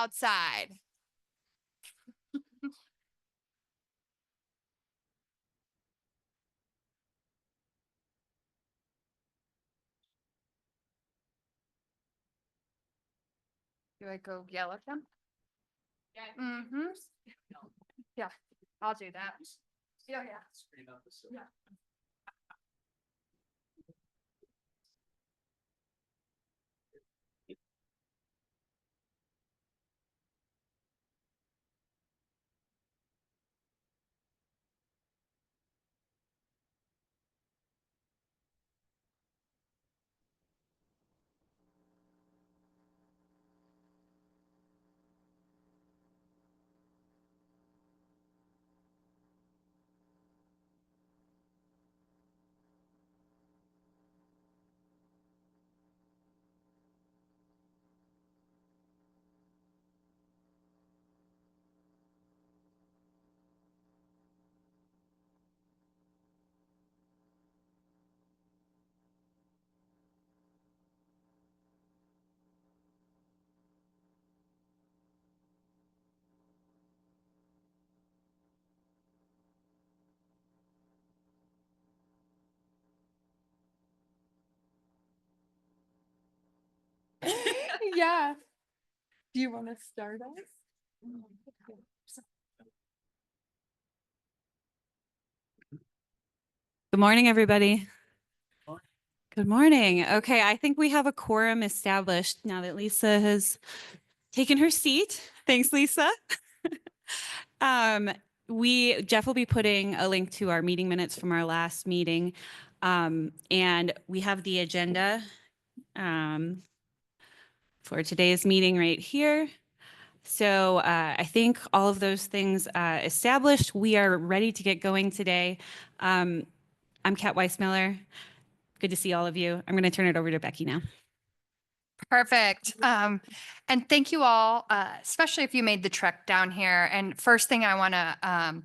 outside. Do I go yell at them? Mm-hmm. Yeah, I'll do that. Yeah, yeah. Yeah. Do you want to start us? Good morning, everybody. Good morning. Okay, I think we have a quorum established now that Lisa has taken her seat. Thanks, Lisa. Jeff will be putting a link to our meeting minutes from our last meeting. And we have the agenda for today's meeting right here. So I think all of those things established, we are ready to get going today. I'm Kat Weissmiller. Good to see all of you. I'm going to turn it over to Becky now. Perfect. And thank you all, especially if you made the trek down here. And first thing I want to,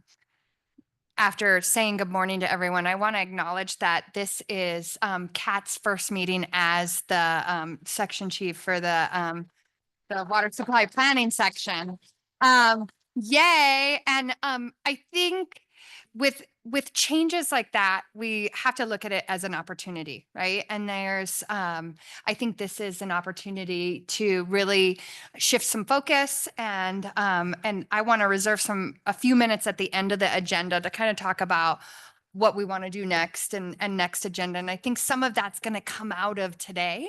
after saying good morning to everyone, I want to acknowledge that this is Kat's first meeting as the section chief for the water supply planning section. Yay. And I think with changes like that, we have to look at it as an opportunity, right? And there's, I think this is an opportunity to really shift some focus, and I want to reserve a few minutes at the end of the agenda to kind of talk about what we want to do next and next agenda. And I think some of that's going to come out of today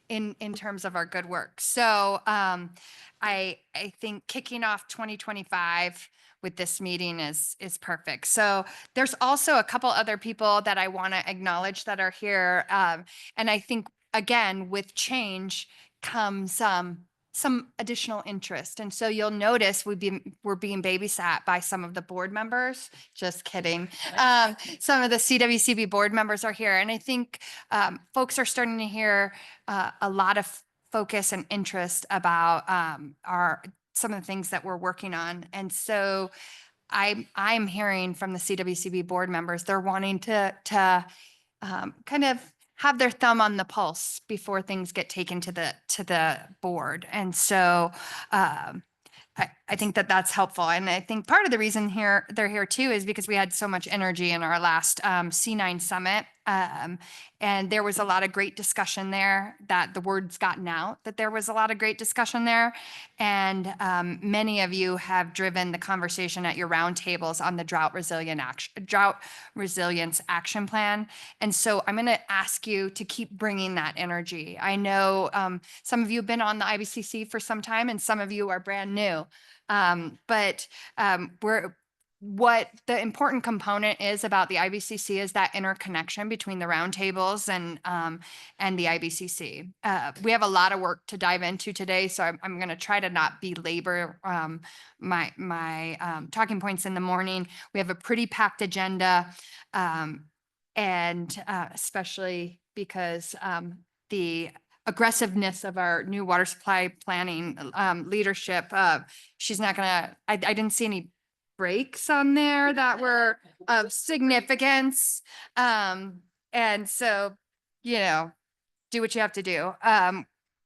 in terms of our good work. So I think kicking off 2025 with this meeting is perfect. So there's also a couple other people that I want to acknowledge that are here. And I think, again, with change comes some additional interest. And so you'll notice we're being babysat by some of the board members. Just kidding. Some of the CWCB board members are here. And I think folks are starting to hear a lot of focus and interest about some of the things that we're working on. And so I'm hearing from the CWCB board members, they're wanting to kind of have their thumb on the pulse before things get taken to the board. And so I think that's helpful. And I think part of the reason they're here too is because we had so much energy in our last C9 summit. And there was a lot of great discussion there, that the word's gotten out that there was a lot of great discussion there. And many of you have driven the conversation at your roundtables on the drought resilience action plan. And so I'm going to ask you to keep bringing that energy. I know some of you have been on the IBCC for some time and some of you are brand new. But what the important component is about the IBCC is that interconnection between the roundtables and the IBCC. We have a lot of work to dive into today, so I'm going to try to not belabor my talking points in the morning. We have a pretty packed agenda, and especially because the aggressiveness of our new water supply planning leadership. She's not gonna, I didn't see any breaks on there that were of significance. And so, do what you have to do.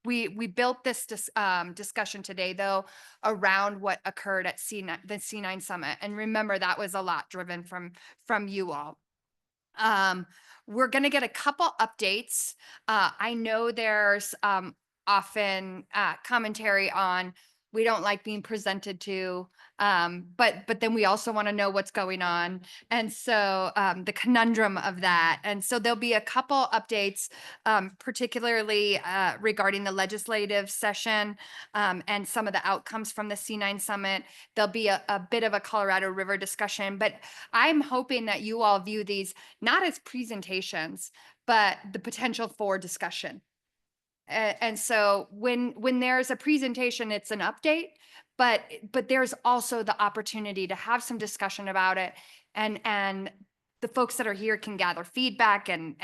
we built this discussion today, though, around what occurred at the C9 Summit. And remember, that was a lot driven from you all. Um, we're going to get a couple updates. I know there's often commentary on we don't like being presented to, but then we also want to know what's going on, and so the conundrum of that. And so there'll be a couple updates, particularly regarding the legislative session and some of the outcomes from the C9 Summit. There'll be a bit of a Colorado River discussion, but I'm hoping that you all view these not as presentations, but the potential for discussion. And so when there's a presentation, it's an update, but there's also the opportunity to have some discussion about it, and the folks that are here can gather feedback and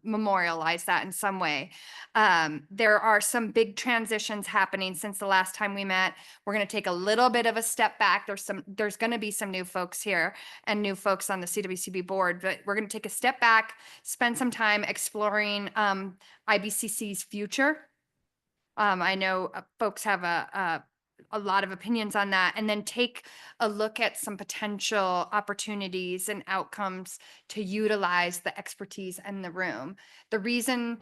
memorialize that in some way. There are some big transitions happening since the last time we met. We're going to take a little bit of a step back. There's going to be some new folks here and new folks on the CWCB board, but we're going to take a step back, spend some time exploring IBCC's future. I know folks have a lot of opinions on that, and then take a look at some potential opportunities and outcomes to utilize the expertise in the room. The reason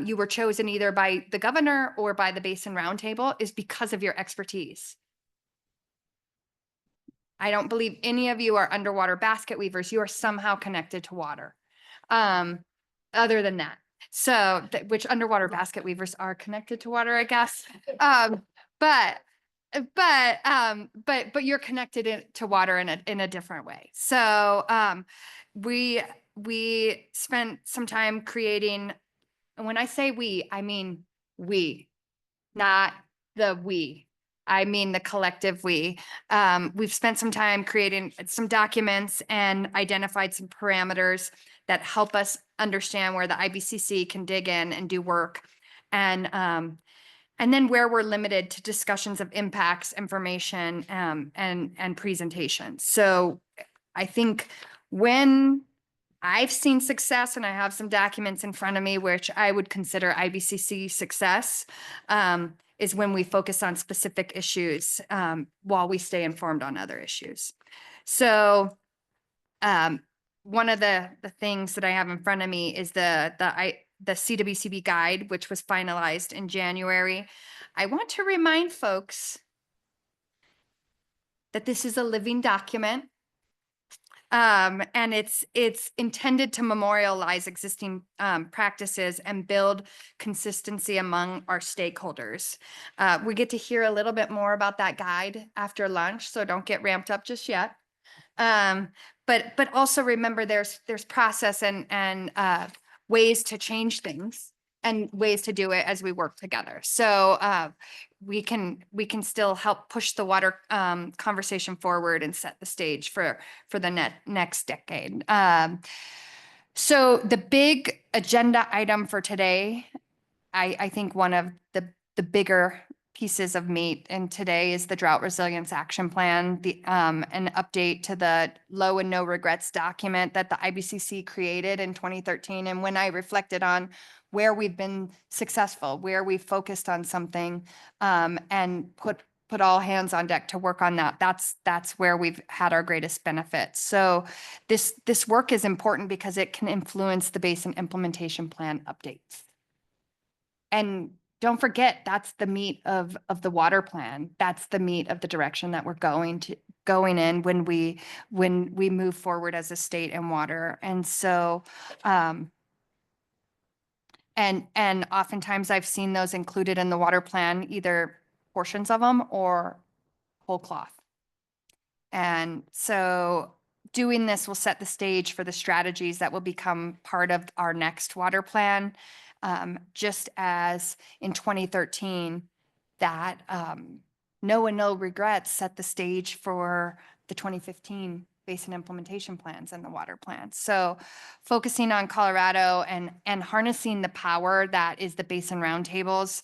you were chosen either by the governor or by the Basin Roundtable is because of your expertise. I don't believe any of you are underwater basket weavers. You are somehow connected to water. Other than that. So, which underwater basket weavers are connected to water, I guess. But you're connected to water in a different way. So, we spent some time creating, and when I say we, I mean we, not the we. I mean the collective we. We've spent some time creating some documents and identified some parameters that help us understand where the IBCC can dig in and do work, and then where we're limited to discussions of impacts, information, and presentations. So I think when I've seen success, and I have some documents in front of me, which I would consider IBCC success, is when we focus on specific issues while we stay informed on other issues. So one of the things that I have in front of me is the CWCB guide, which was finalized in January. I want to remind folks that this is a living document. And it's intended to memorialize existing practices and build consistency among our stakeholders. We get to hear a little bit more about that guide after lunch, so don't get ramped up just yet. But also remember there's process and ways to change things and ways to do it as we work together. So we can still help push the water conversation forward and set the stage for the next decade. So the big agenda item for today, I think one of the bigger pieces of meat in today is the Drought Resilience Action Plan, an update to the low and no regrets document that the IBCC created in 2013. And when I reflected on where we've been successful, where we've focused on something, and put all hands on deck to work on that, that's where we've had our greatest benefit. So this work is important because it can influence the Basin Implementation Plan updates. And don't forget, that's the meat of the water plan. That's the meat of the direction that we're going in when we move forward as a state in water. And so, and oftentimes I've seen those included in the water plan, either portions of them or whole cloth. And so doing this will set the stage for the strategies that will become part of our next water plan. Just as in 2013, that no and no regrets set the stage for the 2015 Basin Implementation Plans and the water plans. So focusing on Colorado and harnessing the power that is the Basin Roundtables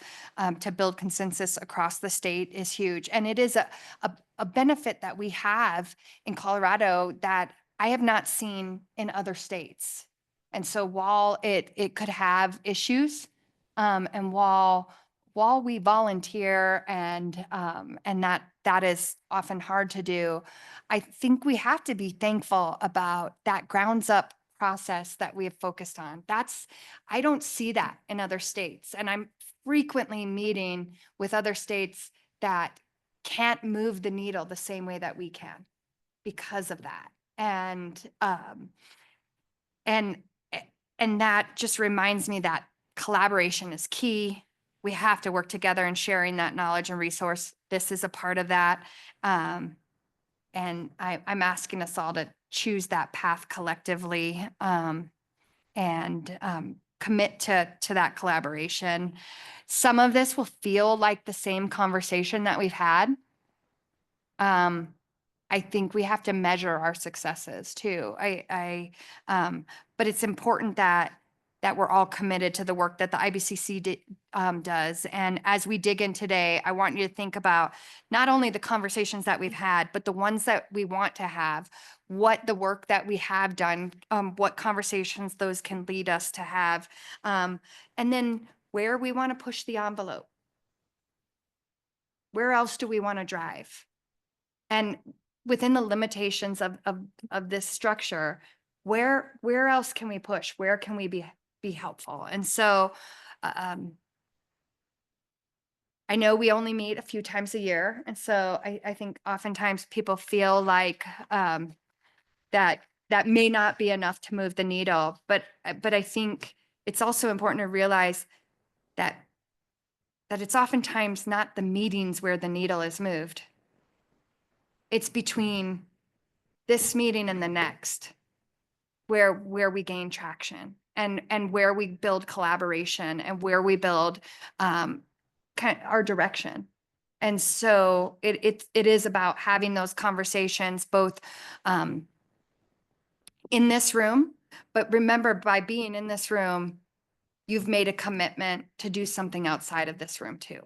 to build consensus across the state is huge. And it is a benefit that we have in Colorado that I have not seen in other states. And so while it could have issues, and while while we volunteer and that is often hard to do, I think we have to be thankful about that grounds up process that we have focused on. I don't see that in other states. And I'm frequently meeting with other states that can't move the needle the same way that we can because of that. And and that just reminds me that collaboration is key. We have to work together in sharing that knowledge and resource. This is a part of that. And I'm asking us all to choose that path collectively, and commit to that collaboration. Some of this will feel like the same conversation that we've had. I think we have to measure our successes too. But it's important that we're all committed to the work that the IBCC does. And as we dig in today, I want you to think about not only the conversations that we've had, but the ones that we want to have, what the work that we have done, what conversations those can lead us to have, and then where we want to push the envelope. Where else do we want to drive? And within the limitations of this structure, where else can we push? Where can we be helpful? And so I know we only meet a few times a year. And so I think oftentimes people feel like that may not be enough to move the needle. But I think it's also important to realize that it's oftentimes not the meetings where the needle is moved. It's between this meeting and the next where we gain traction and where we build collaboration and where we build our direction. And so it is about having those conversations both in this room, but remember, by being in this room, you've made a commitment to do something outside of this room too.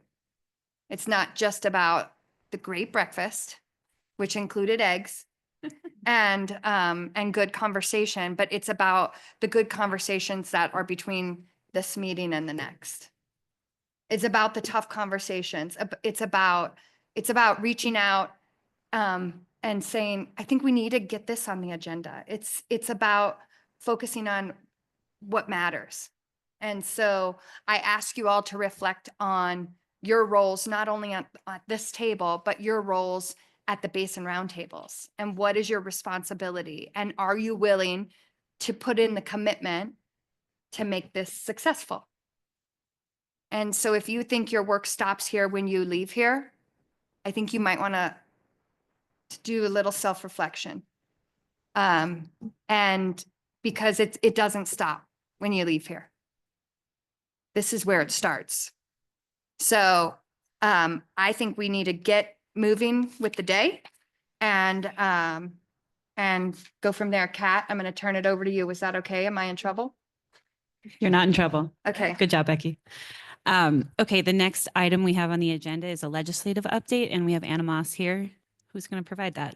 It's not just about the great breakfast, which included eggs and good conversation, but it's about the good conversations that are between this meeting and the next. It's about the tough conversations. It's about reaching out and saying, I think we need to get this on the agenda. It's about focusing on what matters. And so I ask you all to reflect on your roles, not only at this table, but your roles at the Basin Roundtables. And what is your responsibility? And are you willing to put in the commitment to make this successful? And so if you think your work stops here when you leave here, I think you might want to do a little self-reflection. And because it doesn't stop when you leave here. This is where it starts. So I think we need to get moving with the day and go from there. Kat, I'm going to turn it over to you. Was that okay? Am I in trouble? You're not in trouble. Okay. Good job, Becky. Okay, the next item we have on the agenda is a legislative update, and we have Anna Moss here who's going to provide that.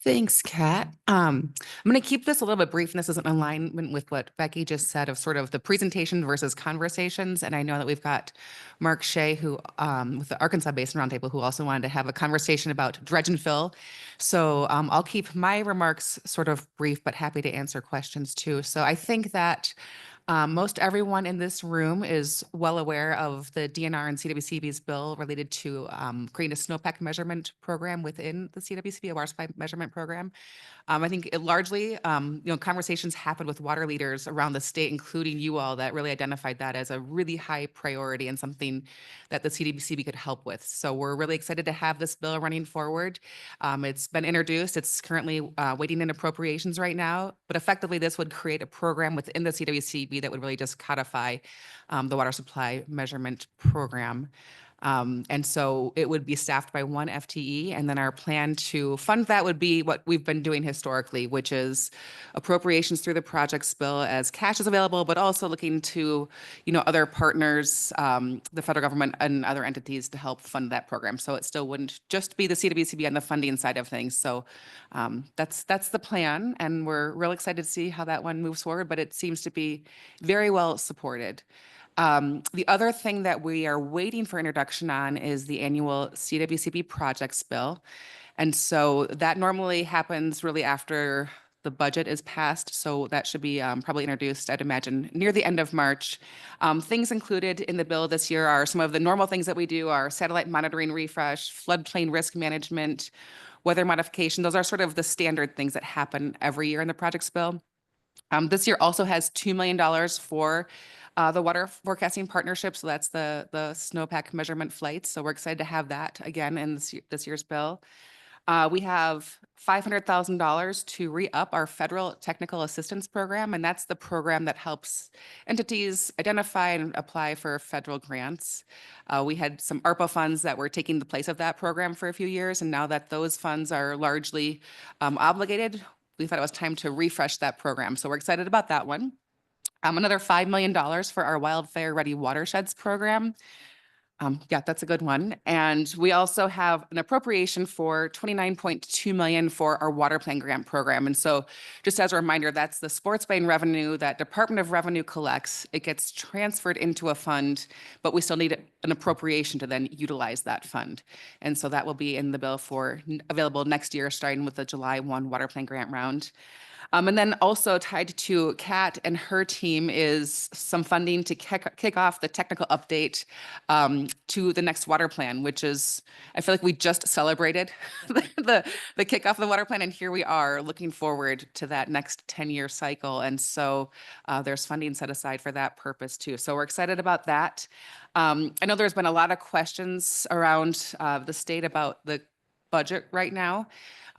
Thanks, Kat. I'm going to keep this a little bit brief, and this is in alignment with what Becky just said of sort of the presentation versus conversations. And I know that we've got Mark Shea, who with the Arkansas Basin Roundtable, who also wanted to have a conversation about dredge and fill. So I'll keep my remarks sort of brief, but happy to answer questions too. So I think that most everyone in this room is well aware of the DNR and CWCB's bill related to creating a snowpack measurement program within the CWCB, a water supply measurement program. I think it largely, conversations happened with water leaders around the state, including you all, that really identified that as a really high priority and something that the CWCB could help with. So we're really excited to have this bill running forward. It's been introduced. It's currently waiting in appropriations right now, but effectively this would create a program within the CWCB that would really just codify the water supply measurement program. And so it would be staffed by one FTE. And then our plan to fund that would be what we've been doing historically, which is appropriations through the projects bill as cash is available, but also looking to, other partners, the federal government and other entities to help fund that program. So it still wouldn't just be the CWCB on the funding side of things. So that's the plan. And we're real excited to see how that one moves forward, but it seems to be very well supported. The other thing that we are waiting for introduction on is the annual CWCB projects bill. And so that normally happens really after the budget is passed. So that should be probably introduced, I'd imagine, near the end of March. Things included in the bill this year are some of the normal things that we do are satellite monitoring refresh, floodplain risk management, weather modification. Those are sort of the standard things that happen every year in the projects bill. This year also has $2 million for the water forecasting partnership. So that's the snowpack measurement flights. So we're excited to have that again in this year's bill. We have $500,000 to re-up our federal technical assistance program, and that's the program that helps entities identify and apply for federal grants. We had some ARPA funds that were taking the place of that program for a few years, and now that those funds are largely obligated, we thought it was time to refresh that program. So we're excited about that one. Another $5 million for our Wildfire Ready Watersheds program. Yeah, that's a good one. And we also have an appropriation for 29.2 million for our water plan grant program. And so just as a reminder, that's the sports betting revenue that Department of Revenue collects. It gets transferred into a fund, but we still need an appropriation to then utilize that fund. And so that will be in the bill for available next year, starting with the July 1 water plan grant round. And then also tied to Kat and her team is some funding to kick off the technical update to the next water plan, which is, I feel like we just celebrated the kickoff of the water plan, and here we are looking forward to that next 10-year cycle. And so there's funding set aside for that purpose too. So we're excited about that. I know there's been a lot of questions around the state about the budget right now.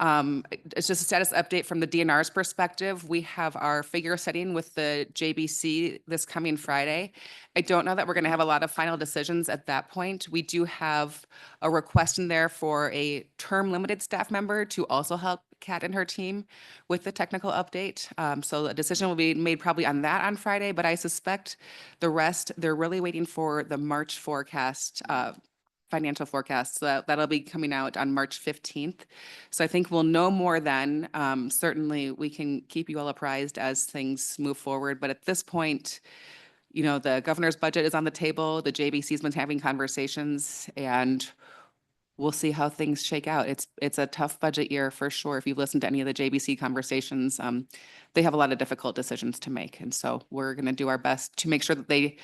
It's just a status update from the DNR's perspective. We have our figure setting with the JBC this coming Friday. I don't know that we're going to have a lot of final decisions at that point. We do have a request in there for a term limited staff member to also help Kat and her team with the technical update. So a decision will be made probably on that on Friday, but I suspect the rest, they're really waiting for the March forecast, financial forecast. So that'll be coming out on March 15th. So I think we'll know more then. Certainly we can keep you all apprised as things move forward. But at this point, you know, the governor's budget is on the table. The JBC's been having conversations, and we'll see how things shake out. It's a tough budget year for sure. If you've listened to any of the JBC conversations, they have a lot of difficult decisions to make. And so we're going to do our best to make sure that they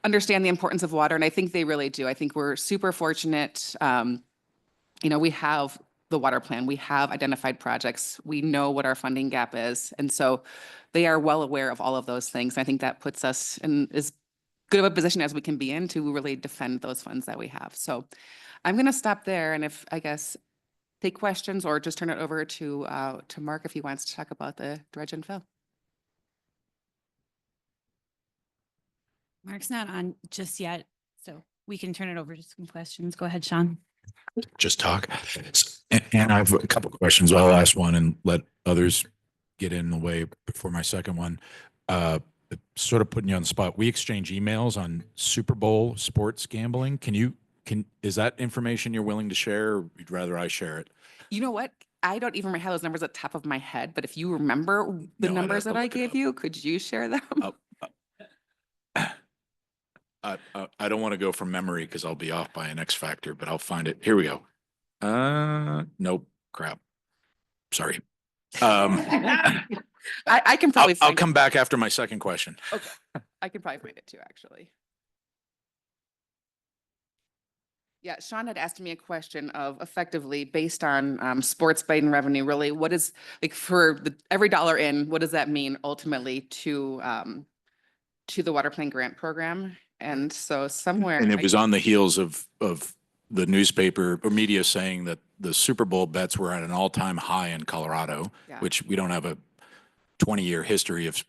understand the importance of water. And I think they really do. I think we're super fortunate. You know, we have the water plan, we have identified projects, we know what our funding gap is. And so they are well aware of all of those things. I think that puts us in as good of a position as we can be in to really defend those funds that we have. So I'm going to stop there. And if I guess take questions or just turn it over to Mark if he wants to talk about the dredge and fill. Mark's not on just yet, so we can turn it over to some questions. Go ahead, Sean. Just talk. And I have a couple of questions. I'll ask one and let others get in the way before my second one. Sort of putting you on the spot. We exchange emails on Super Bowl sports gambling. Is that information you're willing to share, or you'd rather I share it? You know what? I don't even have those numbers at the top of my head, but if you remember the numbers that I gave you, could you share them? I don't want to go from memory because I'll be off by an X factor, but I'll find it. Here we go. Nope. Crap. Sorry. I can probably I'll find come back after my second question. Okay. I can probably find it too, actually. Yeah, Sean had asked me a question of effectively based on sports betting revenue, really, what is like for every dollar in, what does that mean ultimately to the water plan grant program? And so somewhere. And it was on the heels of the newspaper or media saying that the Super Bowl bets were at an all-time high in Colorado, Yeah. which we don't have a 20-year history of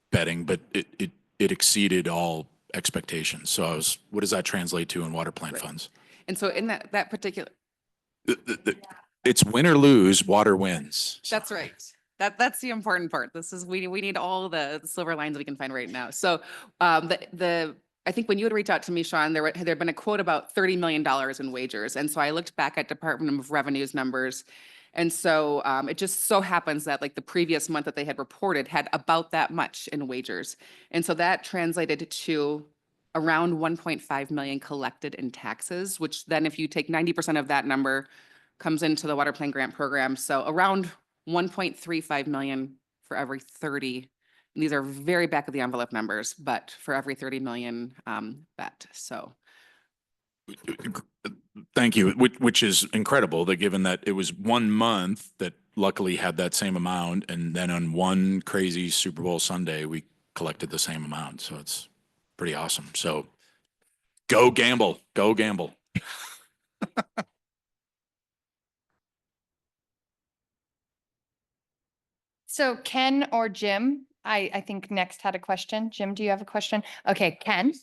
betting, but it exceeded all expectations. So what does that translate to in water plant funds? And so in that particular. It's win or lose, water wins. That's right. That's the important part. We need all the silver lines we can find right now. So I think when you had reached out to me, Sean, there had been a quote about $30 million in wagers. And so I looked back at Department of Revenue's numbers. And so it just so happens that like the previous month that they had reported had about that much in wagers. And so that translated to around 1.5 million collected in taxes, which then if you take 90% of that number comes into the water plan grant program. So around 1.35 million for every 30. And these are very back of the envelope numbers, but for every 30 million bet. So Thank you, which is incredible that given that it was 1 month that luckily had that same amount. And then on one crazy Super Bowl Sunday, we collected the same amount. So it's pretty awesome. So go gamble, go gamble. So Ken or Jim, I think next had a question. Jim, do you have a question? Okay, Ken.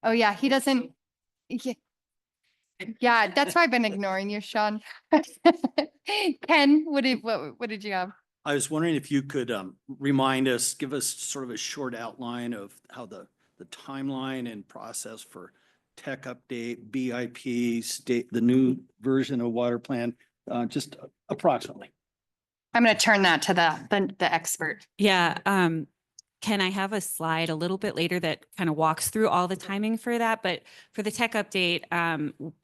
Oh, yeah, he doesn't. Yeah, yeah, that's why I've been ignoring you, Sean. Ken, what did you have? I was wondering if you could remind us, give us sort of a short outline of how the timeline and process for tech update, BIP, state, the new version of water plan, just approximately. I'm going to turn that to the expert. Yeah, Ken, I have a slide a little bit later that kind of walks through all the timing for that, but for the tech update,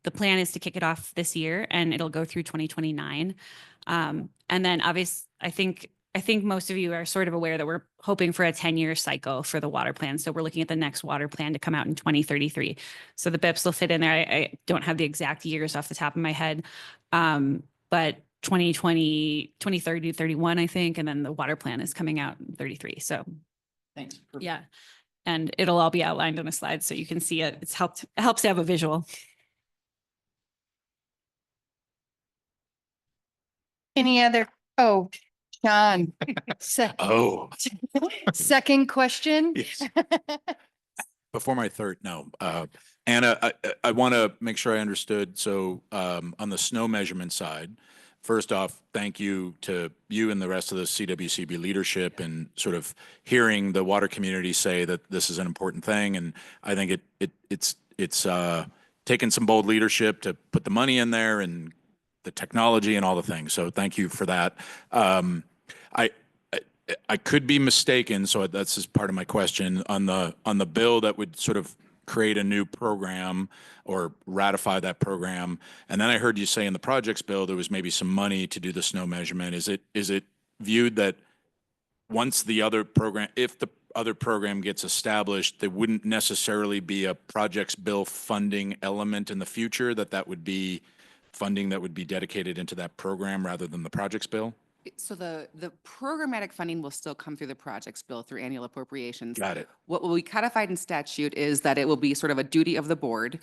the plan is to kick it off this year and it'll go through 2029. And then obviously, I think most of you are sort of aware that we're hoping for a 10-year cycle for the water plan. So we're looking at the next water plan to come out in 2033. So the BIPs will fit in there. I don't have the exact years off the top of my head, but 2020, 2030, 31, I think, and then the water plan is coming out in 33. So Thanks. yeah, and it'll all be outlined on a slide so you can see it. It helps to have a visual. Any other? Oh, Sean. Oh, Second question. yes. Before my third, no. Anna, I want to make sure I understood. So on the snow measurement side, first off, thank you to you and the rest of the CWCB leadership and sort of hearing the water community say that this is an important thing. And I think it's taken some bold leadership to put the money in there and the technology and all the things. So thank you for that. I could be mistaken, so that's just part of my question on the bill that would sort of create a new program or ratify that program. And then I heard you say in the projects bill there was maybe some money to do the snow measurement. Is it viewed that once the other program, if the other program gets established, there wouldn't necessarily be a projects bill funding element in the future, that would be funding that would be dedicated into that program rather than the projects bill? So the programmatic funding will still come through the projects bill through annual appropriations. Got it. What will be codified in statute is that it will be sort of a duty of the board.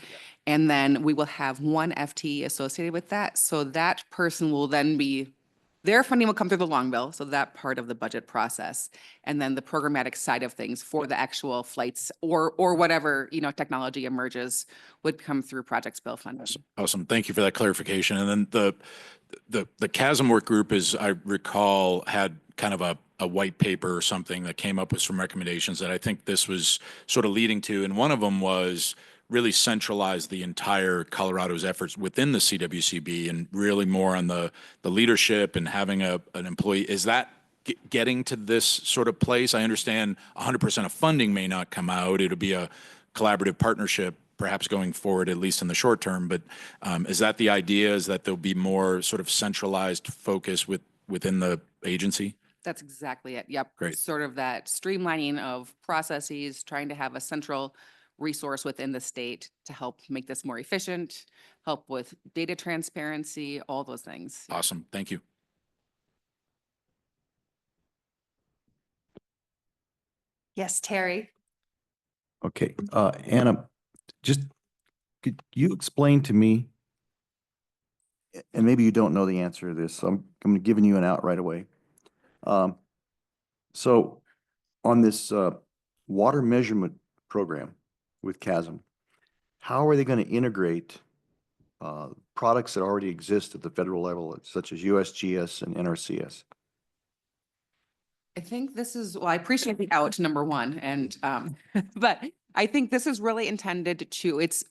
And then we will have one FTE associated with that. So that person will then be, their funding will come through the long bill. So that part of the budget process. And then the programmatic side of things for the actual flights or whatever, technology emerges would come through projects bill funding. Awesome. Thank you for that clarification. And then the chasm work group, as I recall, had kind of a white paper or something that came up with some recommendations that I think this was sort of leading to. And one of them was really centralize the entire Colorado's efforts within the CWCB and really more on the leadership and having an employee. Is that getting to this sort of place? I understand 100% of funding may not come out. It'll be a collaborative partnership perhaps going forward, at least in the short term. But is that the idea, is that there'll be more sort of centralized focus within the agency? That's exactly it. Yep. Great. Sort of that streamlining of processes, trying to have a central resource within the state to help make this more efficient, help with data transparency, all those things. Awesome. Thank you. Yes, Terry. Okay, Anna, just could you explain to me, and maybe you don't know the answer to this, so I'm giving you an out right away. So on this water measurement program with CHASM, how are they going to integrate products that already exist at the federal level, such as USGS and NRCS? I think this is, well, I appreciate the out, number one, and but I think this is really intended to, it's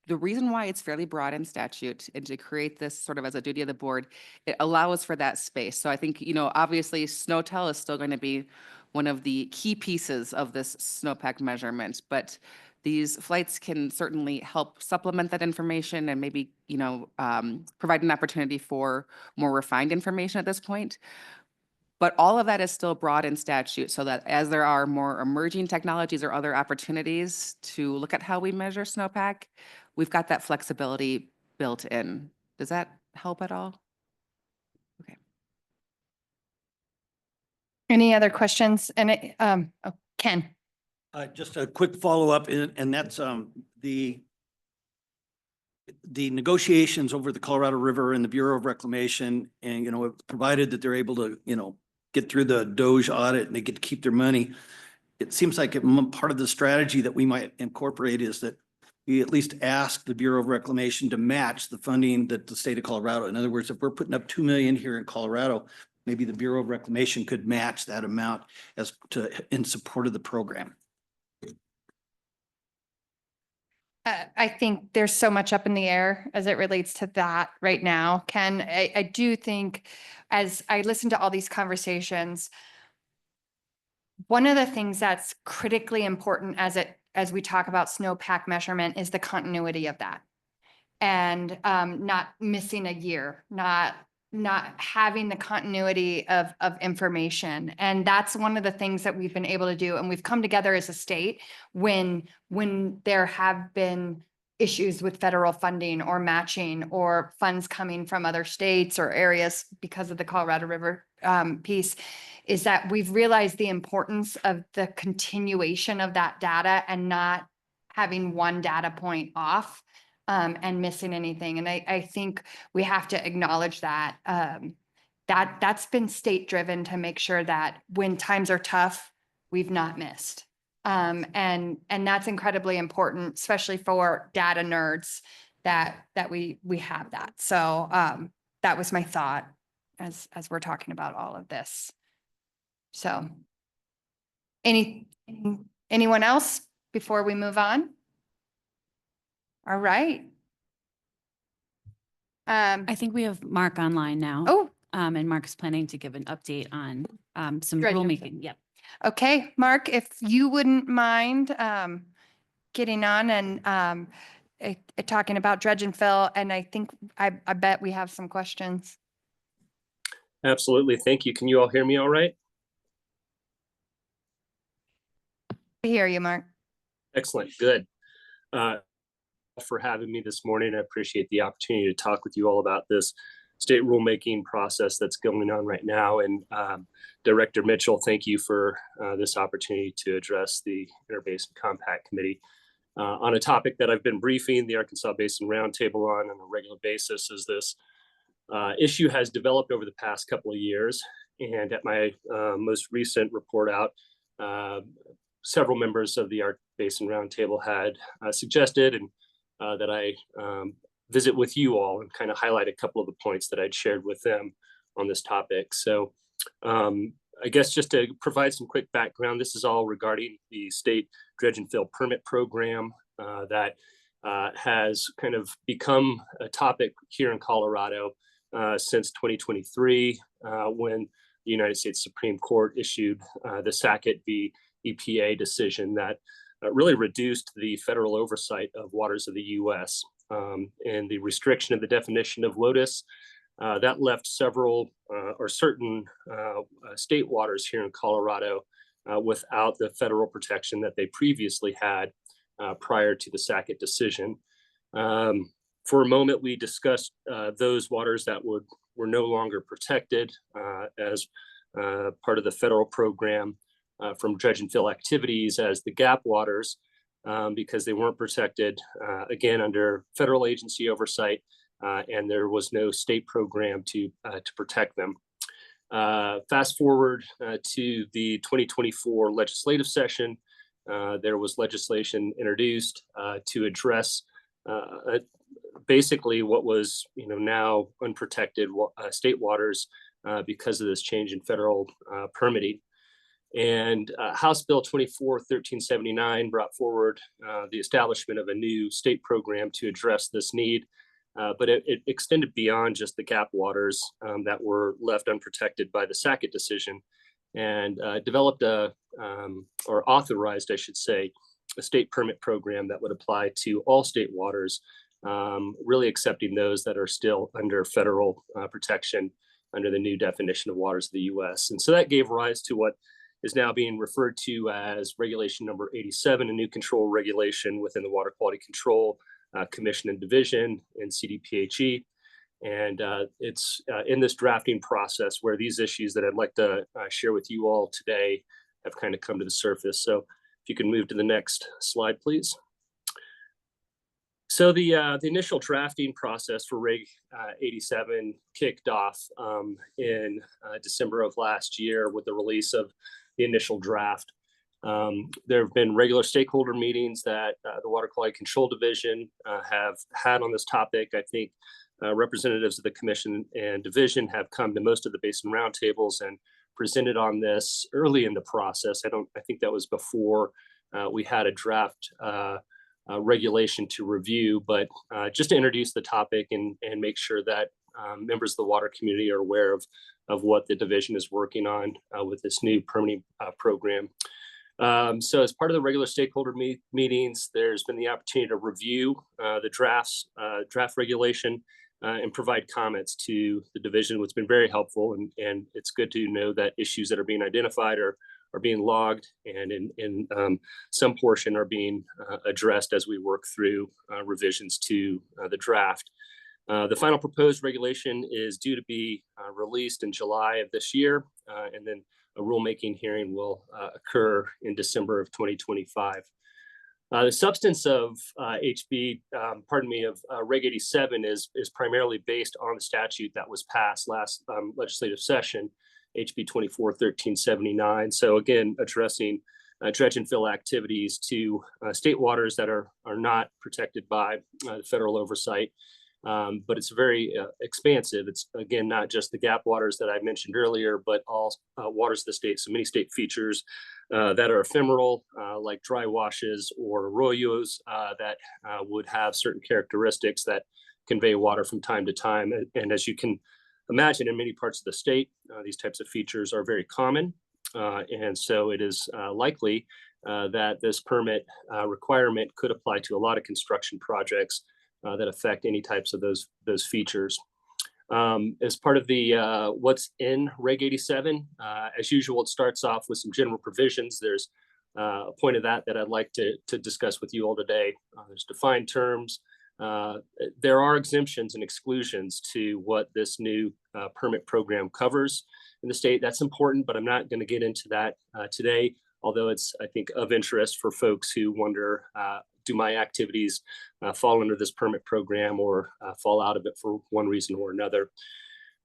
the reason why it's fairly broad in statute and to create this sort of as a duty of the board, it allows for that space. So I think, obviously SNOTEL is still going to be one of the key pieces of this snowpack measurement, but these flights can certainly help supplement that information and maybe, provide an opportunity for more refined information at this point. But all of that is still broad in statute, so that as there are more emerging technologies or other opportunities to look at how we measure snowpack, we've got that flexibility built in. Does that help at all? Okay. Any other questions? And Ken. Just a quick follow-up, and that's the negotiations over the Colorado River and the Bureau of Reclamation, and, provided that they're able to, get through the Doge audit and they get to keep their money. It seems like part of the strategy that we might incorporate is that we at least ask the Bureau of Reclamation to match the funding that the state of Colorado. In other words, if we're putting up 2 million here in Colorado, maybe the Bureau of Reclamation could match that amount in support of the program. I think there's so much up in the air as it relates to that right now, Ken. I do think as I listen to all these conversations, one of the things that's critically important as we talk about snowpack measurement is the continuity of that. And not missing a year, not having the continuity of information. And that's one of the things that we've been able to do. And we've come together as a state when there have been issues with federal funding or matching or funds coming from other states or areas because of the Colorado River piece, is that we've realized the importance of the continuation of that data and not having one data point off and missing anything. And I think we have to acknowledge that that's been state driven to make sure that when times are tough, we've not missed. And that's incredibly important, especially for data nerds that we have that. So that was my thought as we're talking about all of this. So anyone else before we move on? All right. I think we have Mark online now. Oh, And Mark's planning to give an update on some Dredge and rulemaking. Yep. okay, Mark, if you wouldn't mind getting on and talking about dredge and fill, and I bet we have some questions. Absolutely. Thank you. Can you all hear me all right? I hear you, Mark. Excellent. Good. For having me this morning. I appreciate the opportunity to talk with you all about this state rulemaking process that's going on right now. And Director Mitchell, thank you for this opportunity to address the Interbasin Compact Committee on a topic that I've been briefing the Arkansas Basin Roundtable on a regular basis. As this issue has developed over the past couple of years, and at my most recent report out, several members of the Ark Basin Roundtable had suggested and that I visit with you all and kind of highlight a couple of the points that I'd shared with them on this topic. So I guess just to provide some quick background, this is all regarding the state dredge and fill permit program that has kind of become a topic here in Colorado since 2023 when the United States Supreme Court issued the Sackett v. EPA decision that really reduced the federal oversight of waters of the U.S. And the restriction of the definition of WOTUS that left several or certain state waters here in Colorado without the federal protection that they previously had prior to the Sackett decision. For a moment, we discussed those waters that were no longer protected as part of the federal program from dredge and fill activities as the gap waters because they weren't protected, again, under federal agency oversight, and there was no state program to protect them. Fast forward to the 2024 legislative session, there was legislation introduced to address basically what was now unprotected state waters because of this change in federal permitting. And House Bill 24-1379 brought forward the establishment of a new state program to address this need, but it extended beyond just the gap waters that were left unprotected by the Sackett decision and developed or authorized, I should say, a state permit program that would apply to all state waters, really accepting those that are still under federal protection under the new definition of waters of the U.S. And so that gave rise to what is now being referred to as Regulation Number 87, a new control regulation within the Water Quality Control Commission and Division in CDPHE. And it's in this drafting process where these issues that I'd like to share with you all today have kind of come to the surface. So if you can move to the next slide, please. So the initial drafting process for Reg 87 kicked off in December of last year with the release of the initial draft. There have been regular stakeholder meetings that the Water Quality Control Division have had on this topic. I think representatives of the Commission and Division have come to most of the basin roundtables and presented on this early in the process. I think that was before we had a draft regulation to review, but just to introduce the topic and make sure that members of the water community are aware of what the division is working on with this new permitting program. So as part of the regular stakeholder meetings, there's been the opportunity to review the draft regulation and provide comments to the division, which has been very helpful. And it's good to know that issues that are being identified are being logged and in some portion are being addressed as we work through revisions to the draft. The final proposed regulation is due to be released in July of this year, and then a rulemaking hearing will occur in December of 2025. The substance of Reg 87 is primarily based on the statute that was passed last legislative session, HB 24-1379. So again, addressing dredge and fill activities to state waters that are not protected by federal oversight. But it's very expansive. It's, again, not just the gap waters that I mentioned earlier, but all waters of the state. So many state features that are ephemeral, like dry washes or arroyos that would have certain characteristics that convey water from time to time. And as you can imagine, in many parts of the state, these types of features are very common. And so it is likely that this permit requirement could apply to a lot of construction projects that affect any types of those features. As part of the what's in Reg 87, as usual, it starts off with some general provisions. There's a point of that I'd like to discuss with you all today. There's defined terms. There are exemptions and exclusions to what this new permit program covers in the state. That's important, but I'm not going to get into that today, although it's, I think, of interest for folks who wonder, do my activities fall under this permit program or fall out of it for one reason or another?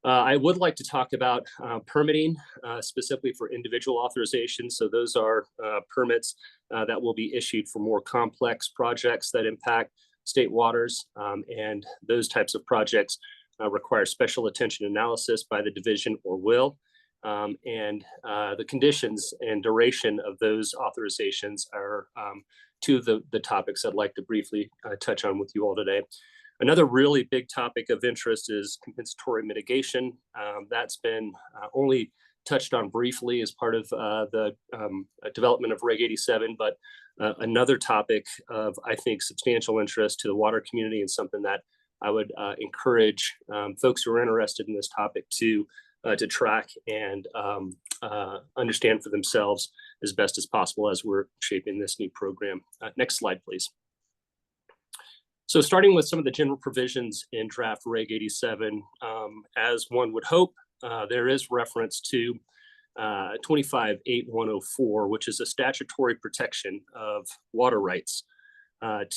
I would like to talk about permitting, specifically for individual authorizations. So those are permits that will be issued for more complex projects that impact state waters. And those types of projects require special attention analysis by the division or will. And the conditions and duration of those authorizations are two of the topics I'd like to briefly touch on with you all today. Another really big topic of interest is compensatory mitigation. That's been only touched on briefly as part of the development of Reg 87, but another topic of, I think, substantial interest to the water community and something that I would encourage folks who are interested in this topic to track and understand for themselves as best as possible as we're shaping this new program. Next slide, please. So starting with some of the general provisions in draft Reg 87, as one would hope, there is reference to 25.8.104, which is a statutory protection of water rights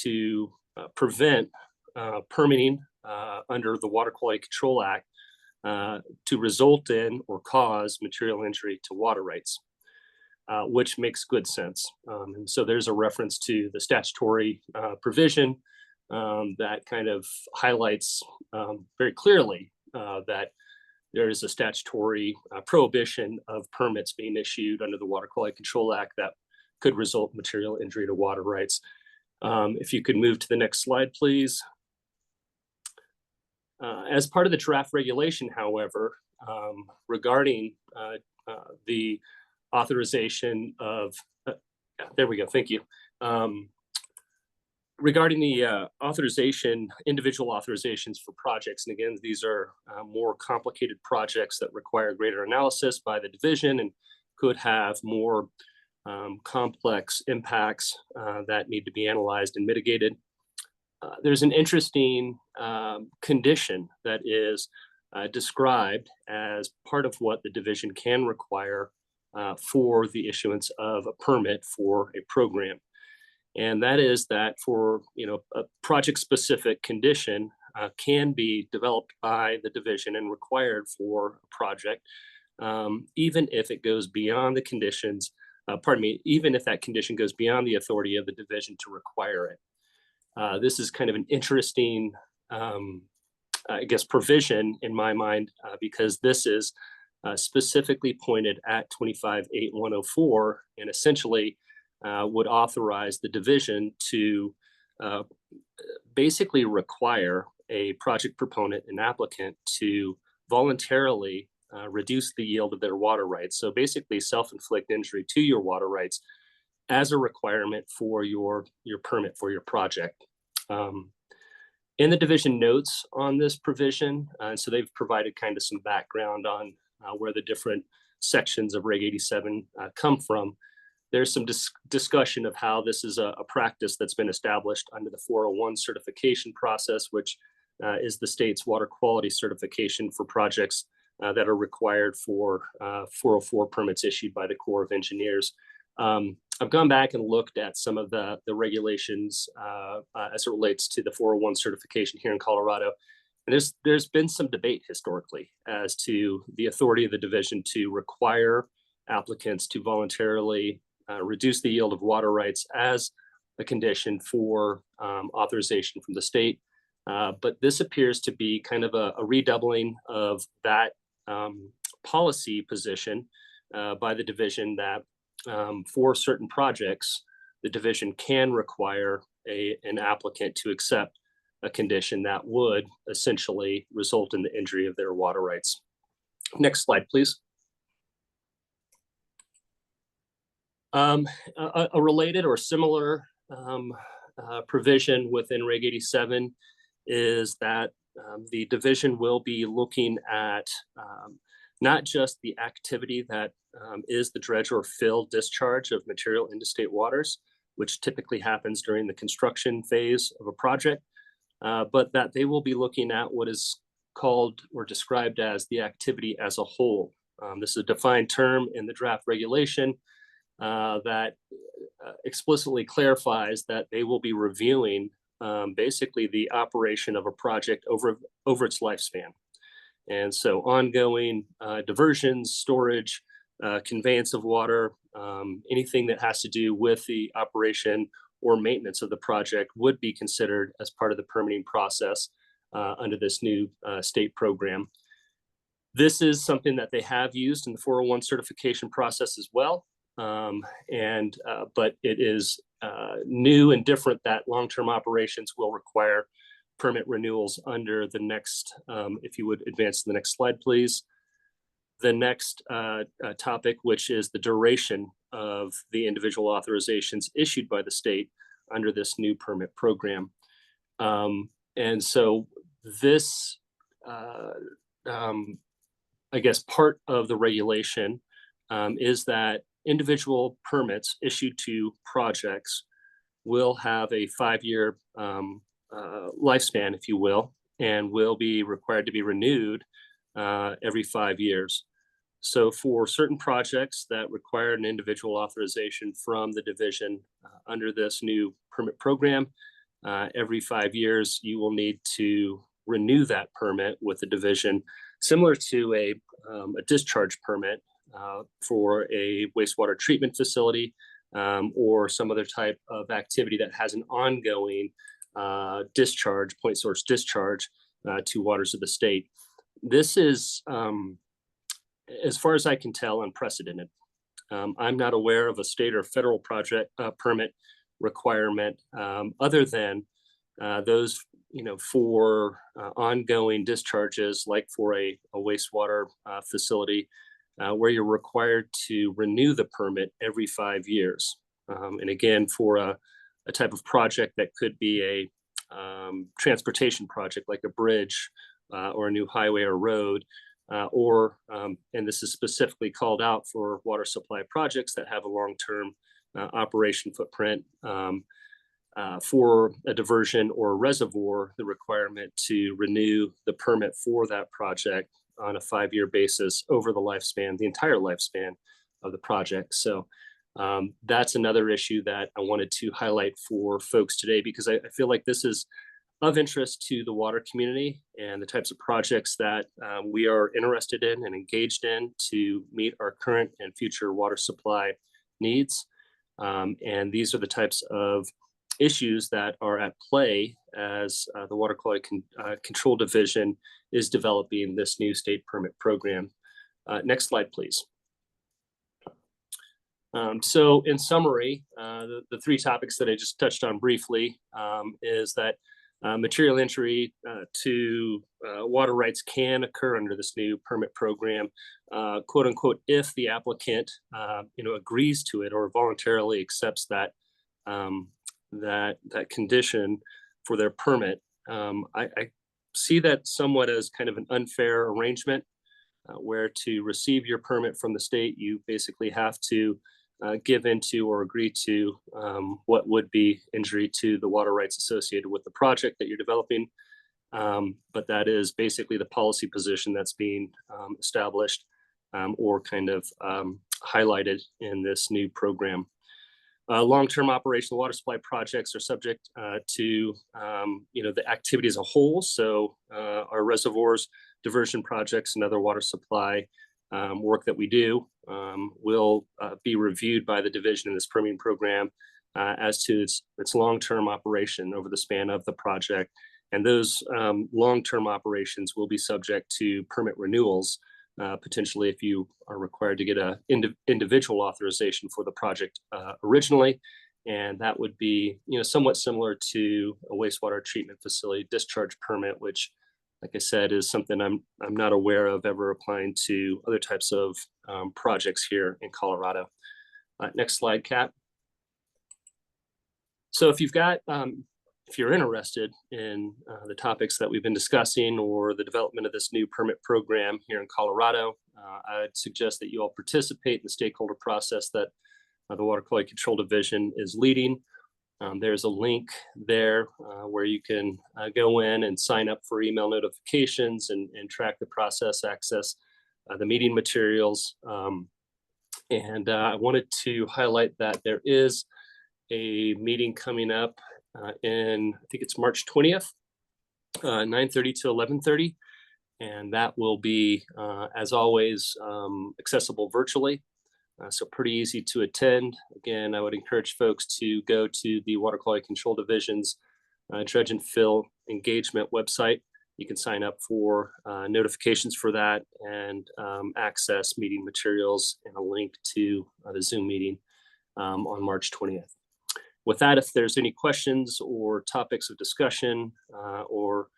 to prevent permitting under the Water Quality Control Act to result in or cause material injury to water rights, which makes good sense. And so there's a reference to the statutory provision that kind of highlights very clearly that there is a statutory prohibition of permits being issued under the Water Quality Control Act that could result in material injury to water rights. If you could move to the next slide, please. As part of the draft regulation, however, regarding the authorization of, there we go, thank you. Regarding the individual authorizations for projects, and again, these are more complicated projects that require greater analysis by the division and could have more complex impacts that need to be analyzed and mitigated. There's an interesting condition that is described as part of what the division can require for the issuance of a permit for a program. And that is that for, a project-specific condition can be developed by the division and required for a project, even if it goes beyond the conditions, even if that condition goes beyond the authority of the division to require it. This is kind of an interesting, provision in my mind, because this is specifically pointed at 25.8104 and essentially would authorize the division to basically require a project proponent and applicant to voluntarily reduce the yield of their water rights. So basically self-inflict injury to your water rights as a requirement for your permit for your project. In the division notes on this provision, so they've provided kind of some background on where the different sections of Reg 87 come from. There's some discussion of how this is a practice that's been established under the 401 certification process, which is the state's water quality certification for projects that are required for 404 permits issued by the Corps of Engineers. I've gone back and looked at some of the regulations as it relates to the 401 certification here in Colorado. And there's been some debate historically as to the authority of the division to require applicants to voluntarily reduce the yield of water rights as a condition for authorization from the state. But this appears to be kind of a redoubling of that policy position by the division that for certain projects, the division can require an applicant to accept a condition that would essentially result in the injury of their water rights. Next slide, please. A related or similar provision within Reg 87 is that the division will be looking at not just the activity that is the dredge or fill discharge of material into state waters, which typically happens during the construction phase of a project, but that they will be looking at what is called or described as the activity as a whole. This is a defined term in the draft regulation that explicitly clarifies that they will be reviewing basically the operation of a project over its lifespan. And so ongoing diversions, storage, conveyance of water, anything that has to do with the operation or maintenance of the project would be considered as part of the permitting process under this new state program. This is something that they have used in the 401 certification process as well. But it is new and different that long-term operations will require permit renewals under the next, if you would advance to the next slide, please. The next topic, which is the duration of the individual authorizations issued by the state under this new permit program. And so this, I guess, part of the regulation is that individual permits issued to projects will have a 5-year lifespan, if you will, and will be required to be renewed every 5 years. So for certain projects that require an individual authorization from the division under this new permit program, every 5 years, you will need to renew that permit with the division, similar to a discharge permit for a wastewater treatment facility or some other type of activity that has an ongoing discharge, point source discharge to waters of the state. This is, as far as I can tell, unprecedented. I'm not aware of a state or federal project permit requirement other than those, for ongoing discharges, like for a wastewater facility, where you're required to renew the permit every 5 years. And again, for a type of project that could be a transportation project like a bridge or a new highway or road, and this is specifically called out for water supply projects that have a long-term operation footprint, for a diversion or a reservoir, the requirement to renew the permit for that project on a 5-year basis over the entire lifespan of the project. So that's another issue that I wanted to highlight for folks today, because I feel like this is of interest to the water community and the types of projects that we are interested in and engaged in to meet our current and future water supply needs. And these are the types of issues that are at play as the Water Quality Control Division is developing this new state permit program. Next slide, please. So in summary, the 3 topics that I just touched on briefly is that material injury to water rights can occur under this new permit program, quote unquote, if the applicant agrees to it or voluntarily accepts that that condition for their permit. I see that somewhat as kind of an unfair arrangement, where to receive your permit from the state, you basically have to give into or agree to what would be injury to the water rights associated with the project that you're developing. But that is basically the policy position that's being established or kind of highlighted in this new program. Long-term operational water supply projects are subject to the activity as a whole. So our reservoirs, diversion projects, and other water supply work that we do will be reviewed by the division in this permitting program as to its long-term operation over the span of the project. And those long-term operations will be subject to permit renewals, potentially if you are required to get an individual authorization for the project originally. And that would be somewhat similar to a wastewater treatment facility discharge permit, which, like I said, is something I'm not aware of ever applying to other types of projects here in Colorado. Next slide, Kat. So if you're interested in the topics that we've been discussing or the development of this new permit program here in Colorado, I'd suggest that you all participate in the stakeholder process that the Water Quality Control Division is leading. There's a link there where you can go in and sign up for email notifications and track the process, access the meeting materials. And I wanted to highlight that there is a meeting coming up I think it's March 20th, 9:30 to 11:30. And that will be, as always, accessible virtually. So pretty easy to attend. Again, I would encourage folks to go to the Water Quality Control Division's Dredge and Fill engagement website. You can sign up for notifications for that and access meeting materials and a link to the Zoom meeting on March 20th. With that, if there's any questions or topics of discussion or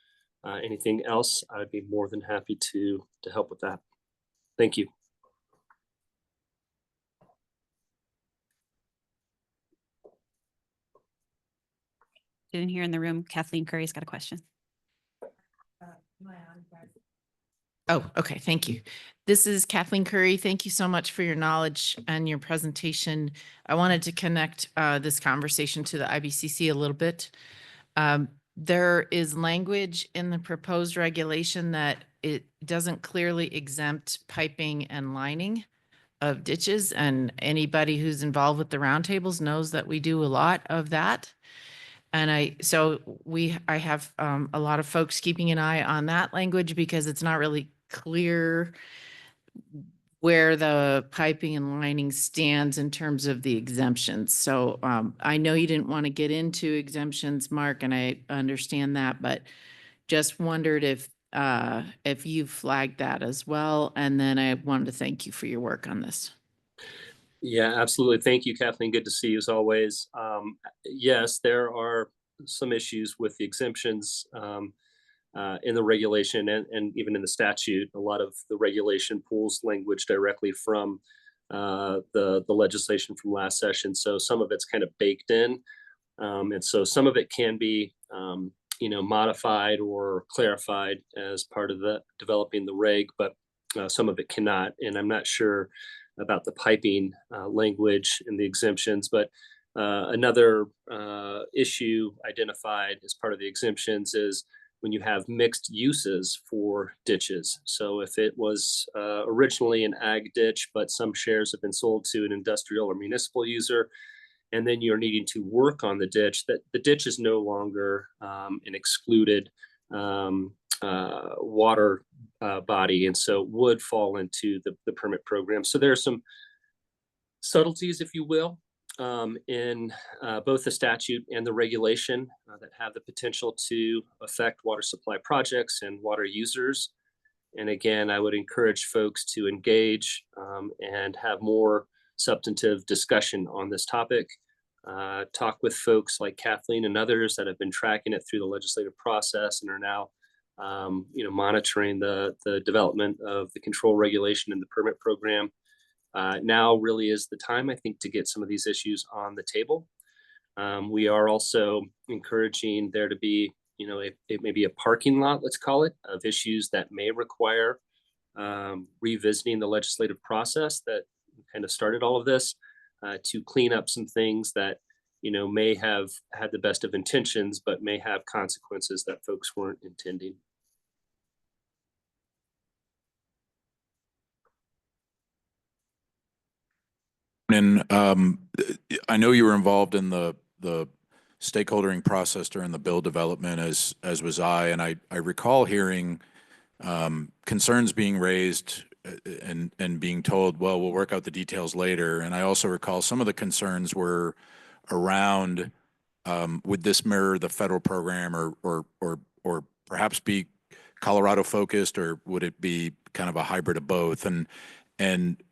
anything else, I'd be more than happy to help with that. Thank you. Didn't hear in the room, Kathleen Curry's got a question. Oh, okay. Thank you. This is Kathleen Curry. Thank you so much for your knowledge and your presentation. I wanted to connect this conversation to the IBCC a little bit. There is language in the proposed regulation that it doesn't clearly exempt piping and lining of ditches, and anybody who's involved with the roundtables knows that we do a lot of that. And I have a lot of folks keeping an eye on that language because it's not really clear where the piping and lining stands in terms of the exemptions. So I know you didn't want to get into exemptions, Mark, and I understand that, but just wondered if you flagged that as well. And then I wanted to thank you for your work on this. Yeah, absolutely. Thank you, Kathleen. Good to see you as always. Yes, there are some issues with the exemptions. in the regulation and even in the statute. A lot of the regulation pulls language directly from the legislation from last session. So some of it's kind of baked in. And so some of it can be, modified or clarified as part of the developing the reg, but some of it cannot. And I'm not sure about the piping language and the exemptions, but another issue identified as part of the exemptions is when you have mixed uses for ditches. So if it was originally an ag ditch, but some shares have been sold to an industrial or municipal user, and then you're needing to work on the ditch, that the ditch is no longer an excluded water body, and so would fall into the permit program. So there are some subtleties, if you will, in both the statute and the regulation that have the potential to affect water supply projects and water users. And again, I would encourage folks to engage and have more substantive discussion on this topic. Talk with folks like Kathleen and others that have been tracking it through the legislative process and are now, monitoring the development of the control regulation and the permit program. Now really is the time, I think, to get some of these issues on the table. We are also encouraging there to be, it may be a parking lot, let's call it, of issues that may require revisiting the legislative process that kind of started all of this to clean up some things that, may have had the best of intentions, but may have consequences that folks weren't intending. And I know you were involved in the stakeholdering process during the bill development, as was I, and I recall hearing concerns being raised and being told, well, we'll work out the details later. And I also recall some of the concerns were around would this mirror the federal program or perhaps be Colorado focused, or would it be kind of a hybrid of both? And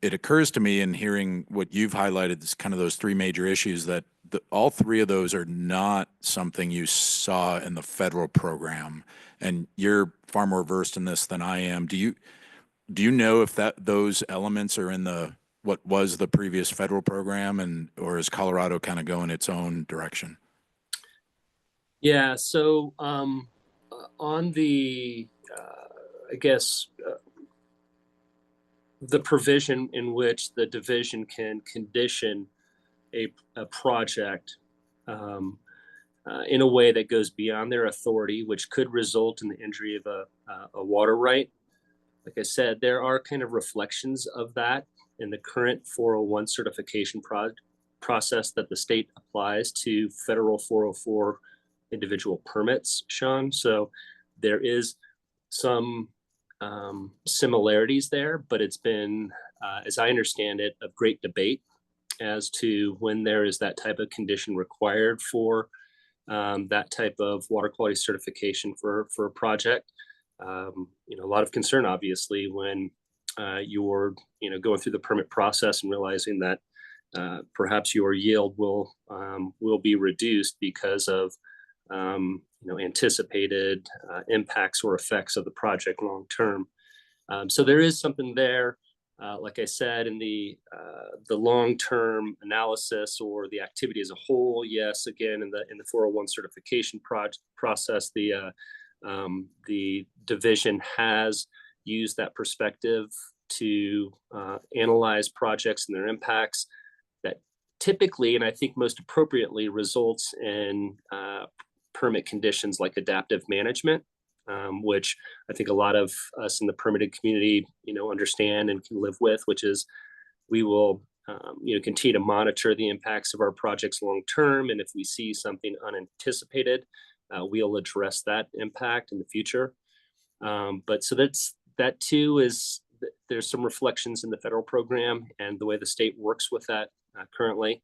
it occurs to me in hearing what you've highlighted as kind of those three major issues that all three of those are not something you saw in the federal program. And you're far more versed in this than I am. Do you know if those elements are in what was the previous federal program, or is Colorado kind of going its own direction? Yeah. So on the, I guess, the provision in which the division can condition a project in a way that goes beyond their authority, which could result in the injury of a water right. Like I said, there are kind of reflections of that in the current 401 certification process that the state applies to federal 404 individual permits, Sean. So there is some similarities there, but it's been, as I understand it, of great debate as to when there is that type of condition required for that type of water quality certification for a project. A lot of concern, obviously, when you're going through the permit process and realizing that perhaps your yield will be reduced because of anticipated impacts or effects of the project long term. So there is something there. Like I said, in the long-term analysis or the activity as a whole, yes, again, in the 401 certification process, the division has used that perspective to analyze projects and their impacts that typically, and I think most appropriately, results in permit conditions like adaptive management, which I think a lot of us in the permitted community, understand and can live with, which is we will, continue to monitor the impacts of our projects long term. And if we see something unanticipated, we'll address that impact in the future. But so that too is, there's some reflections in the federal program and the way the state works with that currently.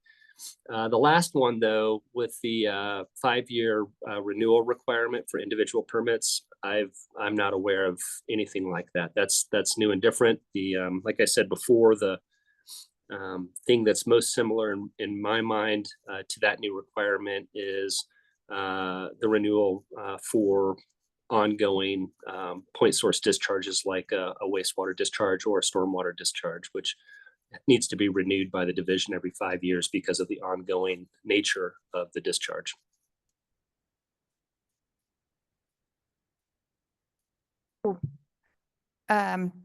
The last one, though, with the 5-year renewal requirement for individual permits, I'm not aware of anything like that. That's new and different. Like I said before, the thing that's most similar in my mind to that new requirement is the renewal for ongoing point source discharges like a wastewater discharge or a stormwater discharge, which needs to be renewed by the division every 5 years because of the ongoing nature of the discharge.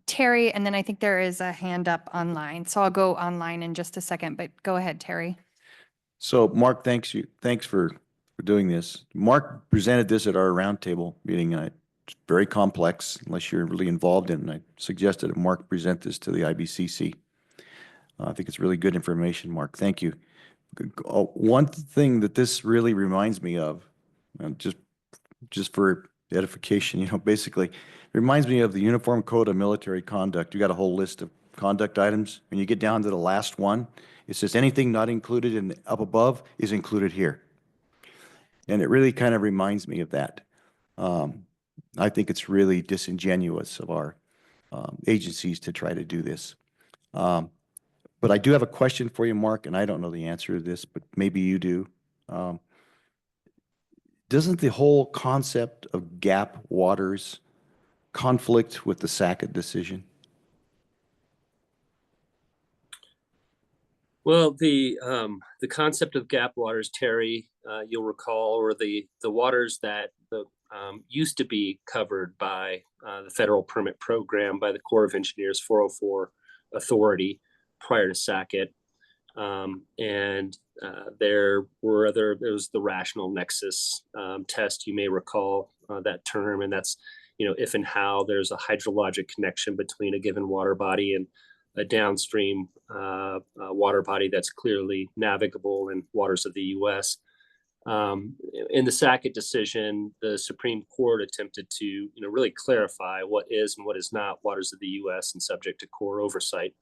Terry, and then I think there is a hand up online. So I'll go online in just a second, but go ahead, Terry. So Mark, thanks for doing this. Mark presented this at our roundtable meeting, and it's very complex unless you're really involved in it. I suggested that Mark present this to the IBCC. I think it's really good information, Mark. Thank you. One thing that this really reminds me of, just for edification, you know, basically, it reminds me of the Uniform Code of Military Conduct. You got a whole list of conduct items. When you get down to the last one, it says anything not included in up above is included here. And it really kind of reminds me of that. I think it's really disingenuous of our agencies to try to do this. But I do have a question for you, Mark, and I don't know the answer to this, but maybe you do. Doesn't the whole concept of gap waters conflict with the Sackett decision? Well, the concept of gap waters, Terry, you'll recall, or the waters that used to be covered by the federal permit program by the Corps of Engineers 404 authority prior to Sackett. There was the rational nexus test, you may recall that term, and that's, you know, if and how there's a hydrologic connection between a given water body and a downstream water body that's clearly navigable in waters of the U.S. In the Sackett decision, the Supreme Court attempted to, you know, really clarify what is and what is not waters of the U.S. and subject to Corps oversight.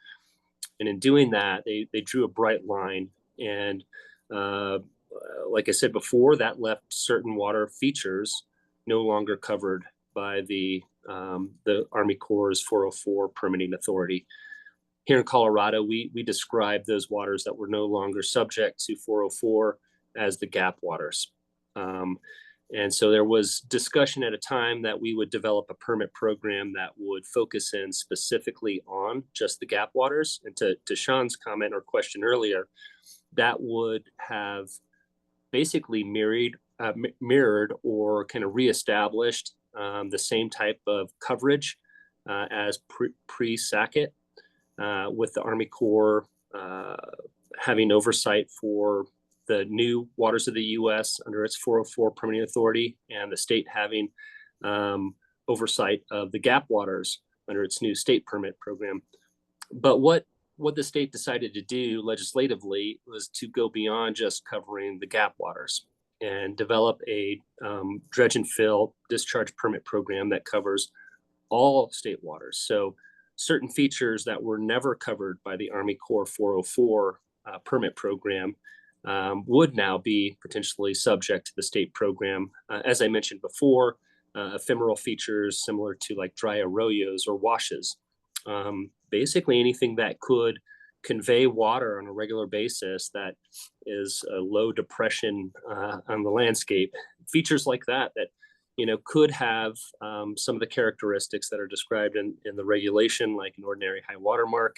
And in doing that, they drew a bright line. And like I said before, that left certain water features no longer covered by the Army Corps' 404 permitting authority. Here in Colorado, we described those waters that were no longer subject to 404 as the gap waters. And so there was discussion at a time that we would develop a permit program that would focus in specifically on just the gap waters. And to Sean's comment or question earlier, that would have basically mirrored or kind of reestablished the same type of coverage as pre-Sackett, with the Army Corps having oversight for the new waters of the U.S. under its 404 permitting authority, and the state having oversight of the gap waters under its new state permit program. But what the state decided to do legislatively was to go beyond just covering the gap waters and develop a dredge and fill discharge permit program that covers all state waters. So certain features that were never covered by the Army Corps 404 permit program would now be potentially subject to the state program. As I mentioned before, ephemeral features similar to like dry arroyos or washes. Basically anything that could convey water on a regular basis that is a low depression on the landscape. Features like that, you know, could have some of the characteristics that are described in the regulation, like an ordinary high water mark.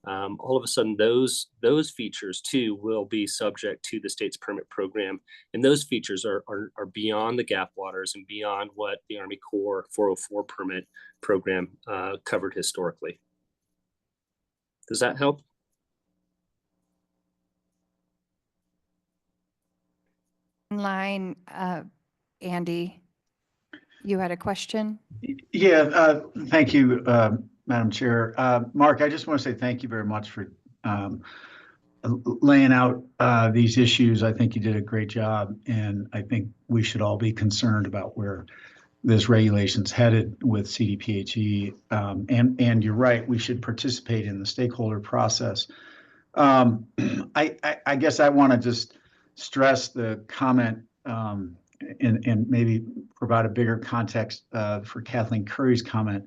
All of a sudden, those features too will be subject to the state's permit program, and those features are beyond the gap waters and beyond what the Army Corps 404 permit program covered historically. Does that help? Online, Andy, you had a question? Yeah, thank you, Madam Chair. Mark, I just want to say thank you very much for laying out these issues. I think you did a great job, and I think we should all be concerned about where this regulation's headed with CDPHE. And you're right, we should participate in the stakeholder process. I guess I want to just stress the comment and maybe provide a bigger context for Kathleen Curry's comment.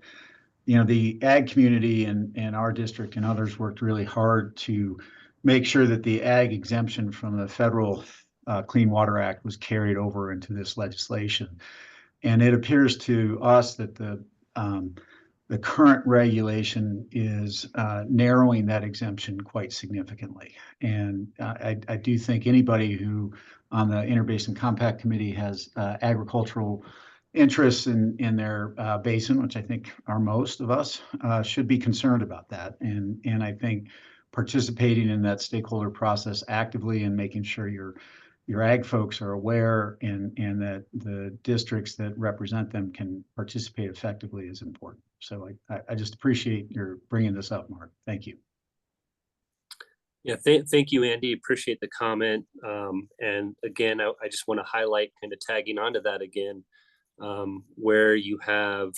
You know, the ag community and our district and others worked really hard to make sure that the ag exemption from the federal Clean Water Act was carried over into this legislation. And it appears to us that the current regulation is narrowing that exemption quite significantly. And I do think anybody who on the Interbasin Compact Committee has agricultural interests in their basin, which I think are most of us, should be concerned about that. And I think participating in that stakeholder process actively and making sure your ag folks are aware and that the districts that represent them can participate effectively is important. So I just appreciate your bringing this up, Mark. Thank you. Yeah, thank you, Andy. Appreciate the comment. And again, I just want to highlight, kind of tagging onto that again, where you have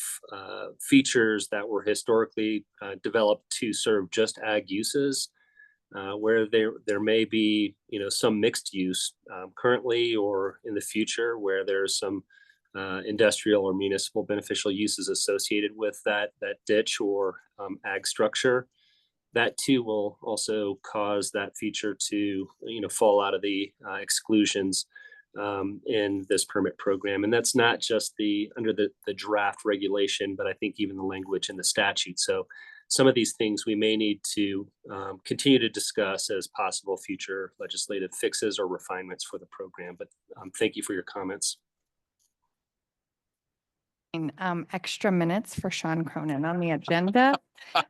features that were historically developed to serve just ag uses, where there may be, some mixed use currently or in the future, where there's some industrial or municipal beneficial uses associated with that ditch or ag structure. That too will also cause that feature to fall out of the exclusions in this permit program. And that's not just under the draft regulation, but I think even the language in the statute. So some of these things we may need to continue to discuss as possible future legislative fixes or refinements for the program. But thank you for your comments. Extra minutes for Sean Cronin on the agenda.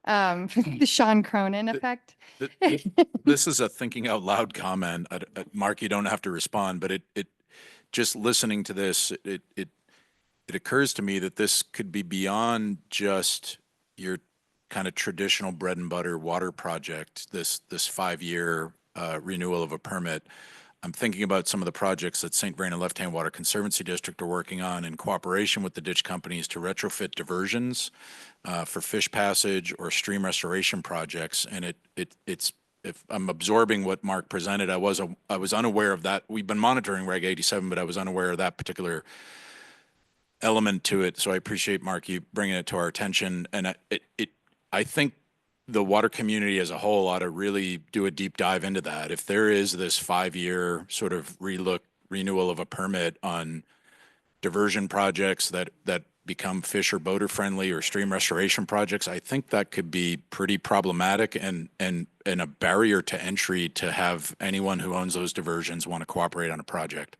The Sean Cronin effect. This is a thinking out loud comment. Mark, you don't have to respond, but it just listening to this, it occurs to me that this could be beyond just your kind of traditional bread and butter water project, this 5-year renewal of a permit. I'm thinking about some of the projects that St. Vrain and Left Hand Water Conservancy District are working on in cooperation with the ditch companies to retrofit diversions for fish passage or stream restoration projects. And it's if I'm absorbing what Mark presented, I was unaware of that. We've been monitoring Reg 87, but I was unaware of that particular element to it. So I appreciate, Mark, you bringing it to our attention. And I think the water community as a whole ought to really do a deep dive into that. If there is this 5-year sort of renewal of a permit on diversion projects that become fish or boater friendly or stream restoration projects, I think that could be pretty problematic and a barrier to entry to have anyone who owns those diversions want to cooperate on a project.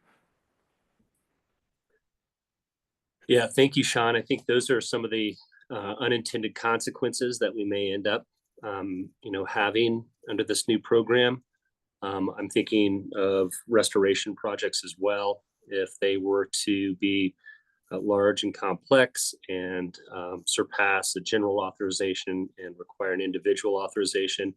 Yeah, thank you, Sean. I think those are some of the unintended consequences that we may end up, having under this new program. I'm thinking of restoration projects as well. If they were to be large and complex and surpass a general authorization and require an individual authorization,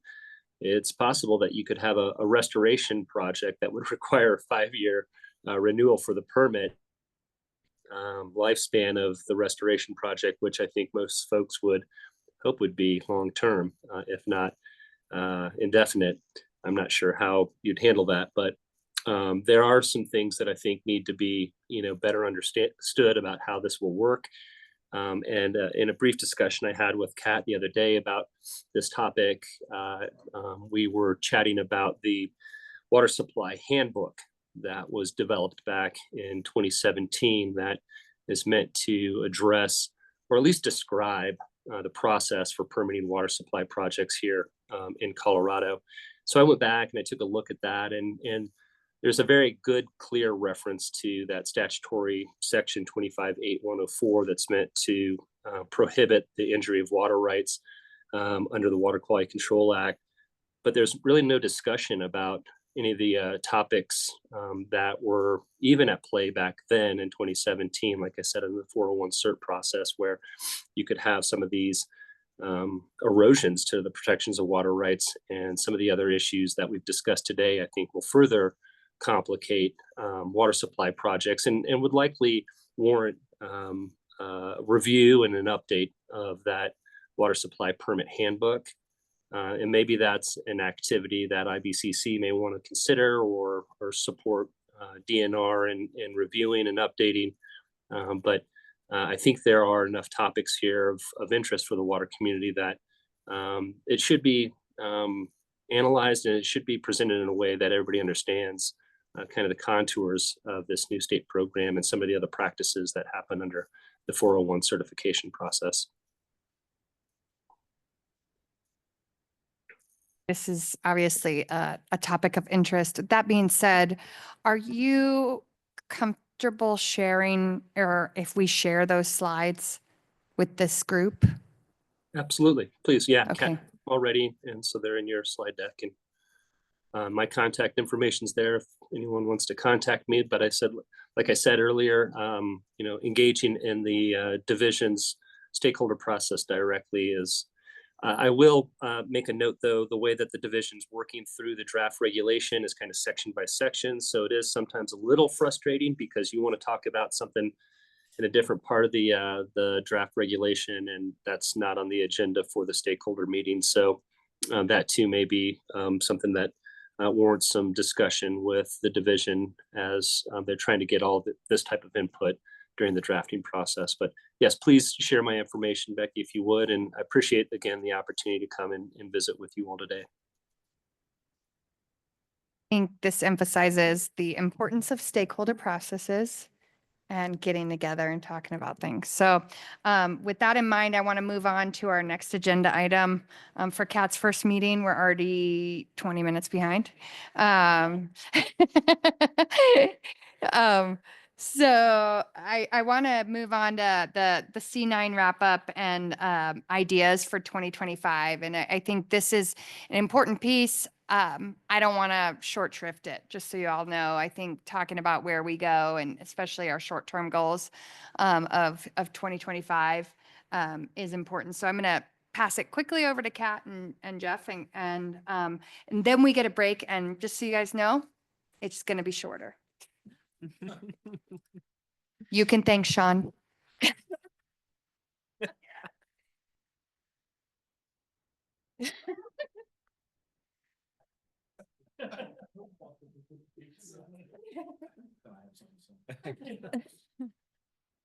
it's possible that you could have a restoration project that would require a 5-year renewal for the permit. Lifespan of the restoration project, which I think most folks would hope would be long-term, if not indefinite. I'm not sure how you'd handle that, but there are some things that I think need to be, better understood about how this will work. And in a brief discussion I had with Kat the other day about this topic, we were chatting about the water supply handbook that was developed back in 2017 that is meant to address or at least describe the process for permitting water supply projects here in Colorado. So I went back and I took a look at that, and there's a very good, clear reference to that statutory section 25.8.104 that's meant to prohibit the injury of water rights under the Water Quality Control Act. But there's really no discussion about any of the topics that were even at play back then in 2017, like I said, in the 401 cert process, where you could have some of these erosions to the protections of water rights, and some of the other issues that we've discussed today, I think will further complicate water supply projects and would likely warrant review and an update of that water supply permit handbook. And maybe that's an activity that IBCC may want to consider or support DNR in reviewing and updating. But I think there are enough topics here of interest for the water community that it should be analyzed, and it should be presented in a way that everybody understands kind of the contours of this new state program and some of the other practices that happen under the 401 certification process. This is obviously a topic of interest. That being said, are you comfortable sharing, or if we share those slides with this group? Absolutely. Please. Yeah. Okay. Already. And so they're in your slide deck, and my contact information's there if anyone wants to contact me. But like I said earlier, engaging in the division's stakeholder process directly is, I will make a note though, the way that the division's working through the draft regulation is kind of section by section. So it is sometimes a little frustrating because you want to talk about something in a different part of the draft regulation, and that's not on the agenda for the stakeholder meeting. So that too may be something that warrants some discussion with the division as they're trying to get all this type of input during the drafting process. But yes, please share my information, Becky, if you would. And I appreciate, again, the opportunity to come and visit with you all today. I think this emphasizes the importance of stakeholder processes and getting together and talking about things. So with that in mind, I want to move on to our next agenda item. For Kat's first meeting, we're already 20 minutes behind. So I want to move on to the C9 wrap up and ideas for 2025. And I think this is an important piece. I don't want to short shrift it, just so you all know. I think talking about where we go and especially our short-term goals of 2025 is important. So I'm going to pass it quickly over to Kat and Jeff, and then we get a break. And just so you guys know, it's going to be shorter. You can thank Sean.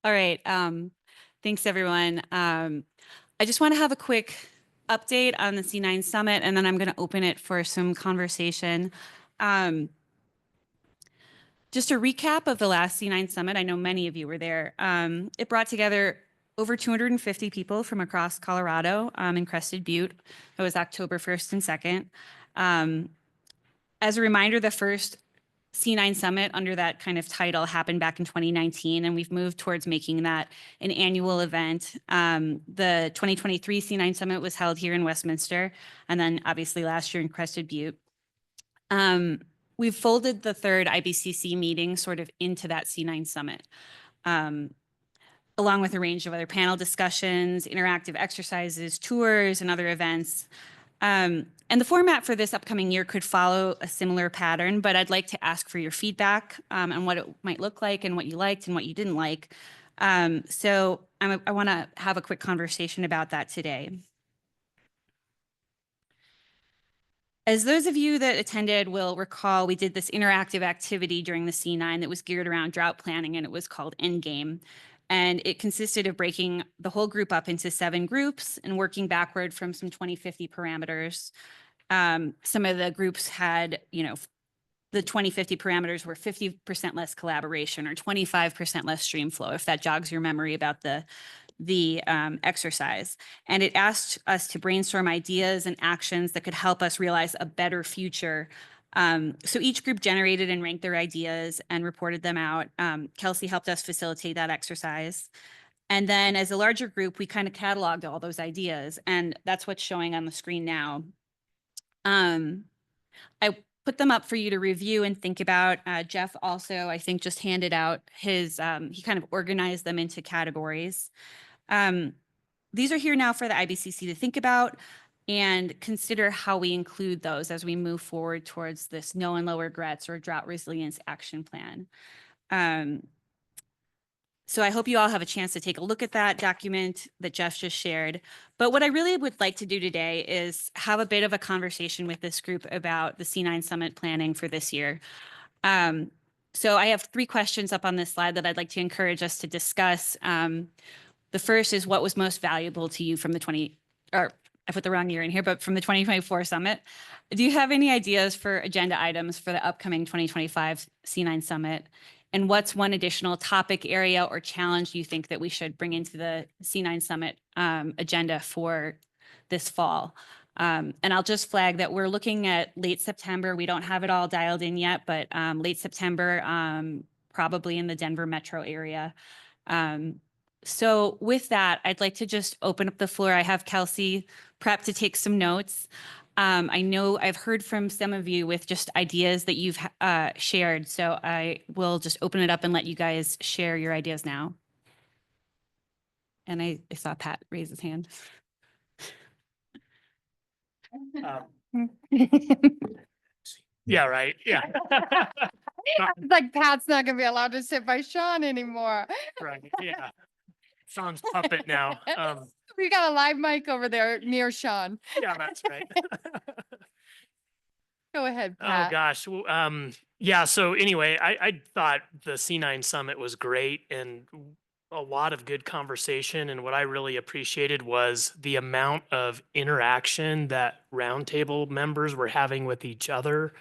All right. Thanks, everyone. I just want to have a quick update on the C9 Summit, and then I'm going to open it for some conversation. Just a recap of the last C9 Summit. I know many of you were there. It brought together over 250 people from across Colorado in Crested Butte. It was October 1st and 2nd. As a reminder, the first C9 Summit under that kind of title happened back in 2019, and we've moved towards making that an annual event. The 2023 C9 Summit was held here in Westminster, and then obviously last year in Crested Butte. We've folded the third IBCC meeting sort of into that C9 Summit, along with a range of other panel discussions, interactive exercises, tours, and other events. And the format for this upcoming year could follow a similar pattern, but I'd like to ask for your feedback on what it might look like and what you liked and what you didn't like. So I want to have a quick conversation about that today. As those of you that attended will recall, we did this interactive activity during the C9 that was geared around drought planning, and it was called Endgame. And it consisted of breaking the whole group up into 7 groups and working backward from some 2050 parameters. Some of the groups had, the 2050 parameters were 50% less collaboration or 25% less stream flow, if that jogs your memory about the exercise. And it asked us to brainstorm ideas and actions that could help us realize a better future. So each group generated and ranked their ideas and reported them out. Kelsey helped us facilitate that exercise. And then as a larger group, we kind of cataloged all those ideas, and that's what's showing on the screen now. I put them up for you to review and think about. Jeff also, I think, just handed out his, he kind of organized them into categories. These are here now for the IBCC to think about and consider how we include those as we move forward towards this no and low regrets or drought resilience action plan. So I hope you all have a chance to take a look at that document that Jeff just shared. But what I really would like to do today is have a bit of a conversation with this group about the C9 Summit planning for this year. So I have 3 questions up on this slide that I'd like to encourage us to discuss. The first is, what was most valuable to you from the I put the wrong year in here, but from the 2024 summit. Do you have any ideas for agenda items for the upcoming 2025 C9 summit? And what's one additional topic area or challenge you think that we should bring into the C9 summit agenda for this fall? And I'll just flag that we're looking at late September. We don't have it all dialed in yet, but late September, probably in the Denver metro area. So with that, I'd like to just open up the floor. I have Kelsey prepped to take some notes. I know I've heard from some of you with just ideas that you've shared. So I will just open it up and let you guys share your ideas now. And I saw Pat raise his hand. Yeah, right. Yeah. It's like Pat's not gonna be allowed to sit by Sean anymore. Right. Yeah. Sean's puppet now. We got a live mic over there near Sean. Yeah, that's right. Go ahead, Oh Pat. gosh. Yeah. So anyway, I thought the C9 summit was great and a lot of good conversation. And what I really appreciated was the amount of interaction that roundtable members were having with each other.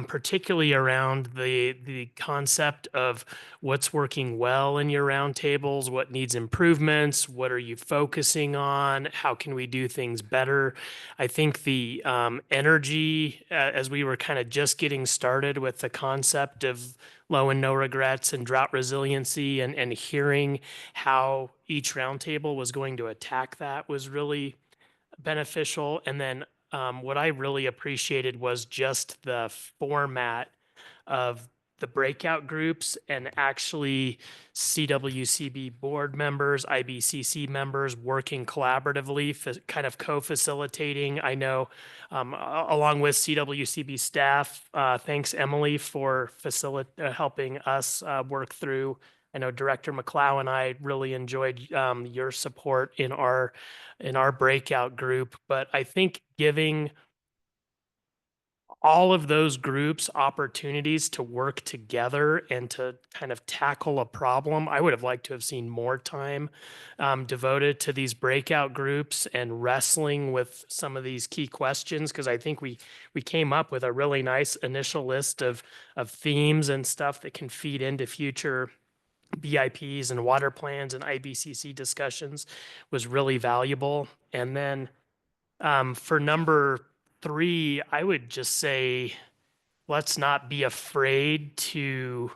Particularly around the concept of what's working well in your roundtables, what needs improvements, what are you focusing on, how can we do things better. I think the energy as we were kind of just getting started with the concept of low and no regrets and drought resiliency and hearing how each roundtable was going to attack that was really beneficial. And then what I really appreciated was just the format of the breakout groups and actually CWCB board members, IBCC members working collaboratively, kind of co-facilitating. I know along with CWCB staff, thanks Emily for helping us work through. I know Director McLeod and I really enjoyed your support in our breakout group, but I think giving all of those groups opportunities to work together and to kind of tackle a problem. I would have liked to have seen more time devoted to these breakout groups and wrestling with some of these key questions, because I think we came up with a really nice initial list of themes and stuff that can feed into future BIPs and water plans and IBCC discussions was really valuable. And then for number 3, I would just say, let's not be afraid to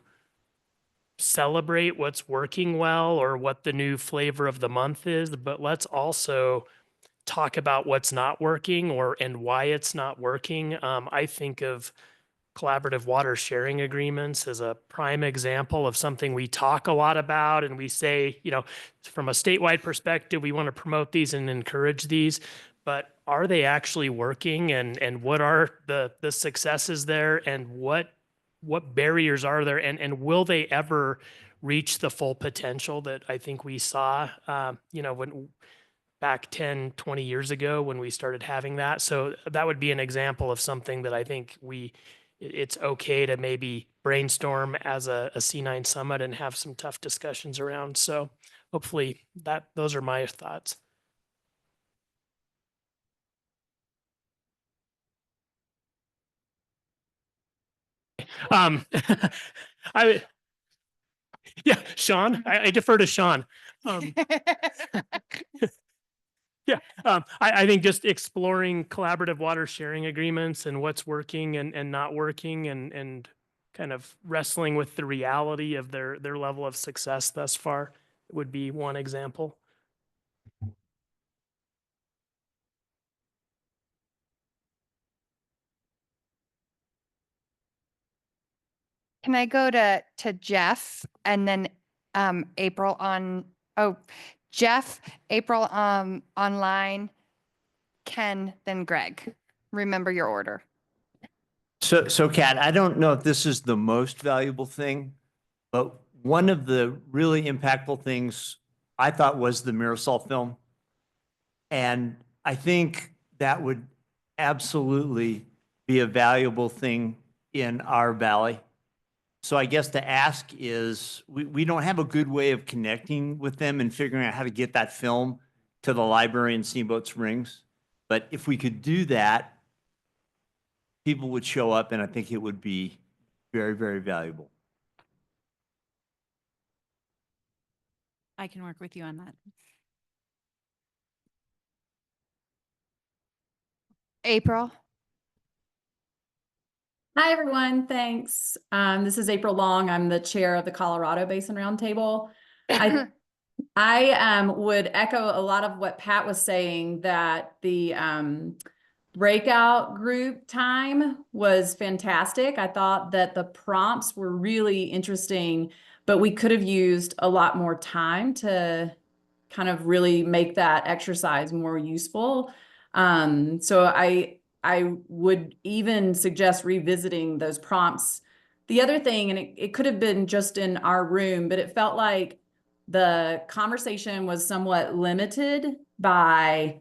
celebrate what's working well or what the new flavor of the month is, but let's also talk about what's not working and why it's not working. I think of collaborative water sharing agreements as a prime example of something we talk a lot about, and we say, from a statewide perspective, we want to promote these and encourage these, but are they actually working, and what are the successes there, and what barriers are there, and will they ever reach the full potential that I think we saw, when back 10, 20 years ago when we started having that. So that would be an example of something that I think it's okay to maybe brainstorm as a C9 summit and have some tough discussions around. So hopefully those are my thoughts. Yeah, Sean, I defer to Sean. Yeah, I think just exploring collaborative water sharing agreements and what's working and not working, and kind of wrestling with the reality of their level of success thus far would be one example. Can I go to Jeff and then April Jeff, April online, Ken, then Greg. Remember your order. So Kat, I don't know if this is the most valuable thing, but one of the really impactful things I thought was the Mirasol film. And I think that would absolutely be a valuable thing in our valley. So I guess the ask is, we don't have a good way of connecting with them and figuring out how to get that film to the library in Steamboat Springs. But if we could do that, people would show up, and I think it would be very, very valuable. I can work with you on that. April? Hi, everyone. Thanks. This is April Long. I'm the chair of the Colorado Basin Roundtable. I would echo a lot of what Pat was saying, that the breakout group time was fantastic. I thought that the prompts were really interesting, but we could have used a lot more time to kind of really make that exercise more useful. So I would even suggest revisiting those prompts. The other thing, and it could have been just in our room, but it felt like the conversation was somewhat limited by,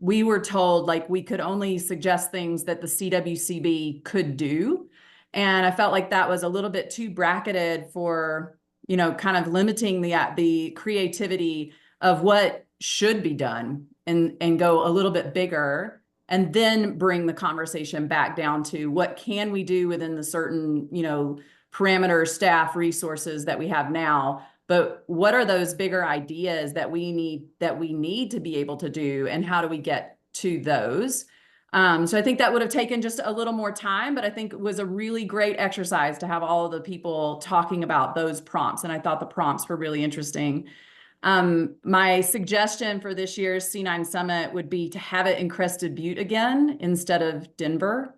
we were told like we could only suggest things that the CWCB could do. And I felt like that was a little bit too bracketed for, you know, kind of limiting the creativity of what should be done, and go a little bit bigger, and then bring the conversation back down to what can we do within the certain, you know, parameter staff resources that we have now, but what are those bigger ideas that we need to be able to do, and how do we get to those? So I think that would have taken just a little more time, but I think it was a really great exercise to have all of the people talking about those prompts. And I thought the prompts were really interesting. My suggestion for this year's C9 Summit would be to have it in Crested Butte again instead of Denver.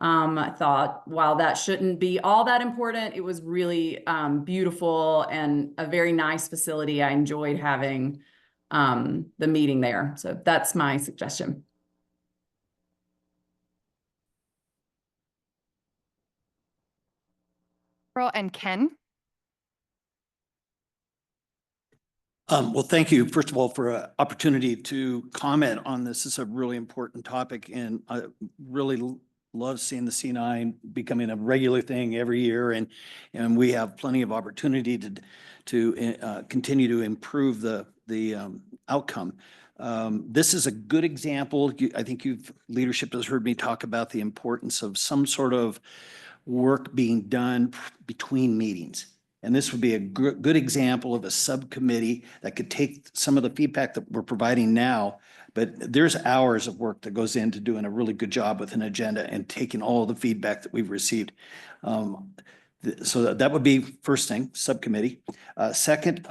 I thought, while that shouldn't be all that important, it was really beautiful and a very nice facility. I enjoyed having the meeting there. So that's my suggestion. April and Ken? Well, thank you, first of all, for an opportunity to comment on this. It's a really important topic, and I really love seeing the C9 becoming a regular thing every year, and we have plenty of opportunity to continue to improve the outcome. This is a good example. I think leadership has heard me talk about the importance of some sort of work being done between meetings. And this would be a good example of a subcommittee that could take some of the feedback that we're providing now, but there's hours of work that goes into doing a really good job with an agenda and taking all the feedback that we've received. So that would be first thing, subcommittee. Second,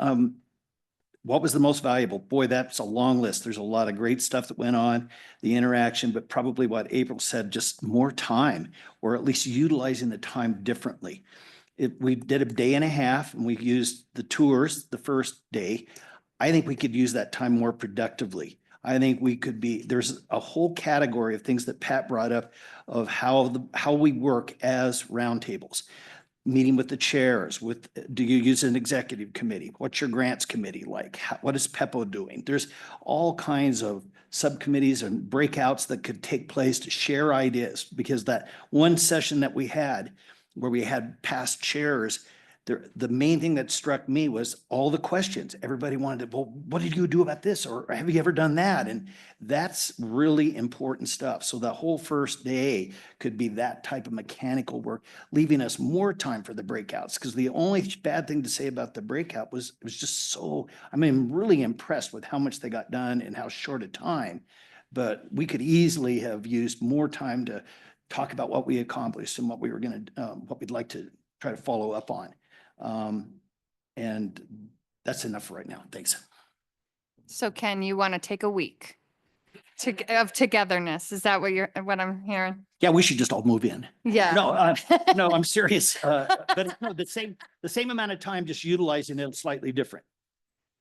what was the most valuable? Boy, that's a long list. There's a lot of great stuff that went on, the interaction, but probably what April said, just more time, or at least utilizing the time differently. We did a day and a half, and we used the tours the first day. I think we could use that time more productively. I think there's a whole category of things that Pat brought up of how we work as roundtables. Meeting with the chairs, do you use an executive committee? What's your grants committee like? What is PEPO doing? There's all kinds of subcommittees and breakouts that could take place to share ideas, because that one session that we had where we had past chairs, the main thing that struck me was all the questions. Everybody wanted to, well, what did you do about this? Or have you ever done that? And that's really important stuff. So the whole first day could be that type of mechanical work, leaving us more time for the breakouts. Because the only bad thing to say about the breakout was it was just so, I'm really impressed with how much they got done in how short a time. But we could easily have used more time to talk about what we accomplished and what we'd like to try to follow up on. And that's enough for right now. Thanks. So Ken, you want to take a week of togetherness? Is that what I'm hearing? Yeah, we should just all move in. Yeah. No, I'm serious. But no, the same amount of time, just utilizing it slightly different.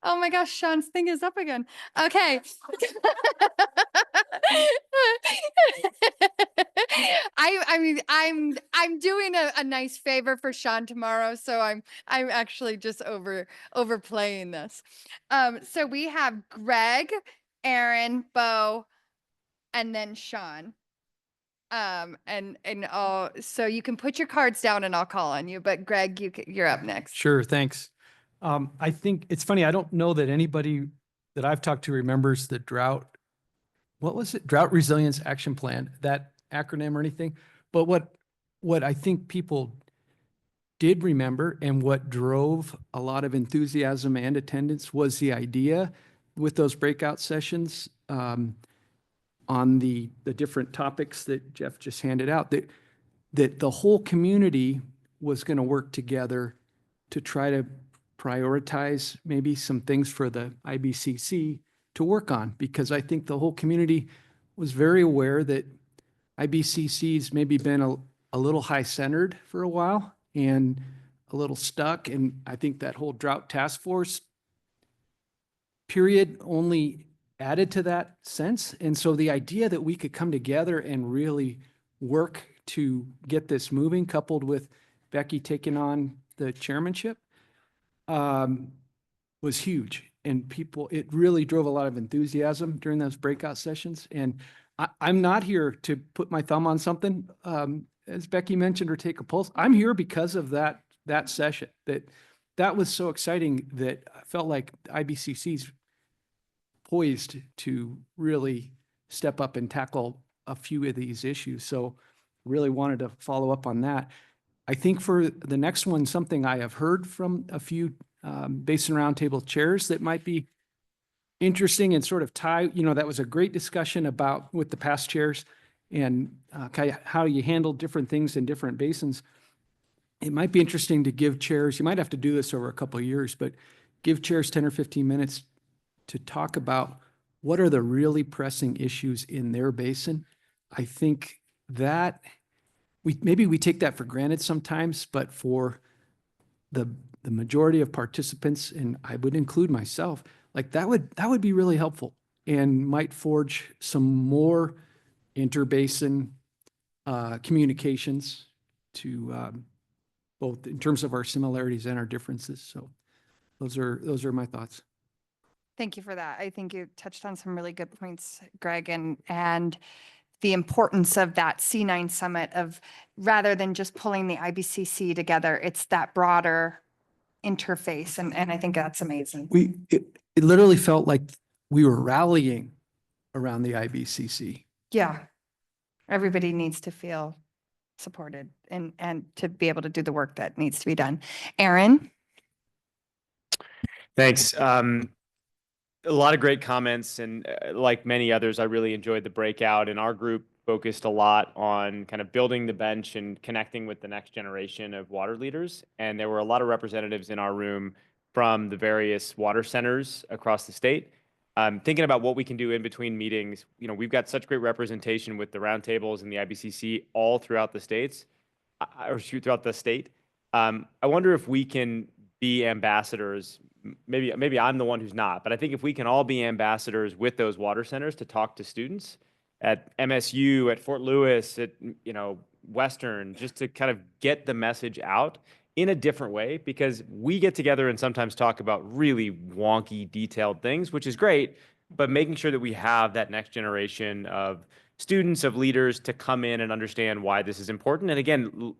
Oh my gosh, Sean's thing is up again. Okay. I mean, I'm doing a nice favor for Sean tomorrow, so I'm actually just overplaying this. So we have Greg, Aaron, Bo, and then Sean. So you can put your cards down and I'll call on you, but Greg, you're up next. Sure, thanks. I think it's funny, I don't know that anybody that I've talked to remembers the drought what was it? Drought Resilience Action Plan, that acronym or anything. But what I think people did remember and what drove a lot of enthusiasm and attendance was the idea with those breakout sessions on the different topics that Jeff just handed out, that the whole community was going to work together to try to prioritize maybe some things for the IBCC to work on, because I think the whole community was very aware that IBCC's maybe been a little high-centered for a while and a little stuck. And I think that whole drought task force period only added to that sense. And so the idea that we could come together and really work to get this moving, coupled with Becky taking on the chairmanship, was huge. And it really drove a lot of enthusiasm during those breakout sessions. And I'm not here to put my thumb on something, as Becky mentioned, or take a pulse. I'm here because of that session. That was so exciting that I felt like IBCC's poised to really step up and tackle a few of these issues. So really wanted to follow up on that. I think for the next one, something I have heard from a few Basin Roundtable chairs that might be interesting and sort of tie, that was a great discussion about with the past chairs and how you handle different things in different basins. It might be interesting to give chairs, you might have to do this over a couple of years, but give chairs 10 or 15 minutes to talk about what are the really pressing issues in their basin. I think that maybe we take that for granted sometimes, but for the majority of participants, and I would include myself, like that would be really helpful and might forge some more interbasin communications to both in terms of our similarities and our differences. So those are my thoughts. Thank you for that. I think you touched on some really good points, Greg, and the importance of that C9 summit of rather than just pulling the IBCC together, it's that broader interface. And I think that's amazing. It literally felt like we were rallying around the IBCC. Yeah. Everybody needs to feel supported and to be able to do the work that needs to be done. Aaron? Thanks. A lot of great comments, and like many others, I really enjoyed the breakout, and our group focused a lot on kind of building the bench and connecting with the next generation of water leaders. And there were a lot of representatives in our room from the various water centers across the state. Thinking about what we can do in between meetings, we've got such great representation with the roundtables and the IBCC all throughout the states, or throughout the state. I wonder if we can be ambassadors. Maybe I'm the one who's not, but I think if we can all be ambassadors with those water centers to talk to students at MSU, at Fort Lewis, at Western, just to kind of get the message out in a different way, because we get together and sometimes talk about really wonky, detailed things, which is great, but making sure that we have that next generation of students, of leaders to come in and understand why this is important. And again,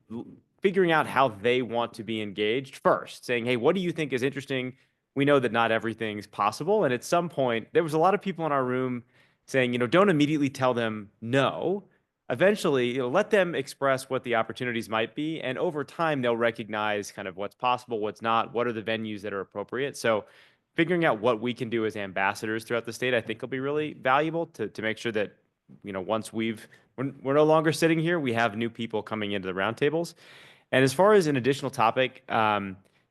figuring out how they want to be engaged first, saying, hey, what do you think is interesting? We know that not everything's possible. And at some point, there was a lot of people in our room saying, don't immediately tell them no. Eventually, let them express what the opportunities might be. And over time, they'll recognize kind of what's possible, what's not, what are the venues that are appropriate. So figuring out what we can do as ambassadors throughout the state, I think will be really valuable to make sure that, once we're no longer sitting here, we have new people coming into the roundtables. And as far as an additional topic,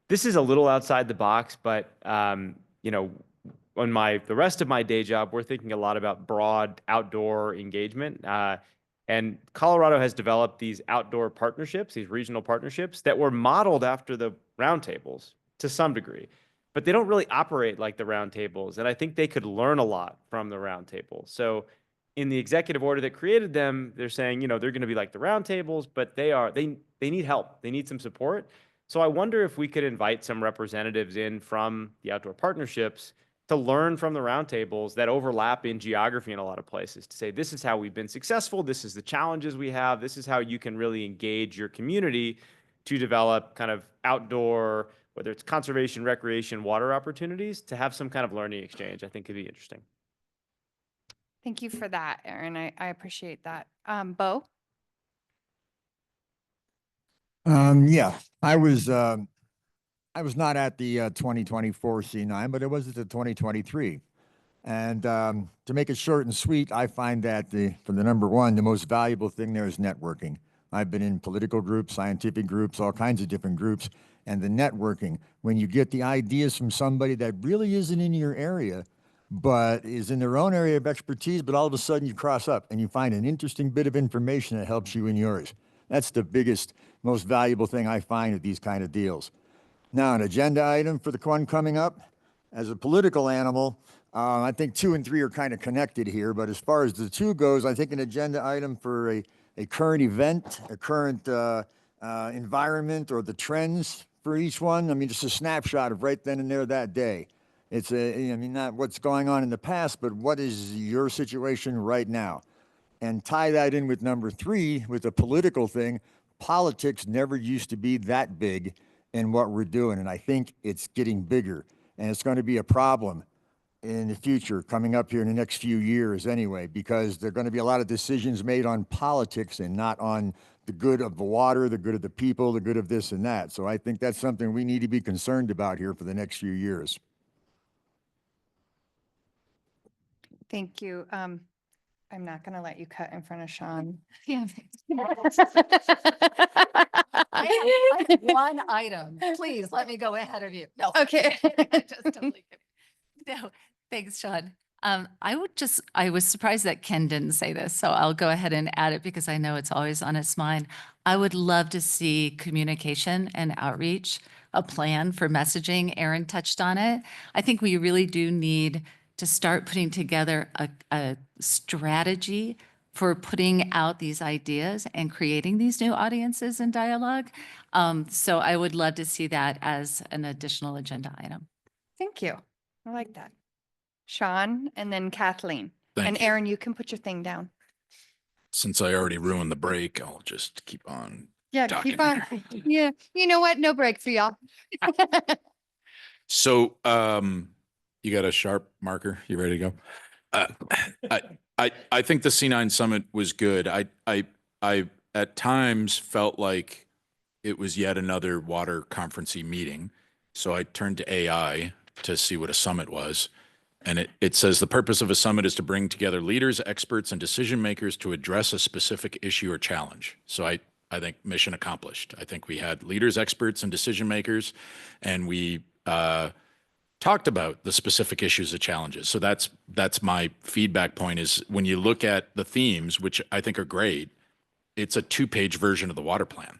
this is a little outside the box, but on the rest of my day job, we're thinking a lot about broad outdoor engagement. And Colorado has developed these outdoor partnerships, these regional partnerships that were modeled after the roundtables to some degree, but they don't really operate like the roundtables. And I think they could learn a lot from the roundtables. So in the executive order that created them, they're saying, they're going to be like the roundtables, but they need help. They need some support. So I wonder if we could invite some representatives in from the outdoor partnerships to learn from the roundtables that overlap in geography in a lot of places, to say, this is how we've been successful. This is the challenges we have. This is how you can really engage your community to develop kind of outdoor, whether it's conservation, recreation, water opportunities, to have some kind of learning exchange. I think could be interesting. Thank you for that, Erin. I appreciate that. Bo? Yeah, I was not at the 2024 C9, but it was at the 2023. And to make it short and sweet, I find that for the number one, the most valuable thing there is networking. I've been in political groups, scientific groups, all kinds of different groups, and the networking, when you get the ideas from somebody that really isn't in your area, but is in their own area of expertise, but all of a sudden you cross up and you find an interesting bit of information that helps you in yours. That's the biggest, most valuable thing I find at these kind of deals. Now, an agenda item for the one coming up. As a political animal, I think 2 and 3 are kind of connected here, but as far as the 2 goes, I think an agenda item for a current event, a current environment, or the trends for each one. I mean, just a snapshot of right then and there that day. It's I mean, not what's going on in the past, but what is your situation right now? And tie that in with number 3, with the political thing. Politics never used to be that big in what we're doing, and I think it's getting bigger, and it's going to be a problem in the future, coming up here in the next few years anyway, because there are going to be a lot of decisions made on politics and not on the good of the water, the good of the people, the good of this and that. So I think that's something we need to be concerned about here for the next few years. Thank you. I'm not going to let you cut in front of Sean. Yeah. I have one item. Please let me go ahead of you. No. Okay. Just totally kidding. No, thanks, Sean. I was surprised that Ken didn't say this, so I'll go ahead and add it because I know it's always on his mind. I would love to see communication and outreach, a plan for messaging. Erin touched on it. I think we really do need to start putting together a strategy for putting out these ideas and creating these new audiences and dialogue. So I would love to see that as an additional agenda item. Thank you. I like that. Sean and then Kathleen. Thank And you. Erin, you can put your thing down. Since I already ruined the break, I'll just keep on. Yeah, talking. keep on. Yeah, you know what? No break for y'all. So, you got a sharp marker? You ready to go? I think the C9 summit was good. I at times felt like it was yet another water conferencey meeting. So I turned to AI to see what a summit was. And it says the purpose of a summit is to bring together leaders, experts, and decision makers to address a specific issue or challenge. So I think mission accomplished. I think we had leaders, experts, and decision makers, and we talked about the specific issues and challenges. So that's my feedback point is when you look at the themes, which I think are great, it's a 2-page version of the water plan.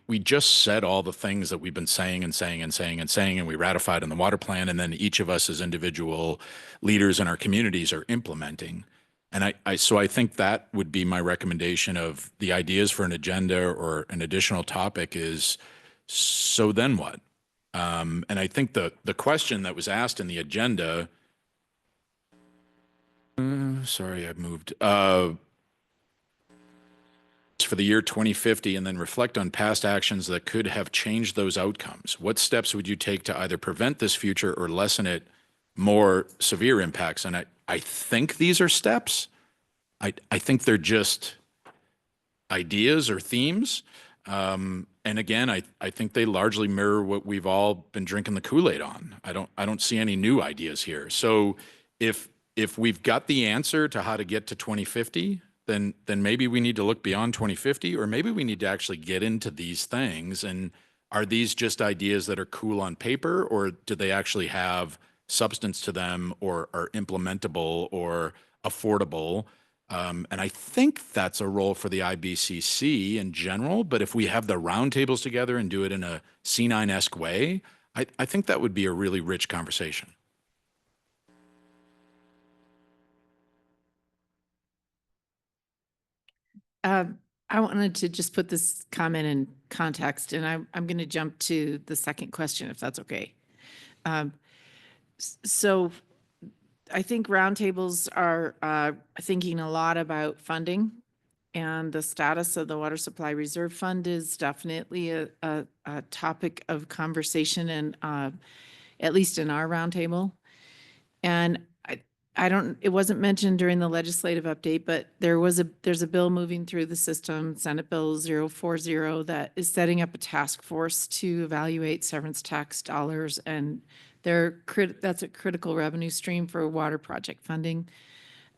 We just said all the things that we've been saying, and we ratified in the water plan, and then each of us as individual leaders in our communities are implementing. And so I think that would be my recommendation of the ideas for an agenda or an additional topic is, so then what? And I think the question that was asked in the agenda, sorry, I moved, for the year 2050, and then reflect on past actions that could have changed those outcomes. What steps would you take to either prevent this future or lessen it more severe impacts? And I think these are steps. I think they're just ideas or themes. And again, I think they largely mirror what we've all been drinking the Kool-Aid on. I don't see any new ideas here. So if we've got the answer to how to get to 2050, then maybe we need to look beyond 2050, or maybe we need to actually get into these things. And are these just ideas that are cool on paper, or do they actually have substance to them, or are implementable or affordable? And I think that's a role for the IBCC in general. But if we have the roundtables together and do it in a C9-esque way, I think that would be a really rich conversation. I wanted to just put this comment in context, and I'm going to jump to the second question, if that's okay. So I think roundtables are thinking a lot about funding, and the status of the Water Supply Reserve Fund is definitely a topic of conversation, and at least in our roundtable. And it wasn't mentioned during the legislative update, but there's a bill moving through the system, Senate Bill 040, that is setting up a task force to evaluate severance tax dollars, and that's a critical revenue stream for water project funding.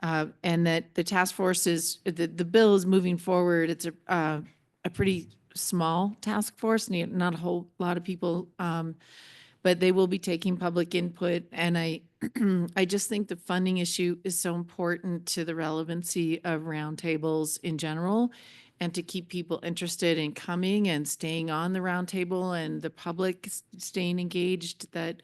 And that the task force the bill is moving forward. It's a pretty small task force, not a whole lot of people, but they will be taking public input. And I just think the funding issue is so important to the relevancy of roundtables in general, and to keep people interested in coming and staying on the roundtable, and the public staying engaged, that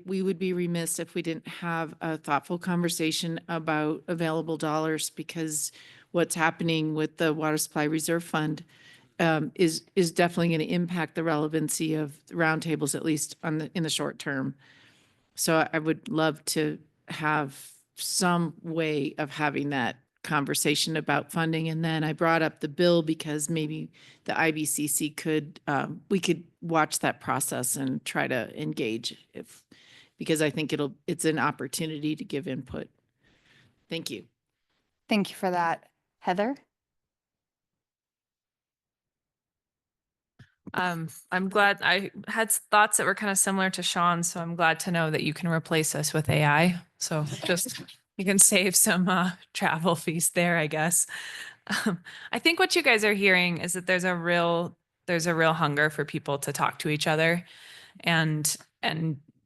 we would be remiss if we didn't have a thoughtful conversation about available dollars, because what's happening with the Water Supply Reserve Fund is definitely going to impact the relevancy of roundtables, at least in the short term. So I would love to have some way of having that conversation about funding. And then I brought up the bill because maybe the IBCC we could watch that process and try to engage, because I think it's an opportunity to give input. Thank you. Thank you for that. Heather? I'm glad I had thoughts that were kind of similar to Sean, so I'm glad to know that you can replace us with AI. So just you can save some travel fees there, I guess. I think what you guys are hearing is that there's a real hunger for people to talk to each other, and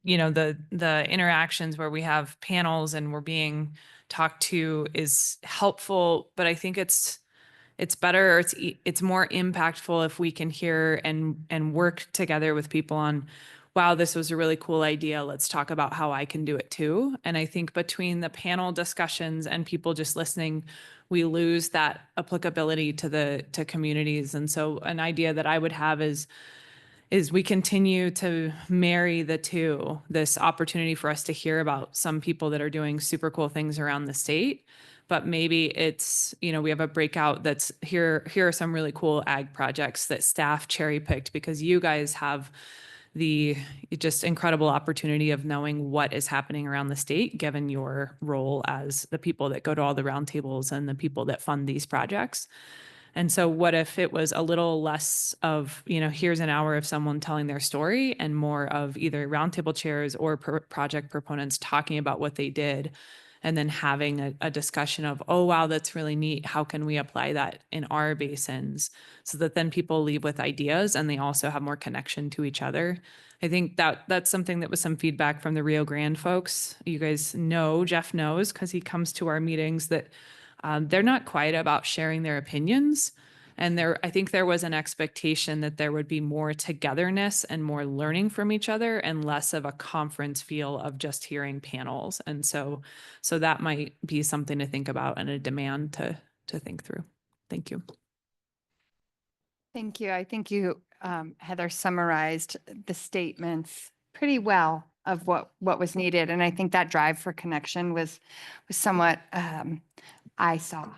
you know, the interactions where we have panels and we're being talked to is helpful, but I think it's better, it's more impactful if we can hear and work together with people on, wow, this was a really cool idea. Let's talk about how I can do it too. And I think between the panel discussions and people just listening, we lose that applicability to communities. And so an idea that I would have is we continue to marry the two, this opportunity for us to hear about some people that are doing super cool things around the state. But maybe it's, you know, we have a breakout that's here are some really cool ag projects that staff cherry picked, because you guys have the just incredible opportunity of knowing what is happening around the state, given your role as the people that go to all the roundtables and the people that fund these projects. And so what if it was a little less of, you know, here's an hour of someone telling their story, and more of either roundtable chairs or project proponents talking about what they did, and then having a discussion of, oh, wow, that's really neat. How can we apply that in our basins? So that then people leave with ideas and they also have more connection to each other. I think that's something that was some feedback from the Rio Grande folks. You guys know, Jeff knows, because he comes to our meetings, that they're not quiet about sharing their opinions. And I think there was an expectation that there would be more togetherness and more learning from each other, and less of a conference feel of just hearing panels. And so that might be something to think about, and a demand to think through. Thank you. Thank you. I think you, Heather, summarized the statements pretty well of what was needed. And I think that drive for connection was somewhat I saw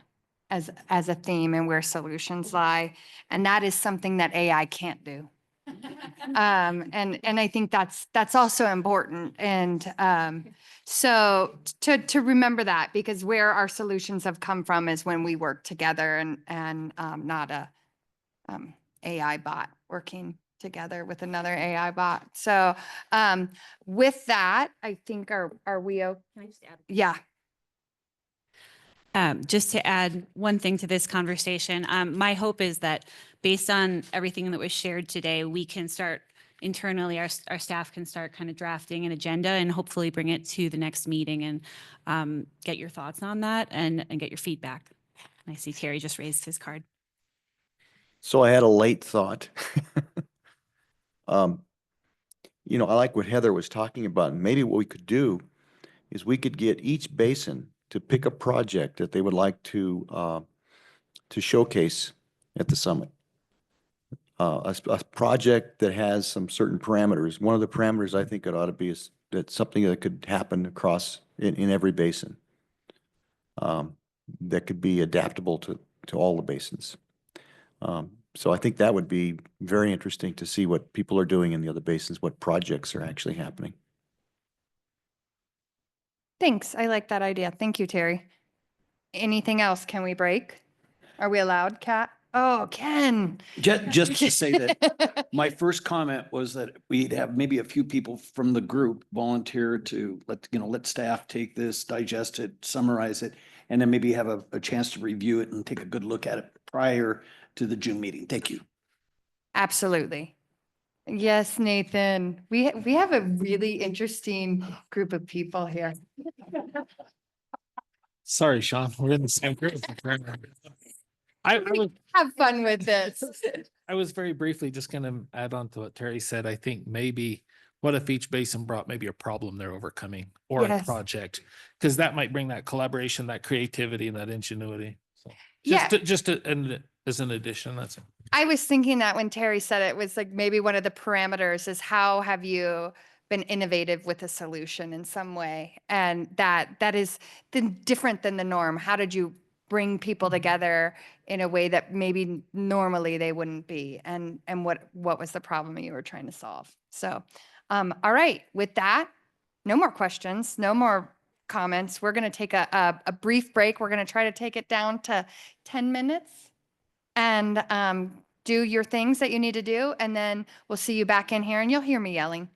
as a theme, and where solutions lie. And that is something that AI can't do. And I think that's also important. And so to remember that, because where our solutions have come from is when we work together, and not a AI bot working together with another AI bot. So with that, I think are we okay? Can I just add? Yeah. Just to add one thing to this conversation, my hope is that based on everything that was shared today, we can start internally, our staff can start kind of drafting an agenda, and hopefully bring it to the next meeting, and get your thoughts on that, and get your feedback. And I see Terry just raised his card. So I had a late thought. You know, I like what Heather was talking about. And maybe what we could do is we could get each basin to pick a project that they would like to showcase at the summit. A project that has some certain parameters. One of the parameters I think it ought to be is that something that could happen across in every basin. That could be adaptable to all the basins. So I think that would be very interesting to see what people are doing in the other basins, what projects are actually happening. Thanks. I like that idea. Thank you, Terry. Anything else? Can we break? Are we allowed, Kat? Oh, Ken. Just to say that my first comment was that we'd have maybe a few people from the group volunteer to let staff take this, digest it, summarize it, and then maybe have a chance to review it and take a good look at it prior to the June meeting. Thank you. Absolutely. Yes, Nathan. We have a really interesting group of people here. Sorry, Sean, we're in the same group. I was, Have fun with this. I was very briefly just going to add on to what Terry said. I think maybe what if each basin brought maybe a problem they're overcoming or Yes. a project? Because that might bring that collaboration, that creativity, and that ingenuity. So Yeah. as an addition, that's it. I was thinking that when Terry said it was like maybe one of the parameters is how have you been innovative with a solution in some way? And that is different than the norm. How did you bring people together in a way that maybe normally they wouldn't be? And what was the problem you were trying to solve? So, all right, with that, no more questions, no more comments. We're going to take a brief break. We're going to try to take it down to 10 minutes and do your things that you need to do. And then we'll see you back in here and you'll hear me yelling.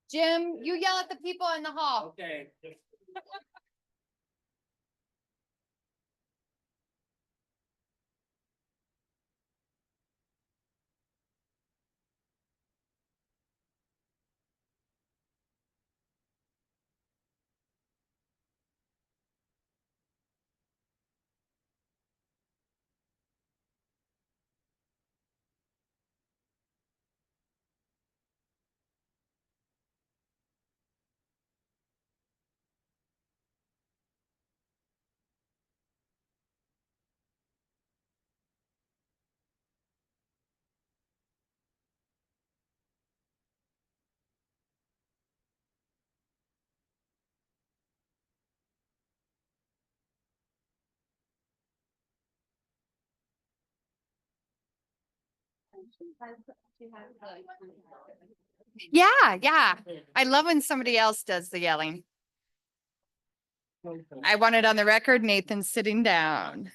Jim, you yell at the people in the hall. Okay. Yeah. I love when somebody else does the yelling. I want it on the record, Nathan's sitting down.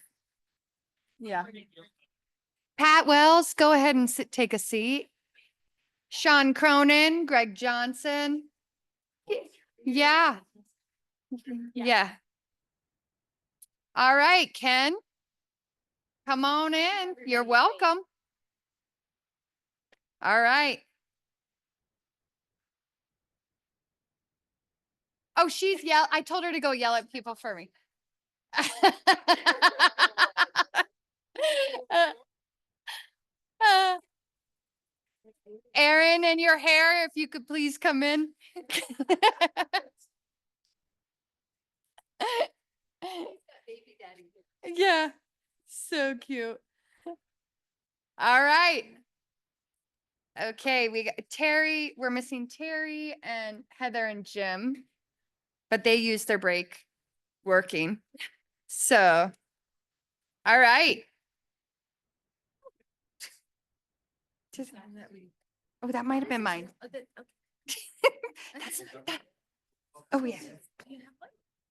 Yeah. Pat Wells, go ahead and take a seat. Sean Cronin, Greg Johnson. Yeah. Yeah. All right, Ken. Come on in. You're welcome. All right. Oh, I told her to go yell at people for me. Aaron and your hair, if you could please come in. Yeah, so cute. All right. Okay, we got Terry. We're missing Terry and Heather and Jim, but they used their break working. So, all right. Oh, that might have been mine. Oh, yeah.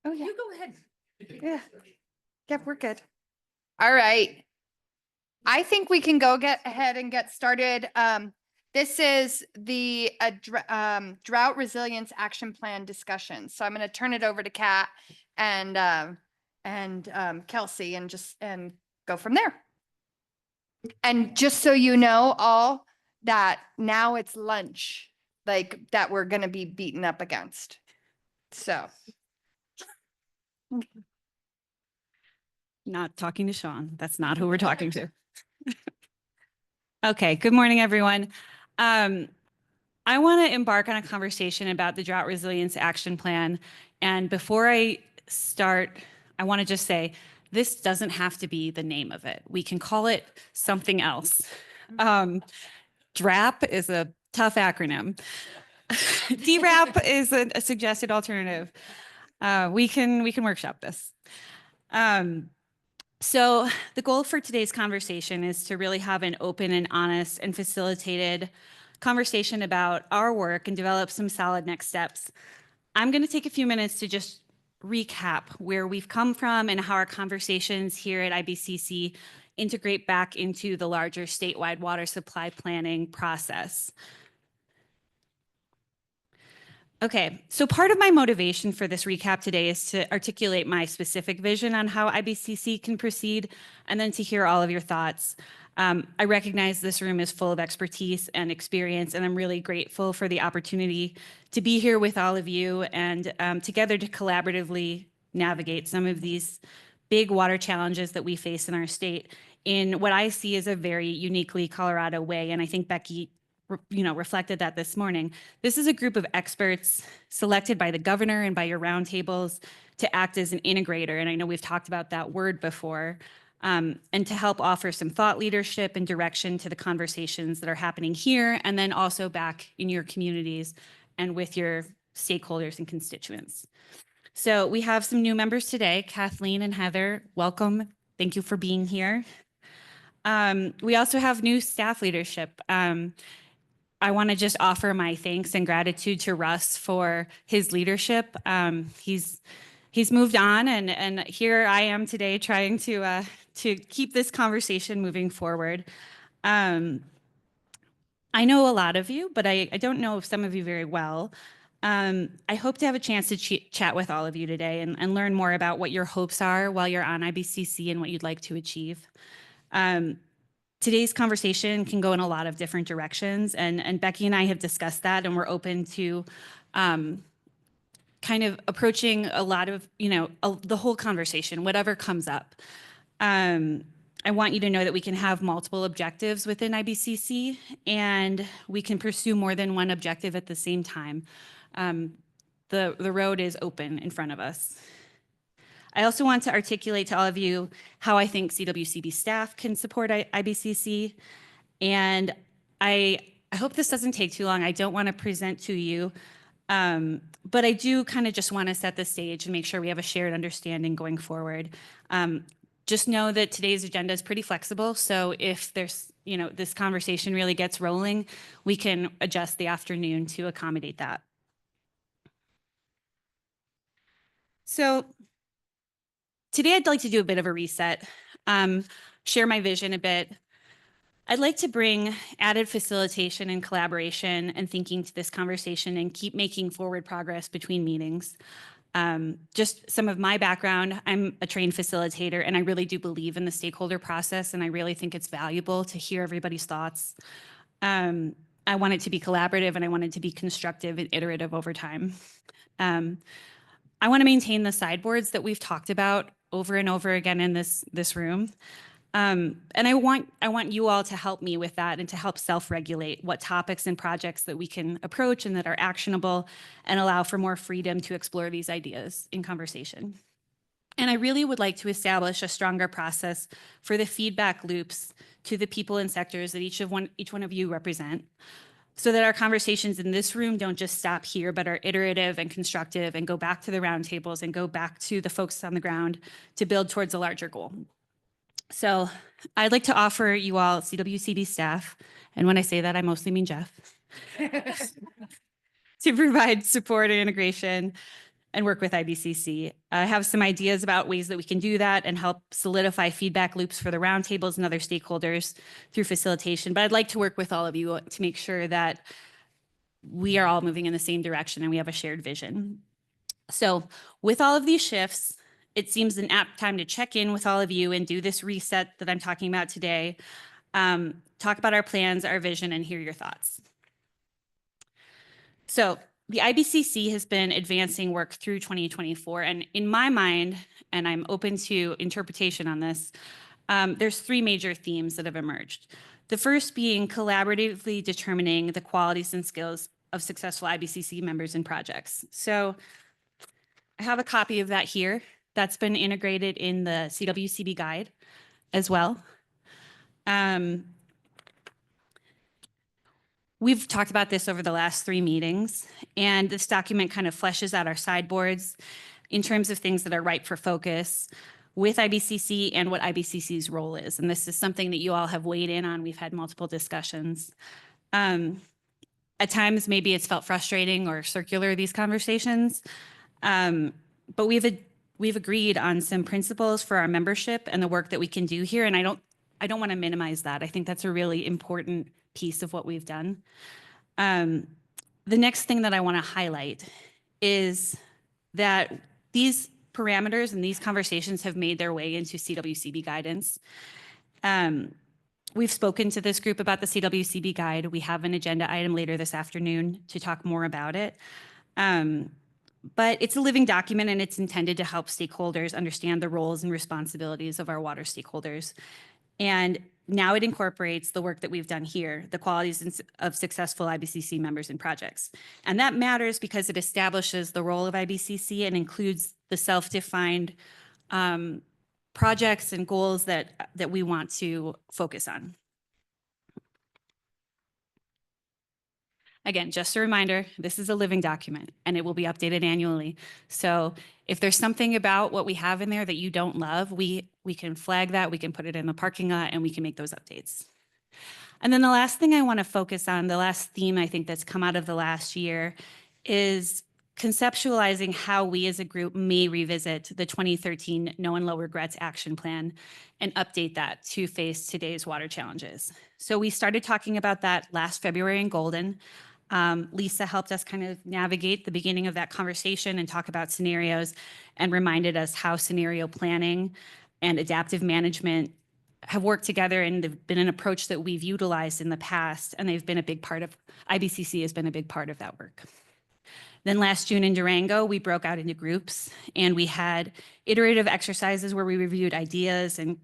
Oh, yeah. You go ahead. Yeah. Yep, we're good. All right. I think we can go get ahead and get started. This is the drought resilience action plan discussion. So I'm going to turn it over to Kat and Kelsey and go from there. And just so you know all that now it's lunch, like that we're going to be beaten up against. So. Not talking to Sean. That's not who we're talking to. Okay, good morning, everyone. I want to embark on a conversation about the Drought Resilience Action Plan. And before I start, I want to just say, this doesn't have to be the name of it. We can call it something else. DRAP is a tough acronym. DRAP is a suggested alternative. We can workshop this. So the goal for today's conversation is to really have an open and honest and facilitated conversation about our work and develop some solid next steps. I'm going to take a few minutes to just recap where we've come from and how our conversations here at IBCC integrate back into the larger statewide water supply planning process. Okay, so part of my motivation for this recap today is to articulate my specific vision on how IBCC can proceed, and then to hear all of your thoughts. I recognize this room is full of expertise and experience, and I'm really grateful for the opportunity to be here with all of you and together to collaboratively navigate some of these big water challenges that we face in our state in what I see as a very uniquely Colorado way. And I think Becky reflected that this morning. This is a group of experts selected by the governor and by your roundtables to act as an integrator. And I know we've talked about that word before, and to help offer some thought leadership and direction to the conversations that are happening here, and then also back in your communities and with your stakeholders and constituents. So we have some new members today, Kathleen and Heather, welcome. Thank you for being here. We also have new staff leadership. I want to just offer my thanks and gratitude to Russ for his leadership. He's moved on, and here I am today trying to keep this conversation moving forward. I know a lot of you, but I don't know some of you very well. I hope to have a chance to chat with all of you today and learn more about what your hopes are while you're on IBCC and what you'd like to achieve. Today's conversation can go in a lot of different directions, and Becky and I have discussed that, and we're open to kind of approaching a lot of, the whole conversation, whatever comes up. I want you to know that we can have multiple objectives within IBCC, and we can pursue more than one objective at the same time. The road is open in front of us. I also want to articulate to all of you how I think CWCB staff can support IBCC, and I hope this doesn't take too long. I don't want to present to you, but I do kind of just want to set the stage and make sure we have a shared understanding going forward. Just know that today's agenda is pretty flexible, so if there's, this conversation really gets rolling, we can adjust the afternoon to accommodate that. So today I'd like to do a bit of a reset, share my vision a bit. I'd like to bring added facilitation and collaboration and thinking to this conversation and keep making forward progress between meetings. Just some of my background, I'm a trained facilitator, and I really do believe in the stakeholder process, and I really think it's valuable to hear everybody's thoughts. I want it to be collaborative, and I want it to be constructive and iterative over time. I want to maintain the sideboards that we've talked about over and over again in this room. And I want you all to help me with that and to help self-regulate what topics and projects that we can approach and that are actionable and allow for more freedom to explore these ideas in conversation. And I really would like to establish a stronger process for the feedback loops to the people and sectors that each one of you represent, so that our conversations in this room don't just stop here, but are iterative and constructive and go back to the roundtables and go back to the folks on the ground to build towards a larger goal. So I'd like to offer you all CWCB staff, and when I say that, I mostly mean Jeff, to provide support and integration and work with IBCC. I have some ideas about ways that we can do that and help solidify feedback loops for the roundtables and other stakeholders through facilitation. But I'd like to work with all of you to make sure that we are all moving in the same direction and we have a shared vision. So with all of these shifts, it seems an apt time to check in with all of you and do this reset that I'm talking about today. Talk about our plans, our vision, and hear your thoughts. So the IBCC has been advancing work through 2024, and in my mind, and I'm open to interpretation on this, there's three major themes that have emerged. The first being collaboratively determining the qualities and skills of successful IBCC members and projects. So I have a copy of that here. That's been integrated in the CWCB guide as well. We've talked about this over the last 3 meetings, and this document kind of fleshes out our sideboards in terms of things that are ripe for focus with IBCC and what IBCC's role is. And this is something that you all have weighed in on. We've had multiple discussions. At times, maybe it's felt frustrating or circular, these conversations, but we've agreed on some principles for our membership and the work that we can do here. And I don't want to minimize that. I think that's a really important piece of what we've done. The next thing that I want to highlight is that these parameters and these conversations have made their way into CWCB guidance. We've spoken to this group about the CWCB guide. We have an agenda item later this afternoon to talk more about it. But it's a living document, and it's intended to help stakeholders understand the roles and responsibilities of our water stakeholders. And now it incorporates the work that we've done here, the qualities of successful IBCC members and projects. And that matters because it establishes the role of IBCC and includes the self-defined projects and goals that we want to focus on. Again, just a reminder, this is a living document and it will be updated annually. So if there's something about what we have in there that you don't love, we can flag that, we can put it in the parking lot, and we can make those updates. And then the last thing I want to focus on, the last theme I think that's come out of the last year, is conceptualizing how we as a group may revisit the 2013 No and Low Regrets Action Plan and update that to face today's water challenges. So we started talking about that last February in Golden. Lisa helped us kind of navigate the beginning of that conversation and talk about scenarios and reminded us how scenario planning and adaptive management have worked together and they've been an approach that we've utilized in the past, and they've been a big part of, IBCC has been a big part of that work. Then last June in Durango, we broke out into groups and we had iterative exercises where we reviewed ideas and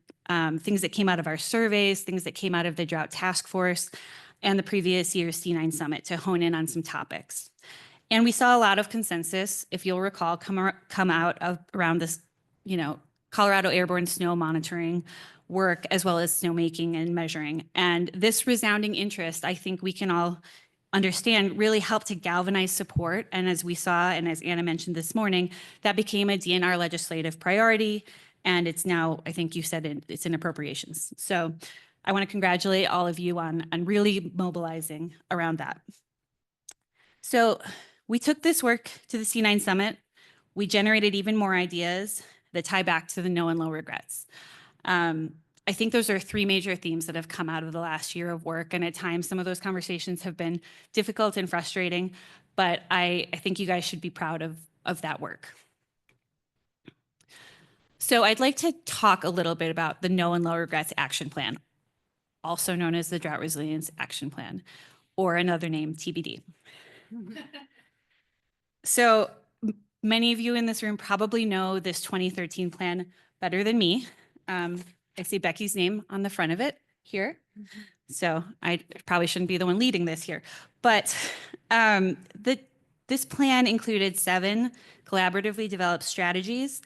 things that came out of our surveys, things that came out of the Drought Task Force and the previous year's C9 Summit to hone in on some topics. And we saw a lot of consensus, if you'll recall, come out of around this, Colorado airborne snow monitoring work, as well as snowmaking and measuring. And this resounding interest, I think we can all understand, really helped to galvanize support. And as we saw, and as Anna mentioned this morning, that became a DNR legislative priority. And it's now, I think you said it's in appropriations. So I want to congratulate all of you on really mobilizing around that. So we took this work to the C9 Summit. We generated even more ideas that tie back to the No and Low Regrets. I think those are three major themes that have come out of the last year of work. And at times, some of those conversations have been difficult and frustrating, but I think you guys should be proud of that work. So I'd like to talk a little bit about the No and Low Regrets Action Plan, also known as the Drought Resilience Action Plan, or another name, TBD. So many of you in this room probably know this 2013 plan better than me. I see Becky's name on the front of it here. So I probably shouldn't be the one leading this here. But this plan included 7 collaboratively developed strategies.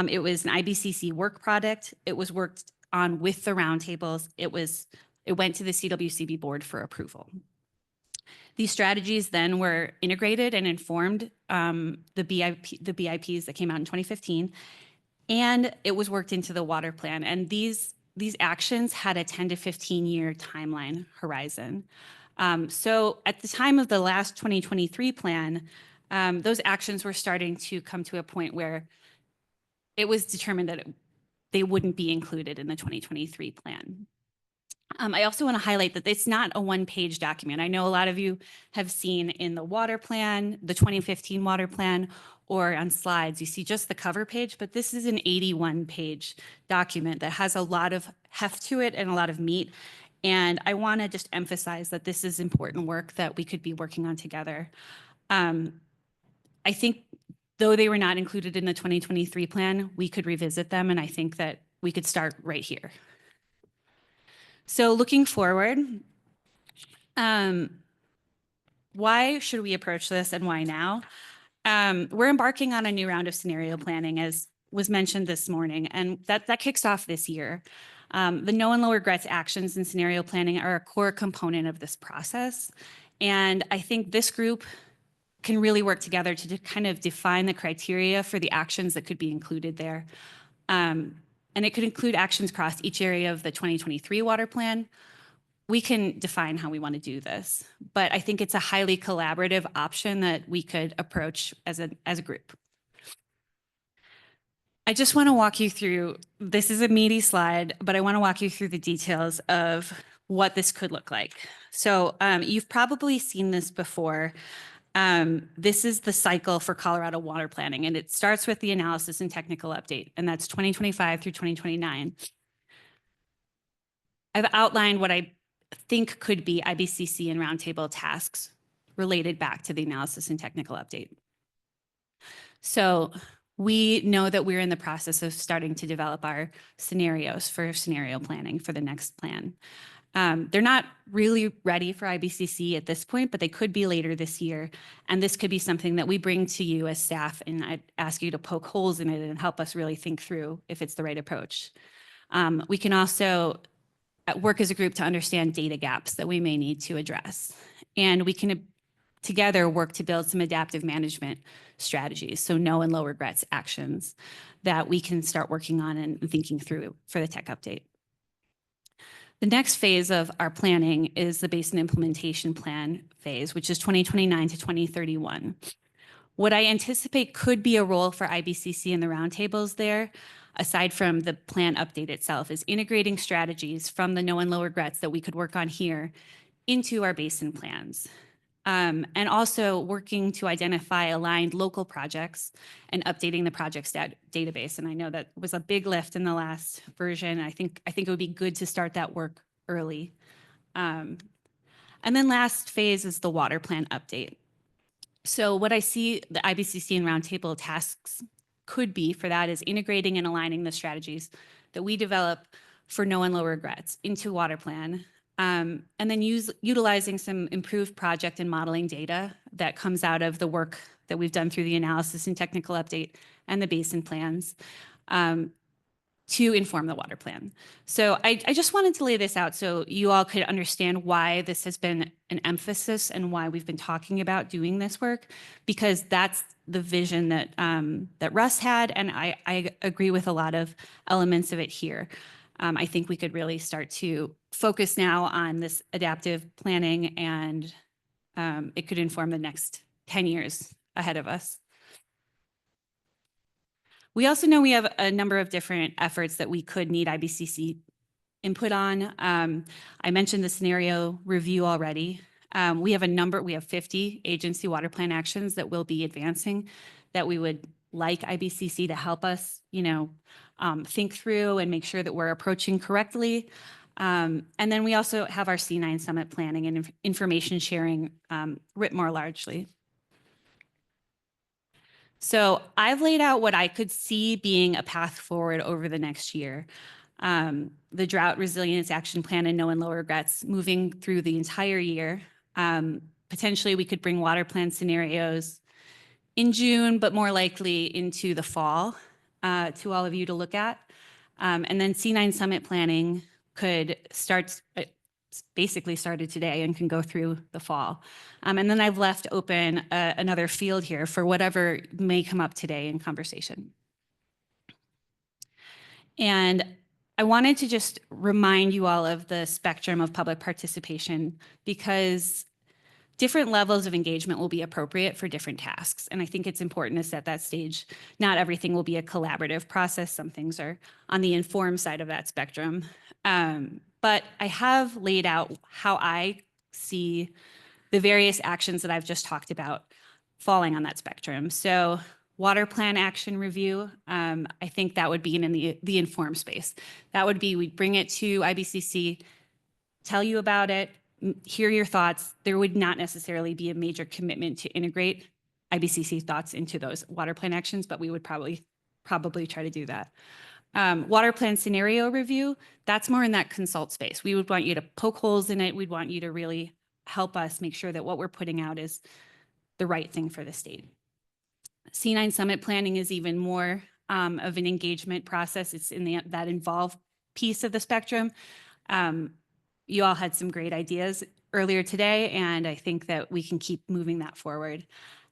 It was an IBCC work product. It was worked on with the roundtables. It went to the CWCB board for approval. These strategies then were integrated and informed the BIPs that came out in 2015. And it was worked into the water plan. And these actions had a 10 to 15 year timeline horizon. So at the time of the last 2023 plan, those actions were starting to come to a point where it was determined that they wouldn't be included in the 2023 plan. I also want to highlight that it's not a one-page document. I know a lot of you have seen in the water plan, the 2015 water plan, or on slides, you see just the cover page, but this is an 81-page document that has a lot of heft to it and a lot of meat. And I want to just emphasize that this is important work that we could be working on together. I think though they were not included in the 2023 plan, we could revisit them, and I think that we could start right here. So looking forward, why should we approach this and why now? We're embarking on a new round of scenario planning, as was mentioned this morning, and that kicks off this year. The No and Low Regrets actions and scenario planning are a core component of this process. And I think this group can really work together to kind of define the criteria for the actions that could be included there. And it could include actions across each area of the 2023 water plan. We can define how we want to do this, but I think it's a highly collaborative option that we could approach as a group. I just want to walk you through, this is a meaty slide, but I want to walk you through the details of what this could look like. So you've probably seen this before. This is the cycle for Colorado water planning, and it starts with the analysis and technical update, and that's 2025 through 2029. I've outlined what I think could be IBCC and roundtable tasks related back to the analysis and technical update. So we know that we're in the process of starting to develop our scenarios for scenario planning for the next plan. They're not really ready for IBCC at this point, but they could be later this year. And this could be something that we bring to you as staff, and I'd ask you to poke holes in it and help us really think through if it's the right approach. We can also work as a group to understand data gaps that we may need to address. And we can together work to build some adaptive management strategies, so no and low regrets actions that we can start working on and thinking through for the tech update. The next phase of our planning is the basin implementation plan phase, which is 2029 to 2031. What I anticipate could be a role for IBCC in the roundtables there, aside from the plan update itself, is integrating strategies from the no and low regrets that we could work on here into our basin plans. And also working to identify aligned local projects and updating the project database. And I know that was a big lift in the last version. I think it would be good to start that work early. And then last phase is the water plan update. So what I see the IBCC and roundtable tasks could be for that is integrating and aligning the strategies that we develop for no and low regrets into water plan. And then utilizing some improved project and modeling data that comes out of the work that we've done through the analysis and technical update and the basin plans to inform the water plan. So I just wanted to lay this out so you all could understand why this has been an emphasis and why we've been talking about doing this work, because that's the vision that that Russ had, and I agree with a lot of elements of it here. I think we could really start to focus now on this adaptive planning, and it could inform the next 10 years ahead of us. We also know we have a number of different efforts that we could need IBCC input on. I mentioned the scenario review already. We have 50 agency water plan actions that we'll be advancing that we would like IBCC to help us, think through and make sure that we're approaching correctly. And then we also have our C9 Summit planning and information sharing writ more largely. So I've laid out what I could see being a path forward over the next year. The Drought Resilience Action Plan and no and low regrets moving through the entire year. Potentially we could bring water plan scenarios in June, but more likely into the fall to all of you to look at. And then C9 Summit planning could start, basically started today and can go through the fall. And then I've left open another field here for whatever may come up today in conversation. And I wanted to just remind you all of the spectrum of public participation, because different levels of engagement will be appropriate for different tasks. And I think it's important to set that stage. Not everything will be a collaborative process. Some things are on the informed side of that spectrum. But I have laid out how I see the various actions that I've just talked about falling on that spectrum. So water plan action review, I think that would be in the informed space. That would be, we'd bring it to IBCC, tell you about it, hear your thoughts. There would not necessarily be a major commitment to integrate IBCC thoughts into those water plan actions, but we would probably try to do that. Water plan scenario review, that's more in that consult space. We would want you to poke holes in it. We'd want you to really help us make sure that what we're putting out is the right thing for the state. C9 Summit planning is even more of an engagement process. It's in that involved piece of the spectrum. You all had some great ideas earlier today, and I think that we can keep moving that forward.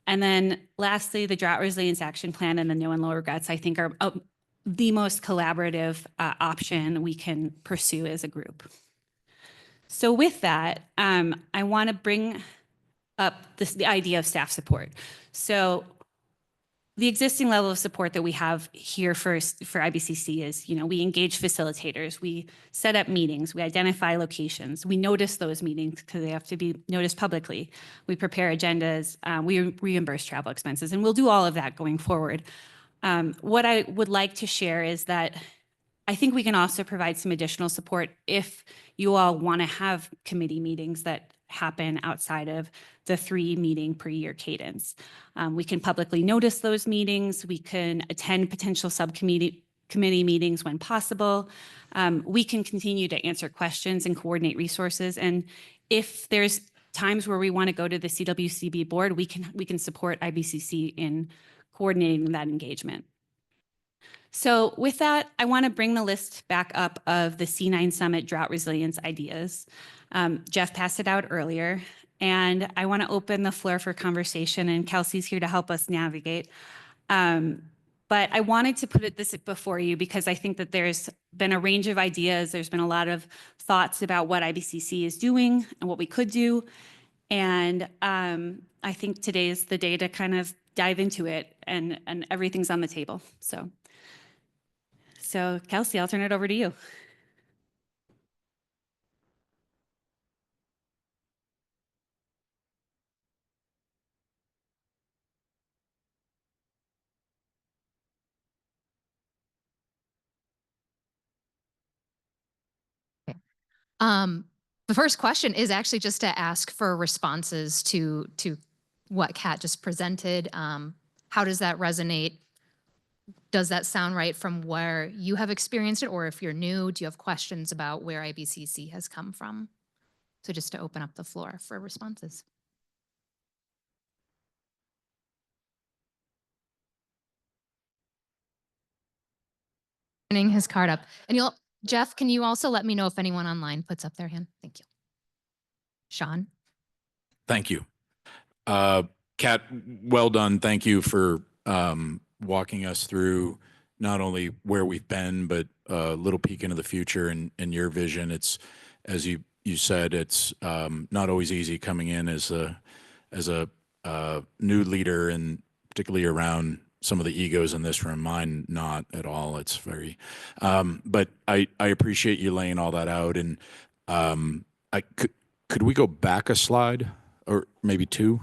And then lastly, the Drought Resilience Action Plan and the no and low regrets, I think are the most collaborative option we can pursue as a group. So with that, I want to bring up the idea of staff support. So the existing level of support that we have here for IBCC is, we engage facilitators, we set up meetings, we identify locations, we notice those meetings because they have to be noticed publicly. We prepare agendas, we reimburse travel expenses, and we'll do all of that going forward. What I would like to share is that I think we can also provide some additional support if you all want to have committee meetings that happen outside of the 3 meeting per year cadence. We can publicly notice those meetings. We can attend potential subcommittee meetings when possible. We can continue to answer questions and coordinate resources. And if there's times where we want to go to the CWCB board, we can support IBCC in coordinating that engagement. So with that, I want to bring the list back up of the C9 Summit drought resilience ideas. Jeff passed it out earlier, and I want to open the floor for conversation, and Kelsey's here to help us navigate. But I wanted to put this before you because I think that there's been a range of ideas. There's been a lot of thoughts about what IBCC is doing and what we could do. And I think today is the day to kind of dive into it, and everything's on the table. So Kelsey, I'll turn it over to you. The first question is actually just to ask for responses to what Kat just presented. How does that resonate? Does that sound right from where you have experienced it? Or if you're new, do you have questions about where IBCC has come from? So just to open up the floor for responses. His card up. And Jeff, can you also let me know if anyone online puts up their hand? Thank you. Sean? Thank you. Kat, well done. Thank you for walking us through not only where we've been, but a little peek into the future and your vision. It's, as you said, it's not always easy coming in as a new leader, and particularly around some of the egos in this room. Mine, not at all. It's very, but I appreciate you laying all that out. And could we go back a slide, or maybe two?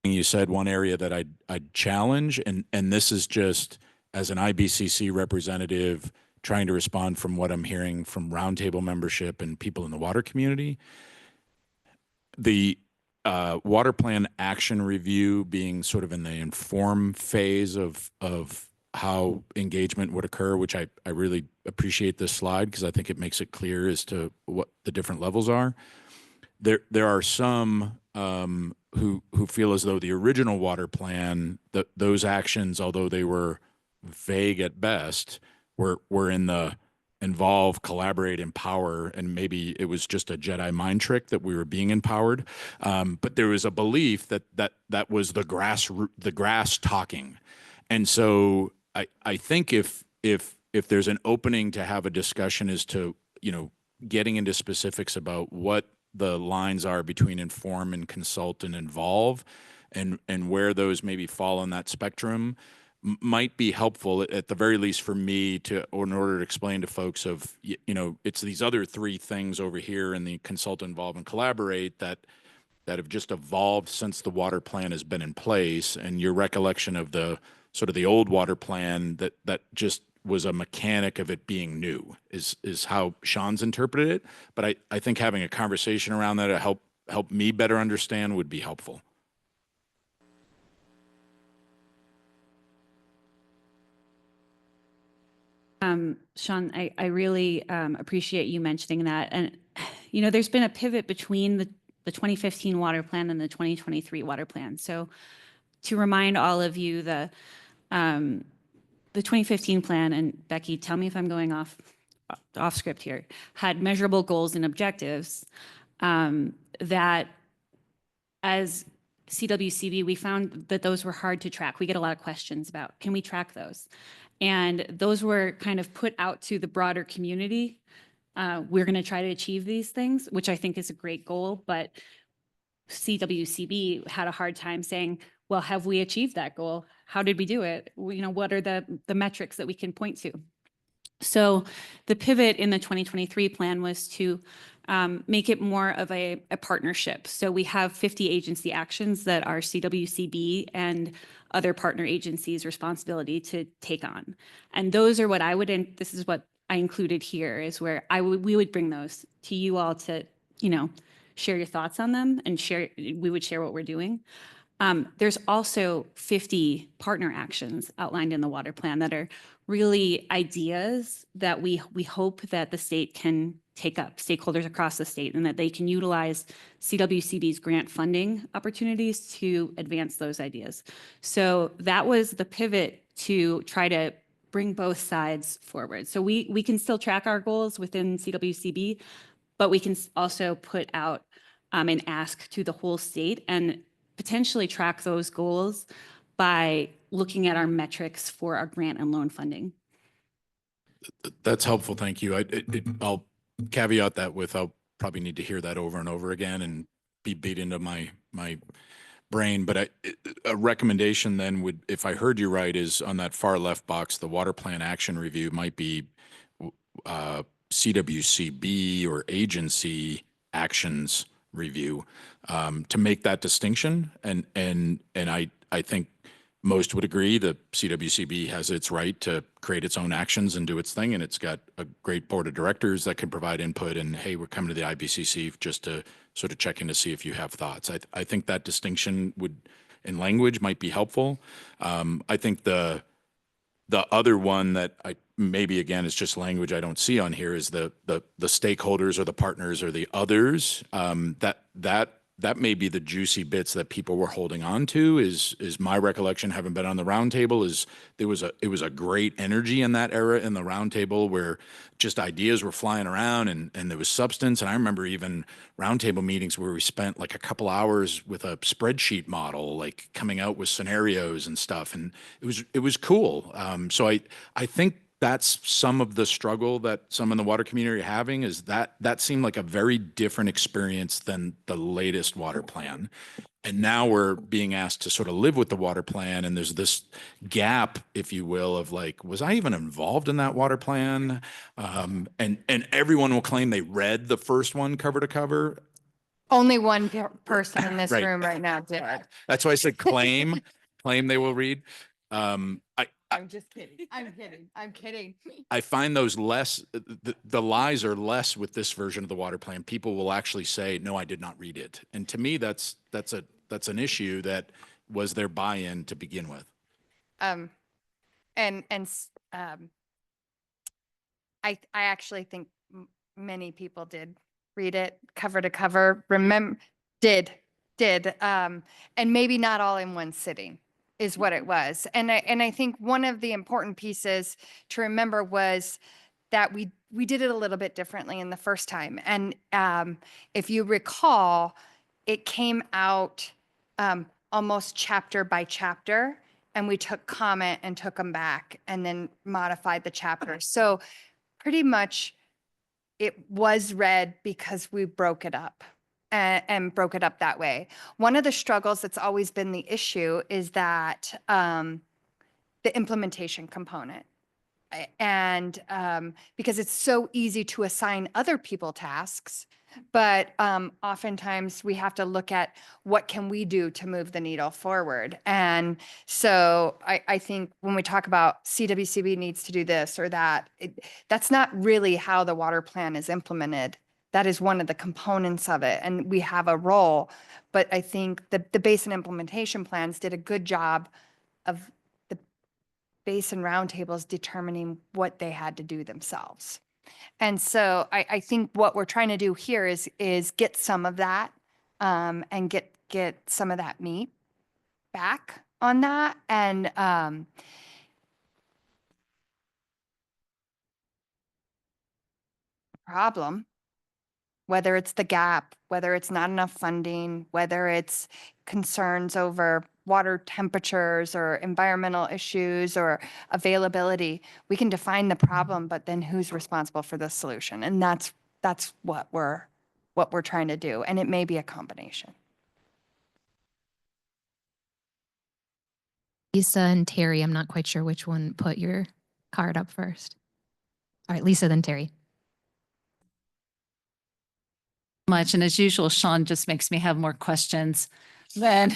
You said one area that I'd challenge, and this is just as an IBCC representative trying to respond from what I'm hearing from roundtable membership and people in the water community. The water plan action review being sort of in the inform phase of how engagement would occur, which I really appreciate this slide because I think it makes it clear as to what the different levels are. There are some who feel as though the original water plan, those actions, although they were vague at best, were in the involve, collaborate, empower, and maybe it was just a Jedi mind trick that we were being empowered. But there was a belief that was the grass talking, and so I think if there's an opening to have a discussion as to getting into specifics about what the lines are between inform and consult and involve, and where those maybe fall on that spectrum, might be helpful, at the very least for me, in order to explain to folks of, it's these other three things over here in the consult, involve, and collaborate that have just evolved since the water plan has been in place, and your recollection of the sort of the old water plan that just was a mechanic of it being new is how Sean's interpreted it. But I think having a conversation around that to help me better understand would be helpful. Sean, I really appreciate you mentioning that. And, there's been a pivot between the 2015 water plan and the 2023 water plan. So to remind all of you, the 2015 plan, and Becky, tell me if I'm going off script here, had measurable goals and objectives that as CWCB, we found that those were hard to track. We get a lot of questions about, can we track those? And those were kind of put out to the broader community. We're going to try to achieve these things, which I think is a great goal, but CWCB had a hard time saying, well, have we achieved that goal? How did we do it? What are the metrics that we can point to? So the pivot in the 2023 plan was to make it more of a partnership. So we have 50 agency actions that are CWCB and other partner agencies' responsibility to take on. And those are what this is what I included here, is where we would bring those to you all to, share your thoughts on them, and we would share what we're doing. There's also 50 partner actions outlined in the water plan that are really ideas that we hope that the state can take up, stakeholders across the state, and that they can utilize CWCB's grant funding opportunities to advance those ideas. So that was the pivot to try to bring both sides forward. So we can still track our goals within CWCB, but we can also put out an ask to the whole state and potentially track those goals by looking at our metrics for our grant and loan funding. That's helpful. Thank you. I'll caveat that with, I'll probably need to hear that over and over again and be beat into my brain. But a recommendation then would, if I heard you right, is on that far left box, the water plan action review might be CWCB or agency actions review, to make that distinction. And I think most would agree that CWCB has its right to create its own actions and do its thing, and it's got a great board of directors that can provide input. And hey, we're coming to the IBCC just to sort of check in to see if you have thoughts. I think that distinction would, in language, might be helpful. I think the other one that I maybe again is just language I don't see on here is the stakeholders or the partners or the others. That may be the juicy bits that people were holding on to. Is my recollection, having been on the roundtable, is it was a great energy in that era in the roundtable where just ideas were flying around and there was substance. And I remember even roundtable meetings where we spent like a couple hours with a spreadsheet model, like coming out with scenarios and stuff. And it was cool. So I think that's some of the struggle that some in the water community are having, is that seemed like a very different experience than the latest water plan. And now we're being asked to sort of live with the water plan. And there's this gap, if you will, of like, was I even involved in that water plan? And everyone will claim they read the first one cover to cover. Only one person in this Right. room right now did. That's why I said claim they will read. I'm just kidding. I'm kidding. I'm kidding. I find those less, the lies are less with this version of the water plan. People will actually say, no, I did not read it. And to me, that's an issue that was their buy-in to begin with. I actually think many people did read it cover to cover. Did, and maybe not all in one sitting is what it was. And I think one of the important pieces to remember was that we did it a little bit differently in the first time. And if you recall, it came out almost chapter by chapter, and we took comment and took them back and then modified the chapters. So pretty much it was read because we broke it up. And broke it up that way. One of the struggles that's always been the issue is that the implementation component. And because it's so easy to assign other people tasks, but oftentimes we have to look at what can we do to move the needle forward. And so I think when we talk about CWCB needs to do this or that, that's not really how the water plan is implemented. That is one of the components of it, and we have a role. But I think the basin implementation plans did a good job of the basin roundtables determining what they had to do themselves. And so I think what we're trying to do here is get some of that and get some of that meat back on that. And problem, whether it's the gap, whether it's not enough funding, whether it's concerns over water temperatures or environmental issues or availability, we can define the problem, but then who's responsible for the solution? And that's what we're trying to do. And it may be a combination. Lisa and Terry, I'm not quite sure which one put your card up first. All right, Lisa, then Terry. Much. And as usual, Sean just makes me have more questions than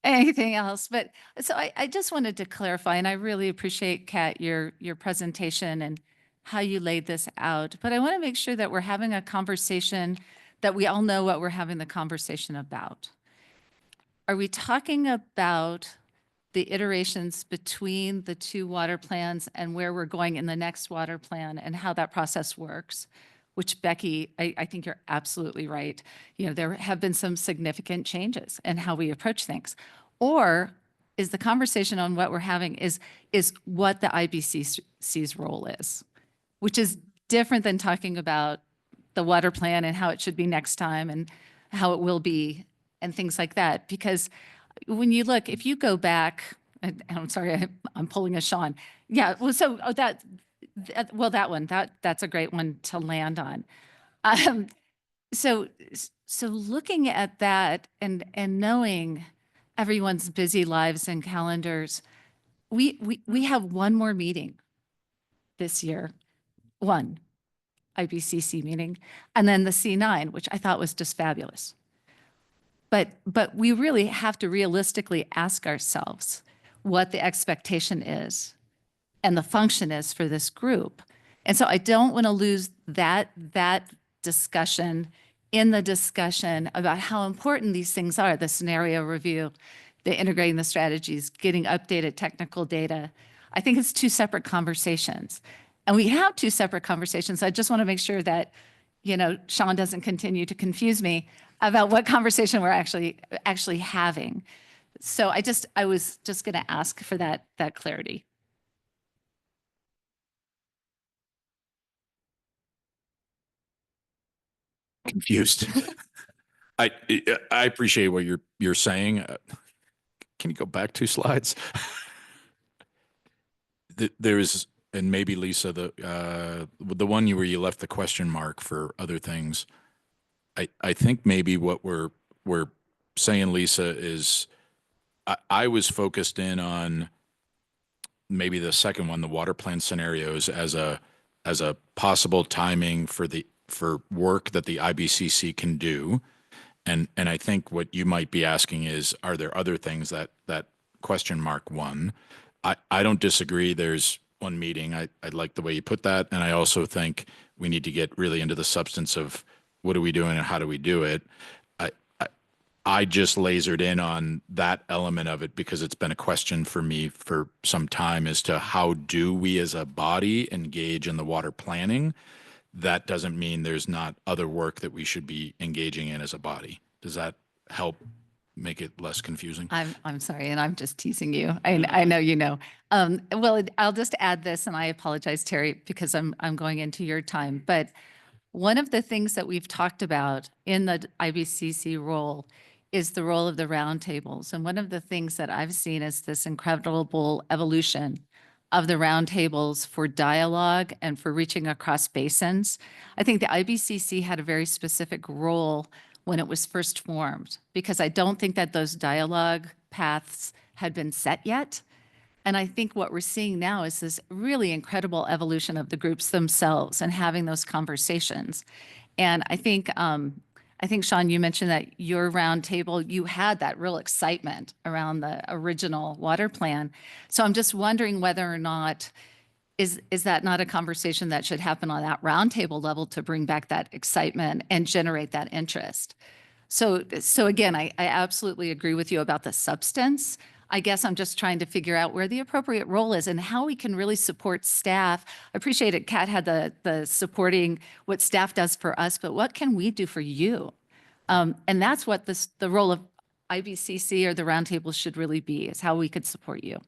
anything else. But so I just wanted to clarify, and I really appreciate, Kat, your presentation and how you laid this out. But I want to make sure that we're having a conversation that we all know what we're having the conversation about. Are we talking about the iterations between the two water plans and where we're going in the next water plan and how that process works? Which, Becky, I think you're absolutely right. You know, there have been some significant changes in how we approach things. Or is the conversation on what we're having is what the IBCC's role is, which is different than talking about the water plan and how it should be next time and how it will be and things like that. Because when you look, if you go back, and I'm sorry, I'm pulling a Sean. Yeah, well, so that Well, that one, that's a great one to land on. Um, so looking at that and knowing everyone's busy lives and calendars, we have one more meeting this year, one IBCC meeting, and then the C9, which I thought was just fabulous. But we really have to realistically ask ourselves what the expectation is and the function is for this group. And so I don't want to lose that discussion in the discussion about how important these things are, the scenario review, the integrating the strategies, getting updated technical data. I think it's two separate conversations. And we have two separate conversations. I just want to make sure that, Sean doesn't continue to confuse me about what conversation we're actually having. So I was just going to ask for that clarity. Confused. I appreciate what you're saying. Can you go back 2 slides? There's, and maybe Lisa, the one where you left the question mark for other things. I think maybe what we're saying, Lisa, is I was focused in on maybe the second one, the water plan scenarios, as a possible timing for work that the IBCC can do. And I think what you might be asking is, are there other things that question mark one? I don't disagree. There's one meeting. I like the way you put that. And I also think we need to get really into the substance of what are we doing and how do we do it? I just lasered in on that element of it because it's been a question for me for some time as to how do we as a body engage in the water planning. That doesn't mean there's not other work that we should be engaging in as a body. Does that help make it less confusing? I'm sorry, and I'm just teasing you. I know you know. Well, I'll just add this, and I apologize, Terry, because I'm going into your time. But one of the things that we've talked about in the IBCC role is the role of the roundtables. And one of the things that I've seen is this incredible evolution of the roundtables for dialogue and for reaching across basins. I think the IBCC had a very specific role when it was first formed, because I don't think that those dialogue paths had been set yet. And I think what we're seeing now is this really incredible evolution of the groups themselves and having those conversations. And I think, Sean, you mentioned that your roundtable, you had that real excitement around the original water plan. So I'm just wondering whether or not, is that not a conversation that should happen on that roundtable level to bring back that excitement and generate that interest? So again, I absolutely agree with you about the substance. I guess I'm just trying to figure out where the appropriate role is and how we can really support staff. I appreciate it. Kat had the supporting what staff does for us, but what can we do for you? And that's what the role of IBCC or the roundtable should really be, is how we could support you.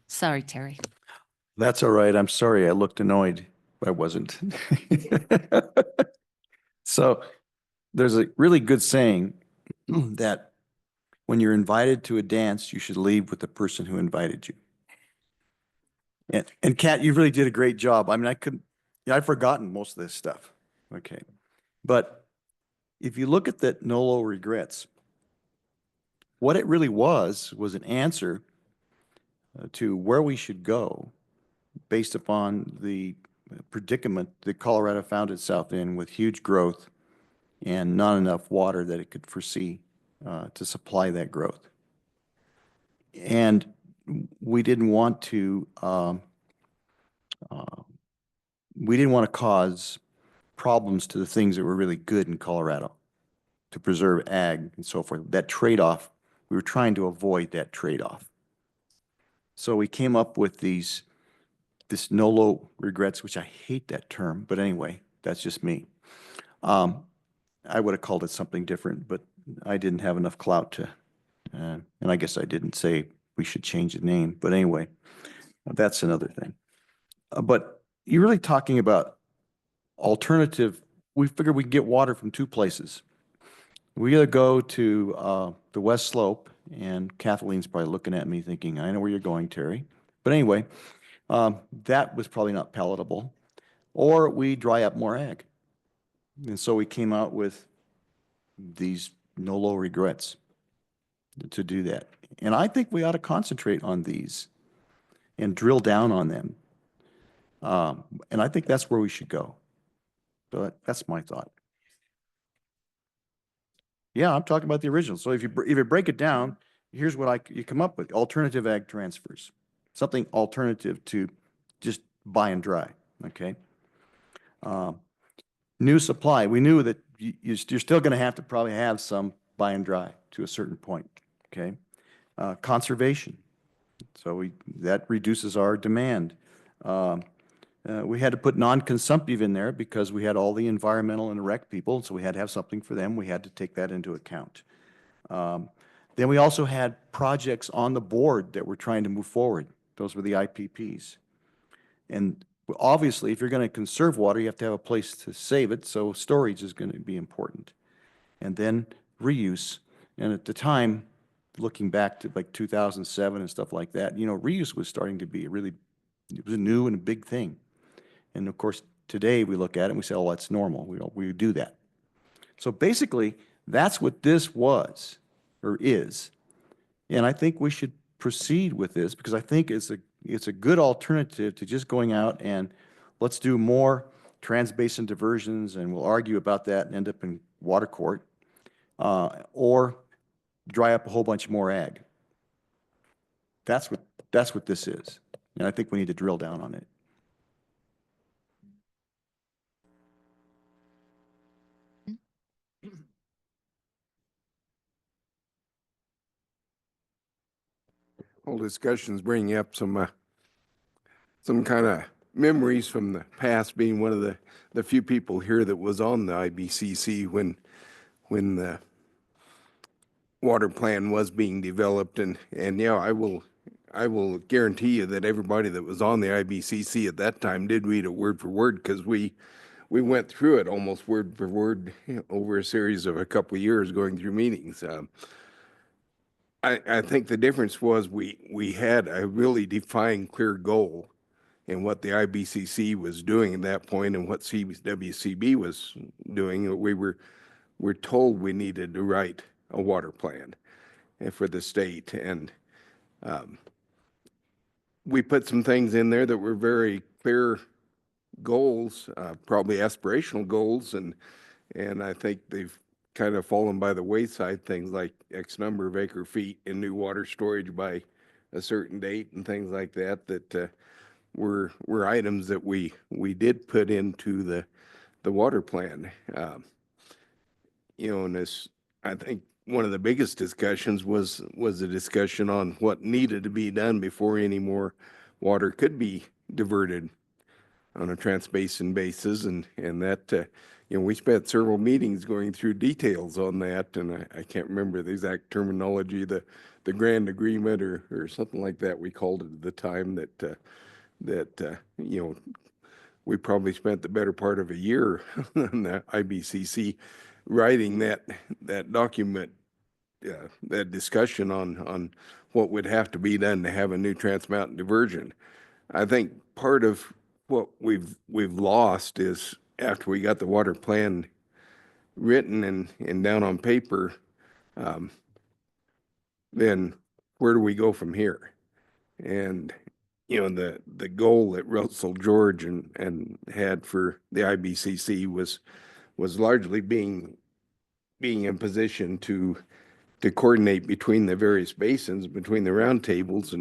Sorry, Terry. That's all right. I'm sorry. I looked annoyed. I wasn't. So there's a really good saying that when you're invited to a dance, you should leave with the person who invited you. And Kat, you really did a great job. I mean, I've forgotten most of this stuff. Okay. But if you look at that NOLO regrets, what it really was an answer to where we should go based upon the predicament that Colorado found itself in, with huge growth and not enough water that it could foresee to supply that growth. And we didn't want to cause problems to the things that were really good in Colorado to preserve ag and so forth. That trade-off, we were trying to avoid that trade-off. So we came up with this NOLO regrets, which I hate that term, but anyway, that's just me. I would have called it something different, but I didn't have enough clout to, and I guess I didn't say we should change the name, but anyway, that's another thing. But you're really talking about alternative. We figured we can get water from 2 places. We either go to the West Slope, and Kathleen's probably looking at me thinking, I know where you're going, Terry. But anyway, That was probably not palatable. Or we dry up more ag. And so we came out with these no low regrets to do that. And I think we ought to concentrate on these and drill down on them. And I think that's where we should go. But that's my thought. Yeah, I'm talking about the original. So if you break it down, here's what you come up with: alternative ag transfers, something alternative to just buy and dry. Okay. New supply. We knew that you're still going to have to probably have some buy and dry to a certain point. Okay. Conservation. So that reduces our demand. We had to put non-consumptive in there because we had all the environmental and rec people, so we had to have something for them. We had to take that into account. Then we also had projects on the board that were trying to move forward. Those were the IPPs. And obviously, if you're going to conserve water, you have to have a place to save it, so storage is going to be important. And then reuse. And at the time, looking back to like 2007 and stuff like that, reuse was starting to be it was a new and a big thing. And of course, today we look at it and we say, oh, that's normal. We do that. So basically, that's what this was or is. And I think we should proceed with this because I think it's a good alternative to just going out and let's do more trans-basin diversions, and we'll argue about that and end up in water court, or dry up a whole bunch more ag. That's what this is. And I think we need to drill down on it. Whole discussion's bringing up some kind of memories from the past, being one of the few people here that was on the IBCC when the water plan was being developed. And yeah, I will guarantee you that everybody that was on the IBCC at that time did read it word for word, because we went through it almost word for word over a series of a couple of years going through meetings. I think the difference was we had a really defined, clear goal in what the IBCC was doing at that point and what WCB was doing. We're told we needed to write a water plan for the state, and we put some things in there that were very clear goals, probably aspirational goals, and I think they've kind of fallen by the wayside. Things like X number of acre feet in new water storage by a certain date and things like that were items that we did put into the water plan. And this, I think one of the biggest discussions was a discussion on what needed to be done before any more water could be diverted on a trans-basin basis, and that we spent several meetings going through details on that, and I can't remember the exact terminology, the grand agreement or something like that we called it at the time, that we probably spent the better part of a year on the IBCC writing that document, that discussion on what would have to be done to have a new Trans Mountain diversion. I think part of what we've lost is, after we got the water plan written and down on paper, then where do we go from here? And the goal that Russell George and had for the IBCC was largely being in position to coordinate between the various basins, between the roundtables,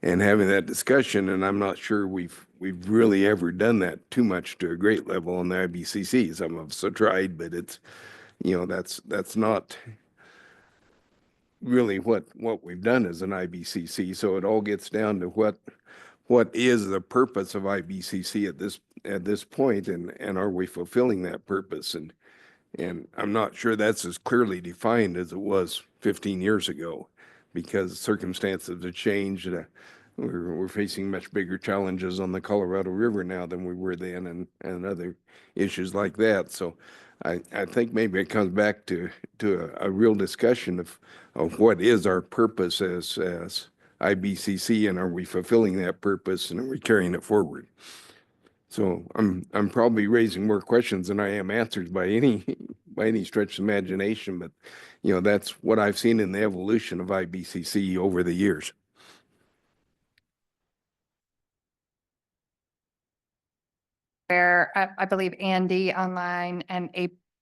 and having that discussion. And I'm not sure we've really ever done that too much to a great level on the IBCC. Some of us have tried, but it's that's not really what we've done as an IBCC. So it all gets down to what is the purpose of IBCC at this point, and are we fulfilling that purpose? And I'm not sure that's as clearly defined as it was 15 years ago, because circumstances have changed. We're facing much bigger challenges on the Colorado River now than we were then, and other issues like that. So I think maybe it comes back to a real discussion of what is our purpose as IBCC, and are we fulfilling that purpose, and are we carrying it forward? So I'm probably raising more questions than I am answers by any stretch of imagination, but you know, that's what I've seen in the evolution of IBCC over the years. Where I believe Andy online and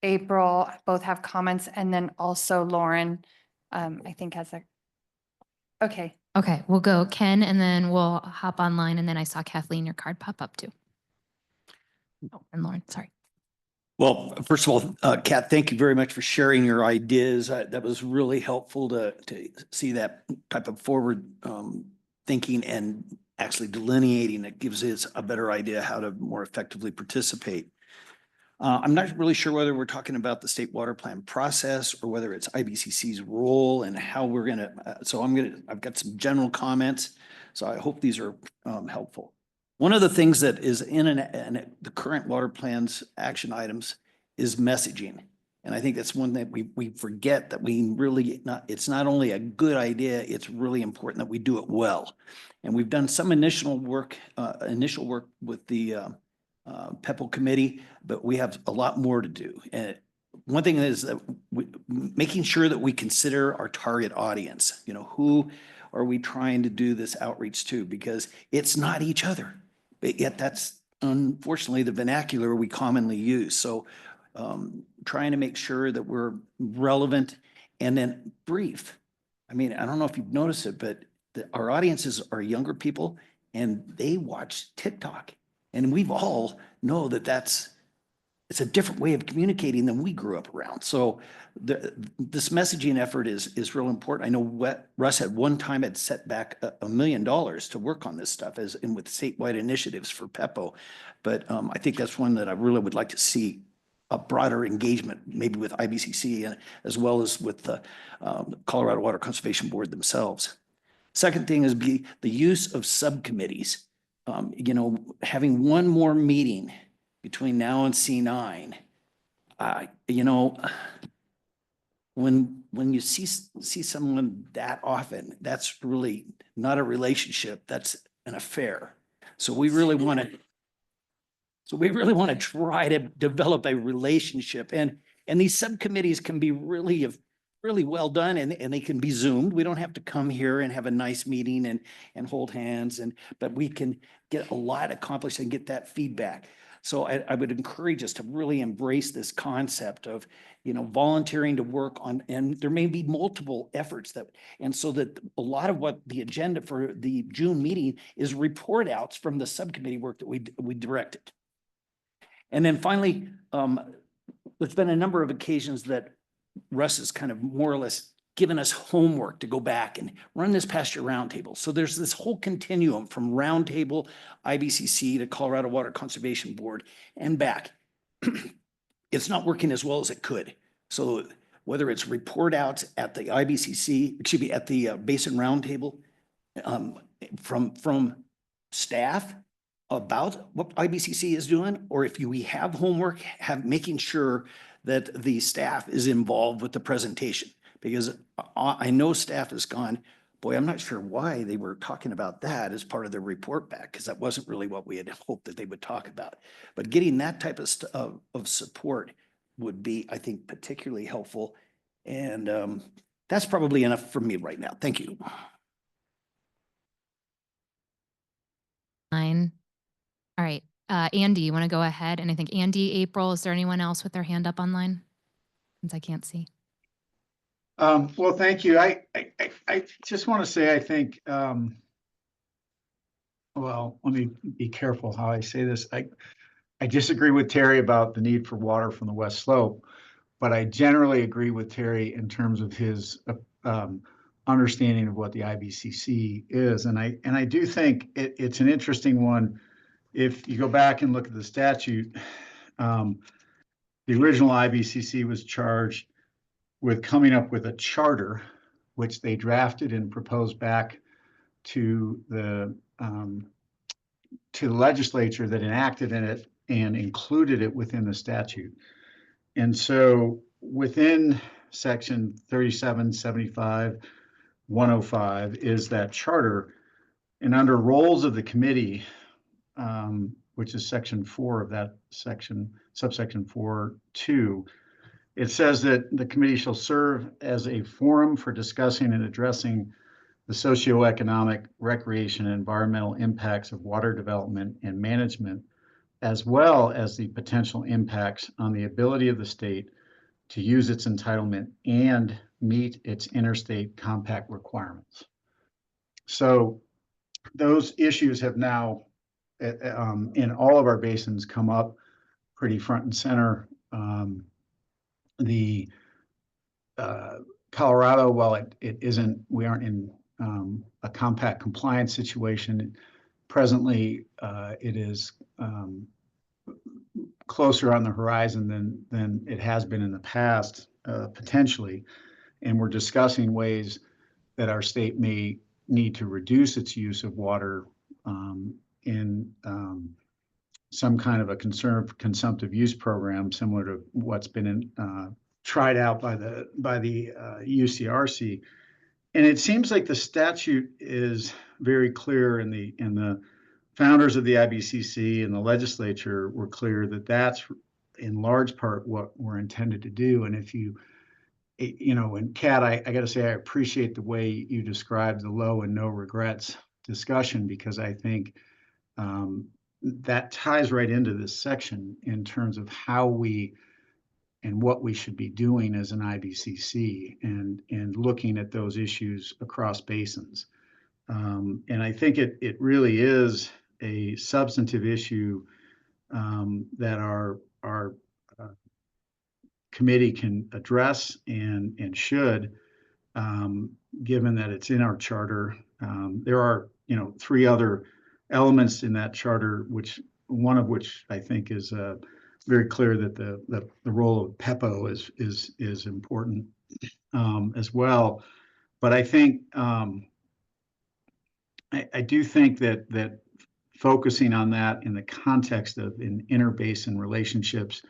April both have comments, and then also Lauren, I think has a, okay. Okay, we'll go Ken and then we'll hop online. And then I saw Kathleen, your card pop up too. Oh, and Lauren, sorry. Well, first of all, Kat, thank you very much for sharing your ideas. That was really helpful to see that type of forward thinking and actually delineating. It gives us a better idea how to more effectively participate. I'm not really sure whether we're talking about the state water plan process or whether it's IBCC's role and how we're gonna, I've got some general comments, so I hope these are helpful. One of the things that is in the current water plans action items is messaging. And I think that's one that we forget, that we really it's not only a good idea, it's really important that we do it well. And we've done some initial work with the PEPO committee, but we have a lot more to do. And one thing is that making sure that we consider our target audience. You know, who are we trying to do this outreach to? Because it's not each other, but yet that's unfortunately the vernacular we commonly use. So trying to make sure that we're relevant and then brief. I mean, I don't know if you've noticed it, but our audiences are younger people and they watch TikTok. And we've all know that it's a different way of communicating than we grew up around. So this messaging effort is real important. I know Russ at one time had set back $1 million to work on this stuff as in with statewide initiatives for PEPO. But I think that's one that I really would like to see a broader engagement, maybe with IBCC and as well as with the Colorado Water Conservation Board themselves. Second thing is the use of subcommittees. You know, having one more meeting between now and C9, you know, when you see someone that often, that's really not a relationship, that's an affair. So we really want to try to develop a relationship, and these subcommittees can be really well done, and they can be Zoomed. We don't have to come here and have a nice meeting and hold hands, but we can get a lot accomplished and get that feedback. So I would encourage us to really embrace this concept of, you know, volunteering to work on, and there may be multiple efforts and so that a lot of what the agenda for the June meeting is report outs from the subcommittee work that we directed. And then finally, there's been a number of occasions that Russ has kind of more or less given us homework to go back and run this past your roundtable. So there's this whole continuum from roundtable, IBCC to Colorado Water Conservation Board and back. It's not working as well as it could. So whether it's report outs at the IBCC, at the Basin Roundtable from staff about what IBCC is doing, or if we have homework, making sure that the staff is involved with the presentation. Because I know staff has gone, boy, I'm not sure why they were talking about that as part of their report back, because that wasn't really what we had hoped that they would talk about. But getting that type of support would be, I think, particularly helpful. And that's probably enough for me right now. Thank you. Fine. All right. Andy, you want to go ahead? And I think Andy, April, is there anyone else with their hand up online? Since I can't see. Well, thank you. I just want to say, I think, well, let me be careful how I say this. I disagree with Terry about the need for water from the West Slope, but I generally agree with Terry in terms of his understanding of what the IBCC is. And I do think it's an interesting one. If you go back and look at the statute, the original IBCC was charged with coming up with a charter, which they drafted and proposed back to the legislature that enacted in it and included it within the statute. And so within section 3775, 105 is that charter. And under roles of the committee, which is section 4 of that section, subsection 4(2), it says that the committee shall serve as a forum for discussing and addressing the socioeconomic, recreation, and environmental impacts of water development and management, as well as the potential impacts on the ability of the state to use its entitlement and meet its interstate compact requirements. So those issues have now, in all of our basins, come up pretty front and center. The Colorado, while it isn't, we aren't in a compact compliance situation presently, it is closer on the horizon than it has been in the past, potentially. And we're discussing ways that our state may need to reduce its use of water in some kind of a consumptive use program, similar to what's been tried out by the UCRC. And it seems like the statute is very clear, and the founders of the IBCC and the legislature were clear that that's in large part what we're intended to do. And if you know, and Kat, I got to say, I appreciate the way you described the low and no regrets discussion, because I think that ties right into this section in terms of how we and what we should be doing as an IBCC and looking at those issues across basins. And I think it really is a substantive issue that our committee can address and should, given that it's in our charter. There are, 3 other elements in that charter, one of which I think is very clear that the role of PEPO is important as well. But I think I do think that focusing on that in the context of interbasin relationships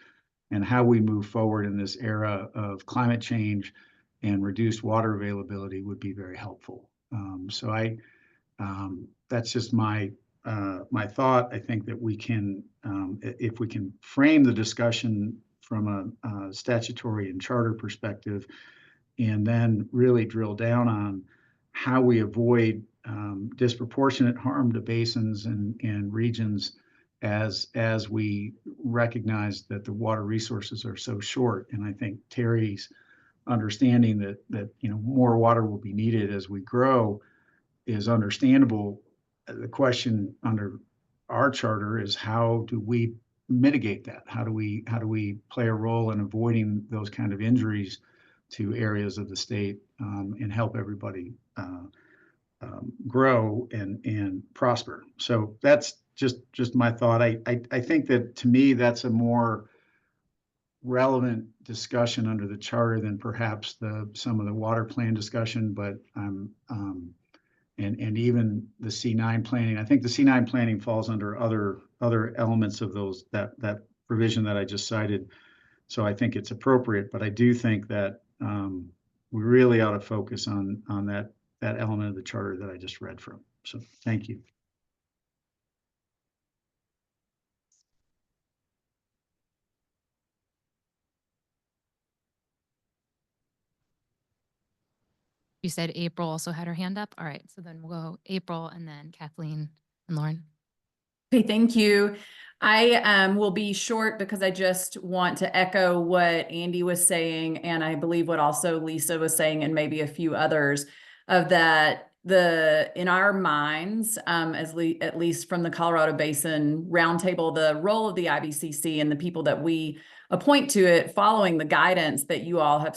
and how we move forward in this era of climate change and reduced water availability would be very helpful. So that's just my thought. I think that we can, if we can frame the discussion from a statutory and charter perspective, and then really drill down on how we avoid disproportionate harm to basins and regions as we recognize that the water resources are so short. And I think Terry's understanding that more water will be needed as we grow is understandable. The question under our charter is, how do we mitigate that? How do we play a role in avoiding those kind of injuries to areas of the state and help everybody grow and prosper? So that's just my thought. I think that, to me, that's a more relevant discussion under the charter than perhaps some of the water plan discussion, but and even the C9 planning. I think the C9 planning falls under other elements of that provision that I just cited. So I think it's appropriate, but I do think that we really ought to focus on that element of the charter that I just read from. So thank you. You said April also had her hand up. All right, so then we'll go April and then Kathleen and Lauren. Okay, thank you. I will be short because I just want to echo what Andy was saying, and I believe what also Lisa was saying, and maybe a few others, of that in our minds, at least from the Colorado Basin Roundtable, the role of the IBCC and the people that we appoint to it, following the guidance that you all have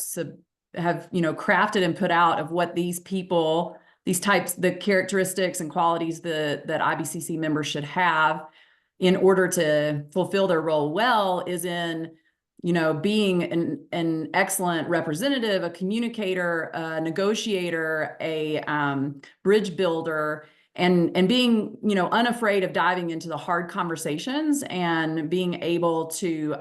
crafted and put out of what these people, these types, the characteristics and qualities that IBCC members should have in order to fulfill their role well, is in, being an excellent representative, a communicator, a negotiator, a bridge builder, and being, you know, unafraid of diving into the hard conversations and being able to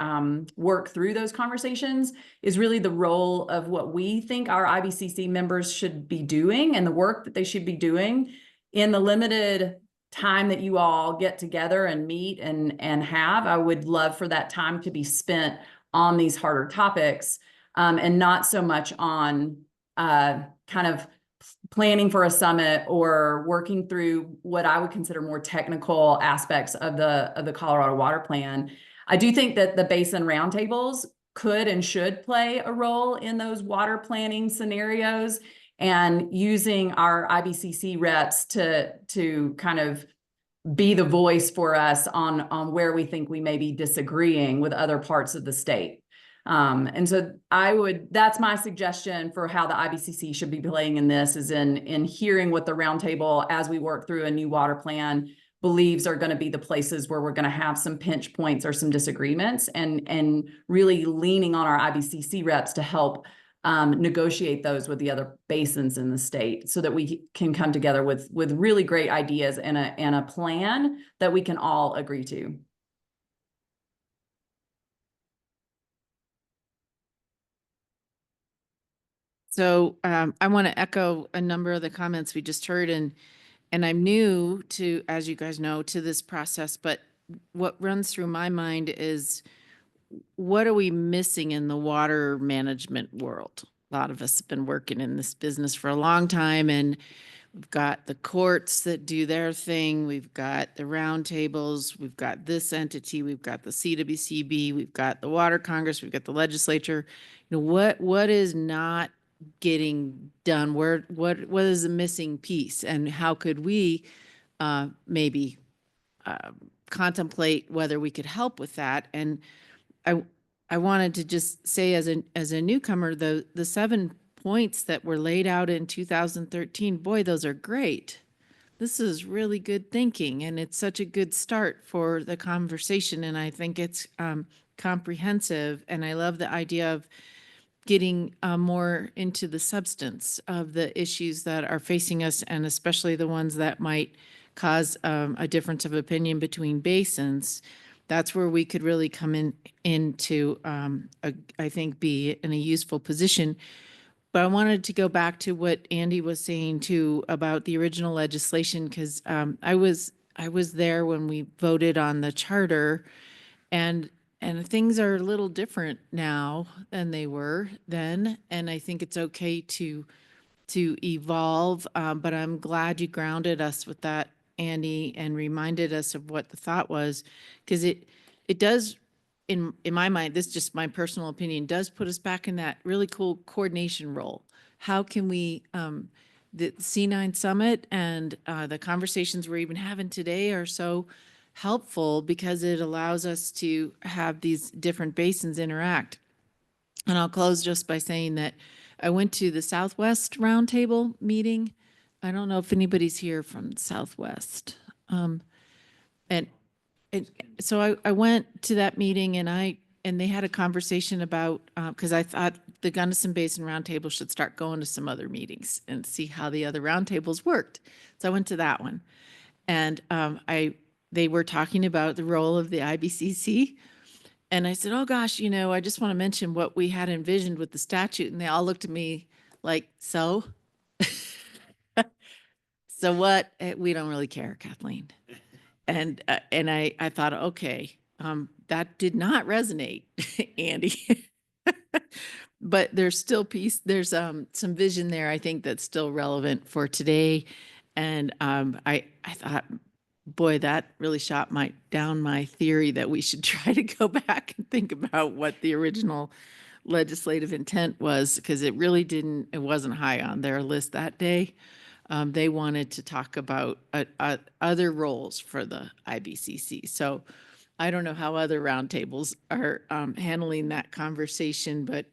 work through those conversations is really the role of what we think our IBCC members should be doing and the work that they should be doing in the limited time that you all get together and meet and have. I would love for that time to be spent on these harder topics and not so much on kind of planning for a summit or working through what I would consider more technical aspects of the Colorado Water Plan. I do think that the basin roundtables could and should play a role in those water planning scenarios, and using our IBCC reps to kind of be the voice for us on where we think we may be disagreeing with other parts of the state. And so that's my suggestion for how the IBCC should be playing in this, is in hearing what the roundtable, as we work through a new water plan, believes are going to be the places where we're going to have some pinch points or some disagreements, and really leaning on our IBCC reps to help negotiate those with the other basins in the state, so that we can come together with really great ideas and a plan that we can all agree to. So I want to echo a number of the comments we just heard, and I'm new to, as you guys know, to this process, but what runs through my mind is, what are we missing in the water management world? A lot of us have been working in this business for a long time, and we've got the courts that do their thing. We've got the roundtables. We've got this entity. We've got the CWCB. We've got the Water Congress. We've got the legislature. You know, what is not getting done? What is the missing piece, and how could we maybe contemplate whether we could help with that? And I wanted to just say, as a newcomer, the 7 points that were laid out in 2013, boy, those are great. This is really good thinking, and it's such a good start for the conversation. And I think it's comprehensive, and I love the idea of getting more into the substance of the issues that are facing us, and especially the ones that might cause a difference of opinion between basins. That's where we could really come into, I think, be in a useful position. But I wanted to go back to what Andy was saying too about the original legislation, because I was there when we voted on the charter, and things are a little different now than they were then, and I think it's okay to evolve. But I'm glad you grounded us with that, Andy, and reminded us of what the thought was, because it does, in my mind, this is just my personal opinion, does put us back in that really cool coordination role. How can we, the C9 Summit and the conversations we're even having today are so helpful, because it allows us to have these different basins interact. And I'll close just by saying that I went to the Southwest Roundtable meeting. I don't know if anybody's here from Southwest. And so I went to that meeting, and they had a conversation about, because I thought the Gunnison Basin Roundtable should start going to some other meetings and see how the other roundtables worked. So I went to that one, and they were talking about the role of the IBCC. And I said, oh gosh, you know, I just want to mention what we had envisioned with the statute. And they all looked at me like, so? So what? We don't really care, Kathleen. And I thought, okay, that did not resonate, Andy. But there's still there's some vision there, I think, that's still relevant for today. And I thought, boy, that really shot down my theory that we should try to go back and think about what the original legislative intent was, because it wasn't high on their list that day. They wanted to talk about other roles for the IBCC. So I don't know how other roundtables are handling that conversation, but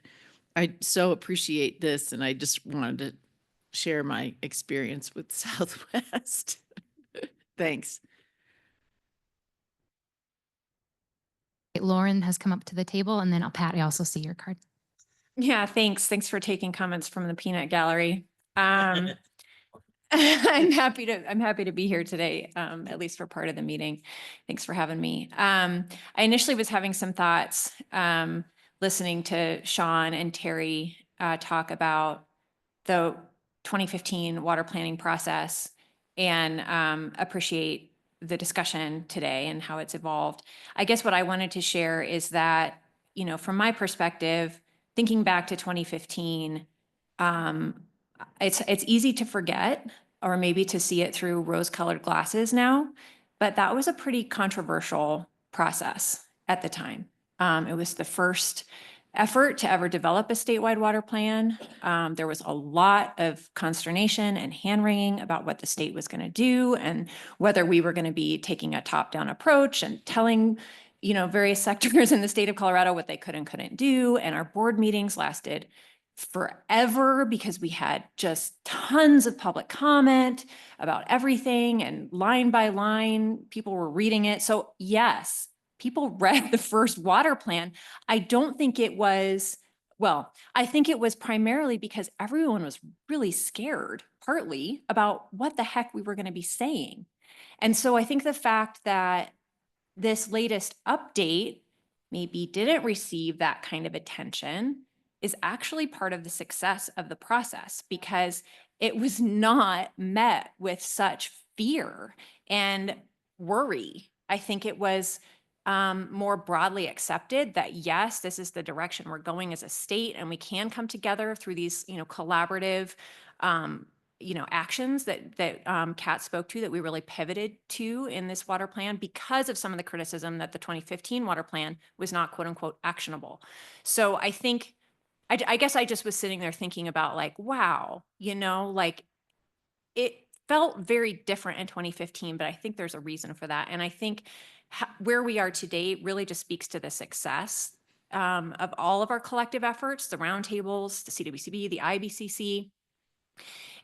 I so appreciate this, and I just wanted to share my experience with Southwest. Thanks. Lauren has come up to the table, and then Pat, I also see your card. Yeah, thanks. Thanks for taking comments from the peanut gallery. I'm happy to be here today, at least for part of the meeting. Thanks for having me. I initially was having some thoughts, listening to Sean and Terry talk about the 2015 water planning process, and appreciate the discussion today and how it's evolved. I guess what I wanted to share is that, you know, from my perspective, thinking back to 2015, it's easy to forget, or maybe to see it through rose-colored glasses now, but that was a pretty controversial process at the time. It was the first effort to ever develop a statewide water plan. There was a lot of consternation and hand-wringing about what the state was going to do and whether we were going to be taking a top-down approach and telling, you know, various sectors in the state of Colorado what they could and couldn't do. And our board meetings lasted forever because we had just tons of public comment about everything, and line by line, people were reading it. So yes, people read the first water plan. I don't think it was, well, I think it was primarily because everyone was really scared, partly, about what the heck we were going to be saying. And so I think the fact that this latest update maybe didn't receive that kind of attention is actually part of the success of the process, because it was not met with such fear and worry. I think it was more broadly accepted that, yes, this is the direction we're going as a state, and we can come together through these, you know, collaborative, you know, actions that Kat spoke to, that we really pivoted to in this water plan because of some of the criticism that the 2015 water plan was not, quote unquote, actionable. So I think, I guess I just was sitting there thinking about, like, wow, you know, like, it felt very different in 2015, but I think there's a reason for that. And I think where we are today really just speaks to the success of all of our collective efforts, the roundtables, the CWCB, the IBCC.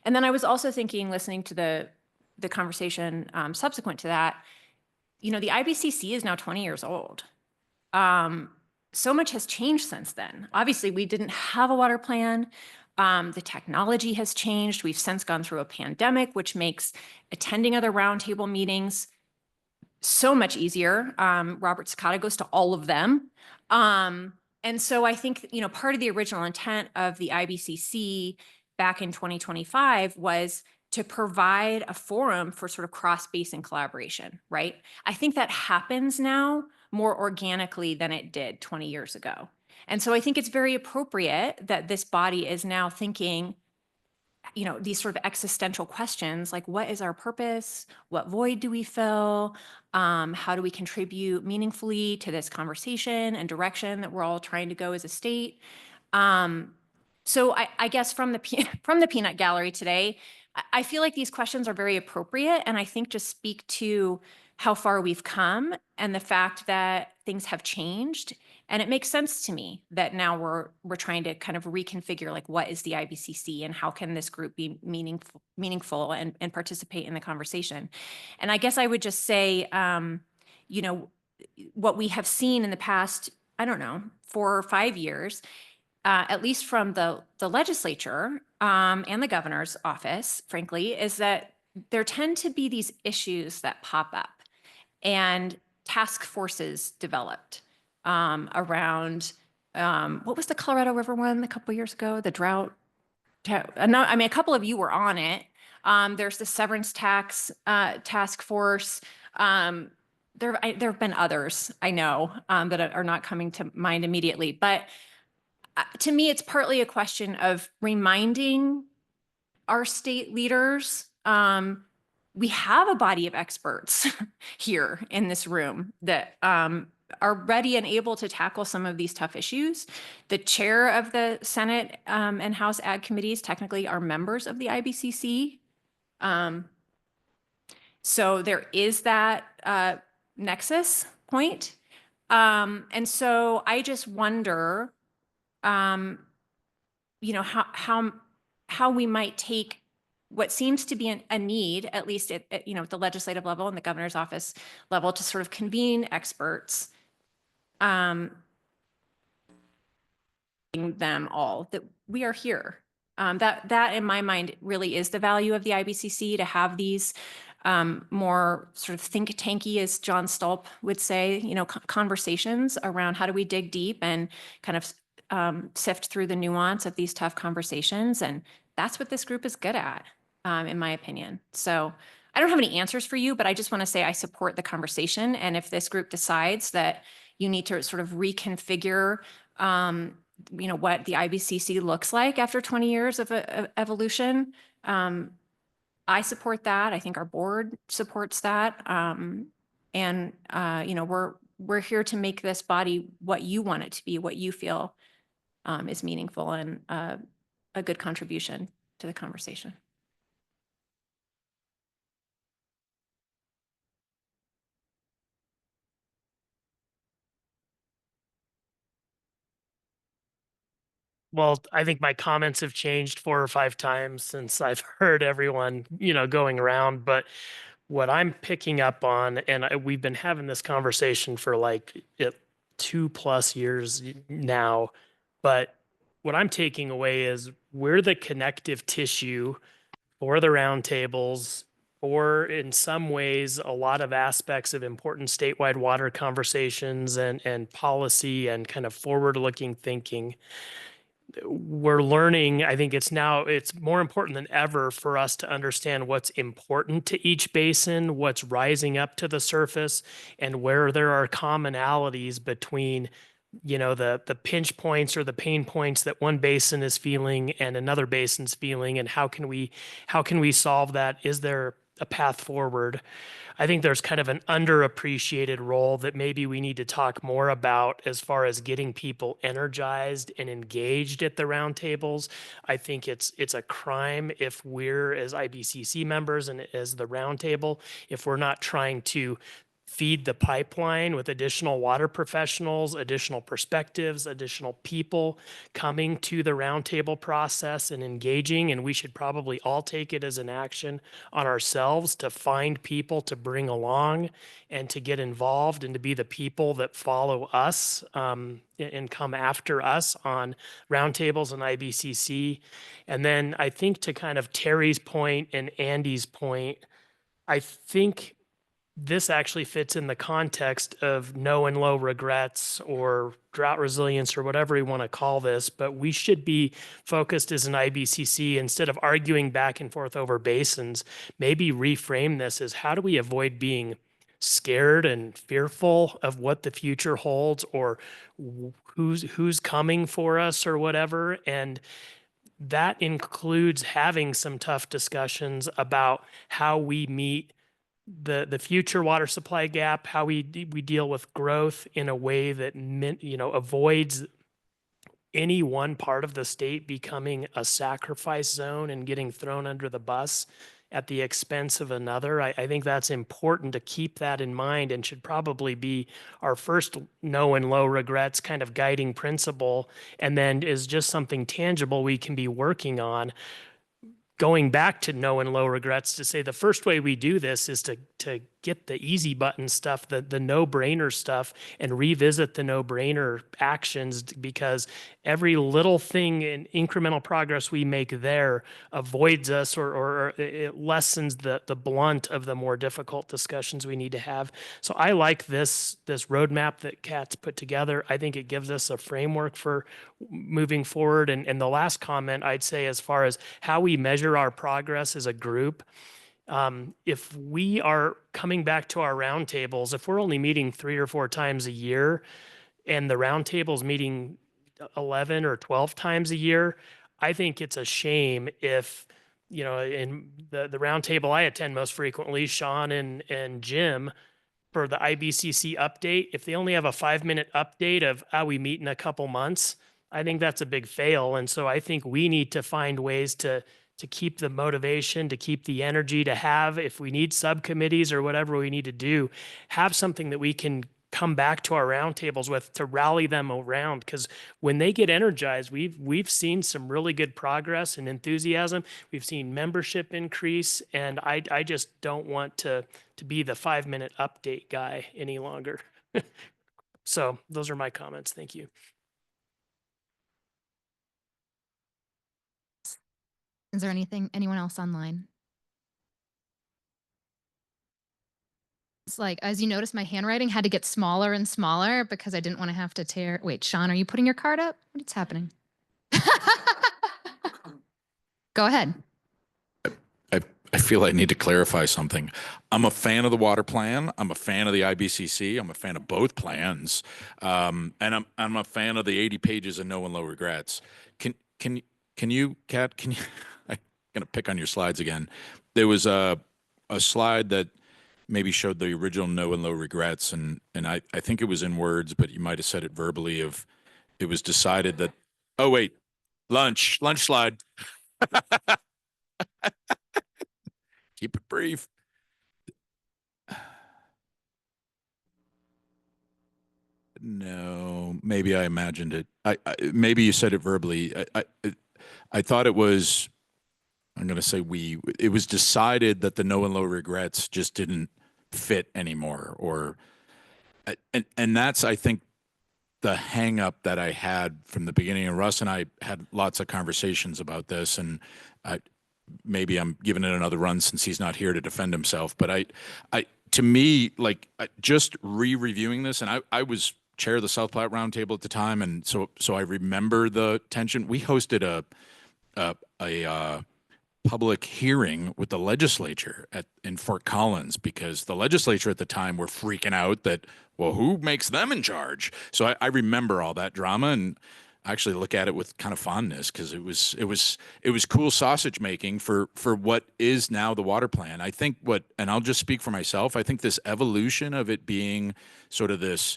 And then I was also thinking, listening to the conversation subsequent to that, you know, the IBCC is now 20 years old. So much has changed since then. Obviously, we didn't have a water plan. The technology has changed. We've since gone through a pandemic, which makes attending other roundtable meetings so much easier. Robert Sakata goes to all of them. And so I think, you know, part of the original intent of the IBCC back in 2025 was to provide a forum for sort of cross-basin collaboration, right? I think that happens now more organically than it did 20 years ago. And so I think it's very appropriate that this body is now thinking, you know, these sort of existential questions, like, what is our purpose? What void do we fill? How do we contribute meaningfully to this conversation and direction that we're all trying to go as a state? So I guess from the peanut gallery today, I feel like these questions are very appropriate, and I think just speak to how far we've come and the fact that things have changed. And it makes sense to me that now we're trying to kind of reconfigure, like, what is the IBCC and how can this group be meaningful and participate in the conversation. And I guess I would just say, you know, what we have seen in the past, I don't know, 4 or 5 years, at least from the legislature and the governor's office, frankly, is that there tend to be these issues that pop up, and task forces developed around, what was the Colorado River one a couple years ago? The drought. No, I mean, a couple of you were on it. There's the severance tax task force. There have been others, I know, that are not coming to mind immediately. But to me, it's partly a question of reminding our state leaders, we have a body of experts here in this room that are ready and able to tackle some of these tough issues. The chair of the Senate and House Ag committees technically are members of the IBCC. So there is that nexus point. And so I just wonder, you know, how we might take what seems to be a need, at least at, you know, at the legislative level and the governor's office level, to sort of convene experts, them all, that we are here That in my mind really is the value of the IBCC, to have these more sort of think tanky, as John Stolp would say, conversations around how do we dig deep and kind of sift through the nuance of these tough conversations. And that's what this group is good at, in my opinion. So I don't have any answers for you, but I just want to say I support the conversation. And if this group decides that you need to sort of reconfigure what the IBCC looks like after 20 years of evolution, I support that. I think our board supports that. We're here to make this body what you want it to be, what you feel is meaningful and a good contribution to the conversation. Well, I think my comments have changed 4 or 5 times since I've heard everyone, going around. But what I'm picking up on, and we've been having this conversation for like 2+ years now, but what I'm taking away is we're the connective tissue for the roundtables, or in some ways, a lot of aspects of important statewide water conversations and policy and kind of forward-looking thinking. We're learning, I think it's more important than ever for us to understand what's important to each basin, what's rising up to the surface, and where there are commonalities between, the pinch points or the pain points that one basin is feeling and another basin's feeling, and how can we solve that? Is there a path forward? I think there's kind of an underappreciated role that maybe we need to talk more about as far as getting people energized and engaged at the roundtables. I think it's a crime if we're, as IBCC members and as the roundtable, if we're not trying to feed the pipeline with additional water professionals, additional perspectives, additional people coming to the roundtable process and engaging. And we should probably all take it as an action on ourselves to find people to bring along and to get involved and to be the people that follow us and come after us on roundtables and IBCC. And then I think, to kind of Terry's point and Andy's point, I think this actually fits in the context of no and low regrets or drought resilience or whatever we want to call this, but we should be focused as an IBCC, instead of arguing back and forth over basins, maybe reframe this as, how do we avoid being scared and fearful of what the future holds, or who's coming for us or whatever. And that includes having some tough discussions about how we meet the future water supply gap, how we deal with growth in a way that avoids any one part of the state becoming a sacrifice zone and getting thrown under the bus at the expense of another. I think that's important to keep that in mind, and should probably be our first no and low regrets kind of guiding principle, and then is just something tangible we can be working on. Going back to no and low regrets, to say the first way we do this is to get the easy button stuff, the no-brainer stuff, and revisit the no-brainer actions, because every little thing in incremental progress we make there avoids us or it lessens the blunt of the more difficult discussions we need to have. So I like this roadmap that Kat's put together. I think it gives us a framework for moving forward. And the last comment I'd say, as far as how we measure our progress as a group, if we are coming back to our roundtables, if we're only meeting 3 or 4 times a year and the roundtable's meeting 11 or 12 times a year, I think it's a shame if, in the roundtable I attend most frequently, Sean and Jim, for the IBCC update, if they only have a 5-minute update of how we meet in a couple months, I think that's a big fail. And so I think we need to find ways to keep the motivation, to keep the energy, to have, if we need subcommittees or whatever we need to do, have something that we can come back to our roundtables with to rally them around. Because when they get energized, we've seen some really good progress and enthusiasm. We've seen membership increase, and I just don't want to be the 5-minute update guy any longer. So those are my comments. Thank you. Is there anyone else online? It's like, as you notice, my handwriting had to get smaller and smaller because I didn't want to have to tear. Wait, Sean, are you putting your card up? What's happening? Go ahead. I feel I need to clarify something. I'm a fan of the water plan. I'm a fan of the IBCC. I'm a fan of both plans. And I'm a fan of the 80 pages of no and low regrets. Can you, Kat, can you, I'm gonna pick on your slides again. There was a slide that maybe showed the original no and low regrets, and I think it was in words, but you might have said it verbally of it was decided that, oh wait, lunch slide. Keep it brief. No, maybe I imagined it. Maybe you said it verbally. I thought it was. I'm going to say we. It was decided that the no and low regrets just didn't fit anymore, or and that's I think the hang up that I had from the beginning. And Russ and I had lots of conversations about this, and I maybe I'm giving it another run since he's not here to defend himself. But to me, like just re-reviewing this, and I was chair of the South Platte Roundtable at the time, and so I remember the tension. We hosted a public hearing with the legislature in Fort Collins because the legislature at the time were freaking out that, well, who makes them in charge? So I remember all that drama, and I actually look at it with kind of fondness because it was cool sausage making for what is now the water plan. I think and I'll just speak for myself, I think this evolution of it being sort of this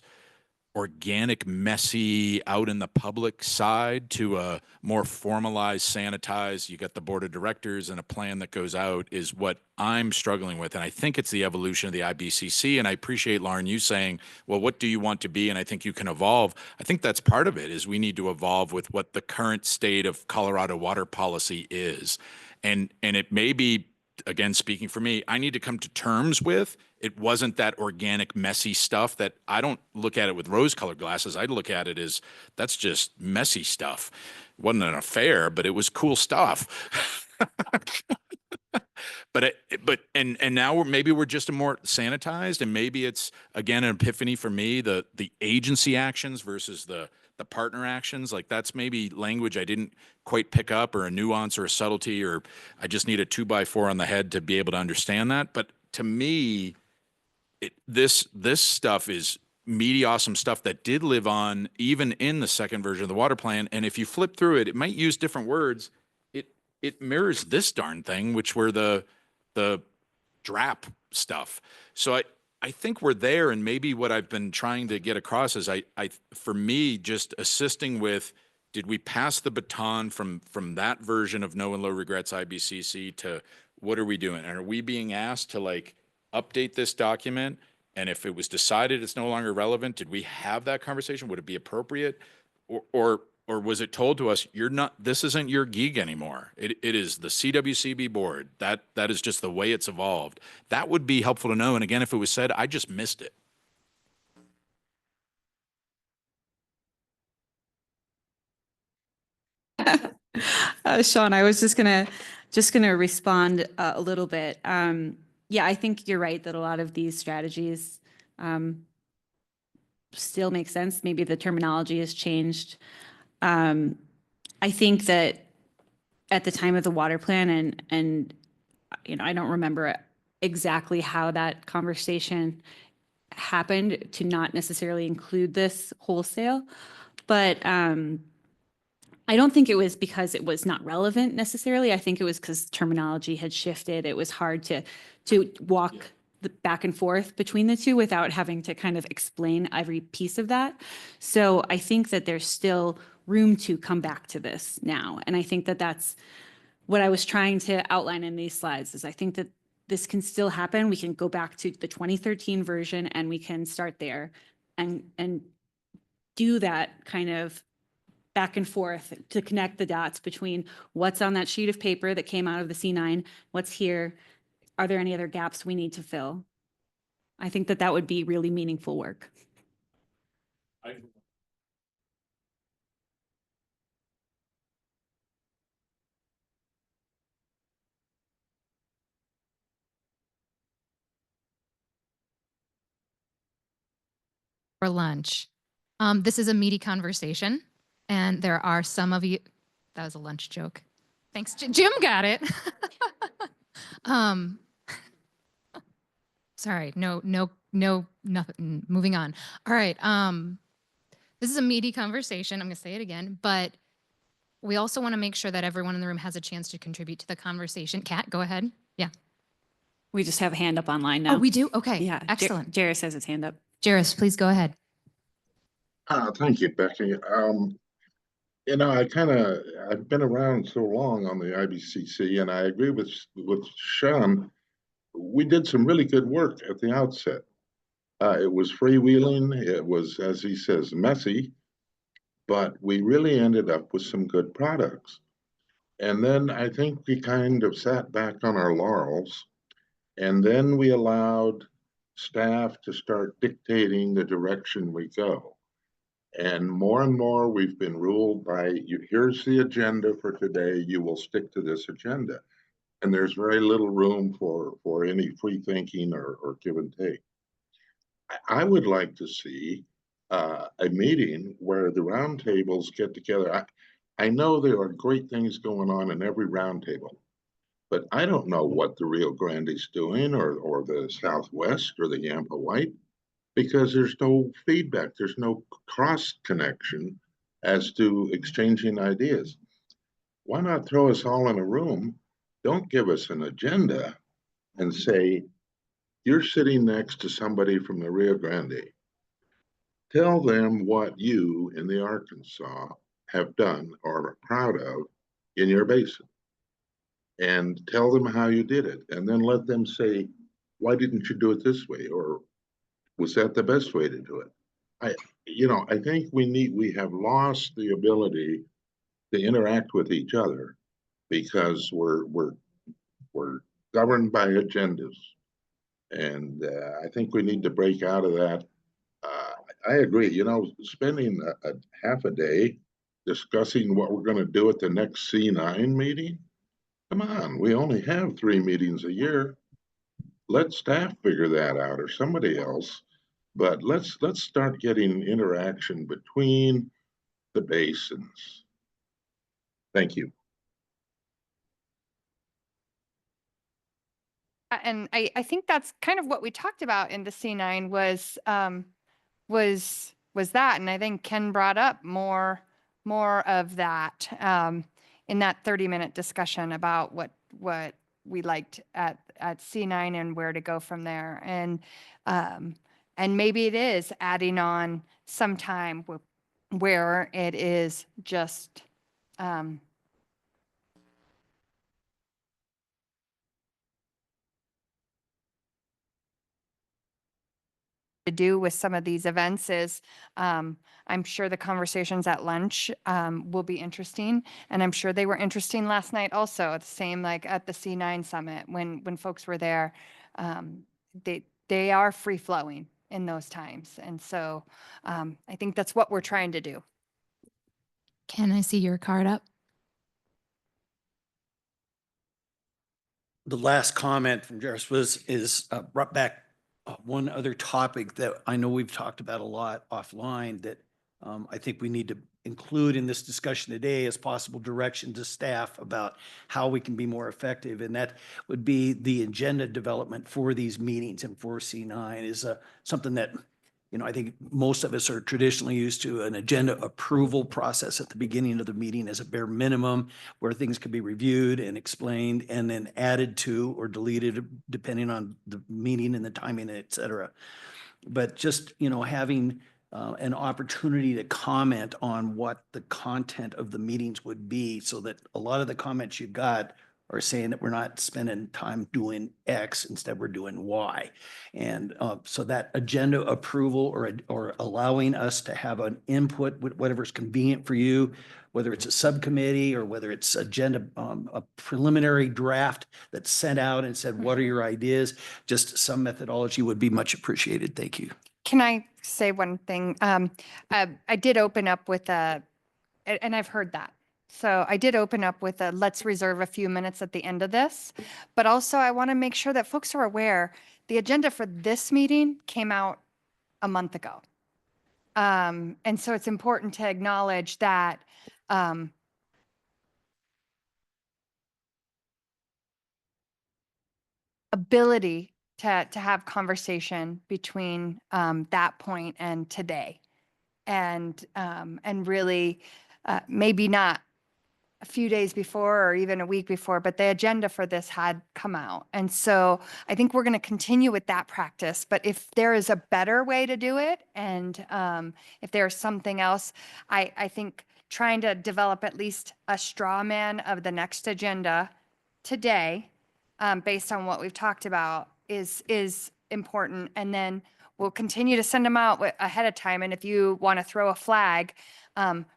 organic, messy, out in the public side to a more formalized, sanitized, you got the board of directors and a plan that goes out is what I'm struggling with. And I think it's the evolution of the IBCC. And I appreciate, Lauren, you saying, well, what do you want to be? And I think you can evolve. I think that's part of it is we need to evolve with what the current state of Colorado water policy is. And it may be, again, speaking for me, I need to come to terms with it wasn't that organic, messy stuff that I don't look at it with rose-colored glasses. I look at it as that's just messy stuff. It wasn't an affair, but it was cool stuff. And now maybe we're just a more sanitized, and maybe it's again an epiphany for me, the agency actions versus the partner actions. Like that's maybe language I didn't quite pick up, or a nuance or a subtlety, or I just need a 2x4 on the head to be able to understand that. But to me, this stuff is meaty, awesome stuff that did live on even in the second version of the water plan. And if you flip through it, it might use different words. It mirrors this darn thing, which were the DRAP stuff. So I think we're there, and maybe what I've been trying to get across is for me, just assisting with, did we pass the baton from that version of no and low regrets IBCC to what are we doing? And are we being asked to like update this document? And if it was decided it's no longer relevant, did we have that conversation? Would it be appropriate? Or was it told to us, this isn't your gig anymore. It is the CWCB board. That is just the way it's evolved. That would be helpful to know. And again, if it was said, I just missed it. Sean, I was just gonna respond a little bit. Yeah, I think you're right that a lot of these strategies still make sense. Maybe the terminology has changed. I think that at the time of the water plan, and I don't remember exactly how that conversation happened to not necessarily include this wholesale, but I don't think it was because it was not relevant necessarily. I think it was because terminology had shifted. It was hard to walk back and forth between the two without having to kind of explain every piece of that. So I think that there's still room to come back to this now. And I think that that's what I was trying to outline in these slides is I think that this can still happen. We can go back to the 2013 version and we can start there and do that kind of back and forth to connect the dots between what's on that sheet of paper that came out of the C9, what's here, are there any other gaps we need to fill? I think that would be really meaningful work. for lunch. This is a meaty conversation, and there are some of you, that was a lunch joke. Thanks, Jim got it. Sorry, nothing, moving on. All right, this is a meaty conversation, I'm gonna say it again, but we also wanna make sure that everyone in the room has a chance to contribute to the conversation. Kat, go ahead. Yeah. We just have a hand up online now. Oh, we do? Okay, Yeah. excellent. Jairus has his hand up. Jairus, please go ahead. Thank you, Becky. I've been around so long on the IBCC, and I agree with Sean. We did some really good work at the outset. It was freewheeling. It was, as he says, messy, but we really ended up with some good products. And then I think we kind of sat back on our laurels, and then we allowed staff to start dictating the direction we go. And more we've been ruled by, here's the agenda for today, you will stick to this agenda. And there's very little room for any free thinking or give and take. I would like to see a meeting where the roundtables get together. I know there are great things going on in every roundtable, but I don't know what the Rio Grande's doing or the Southwest or the Yampa White, because there's no feedback, there's no cross connection as to exchanging ideas. Why not throw us all in a room? Don't give us an agenda and say, you're sitting next to somebody from the Rio Grande. Tell them what you in the Arkansas have done or are proud of in your basin. And tell them how you did it. And then let them say, why didn't you do it this way? Or was that the best way to do it? I think we have lost the ability to interact with each other because we're governed by agendas. And I think we need to break out of that. I agree, spending a half a day discussing what we're going to do at the next C9 meeting. Come on, we only have 3 meetings a year. Let staff figure that out or somebody else. But let's start getting interaction between the basins. Thank you. And I think that's kind of what we talked about in the C9 was that. And I think Ken brought up more of that in that 30-minute discussion about what we liked at C9 and where to go from there. And maybe it is adding on some time where it is just to do with some of these events is I'm sure the conversations at lunch will be interesting, and I'm sure they were interesting last night also. The same like at the C9 summit when folks were there. They are free flowing in those times, and so I think that's what we're trying to do. Can I see your card up? The last comment from Jairus is brought back one other topic that I know we've talked about a lot offline that I think we need to include in this discussion today as possible direction to staff about how we can be more effective. And that would be the agenda development for these meetings and for C9 is something that, I think most of us are traditionally used to an agenda approval process at the beginning of the meeting as a bare minimum where things can be reviewed and explained and then added to or deleted depending on the meeting and the timing, et cetera. But just, having an opportunity to comment on what the content of the meetings would be so that a lot of the comments you got are saying that we're not spending time doing X, instead we're doing Y. And so that agenda approval or allowing us to have an input with whatever's convenient for you, whether it's a subcommittee or whether it's agenda, a preliminary draft that's sent out and said, what are your ideas? Just some methodology would be much appreciated. Thank you. Can I say one thing? I did open up with and I've heard that. So I did open up with let's reserve a few minutes at the end of this. But also I want to make sure that folks are aware the agenda for this meeting came out a month ago. And so it's important to acknowledge that ability to have conversation between that point and today, and really maybe not a few days before or even a week before, but the agenda for this had come out. And so I think we're going to continue with that practice. But if there is a better way to do it, and if there's something else, I think trying to develop at least a straw man of the next agenda today, based on what we've talked about, is important. And then we'll continue to send them out ahead of time. And if you want to throw a flag,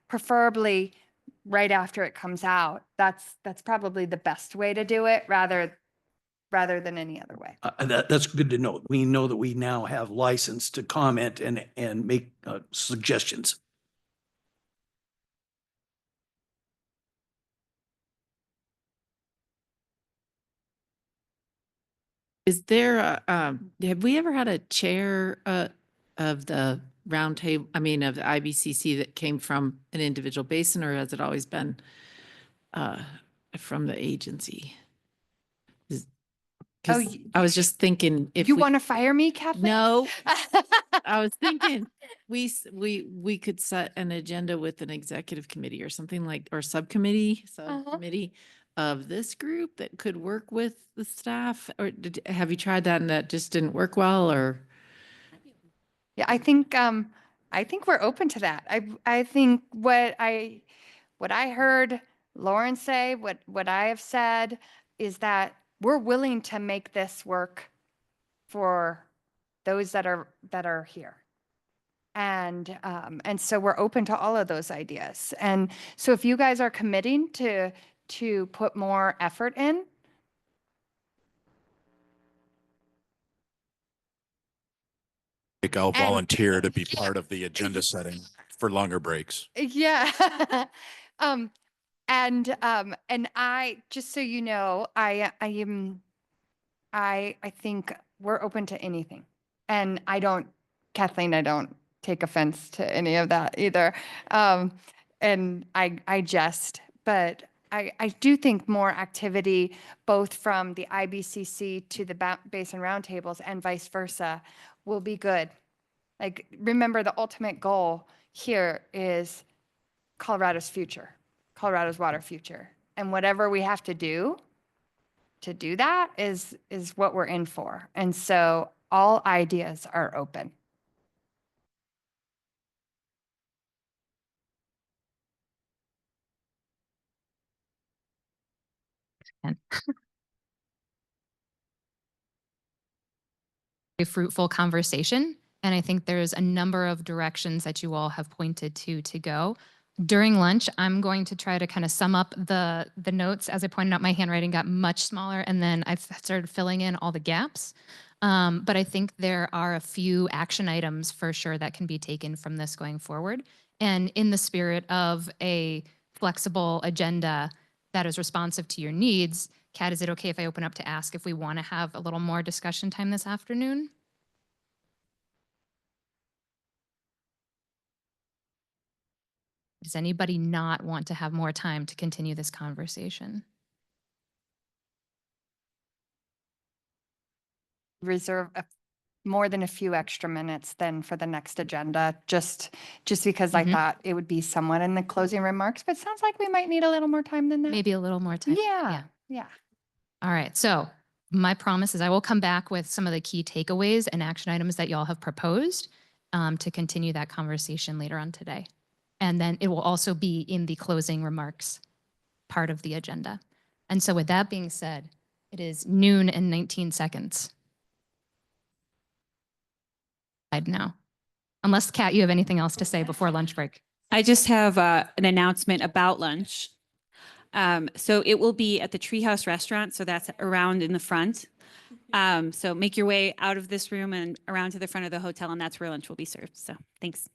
preferably right after it comes out, that's probably the best way to do it, rather than any other way. That's good to know. We know that we now have license to comment and make suggestions. Is there have we ever had a chair of the round table, I mean, of the IBCC that came from an individual basin, or has it always been from the agency? Because I was just thinking, if you want to fire me, Kathleen? No, I was thinking we could set an agenda with an executive committee or something like, or subcommittee of this group that could work with the staff. Or have you tried that and that just didn't work well? Or Yeah, I think we're open to that. I think what I heard Lauren say, what I have said, is that we're willing to make this work for those that are here. And so we're open to all of those ideas. And so if you guys are committing to put more effort in, I'll volunteer to be part of the agenda setting for longer breaks. yeah. And I, just so you know, I think we're open to anything. And Kathleen, I don't take offense to any of that either. And I jest, but I do think more activity, both from the IBCC to the Basin Roundtables and vice versa, will be good. Like, remember, the ultimate goal here is Colorado's future, Colorado's water future. And whatever we have to do that is what we're in for. And so all ideas are open. A fruitful conversation. And I think there's a number of directions that you all have pointed to go. During lunch, I'm going to try to kind of sum up the notes. As I pointed out, my handwriting got much smaller, and then I've started filling in all the gaps. But I think there are a few action items for sure that can be taken from this going forward. And in the spirit of a flexible agenda that is responsive to your needs, Kat, is it okay if I open up to ask if we want to have a little more discussion time this afternoon? Does anybody not want to have more time to continue this conversation? Reserve more than a few extra minutes then for the next agenda, just because I thought it would be somewhat in the closing remarks, but it sounds like we might need a little more time than that. Maybe a little more time. Yeah. All right. So my promise is I will come back with some of the key takeaways and action items that y'all have proposed to continue that conversation later on today. And then it will also be in the closing remarks part of the agenda. And so with that being said, it is noon and 19 seconds. Now, unless Kat, you have anything else to say before lunch break. I just have an announcement about lunch. So it will be at the Treehouse Restaurant. So that's around in the front. So make your way out of this room and around to the front of the hotel, and that's where lunch will be served. So thanks.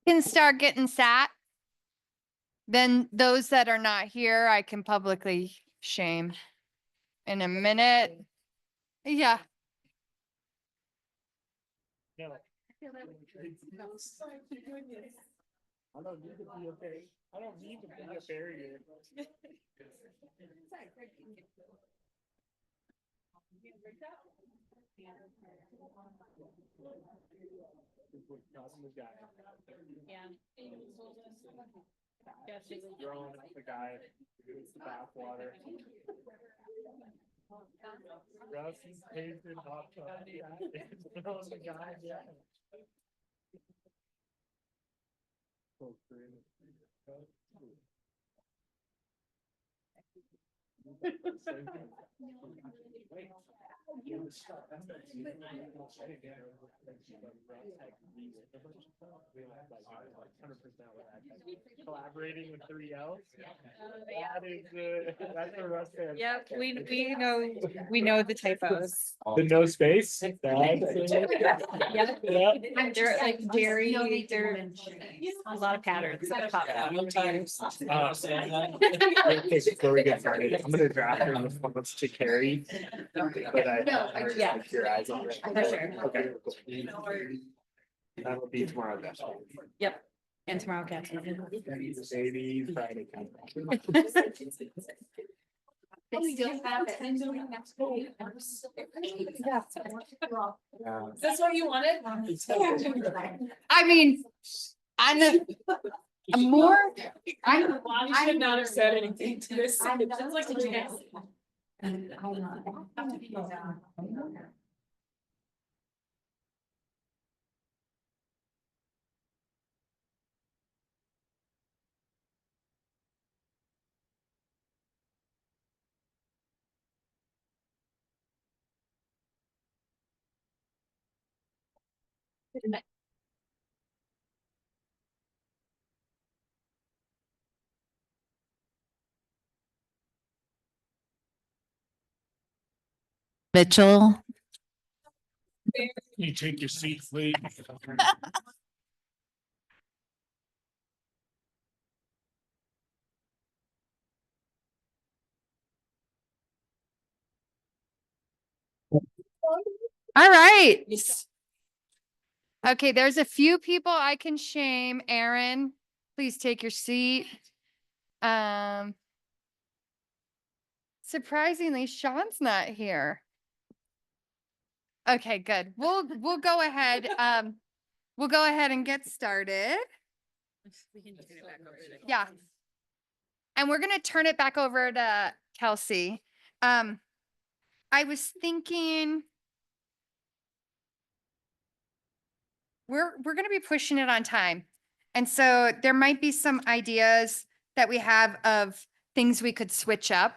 can start getting sat, then those that are not here, I can publicly shame in a minute. Yeah. I don't need to be a barrier. I don't need to be a barrier. Throwing at the guy who's the bathwater. Russ is pasted hot tub. Yeah, it's throwing the guy. Yeah. Collaborating with 3L. That is that's a Russ fan. Yep, we know the typos. The no space. Yep. They're like very, there a lot of patterns that pop out. Okay, before we get started, I'm gonna draft her in the response to Carrie. But Yeah. like your eyes on it. For sure. Okay. That'll be tomorrow. Yep. And tomorrow, cats. Baby Friday. They still have it. Is this what you wanted? I mean, I'm more, I should not have said anything to this. It's like a chance. Mitchell. You take your seat, please. all right. Okay, there's a few people I can shame. Aaron, please take your seat. Surprisingly, Sean's not here. Okay, good. We'll go ahead. We'll go ahead and get started. Yeah. And we're gonna turn it back over to Kelsey. I was thinking we're gonna be pushing it on time. And so there might be some ideas that we have of things we could switch up.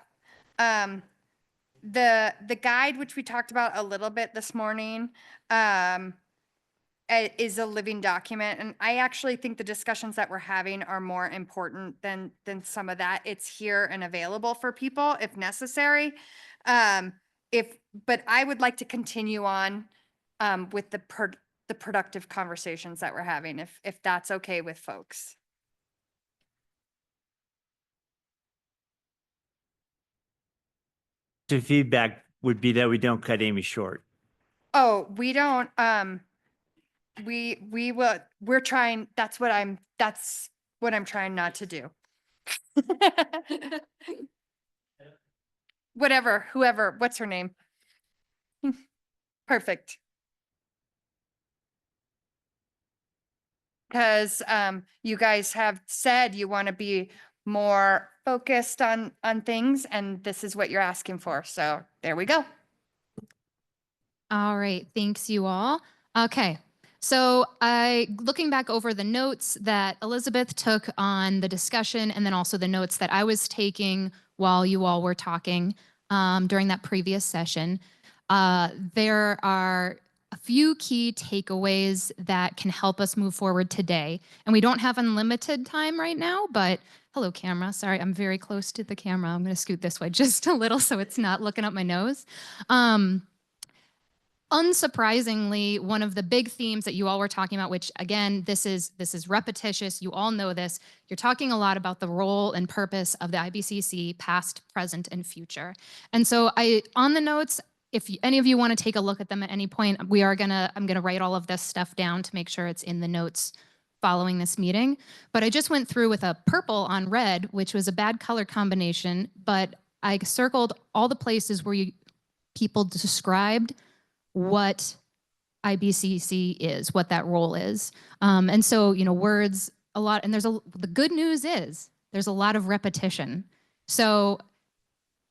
The guide, which we talked about a little bit this morning, is a living document. And I actually think the discussions that we're having are more important than some of that. It's here and available for people if necessary. But I would like to continue on with the productive conversations that we're having, if that's okay with folks. The feedback would be that we don't cut Amy short. Oh, we don't, we're trying, that's what I'm trying not to do. Whatever, whoever, what's her name? Perfect. Because you guys have said you want to be more focused on things, and this is what you're asking for. So there we go. All right, thanks you all. Okay, so looking back over the notes that Elizabeth took on the discussion, and then also the notes that I was taking while you all were talking during that previous session, there are a few key takeaways that can help us move forward today. And we don't have unlimited time right now, but hello, camera. Sorry, I'm very close to the camera. I'm going to scoot this way just a little so it's not looking up my nose. unsurprisingly, one of the big themes that you all were talking about, which again, this is repetitious, you all know this, you're talking a lot about the role and purpose of the IBCC, past, present, and future. And so on the notes, if any of you want to take a look at them at any point, I'm gonna write all of this stuff down to make sure it's in the notes following this meeting. But I just went through with a purple on red, which was a bad color combination, but I circled all the places where people described what IBCC is, what that role is. And so, words a lot, and the good news is there's a lot of repetition. So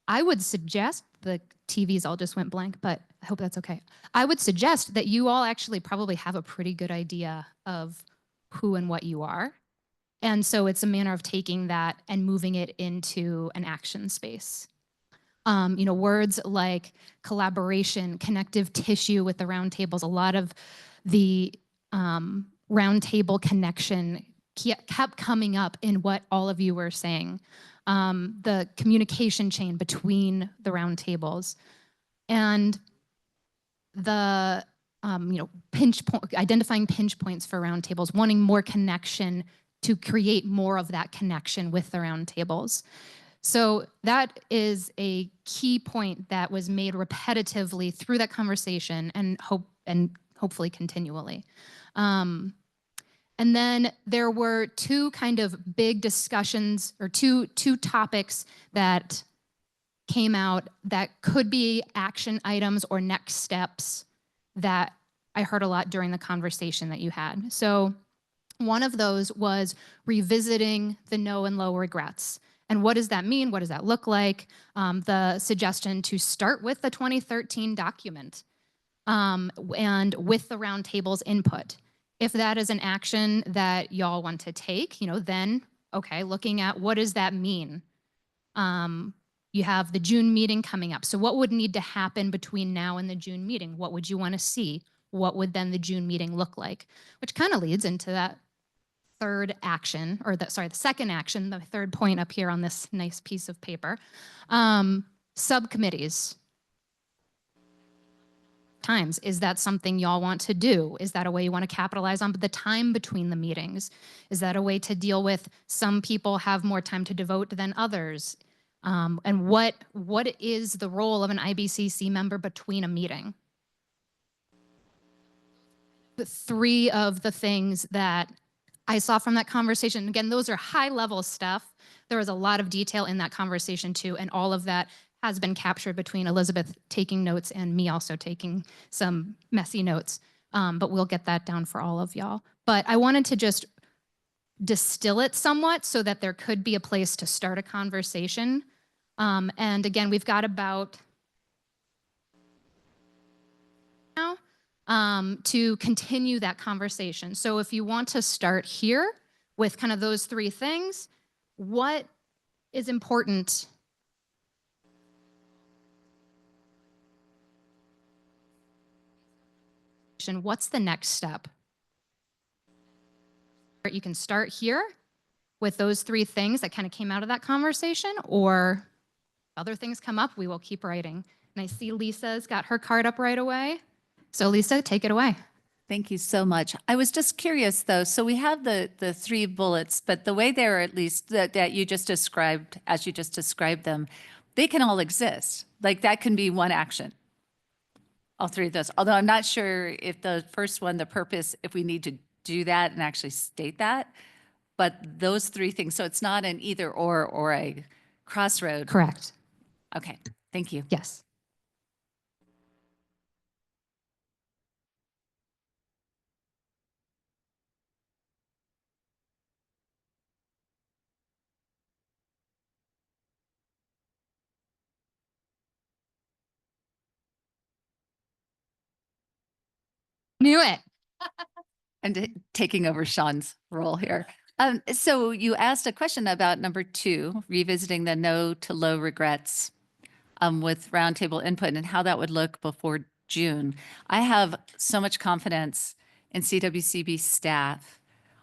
I would suggest, the TVs all just went blank, but I hope that's okay. I would suggest that you all actually probably have a pretty good idea of who and what you are. And so it's a manner of taking that and moving it into an action space. Words like collaboration, connective tissue with the roundtables, a lot of the roundtable connection kept coming up in what all of you were saying. The communication chain between the roundtables, and the identifying pinch points for roundtables, wanting more connection to create more of that connection with the roundtables. So that is a key point that was made repetitively through that conversation and hopefully continually. And then there were two kind of big discussions, or two topics that came out that could be action items or next steps that I heard a lot during the conversation that you had. So one of those was revisiting the no and low regrets. And what does that mean? What does that look like? The suggestion to start with the 2013 document and with the roundtable's input. If that is an action that y'all want to take, then, okay, looking at what does that mean? You have the June meeting coming up. So what would need to happen between now and the June meeting? What would you want to see? What would then the June meeting look like? Which kind of leads into that third action, or the second action, the third point up here on this nice piece of paper. Subcommittees. Is that something y'all want to do? Is that a way you want to capitalize on the time between the meetings? Is that a way to deal with some people have more time to devote than others? And what is the role of an IBCC member between a meeting? The three of the things that I saw from that conversation, again, those are high level stuff. There was a lot of detail in that conversation too, and all of that has been captured between Elizabeth taking notes and me also taking some messy notes. But we'll get that down for all of y'all. But I wanted to just distill it somewhat so that there could be a place to start a conversation. And again, we've got about now to continue that conversation. So if you want to start here with kind of those three things, what is important? What's the next step? You can start here with those three things that kind of came out of that conversation, or other things come up, we will keep writing. And I see Lisa's got her card up right away. So Lisa, take it away. Thank you so much. I was just curious though, so we have the three bullets, but the way they're at least that you just described, as you just described them, they can all exist. Like that can be one action. All three of those. Although I'm not sure if the first one, the purpose, if we need to do that and actually state that, but those three things. So it's not an either or a crossroad. Correct. Okay, thank you. Yes. Knew it. And taking over Sean's role here. So you asked a question about number 2, revisiting the no to low regrets with roundtable input and how that would look before June. I have so much confidence in CWCB staff.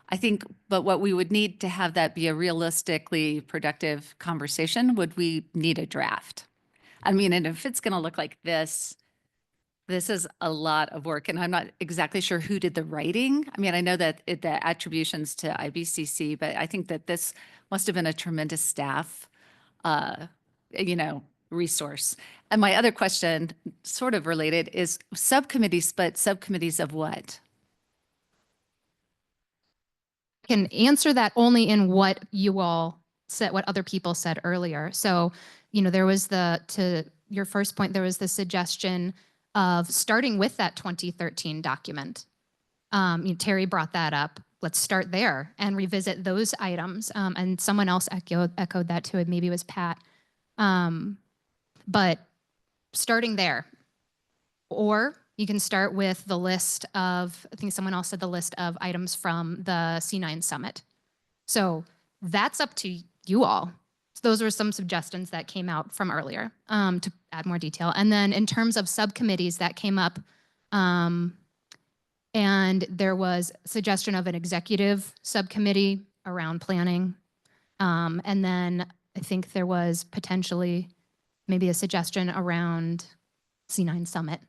I think, but what we would need to have that be a realistically productive conversation, would we need a draft? I mean, and if it's going to look like this, This is a lot of work, and I'm not exactly sure who did the writing. I mean, I know that the attributions to IBCC, but I think that this must have been a tremendous staff, uh, resource. And my other question, sort of related, is subcommittees, but subcommittees of what? Can answer that only in what you all said, what other people said earlier. So, there was to your first point, there was the suggestion of starting with that 2013 document. Terry brought that up. Let's start there and revisit those items. And someone else echoed that too. Maybe it was Pat. But starting there, or you can start with the list of, I think someone else said the list of items from the C9 summit. So that's up to you all. So those were some suggestions that came out from earlier to add more detail. And then in terms of subcommittees that came up, and there was a suggestion of an executive subcommittee around planning. And then I think there was potentially maybe a suggestion around C9 summit.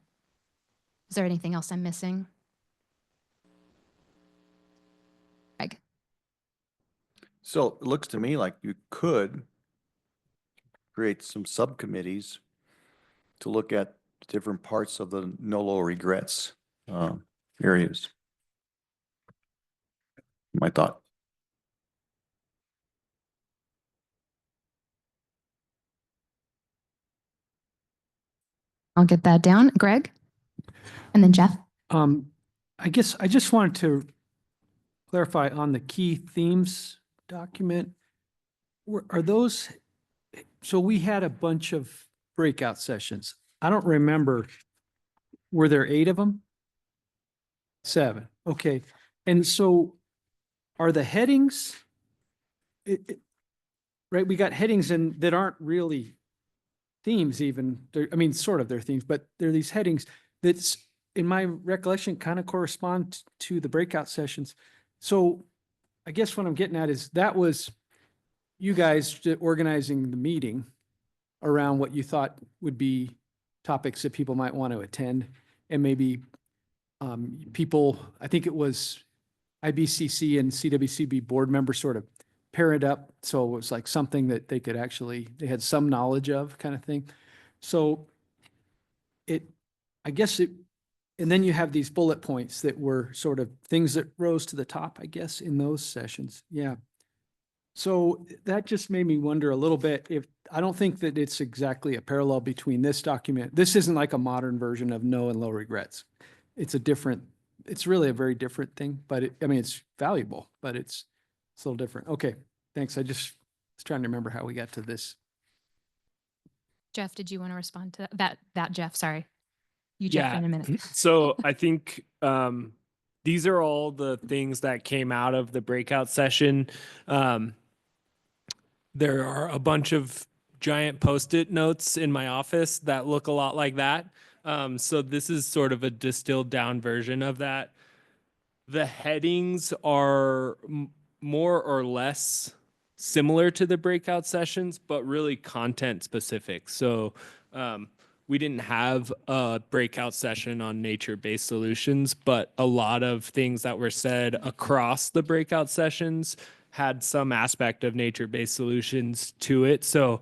Is there anything else I'm missing? Greg? So it looks to me like you could create some subcommittees to look at different parts of the no low regrets areas. My thought. I'll get that down. Greg? And then Jeff? I guess I just wanted to clarify on the key themes document. Are those, so we had a bunch of breakout sessions. I don't remember, were there 8 of them? 7, okay. And so are the headings, right, we got headings that aren't really themes even. I mean, sort of they're themes, but they're these headings that's, in my recollection, kind of correspond to the breakout sessions. So I guess what I'm getting at is that was you guys organizing the meeting around what you thought would be topics that people might want to attend, and maybe people, I think it was IBCC and CWCB board members sort of pair it up. So it was like something that they could actually, they had some knowledge of, kind of thing. So I guess and then you have these bullet points that were sort of things that rose to the top, I guess, in those sessions. Yeah. So that just made me wonder a little bit if, I don't think that it's exactly a parallel between this document. This isn't like a modern version of no and low regrets. It's really a very different thing, but it's valuable, but it's a little different. Okay, thanks. I just was trying to remember how we got to this. Jeff, did you want to respond to that Jeff? Sorry. You, Jeff, in a minute. So I think these are all the things that came out of the breakout session. There are a bunch of giant Post-it notes in my office that look a lot like that. So this is sort of a distilled down version of that. The headings are more or less similar to the breakout sessions, but really content specific. So we didn't have a breakout session on nature-based solutions, but a lot of things that were said across the breakout sessions had some aspect of nature-based solutions to it. So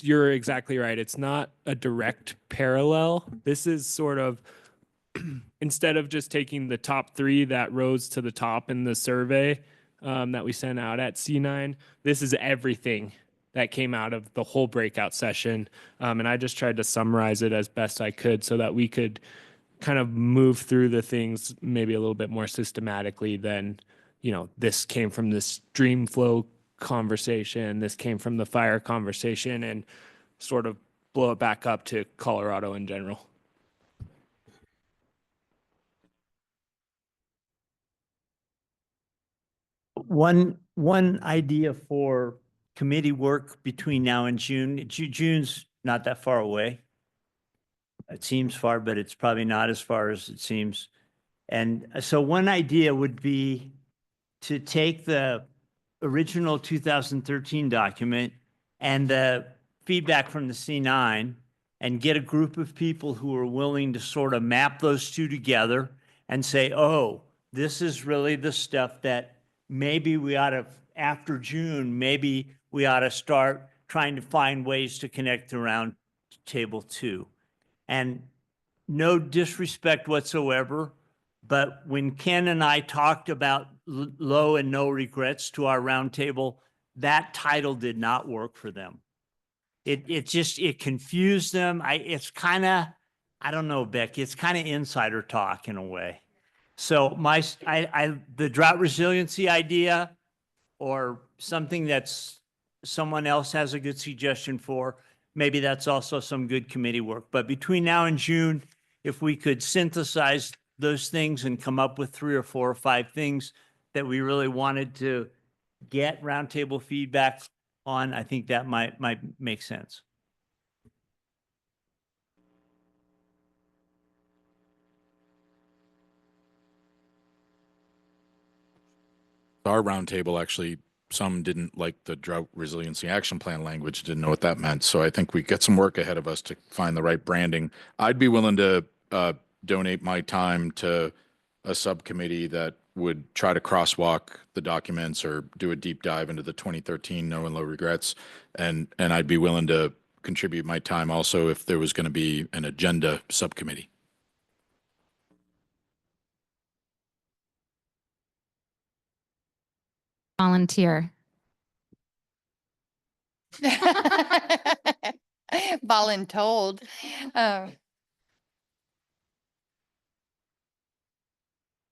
you're exactly right. It's not a direct parallel. This is sort of, instead of just taking the top 3 that rose to the top in the survey that we sent out at C9, this is everything that came out of the whole breakout session. And I just tried to summarize it as best I could so that we could kind of move through the things maybe a little bit more systematically than, this came from this dream flow conversation, this came from the fire conversation, and sort of blow it back up to Colorado in general. One idea for committee work between now and June. June's not that far away. It seems far, but it's probably not as far as it seems. And so one idea would be to take the original 2013 document and the feedback from the C9 and get a group of people who are willing to sort of map those two together and say, oh, this is really the stuff that maybe we ought to, after June, maybe we ought to start trying to find ways to connect around table two. And no disrespect whatsoever, but when Ken and I talked about low and no regrets to our roundtable, that title did not work for them. It confused them. It's kind of, I don't know, Becky, it's kind of insider talk in a way. So the drought resiliency idea, or something that's someone else has a good suggestion for, maybe that's also some good committee work. But between now and June, if we could synthesize those things and come up with 3 or 4 or 5 things that we really wanted to get roundtable feedback on, I think that might make sense. Our roundtable, actually, some didn't like the drought resiliency action plan language, didn't know what that meant. So I think we got some work ahead of us to find the right branding. I'd be willing to donate my time to a subcommittee that would try to crosswalk the documents or do a deep dive into the 2013 no and low regrets. And I'd be willing to contribute my time also if there was going to be an agenda subcommittee. Volunteer. Voluntold.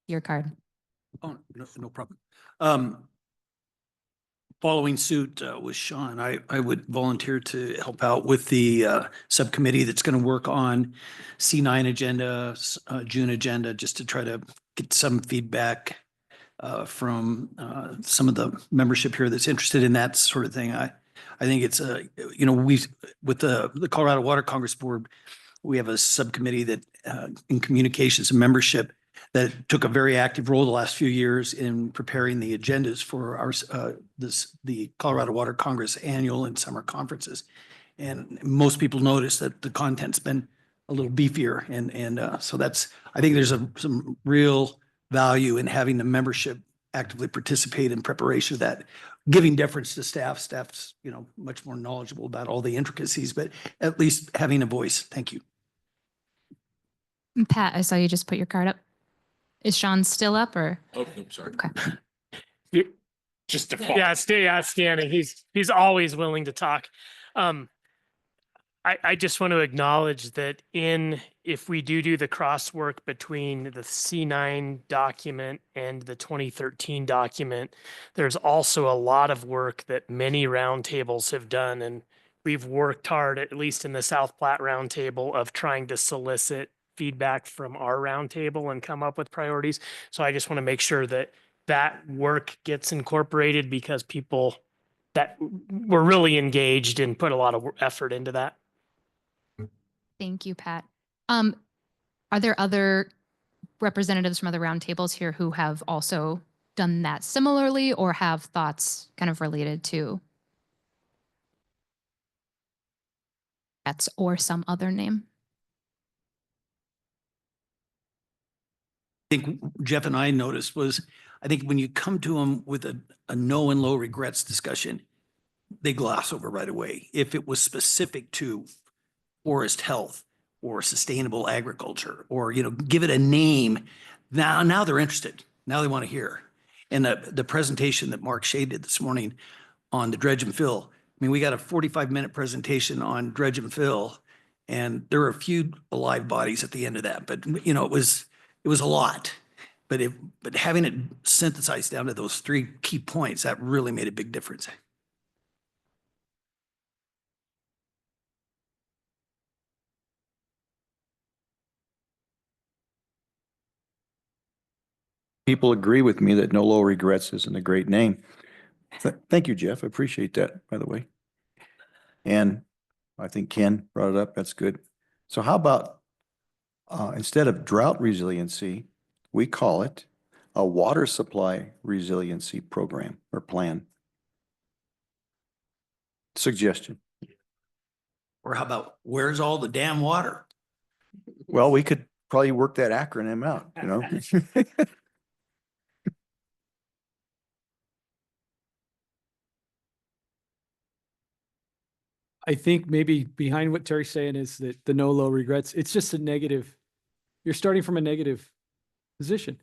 Your card. Oh, no problem. Following suit with Sean, I would volunteer to help out with the subcommittee that's going to work on C9 agenda, June agenda, just to try to get some feedback from some of the membership here that's interested in that sort of thing. I think it's with the Colorado Water Congress Board, we have a subcommittee that in communications and membership that took a very active role the last few years in preparing the agendas for our the Colorado Water Congress annual and summer conferences. And most people notice that the content's been a little beefier, and so I think there's some real value in having the membership actively participate in preparation of that, giving deference to staff. Staff's much more knowledgeable about all the intricacies, but at least having a voice. Thank you. Pat, I saw you just put your card up. Is Sean still up or? Oh, sorry. Okay. Just default. Yeah, standing. He's always willing to talk. I just want to acknowledge that if we do the crosswork between the C9 document and the 2013 document, there's also a lot of work that many roundtables have done, and we've worked hard, at least in the South Platte roundtable, of trying to solicit feedback from our roundtable and come up with priorities. So I just want to make sure that work gets incorporated, because people that were really engaged and put a lot of effort into that. Thank you, Pat. Are there other representatives from other roundtables here who have also done that similarly or have thoughts kind of related to that's or some other name? I think Jeff and I noticed was, I think when you come to them with a no and low regrets discussion, they gloss over right away. If it was specific to forest health or sustainable agriculture, or, give it a name, now they're interested. Now they want to hear. And the presentation that Mark Shea did this morning on the dredge and fill, I mean, we got a 45-minute presentation on dredge and fill, and there were a few alive bodies at the end of that, but it was a lot, but having it synthesized down to those 3 key points, that really made a big difference. People agree with me that No Low Regrets isn't a great name. Thank you, Jeff. I appreciate that, by the way. And I think Ken brought it up. That's good. So how about instead of drought resiliency, we call it a water supply resiliency program or plan? Suggestion. Or how about, where's all the damn water? Well, we could probably work that acronym out, you know? I think maybe behind what Terry's saying is that the no low regrets, it's just a negative. You're starting from a negative position.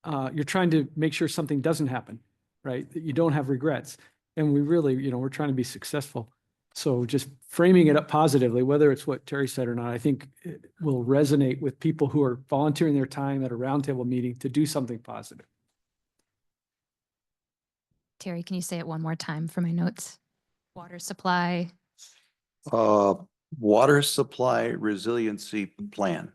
You're trying to make sure something doesn't happen, right? That you don't have regrets. And we really, we're trying to be successful. So just framing it up positively, whether it's what Terry said or not, I think it will resonate with people who are volunteering their time at a roundtable meeting to do something positive. Terry, can you say it one more time for my notes? Water supply. Water supply resiliency plan.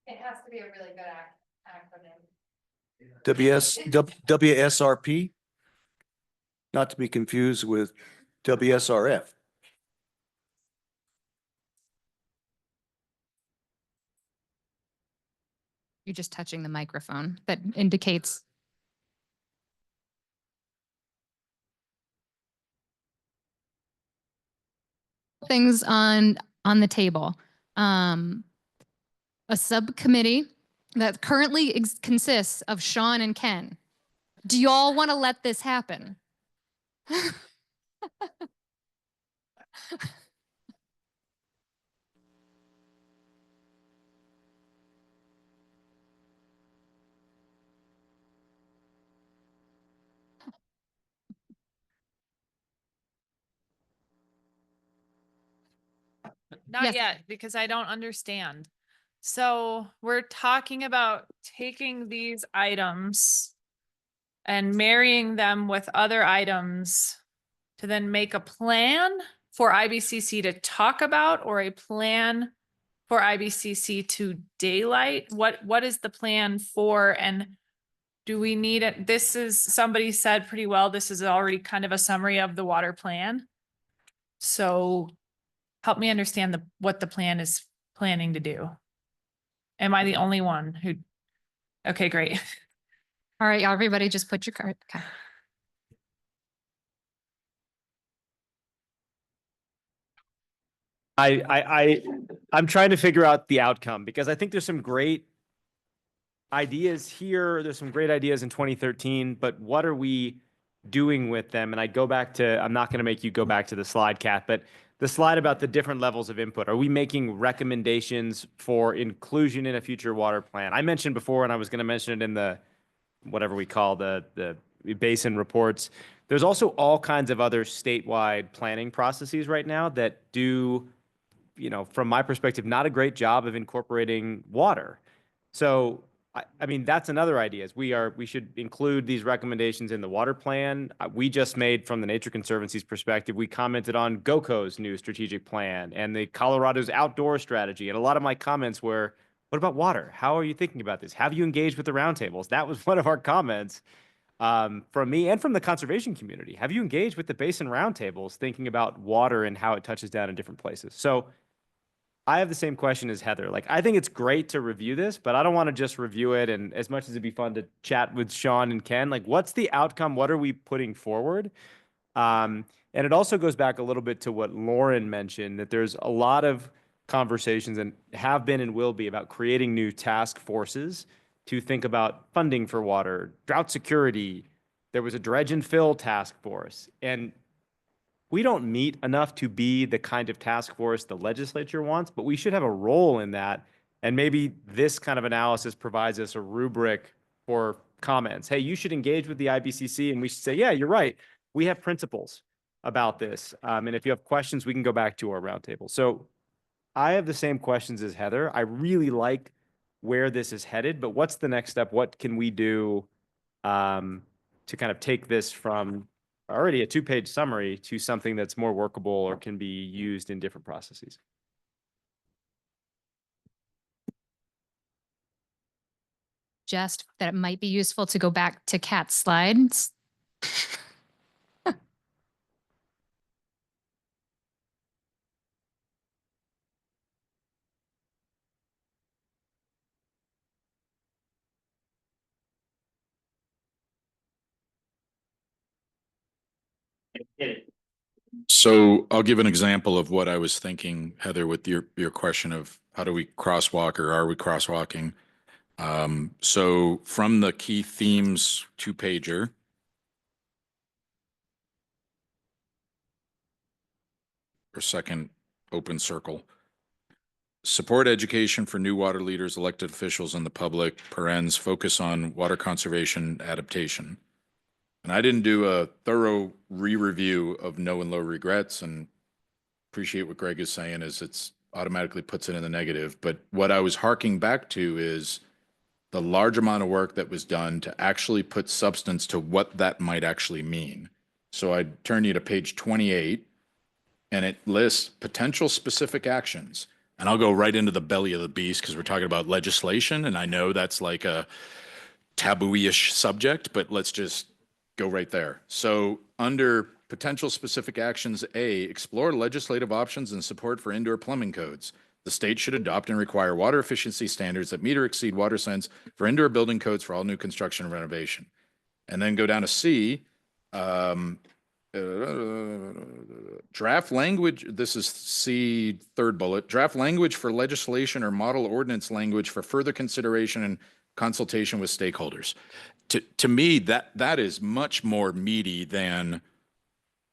It has to be a really good acronym. WSRP, not to be confused with WSRF. You're just touching the microphone. That indicates. Things on the table. A subcommittee that currently consists of Sean and Ken. Do you all want to let this happen? Not Yes. yet, because I don't understand. So we're talking about taking these items and marrying them with other items to then make a plan for IBCC to talk about, or a plan for IBCC to daylight? What is the plan for, and do we need it? This is, somebody said pretty well, this is already kind of a summary of the water plan. So help me understand what the plan is planning to do. Am I the only one who? Okay, great. All right, everybody just put your card. Okay. I'm trying to figure out the outcome, because I think there's some great ideas here. There's some great ideas in 2013, but what are we doing with them? And I go back to, I'm not going to make you go back to the slide, Kath, but the slide about the different levels of input. Are we making recommendations for inclusion in a future water plan? I mentioned before, and I was going to mention it in the, whatever we call the basin reports. There's also all kinds of other statewide planning processes right now that do, from my perspective, not a great job of incorporating water. So, I mean, that's another idea, is we should include these recommendations in the water plan. We just made, from the Nature Conservancy's perspective, we commented on GOCO's new strategic plan and the Colorado's outdoor strategy. And a lot of my comments were, what about water? How are you thinking about this? Have you engaged with the roundtables? That was one of our comments from me and from the conservation community. Have you engaged with the basin roundtables, thinking about water and how it touches down in different places? So I have the same question as Heather. Like, I think it's great to review this, but I don't want to just review it. And as much as it'd be fun to chat with Sean and Ken, like, what's the outcome? What are we putting forward? And it also goes back a little bit to what Lauren mentioned, that there's a lot of conversations, and have been and will be, about creating new task forces to think about funding for water, drought security. There was a dredge and fill task force. And we don't meet enough to be the kind of task force the legislature wants, but we should have a role in that. And maybe this kind of analysis provides us a rubric for comments. Hey, you should engage with the IBCC, and we should say, yeah, you're right. We have principles about this. And if you have questions, we can go back to our roundtable. So I have the same questions as Heather. I really like where this is headed, but what's the next step? What can we do to kind of take this from already a 2-page summary to something that's more workable or can be used in different processes? Just that it might be useful to go back to Kat's slides. So I'll give an example of what I was thinking, Heather, with your question of how do we crosswalk or are we crosswalking? So from the key themes 2-pager, or second open circle, support education for new water leaders, elected officials, and the public, parens, focus on water conservation adaptation. And I didn't do a thorough re-review of no and low regrets, and appreciate what Greg is saying is it's automatically puts it in the negative. But what I was harking back to is the large amount of work that was done to actually put substance to what that might actually mean. So I'd turn you to page 28, and it lists potential specific actions. And I'll go right into the belly of the beast because we're talking about legislation. And I know that's like a taboo-ish subject, but let's just go right there. So under potential specific actions, A, explore legislative options and support for indoor plumbing codes. The state should adopt and require water efficiency standards that meet or exceed water science for indoor building codes for all new construction and renovation. And then go down to C, draft language, this is C, third bullet, draft language for legislation or model ordinance language for further consideration and consultation with stakeholders. To me, that is much more meaty than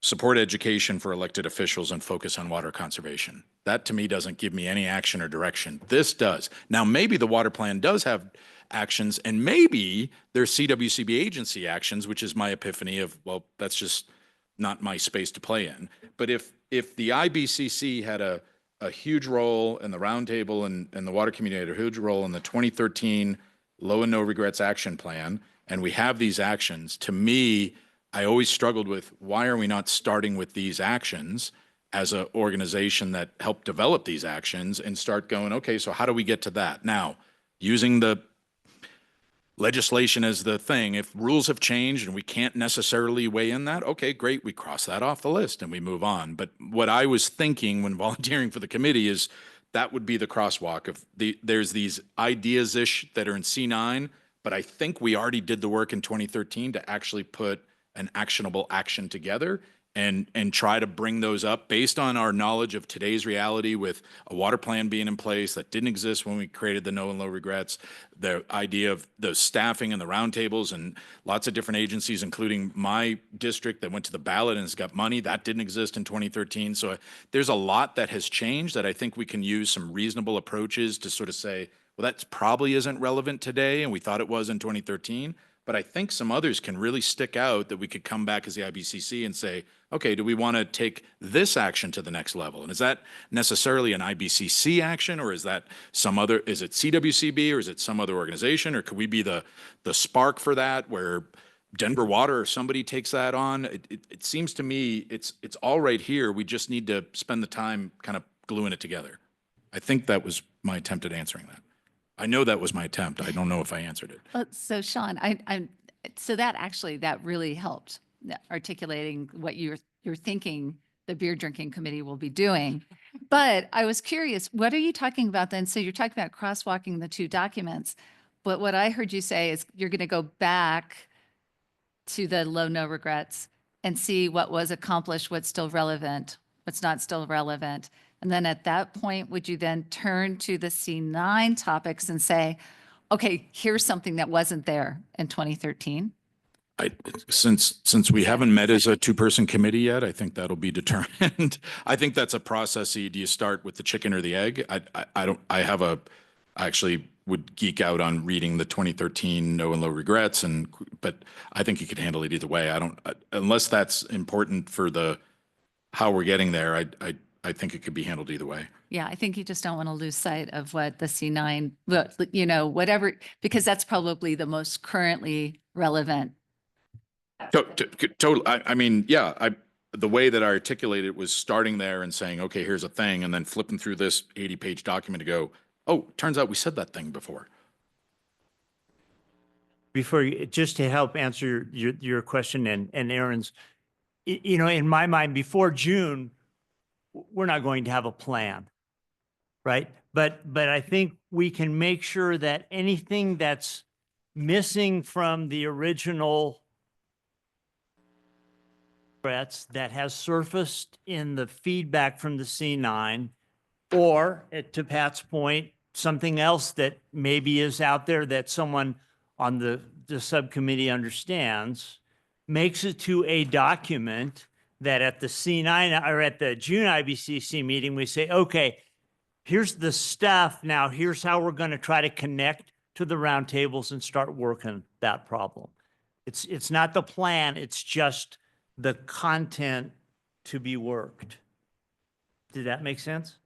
support education for elected officials and focus on water conservation. That to me doesn't give me any action or direction. This does. Now, maybe the water plan does have actions, and maybe there's CWCB agency actions, which is my epiphany of, well, that's just not my space to play in. But if the IBCC had a huge role in the roundtable and the water community had a huge role in the 2013 low and no regrets action plan, and we have these actions, to me, I always struggled with why are we not starting with these actions as an organization that helped develop these actions and start going, okay, so how do we get to that? Now, using the legislation as the thing, if rules have changed and we can't necessarily weigh in that, okay, great, we cross that off the list and we move on. But what I was thinking when volunteering for the committee is that would be the crosswalk of there's these ideas-ish that are in C9, but I think we already did the work in 2013 to actually put an actionable action together and try to bring those up based on our knowledge of today's reality with a water plan being in place that didn't exist when we created the no and low regrets, the idea of the staffing and the roundtables and lots of different agencies, including my district that went to the ballot and has got money that didn't exist in 2013. So there's a lot that has changed that I think we can use some reasonable approaches to sort of say, well, that probably isn't relevant today and we thought it was in 2013. But I think some others can really stick out that we could come back as the IBCC and say, okay, do we want to take this action to the next level? And is that necessarily an IBCC action, or is that some other, is it CWCB, or is it some other organization, or could we be the spark for that where Denver Water or somebody takes that on? It seems to me it's all right here. We just need to spend the time kind of gluing it together. I think that was my attempt at answering that. I know that was my attempt. I don't know if I answered it. Well, so Sean, so that really helped articulating what you're thinking the beer drinking committee will be doing. But I was curious, what are you talking about then? So you're talking about crosswalking the two documents, but what I heard you say is you're going to go back to the low no regrets and see what was accomplished, what's still relevant, what's not still relevant. And then at that point, would you then turn to the C9 topics and say, okay, here's something that wasn't there in 2013? Since we haven't met as a two-person committee yet, I think that'll be determined. I think that's a process. Do you start with the chicken or the egg? I actually would geek out on reading the 2013 no and low regrets, but I think you could handle it either way. Unless that's important for how we're getting there. I think it could be handled either way. Yeah, I think you just don't want to lose sight of what the C9, whatever, because that's probably the most currently relevant. Totally. I mean, yeah, the way that I articulated it was starting there and saying, okay, here's a thing, and then flipping through this 80-page document to go, oh, turns out we said that thing before. Just to help answer your question and Aaron's, in my mind, before June, we're not going to have a plan, right? But I think we can make sure that anything that's missing from the original threats that has surfaced in the feedback from the C9, or to Pat's point, something else that maybe is out there that someone on the subcommittee understands, makes it to a document that at the C9 or at the June IBCC meeting, we say, okay, here's the stuff. Now here's how we're going to try to connect to the roundtables and start working that problem. It's not the plan. It's just the content to be worked. Did that make sense?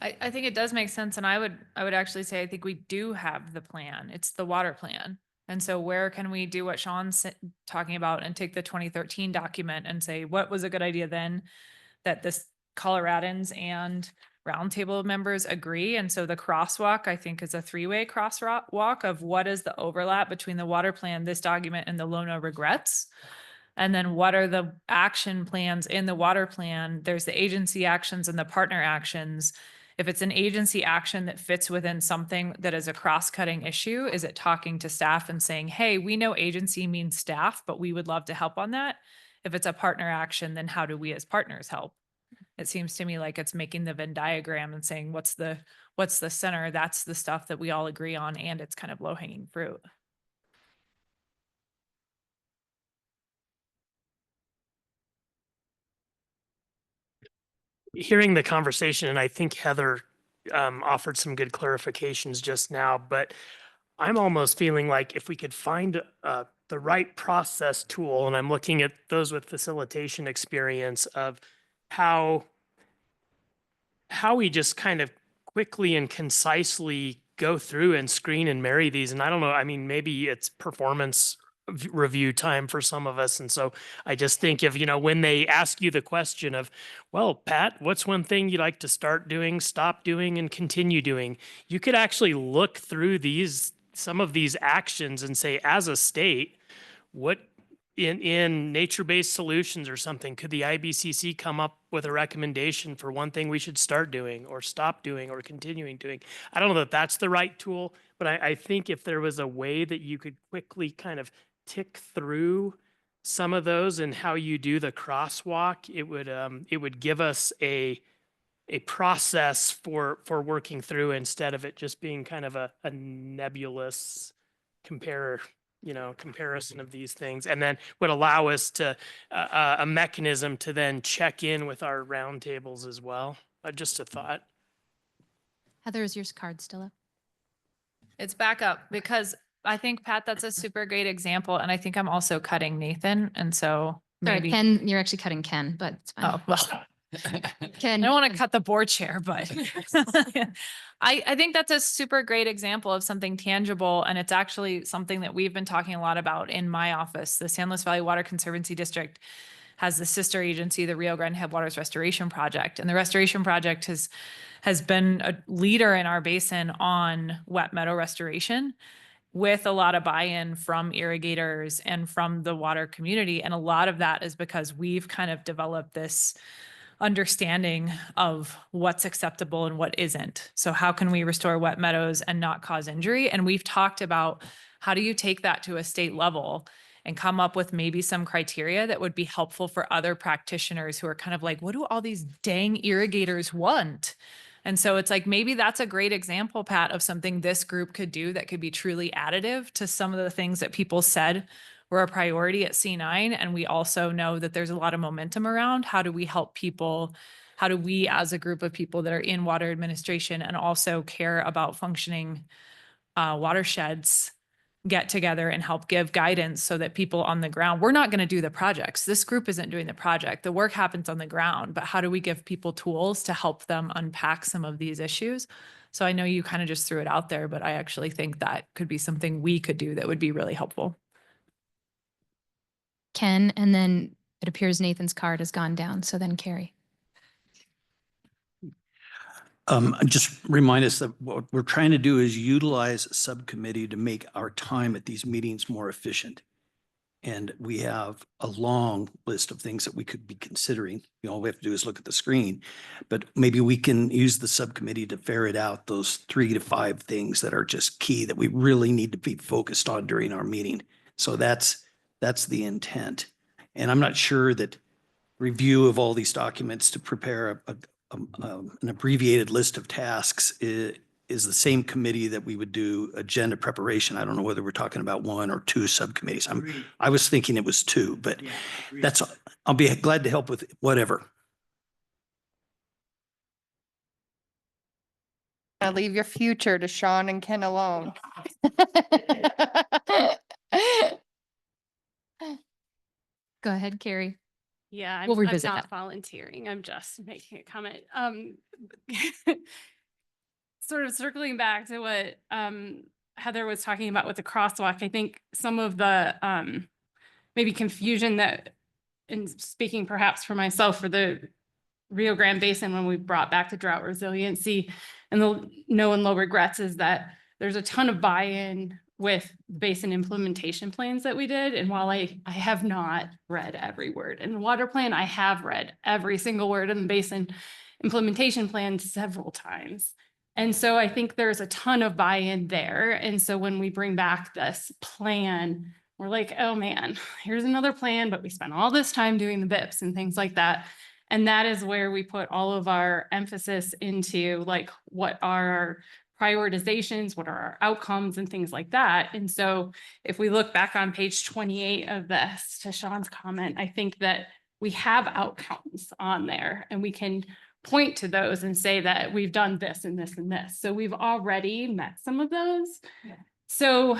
I think it does make sense. And I would actually say, I think we do have the plan. It's the water plan. And so where can we do what Sean's talking about and take the 2013 document and say, what was a good idea then that this Coloradans and roundtable members agree? And so the crosswalk, I think, is a three-way crosswalk of what is the overlap between the water plan, this document, and the Lono regrets. And then what are the action plans in the water plan? There's the agency actions and the partner actions. If it's an agency action that fits within something that is a cross-cutting issue, is it talking to staff and saying, hey, we know agency means staff, but we would love to help on that? If it's a partner action, then how do we as partners help? It seems to me like it's making the Venn diagram and saying, what's the center? That's the stuff that we all agree on, and it's kind of low-hanging fruit. Hearing the conversation, and I think Heather offered some good clarifications just now, but I'm almost feeling like if we could find the right process tool, and I'm looking at those with facilitation experience of how we just kind of quickly and concisely go through and screen and marry these. And I don't know, I mean, maybe it's performance review time for some of us. And so I just think of, when they ask you the question of, well, Pat, what's one thing you'd like to start doing, stop doing, and continue doing? You could actually look through some of these actions and say, as a state, what in nature-based solutions or something, could the IBCC come up with a recommendation for one thing we should start doing or stop doing or continuing doing? I don't know that that's the right tool, but I think if there was a way that you could quickly kind of tick through some of those and how you do the crosswalk, it would give us a process for working through instead of it just being kind of a nebulous comparison of these things, and then would allow us to a mechanism to then check in with our roundtables as well. Just a thought. Heather, is your card still up? It's back up because I think, Pat, that's a super great example. And I think I'm also cutting Nathan. And so Sorry, maybe. Ken, you're actually cutting Ken, but it's fine. Oh, well. Ken, I don't want to cut the board chair, but I think that's a super great example of something tangible. And it's actually something that we've been talking a lot about in my office. The San Luis Valley Water Conservancy District has the sister agency, the Rio Grande Headwaters Restoration Project. And the Restoration Project has been a leader in our basin on wet meadow restoration, with a lot of buy-in from irrigators and from the water community. And a lot of that is because we've kind of developed this understanding of what's acceptable and what isn't. So how can we restore wet meadows and not cause injury? And we've talked about how do you take that to a state level and come up with maybe some criteria that would be helpful for other practitioners who are kind of like, what do all these dang irrigators want? And so it's like, maybe that's a great example, Pat, of something this group could do that could be truly additive to some of the things that people said were a priority at C9. And we also know that there's a lot of momentum around how do we help people? How do we, as a group of people that are in water administration and also care about functioning watersheds, get together and help give guidance so that people on the ground, we're not going to do the projects. This group isn't doing the project. The work happens on the ground, but how do we give people tools to help them unpack some of these issues? So I know you kind of just threw it out there, but I actually think that could be something we could do that would be really helpful. Ken, and then it appears Nathan's card has gone down. So then Carrie. Just remind us that what we're trying to do is utilize a subcommittee to make our time at these meetings more efficient. And we have a long list of things that we could be considering. All we have to do is look at the screen, but maybe we can use the subcommittee to ferret out those 3 to 5 things that are just key that we really need to be focused on during our meeting. So that's the intent. And I'm not sure that review of all these documents to prepare an abbreviated list of tasks is the same committee that we would do agenda preparation. I don't know whether we're talking about one or two subcommittees. I was thinking it was two, but that's, I'll be glad to help with whatever. Now leave your future to Sean and Ken alone. Go ahead, Carrie. Yeah, We'll I'm revisit not that. volunteering. I'm just making a comment. Sort of circling back to what Heather was talking about with the crosswalk, I think some of the maybe confusion that, in speaking perhaps for myself, for the Rio Grande Basin when we brought back the drought resiliency and the no and low regrets, is that there's a ton of buy-in with basin implementation plans that we did. And while I have not read every word in the water plan, I have read every single word in the basin implementation plan several times. And so I think there's a ton of buy-in there. And so when we bring back this plan, we're like, oh man, here's another plan, but we spent all this time doing the BIPs and things like that. And that is where we put all of our emphasis into, like, what are our prioritizations, what are our outcomes and things like that. And so if we look back on page 28 of this, to Sean's comment, I think that we have outcomes on there and we can point to those and say that we've done this and this and this. So we've already met some of those. Yeah. So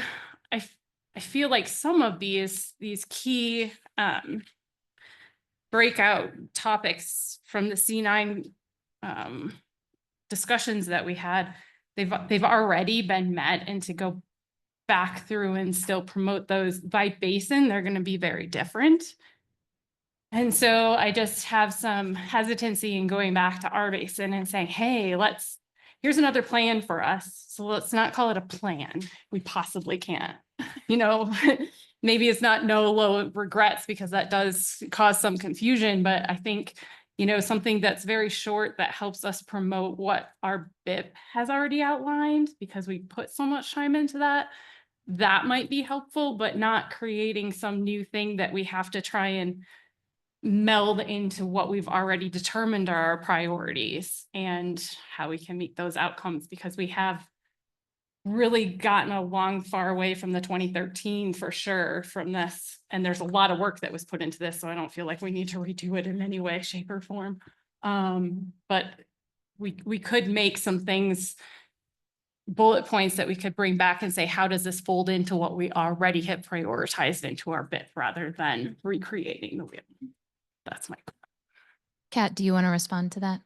I feel like some of these key breakout topics from the C9 discussions that we had, they've already been met, and to go back through and still promote those by basin, they're going to be very different. And so I just have some hesitancy in going back to our basin and saying, hey, here's another plan for us. So let's not call it a plan. We possibly can't, maybe it's not no low regrets, because that does cause some confusion. But I think, something that's very short that helps us promote what our BIP has already outlined, because we put so much time into that, that might be helpful, but not creating some new thing that we have to try and meld into what we've already determined are our priorities and how we can meet those outcomes, because we have really gotten far away from the 2013 for sure from this. And there's a lot of work that was put into this, so I don't feel like we need to redo it in any way, shape, or form. But we could make some things, bullet points that we could bring back and say, how does this fold into what we already have prioritized into our BIP, rather than recreating the wheel. That's my. Kat, do you want to respond to that?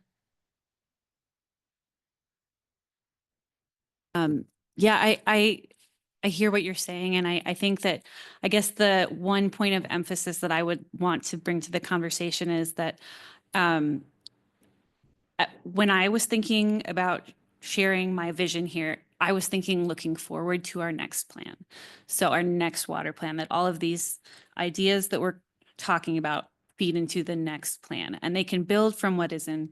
Yeah, I hear what you're saying. And I think that, I guess the one point of emphasis that I would want to bring to the conversation is that when I was thinking about sharing my vision here, I was thinking looking forward to our next plan. So our next water plan, that all of these ideas that we're talking about feed into the next plan, and they can build from what is in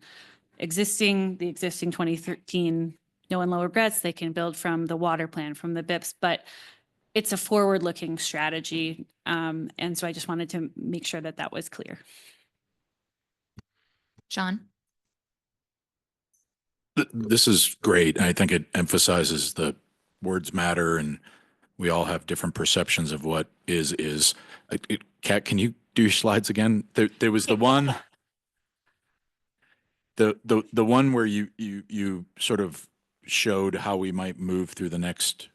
the existing 2013 no and low regrets. They can build from the water plan, from the BIPs, but it's a forward-looking strategy. And so I just wanted to make sure that that was clear. Sean? This is great. I think it emphasizes the words matter, and we all have different perceptions of what is. Kat, can you do your slides again? There was the one, the one where you sort of showed how we might move through the next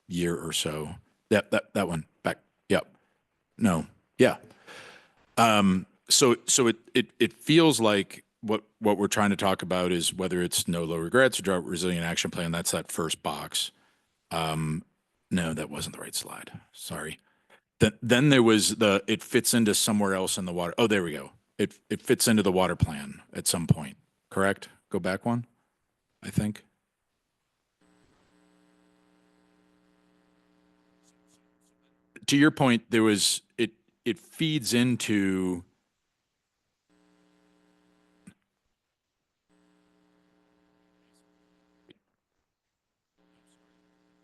year or so. That one back. Yep. No. Yeah. So it feels like what we're trying to talk about is whether it's no low regrets or drought resilient action plan. That's that first box. No, that wasn't the right slide. Sorry. Then there was it fits into somewhere else in the water. Oh, there we go. It fits into the water plan at some point, correct? Go back one, I think. To your point, there was, it feeds into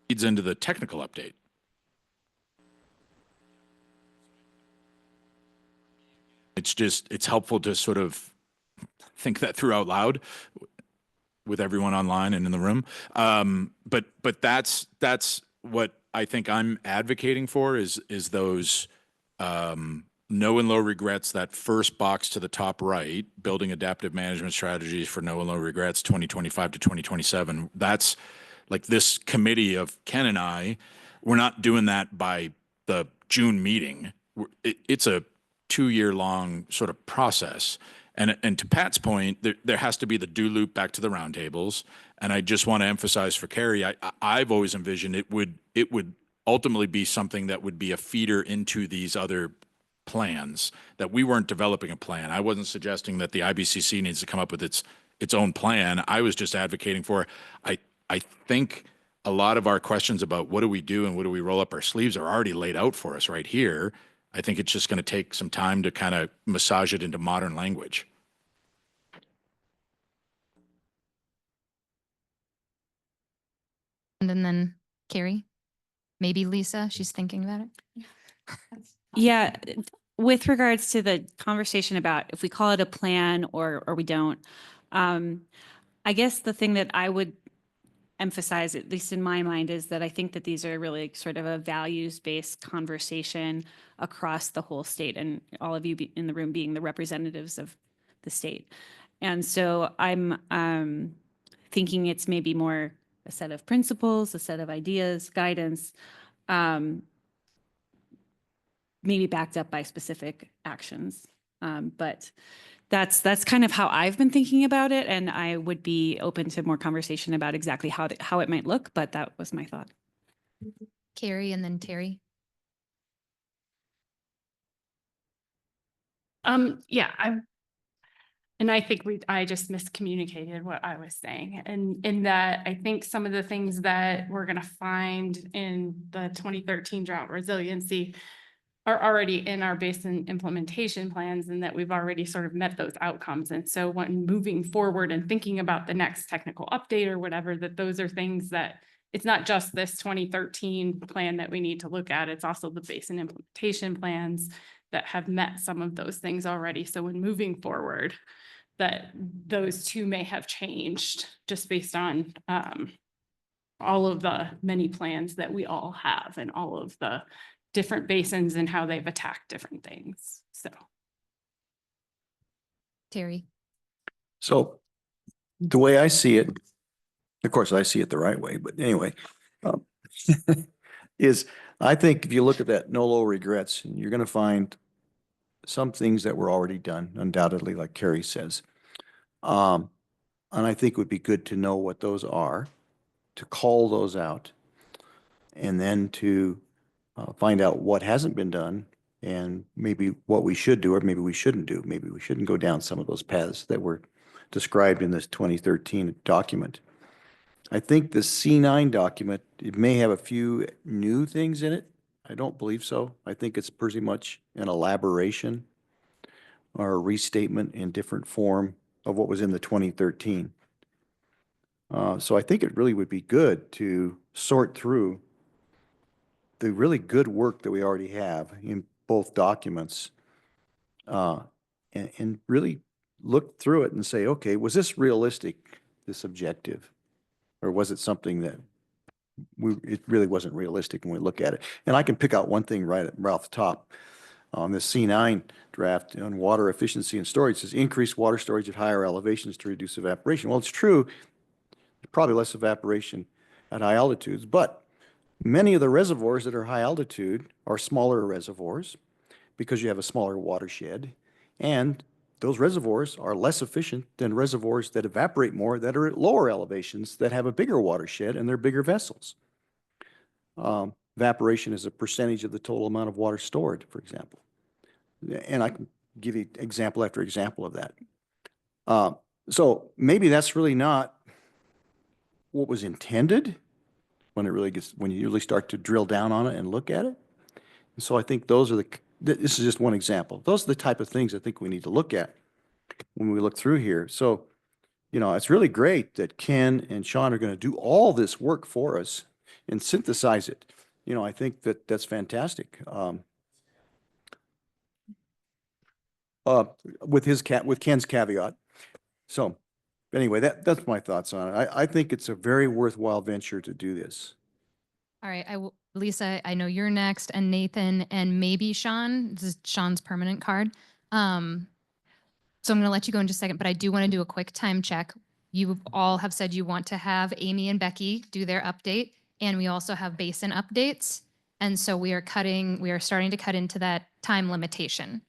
the technical update. it's helpful to sort of think that through out loud with everyone online and in the room. But that's what I think I'm advocating for is those no and low regrets, that first box to the top right, building adaptive management strategies for no and low regrets 2025 to 2027. That's like this committee of Ken and I, we're not doing that by the June meeting. It's a 2-year long sort of process. And to Pat's point, there has to be the do loop back to the roundtables. And I just want to emphasize for Carrie, I've always envisioned it would ultimately be something that would be a feeder into these other plans, that we weren't developing a plan. I wasn't suggesting that the IBCC needs to come up with its own plan. I was just advocating for, I think a lot of our questions about what do we do and what do we roll up our sleeves are already laid out for us right here. I think it's just going to take some time to kind of massage it into modern language. And then Carrie, maybe Lisa, she's thinking about it. Yeah, with regards to the conversation about if we call it a plan or we don't, I guess the thing that I would emphasize, at least in my mind, is that I think that these are really sort of a values-based conversation across the whole state, and all of you in the room being the representatives of the state. And so I'm thinking it's maybe more a set of principles, a set of ideas, guidance, maybe backed up by specific actions. But that's kind of how I've been thinking about it, and I would be open to more conversation about exactly how it might look, but that was my thought. Carrie and then Terry. Yeah, I think I just miscommunicated what I was saying. And in that, I think some of the things that we're going to find in the 2013 drought resiliency are already in our basin implementation plans, and that we've already sort of met those outcomes. And so when moving forward and thinking about the next technical update or whatever, that those are things that it's not just this 2013 plan that we need to look at. It's also the basin implementation plans that have met some of those things already. So when moving forward, that those two may have changed just based on all of the many plans that we all have and all of the different basins and how they've attacked different things. So. Terry. So the way I see it, of course, I see it the right way, but anyway, is I think if you look at that no low regrets, you're going to find some things that were already done, undoubtedly, like Carrie says. And I think it would be good to know what those are, to call those out, and then to find out what hasn't been done and maybe what we should do or maybe we shouldn't do. Maybe we shouldn't go down some of those paths that were described in this 2013 document. I think the C9 document, it may have a few new things in it. I don't believe so. I think it's pretty much an elaboration or a restatement in different form of what was in the 2013. So I think it really would be good to sort through the really good work that we already have in both documents and really look through it and say, okay, was this realistic, this objective? Or was it something that it really wasn't realistic when we look at it? And I can pick out one thing right off the top. On this C9 draft on water efficiency and storage, it says increase water storage at higher elevations to reduce evaporation. Well, it's true, probably less evaporation at high altitudes, but many of the reservoirs that are high altitude are smaller reservoirs because you have a smaller watershed, and those reservoirs are less efficient than reservoirs that evaporate more that are at lower elevations that have a bigger watershed and they're bigger vessels. Evaporation is a percentage of the total amount of water stored, for example. And I can give you example after example of that. So maybe that's really not what was intended when you really start to drill down on it and look at it. And so I think those are this is just one example. Those are the type of things I think we need to look at when we look through here. So, it's really great that Ken and Sean are going to do all this work for us and synthesize it. I think that's fantastic. with with Ken's caveat. So anyway, that's my thoughts on it. I think it's a very worthwhile venture to do this. All right, Lisa, I know you're next, and Nathan, and maybe Sean. This is Sean's permanent card. So I'm going to let you go in just a second, but I do want to do a quick time check. You all have said you want to have Amy and Becky do their update, and we also have basin updates. And so we are starting to cut into that time limitation.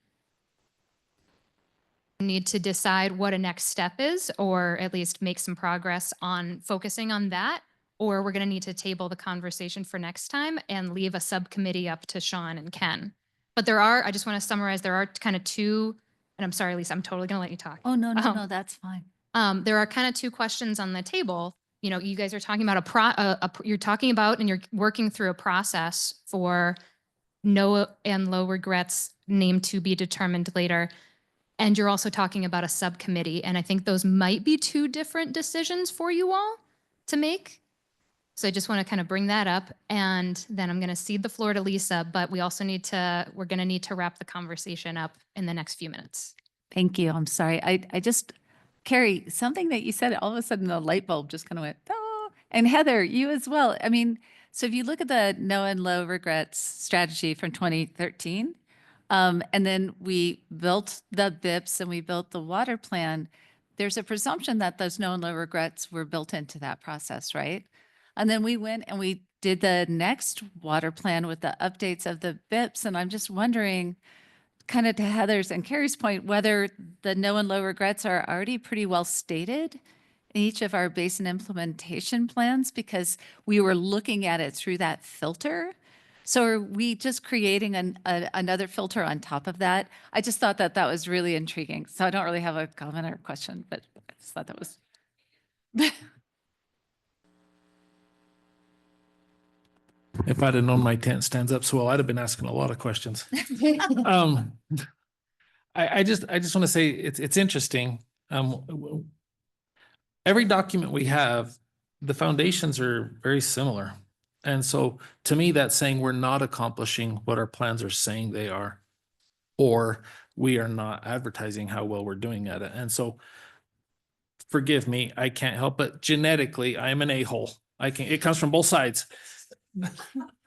We need to decide what a next step is, or at least make some progress on focusing on that, or we're going to need to table the conversation for next time and leave a subcommittee up to Sean and Ken. But I just want to summarize, there are kind of two. And I'm sorry, Lisa, I'm totally going to let you talk. Oh, no, that's fine. There are kind of two questions on the table. You know, you guys are talking about you're talking about and you're working through a process for no and low regrets, name to be determined later. And you're also talking about a subcommittee. And I think those might be two different decisions for you all to make. So I just want to kind of bring that up. And then I'm going to cede the floor to Lisa, but we're going to need to wrap the conversation up in the next few minutes. Thank you. I'm sorry. I just, Carrie, something that you said, all of a sudden the light bulb just kind of went, oh. And Heather, you as well. I mean, so if you look at the no and low regrets strategy from 2013, and then we built the BIPs and we built the water plan, there's a presumption that those no and low regrets were built into that process, right? And then we went and we did the next water plan with the updates of the BIPs. And I'm just wondering, kind of to Heather's and Carrie's point, whether the no and low regrets are already pretty well stated in each of our basin implementation plans, because we were looking at it through that filter. So are we just creating another filter on top of that? I just thought that was really intriguing. So I don't really have a comment or question, but I just thought that was. If I'd have known my tent stands up so well, I'd have been asking a lot of questions. I just want to say it's interesting. Every document we have, the foundations are very similar. And so to me, that's saying we're not accomplishing what our plans are saying they are, or we are not advertising how well we're doing at it. And so forgive me, I can't help but genetically, I am an a-hole. It comes from both sides.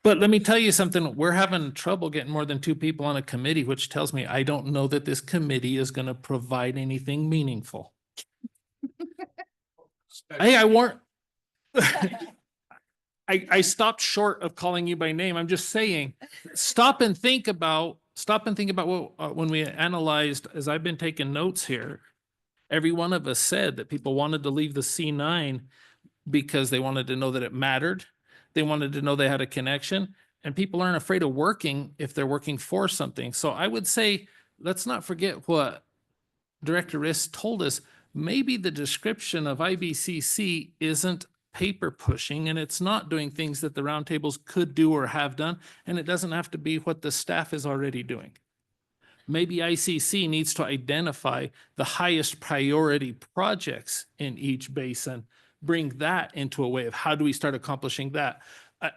But let me tell you something, we're having trouble getting more than 2 people on a committee, which tells me I don't know that this committee is going to provide anything meaningful. Hey, I warned. I stopped short of calling you by name. I'm just saying, stop and think about what, when we analyzed, as I've been taking notes here, every one of us said that people wanted to leave the C9 because they wanted to know that it mattered. They wanted to know they had a connection, and people aren't afraid of working if they're working for something. So I would say, let's not forget what Director Riss told us. Maybe the description of IBCC isn't paper pushing, and it's not doing things that the roundtables could do or have done, and it doesn't have to be what the staff is already doing. Maybe ICC needs to identify the highest priority projects in each basin, bring that into a way of how do we start accomplishing that.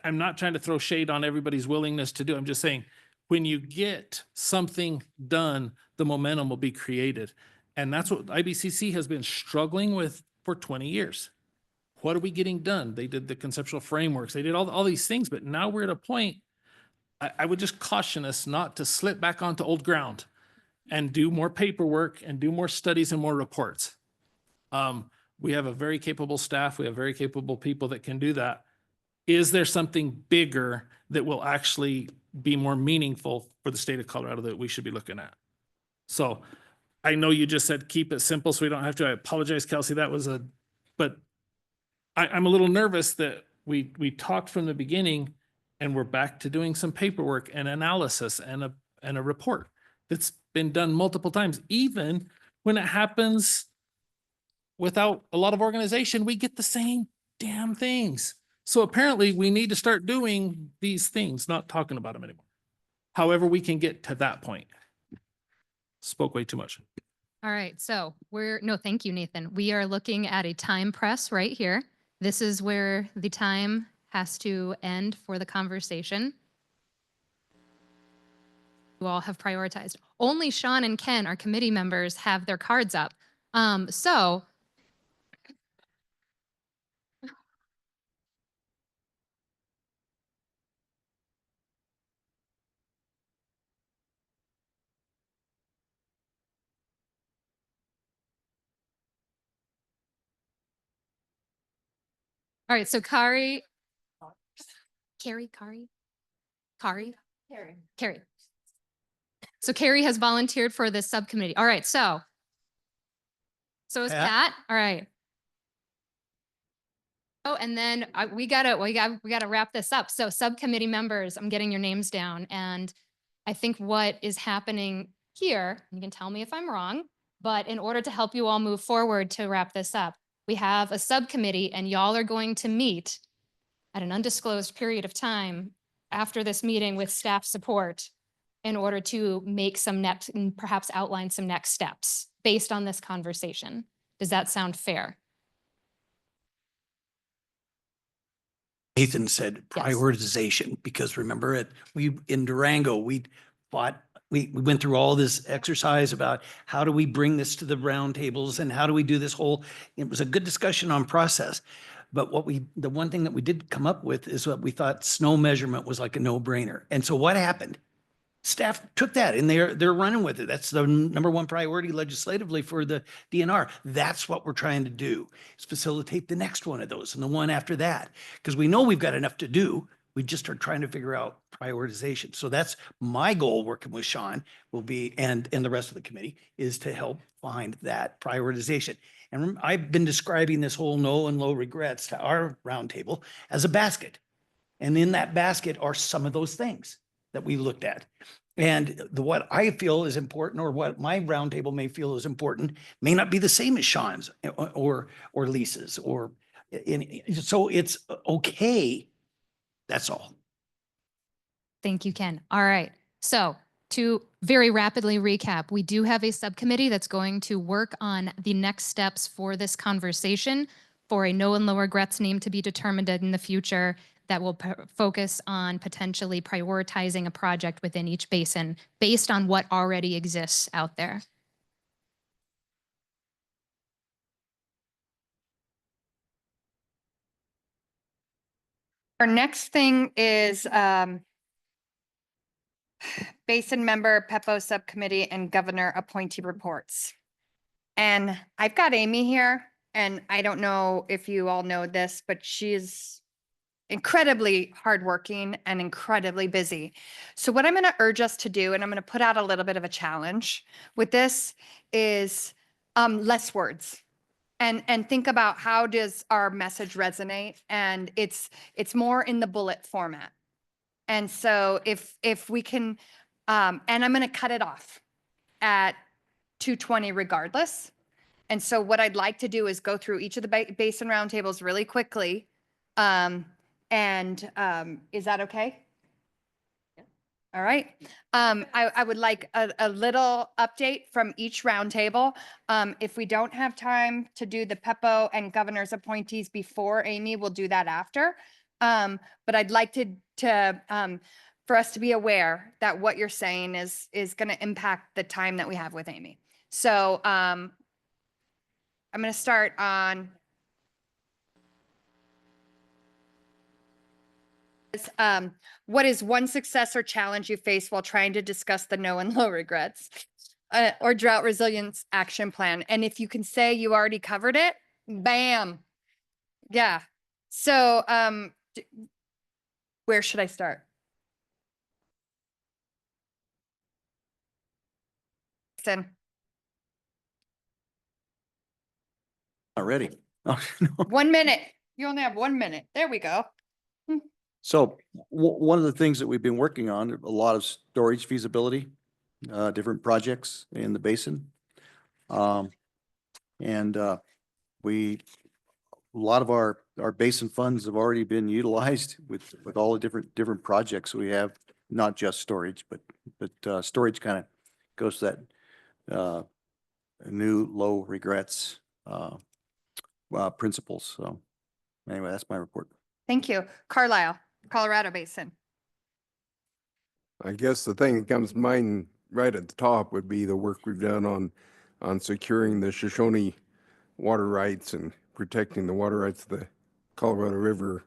I'm not trying to throw shade on everybody's willingness to do. I'm just saying, when you get something done, the momentum will be created. And that's what IBCC has been struggling with for 20 years. What are we getting done? They did the conceptual frameworks. They did all these things, but now we're at a point, I would just caution us not to slip back onto old ground and do more paperwork and do more studies and more reports. We have a very capable staff. We have very capable people that can do that. Is there something bigger that will actually be more meaningful for the state of Colorado that we should be looking at? So I know you just said keep it simple so we don't have to. I apologize, Kelsey. But I'm a little nervous that we talked from the beginning and we're back to doing some paperwork and analysis and a report that's been done multiple times. Even when it happens without a lot of organization, we get the same damn things. So apparently we need to start doing these things, not talking about them anymore. However, we can get to that point. Spoke way too much. All right, so thank you, Nathan. We are looking at a time press right here. This is where the time has to end for the conversation. you all have prioritized. Only Sean and Ken, our committee members, have their cards up. So all right, so Carrie. So Carrie has volunteered for this subcommittee. All right, so is Pat. All right. Oh, and then we gotta wrap this up. So subcommittee members, I'm getting your names down, and I think what is happening here, you can tell me if I'm wrong, but in order to help you all move forward to wrap this up, we have a subcommittee, and y'all are going to meet at an undisclosed period of time after this meeting with staff support in order to make some next, and perhaps outline some next steps based on this conversation. Does that sound fair? Nathan said prioritization, because remember in Durango, we went through all this exercise about how do we bring this to the roundtables and how do we do this whole, it was a good discussion on process. But the one thing that we did come up with is what we thought snow measurement was like a no-brainer. And so what happened? Staff took that and they're running with it. That's the number one priority legislatively for the DNR. That's what we're trying to do, is facilitate the next one of those and the one after that. Because we know we've got enough to do. We just are trying to figure out prioritization. So that's my goal working with Sean will be, and the rest of the committee, is to help find that prioritization. And I've been describing this whole no and low regrets to our roundtable as a basket. And in that basket are some of those things that we looked at. And what I feel is important, or what my roundtable may feel is important, may not be the same as Sean's or Lisa's, so it's okay. That's all. Thank you, Ken. All right. So to very rapidly recap, we do have a subcommittee that's going to work on the next steps for this conversation for a no and low regrets name to be determined in the future that will focus on potentially prioritizing a project within each basin based on what already exists out there. Our next thing is Basin Member PEPO Subcommittee and Governor Appointee Reports. And I've got Amy here, and I don't know if you all know this, but she's incredibly hardworking and incredibly busy. So what I'm going to urge us to do, and I'm going to put out a little bit of a challenge with this, is less words. And think about how does our message resonate, and it's more in the bullet format. And so if we can, and I'm going to cut it off at 2:20 regardless. And so what I'd like to do is go through each of the basin roundtables really quickly. Is that okay? All right. I would like a little update from each roundtable. If we don't have time to do the PEPO and governor's appointees before Amy, we'll do that after. But I'd like for us to be aware that what you're saying is going to impact the time that we have with Amy. So I'm going to start on what is one success or challenge you face while trying to discuss the no and low regrets or drought resilience action plan? And if you can say you already covered it, bam. Yeah. So where should I start? Already. 1 minute. You only have 1 minute. There we go. So one of the things that we've been working on, a lot of storage feasibility, different projects in the basin. A lot of our basin funds have already been utilized with all the different projects we have, not just storage, but storage kind of goes to that new low regrets principles. So anyway, that's my report. Thank you. Carlisle, Colorado Basin. I guess the thing that comes to mind right at the top would be the work we've done on securing the Shoshone water rights and protecting the water rights of the Colorado River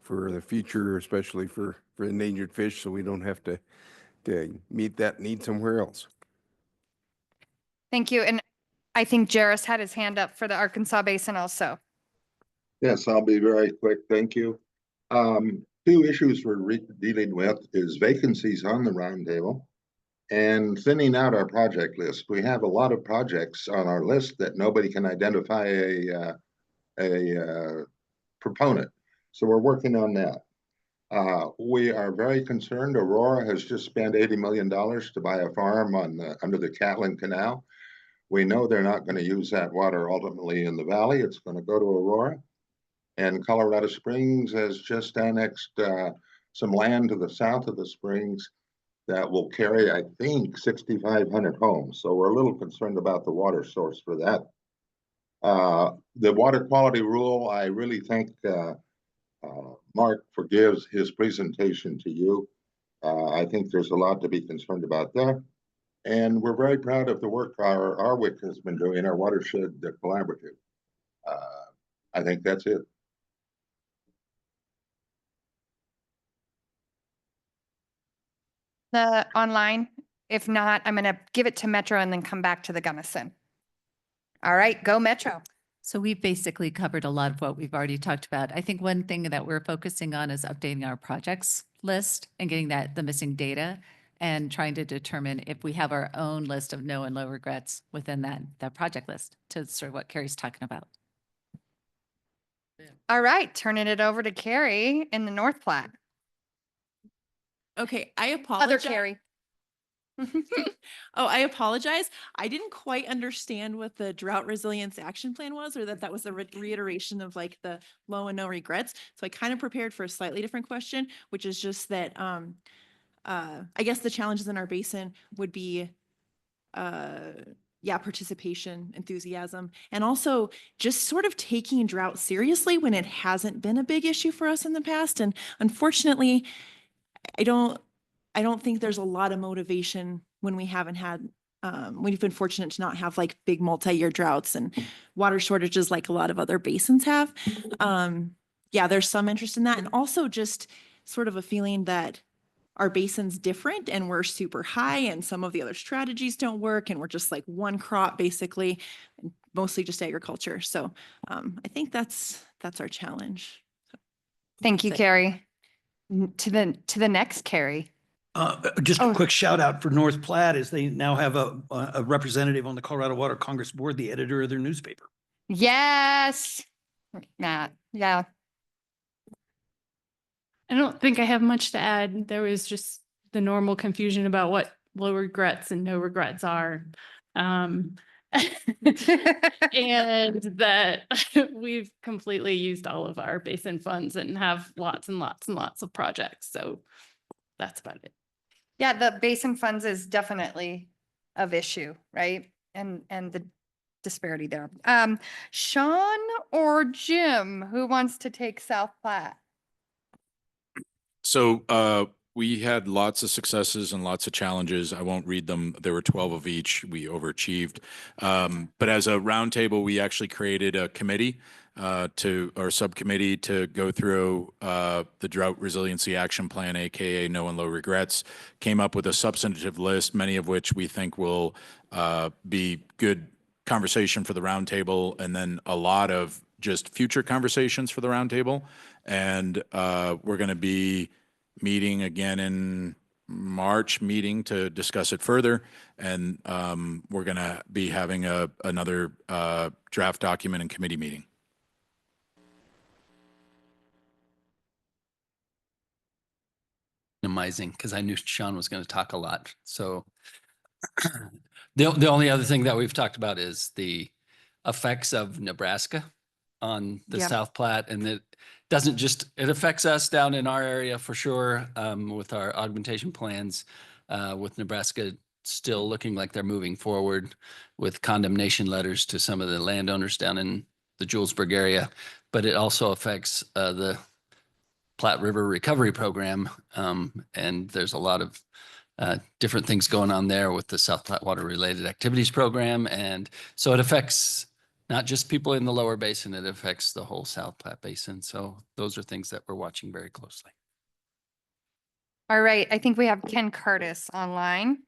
for the future, especially for endangered fish, so we don't have to meet that need somewhere else. Thank you. And I think Jairus had his hand up for the Arkansas Basin also. Yes, I'll be very quick. Thank you. Two issues we're dealing with is vacancies on the roundtable and thinning out our project list. We have a lot of projects on our list that nobody can identify a proponent. So we're working on that. We are very concerned. Aurora has just spent $80 million to buy a farm under the Catlin Canal. We know they're not going to use that water ultimately in the valley. It's going to go to Aurora. And Colorado Springs has just annexed some land to the south of the springs that will carry, I think, 6,500 homes. So we're a little concerned about the water source for that. The water quality rule, I really thank Mark for his presentation to you. I think there's a lot to be concerned about there. And we're very proud of the work our WIC has been doing, our watershed collaborative. I think that's it. The online. If not, I'm going to give it to Metro and then come back to the Gunnison. All right, go Metro. So we've basically covered a lot of what we've already talked about. I think one thing that we're focusing on is updating our projects list and getting the missing data and trying to determine if we have our own list of no and low regrets within that project list to sort of what Carrie's talking about. All right, turning it over to Carrie in the North Platte. Okay, I apologize. Other Carrie. Oh, I apologize. I didn't quite understand what the drought resilience action plan was, or that was a reiteration of like the low and no regrets. So I kind of prepared for a slightly different question, which is just that I guess the challenges in our basin would be participation, enthusiasm, and also just sort of taking drought seriously when it hasn't been a big issue for us in the past. And unfortunately, I don't think there's a lot of motivation when we haven't had, we've been fortunate to not have like big multi-year droughts and water shortages like a lot of other basins have. There's some interest in that. And also just sort of a feeling that our basin's different and we're super high and some of the other strategies don't work and we're just like one crop basically, mostly just agriculture. So I think that's our challenge. Thank you, Carrie. To the next Carrie. Just a quick shout out for North Platte as they now have a representative on the Colorado Water Congress board, the editor of their newspaper. Yes, Matt. Yeah. I don't think I have much to add. There was just the normal confusion about what low regrets and no regrets are. And that we've completely used all of our basin funds and have lots and lots and lots of projects. So that's about it. Yeah, the basin funds is definitely of issue, right? And the disparity there. Sean or Jim, who wants to take South Platte? So we had lots of successes and lots of challenges. I won't read them. There were 12 of each. We overachieved. But as a roundtable, we actually created a committee or subcommittee to go through the Drought Resiliency Action Plan, aka No and Low Regrets, came up with a substantive list, many of which we think will be good conversation for the roundtable, and then a lot of just future conversations for the roundtable. And we're going to be meeting again in March to discuss it further. And we're going to be having another draft document and committee meeting. Amazing, because I knew Sean was going to talk a lot. So the only other thing that we've talked about is the effects of Nebraska on the South Platte, and it doesn't just, it affects us down in our area for sure, with our augmentation plans, with Nebraska still looking like they're moving forward with condemnation letters to some of the landowners down in the Julesburg area, but it also affects the Platte River Recovery Program. And there's a lot of different things going on there with the South Platte Water Related Activities Program. And so it affects not just people in the lower basin, it affects the whole South Platte Basin. So those are things that we're watching very closely. All right, I think we have Ken Curtis online.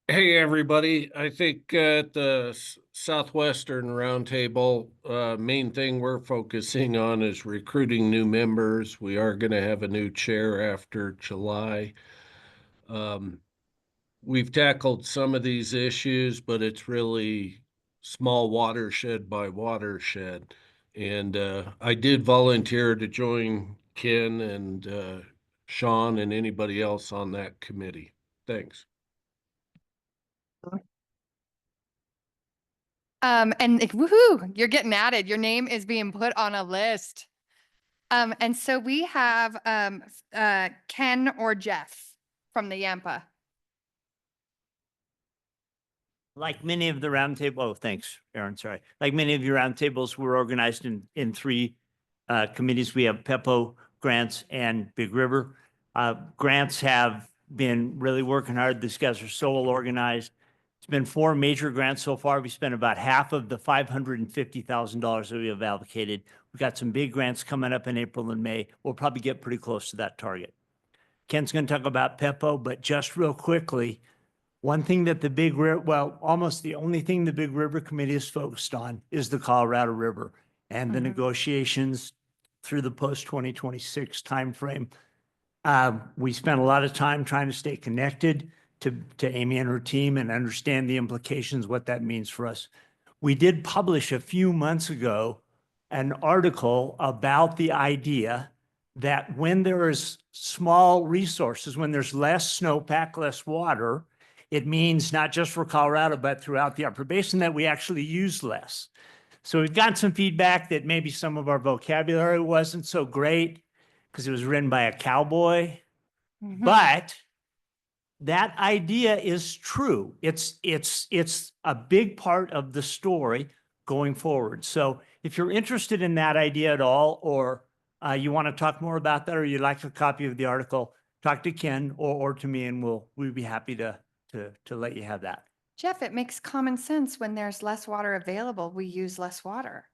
Hey, everybody. I think at the Southwestern Roundtable, main thing we're focusing on is recruiting new members. We are going to have a new chair after July. We've tackled some of these issues, but it's really small watershed by watershed. And I did volunteer to join Ken and Sean and anybody else on that committee. Thanks. And woohoo, you're getting added. Your name is being put on a list. And so we have Ken or Jeff from the Yampa. Like many of the roundtable, oh, thanks, Aaron, sorry. Like many of your roundtables, we're organized in three committees. We have PEPO, Grants, and Big River. Grants have been really working hard. These guys are so well organized. It's been 4 major grants so far. We spent about half of the $550,000 that we have allocated. We've got some big grants coming up in April and May. We'll probably get pretty close to that target. Ken's going to talk about PEPO, but just real quickly, one thing that the Big River, well, almost the only thing the Big River Committee is focused on is the Colorado River and the negotiations through the post-2026 timeframe. We spent a lot of time trying to stay connected to Amy and her team and understand the implications, what that means for us. We did publish a few months ago an article about the idea that when there is small resources, when there's less snowpack, less water, it means not just for Colorado, but throughout the Upper Basin that we actually use less. So we've gotten some feedback that maybe some of our vocabulary wasn't so great because it was written by a cowboy, but that idea is true. It's a big part of the story going forward. So if you're interested in that idea at all, or you want to talk more about that, or you'd like a copy of the article, talk to Ken or to me, and we'd be happy to let you have that. Jeff, it makes common sense. When there's less water available, we use less water.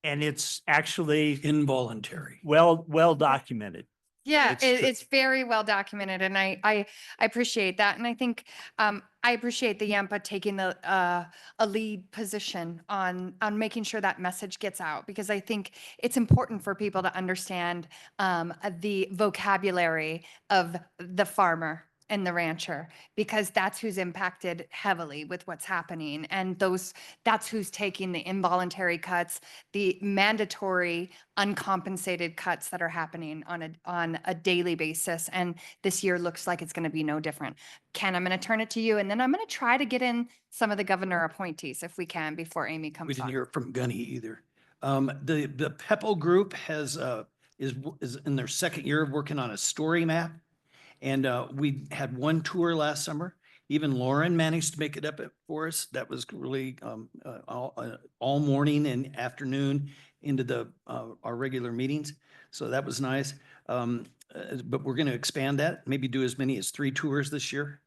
And it's actually involuntary. Well documented. Yeah, It's it's very well documented, and I appreciate that. And I think I appreciate the Yampa taking a lead position on making sure that message gets out, because I think it's important for people to understand the vocabulary of the farmer and the rancher, because that's who's impacted heavily with what's happening. And that's who's taking the involuntary cuts, the mandatory uncompensated cuts that are happening on a daily basis. And this year looks like it's going to be no different. Ken, I'm going to turn it to you, and then I'm going to try to get in some of the governor appointees if we can before Amy comes on. We didn't hear from Gunny either. The PEPO group is in their second year of working on a story map. And we had one tour last summer. Even Lauren managed to make it up for us. That was really all morning and afternoon into our regular meetings. So that was nice. But we're going to expand that, maybe do as many as 3 tours this year.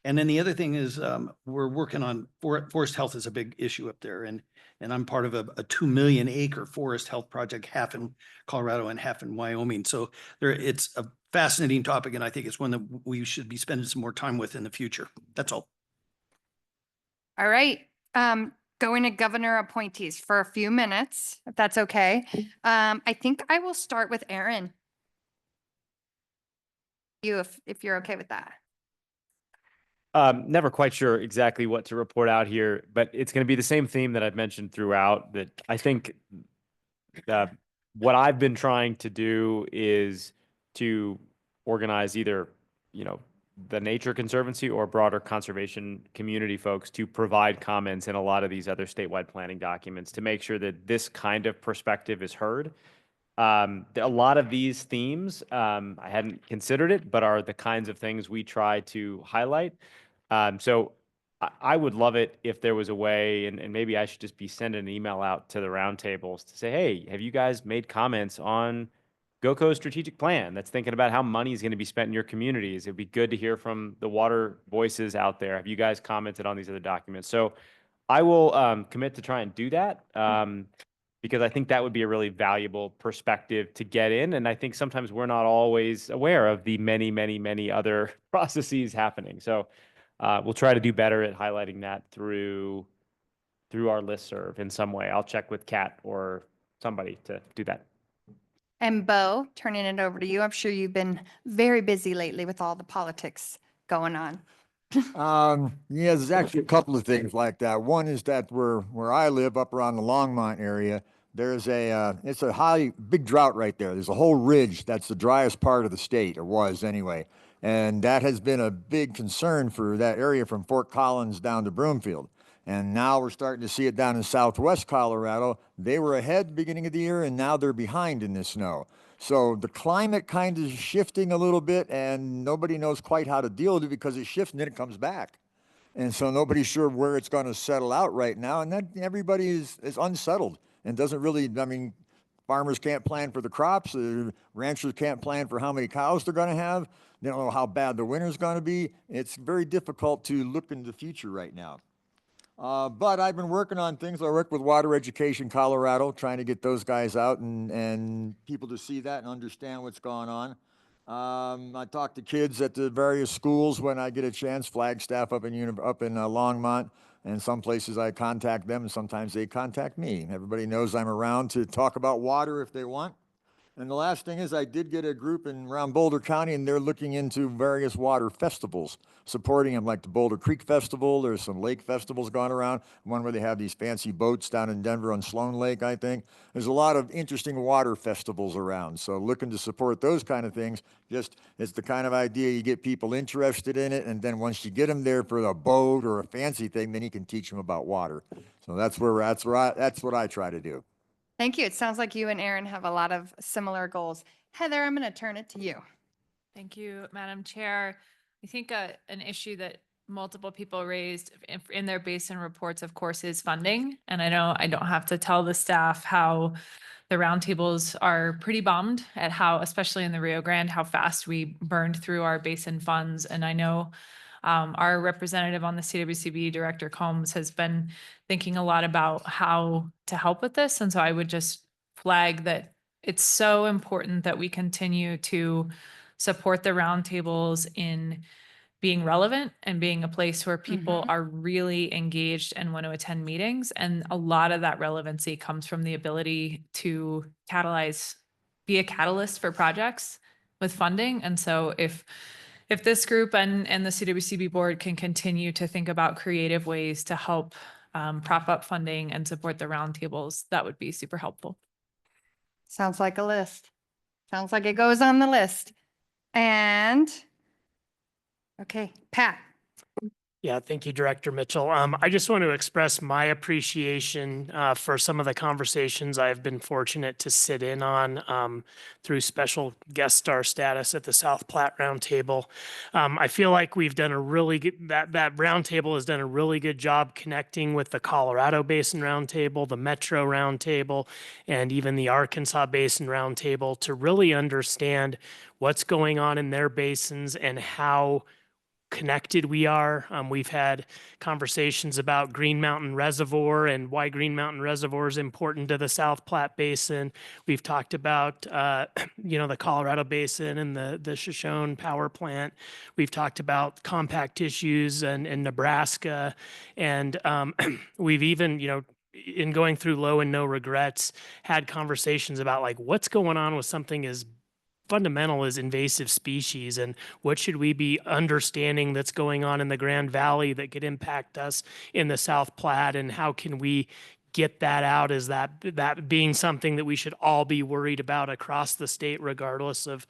And then the other thing is we're working on forest health is a big issue up there. And I'm part of a 2 million acre forest health project, half in Colorado and half in Wyoming. So it's a fascinating topic, and I think it's one that we should be spending some more time with in the future. That's all. All right. Going to governor appointees for a few minutes, if that's okay. I think I will start with Aaron. If you're okay with that. Never quite sure exactly what to report out here, but it's going to be the same theme that I've mentioned throughout, that I think what I've been trying to do is to organize either, the Nature Conservancy or broader conservation community folks to provide comments in a lot of these other statewide planning documents to make sure that this kind of perspective is heard. A lot of these themes, I hadn't considered it, but are the kinds of things we try to highlight. So I would love it if there was a way, and maybe I should just be sending an email out to the roundtables to say, hey, have you guys made comments on GoCo's strategic plan that's thinking about how money is going to be spent in your communities? It'd be good to hear from the water voices out there. Have you guys commented on these other documents? So I will commit to try and do that because I think that would be a really valuable perspective to get in. And I think sometimes we're not always aware of the many, many, many other processes happening. So we'll try to do better at highlighting that through our listserv in some way. I'll check with Kat or somebody to do that. And Bo, turning it over to you. I'm sure you've been very busy lately with all the politics going on. Yeah, there's actually a couple of things like that. One is that where I live up around the Longmont area, there's it's a big drought right there. There's a whole ridge that's the driest part of the state, or was anyway. And that has been a big concern for that area from Fort Collins down to Broomfield. And now we're starting to see it down in southwest Colorado. They were ahead beginning of the year, and now they're behind in this snow. So the climate kind of shifting a little bit, and nobody knows quite how to deal with it because it shifts and then it comes back. And so nobody's sure where it's going to settle out right now. And then everybody is unsettled and doesn't really, I mean, farmers can't plan for the crops. Ranchers can't plan for how many cows they're going to have. They don't know how bad the winter's going to be. It's very difficult to look into the future right now. But I've been working on things. I work with Water Education Colorado, trying to get those guys out and people to see that and understand what's going on. I talk to kids at the various schools when I get a chance, Flagstaff up in Longmont, and some places I contact them and sometimes they contact me. Everybody knows I'm around to talk about water if they want. And the last thing is I did get a group around Boulder County, and they're looking into various water festivals, supporting them, like the Boulder Creek Festival. There's some lake festivals going around, one where they have these fancy boats down in Denver on Sloan Lake, I think. There's a lot of interesting water festivals around, so looking to support those kind of things. Just, it's the kind of idea you get people interested in it, and then once you get them there for a boat or a fancy thing, then you can teach them about water. So that's what I try to do. Thank you. It sounds like you and Aaron have a lot of similar goals. Heather, I'm going to turn it to you. Thank you, Madam Chair. I think an issue that multiple people raised in their basin reports, of course, is funding. And I know I don't have to tell the staff how the roundtables are pretty bummed at how, especially in the Rio Grande, how fast we burned through our basin funds. And I know our representative on the CWCB, Director Combs, has been thinking a lot about how to help with this. And so I would just flag that it's so important that we continue to support the roundtables in being relevant and being a place where people are really engaged and want to attend meetings. And a lot of that relevancy comes from the ability to be a catalyst for projects with funding. And so if this group and the CWCB board can continue to think about creative ways to help prop up funding and support the roundtables, that would be super helpful. Sounds like a list. Sounds like it goes on the list. And, okay, Pat. Yeah, thank you, Director Mitchell. I just want to express my appreciation for some of the conversations I've been fortunate to sit in on through special guest star status at the South Platte Roundtable. I feel like we've done a really good, that roundtable has done a really good job connecting with the Colorado Basin Roundtable, the Metro Roundtable, and even the Arkansas Basin Roundtable to really understand what's going on in their basins and how connected we are. We've had conversations about Green Mountain Reservoir and why Green Mountain Reservoir is important to the South Platte Basin. We've talked about, the Colorado Basin and the Shoshone power plant. We've talked about compact issues in Nebraska. And we've even, in going through low and no regrets, had conversations about like what's going on with something as fundamental as invasive species and what should we be understanding that's going on in the Grand Valley that could impact us in the South Platte, and how can we get that out as that being something that we should all be worried about across the state, regardless of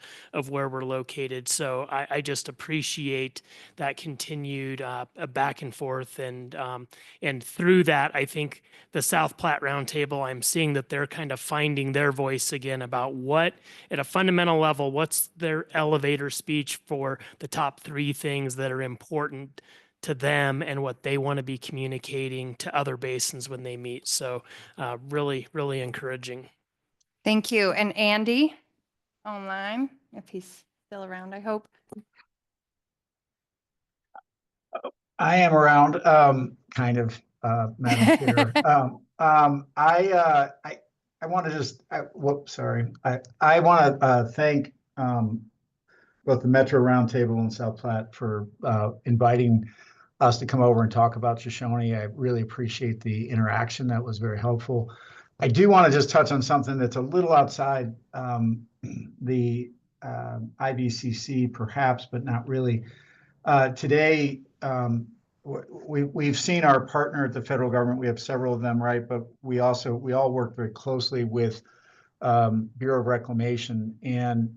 where we're located. So I just appreciate that continued back and forth, and through that, I think the South Platte Roundtable, I'm seeing that they're kind of finding their voice again about what, at a fundamental level, what's their elevator speech for the top 3 things that are important to them and what they want to be communicating to other basins when they meet. So really, really encouraging. Thank you. And Andy online, if he's still around, I hope. I am around, kind of, Madam Chair. I want to just, whoops, sorry. I want to thank both the Metro Roundtable and South Platte for inviting us to come over and talk about Shoshone. I really appreciate the interaction. That was very helpful. I do want to just touch on something that's a little outside the IBCC perhaps, but not really. Today, we've seen our partner at the federal government. We have several of them, right? But we all work very closely with Bureau of Reclamation, and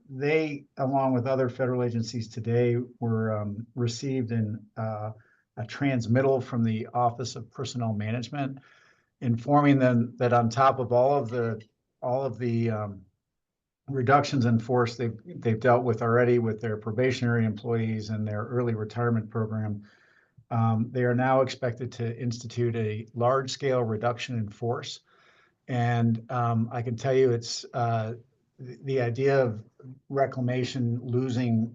they, along with other federal agencies today, were received in a transmittal from the Office of Personnel Management, informing them that on top of all of the reductions in force they've dealt with already with their probationary employees and their early retirement program, they are now expected to institute a large-scale reduction in force. And I can tell you it's the idea of reclamation losing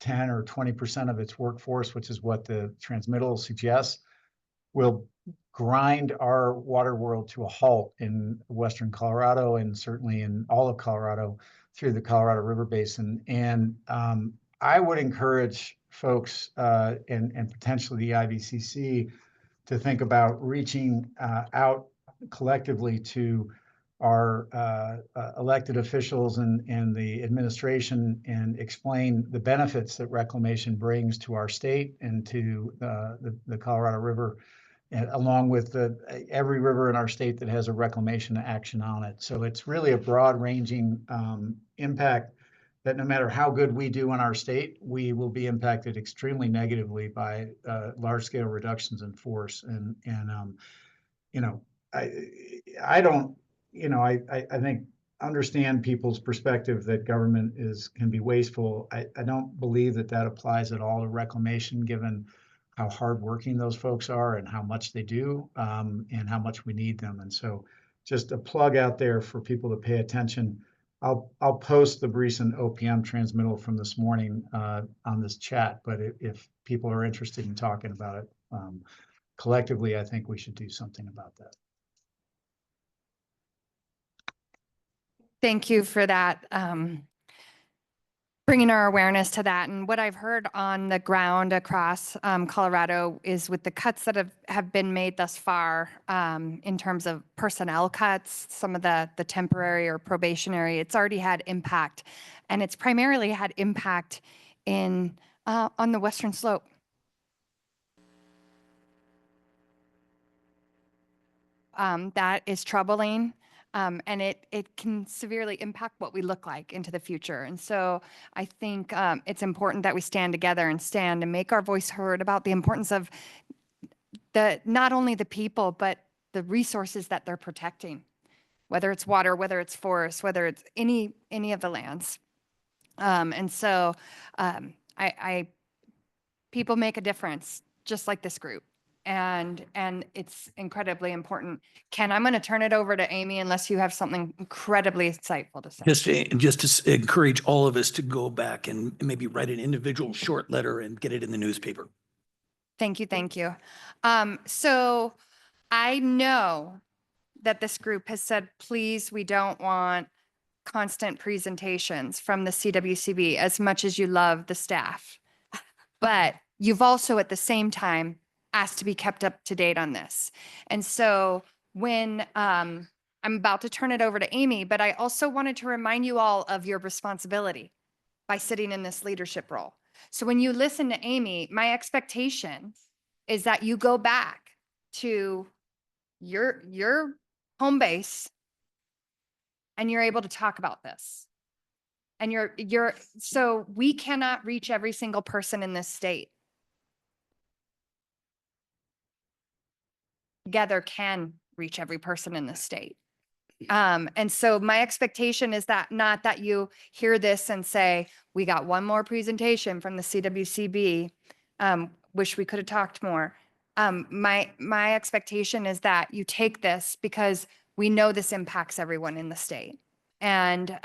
10 or 20% of its workforce, which is what the transmittal suggests, will grind our water world to a halt in Western Colorado and certainly in all of Colorado through the Colorado River Basin. And I would encourage folks and potentially the IBCC to think about reaching out collectively to our elected officials and the administration and explain the benefits that reclamation brings to our state and to the Colorado River, and along with every river in our state that has a reclamation action on it. So it's really a broad-ranging impact that no matter how good we do in our state, we will be impacted extremely negatively by large-scale reductions in force. And you know, I don't, you know, I think understand people's perspective that government can be wasteful. I don't believe that applies at all to reclamation, given how hardworking those folks are and how much they do, and how much we need them. And so just a plug out there for people to pay attention. I'll post the recent OPM transmittal from this morning on this chat, but if people are interested in talking about it, collectively, I think we should do something about that. Thank you for that, bringing our awareness to that. And what I've heard on the ground across Colorado is with the cuts that have been made thus far, in terms of personnel cuts, some of the temporary or probationary, it's already had impact. And it's primarily had impact on the Western Slope. That is troubling. And it can severely impact what we look like into the future. And so I think it's important that we stand together and make our voice heard about the importance of not only the people, but the resources that they're protecting, whether it's water, whether it's forest, whether it's any of the lands. And so people make a difference, just like this group. And it's incredibly important. Ken, I'm going to turn it over to Amy unless you have something incredibly insightful to say. Just to encourage all of us to go back and maybe write an individual short letter and get it in the newspaper. Thank you. Thank you. So I know that this group has said, please, we don't want constant presentations from the CWCB as much as you love the staff. But you've also at the same time asked to be kept up to date on this. And so when I'm about to turn it over to Amy, but I also wanted to remind you all of your responsibility by sitting in this leadership role. So when you listen to Amy, my expectation is that you go back to your home base and you're able to talk about this. And so we cannot reach every single person in this state. Together can reach every person in the state. And so my expectation is that not that you hear this and say, we got one more presentation from the CWCB. wish we could have talked more. My expectation is that you take this because we know this impacts everyone in the state, and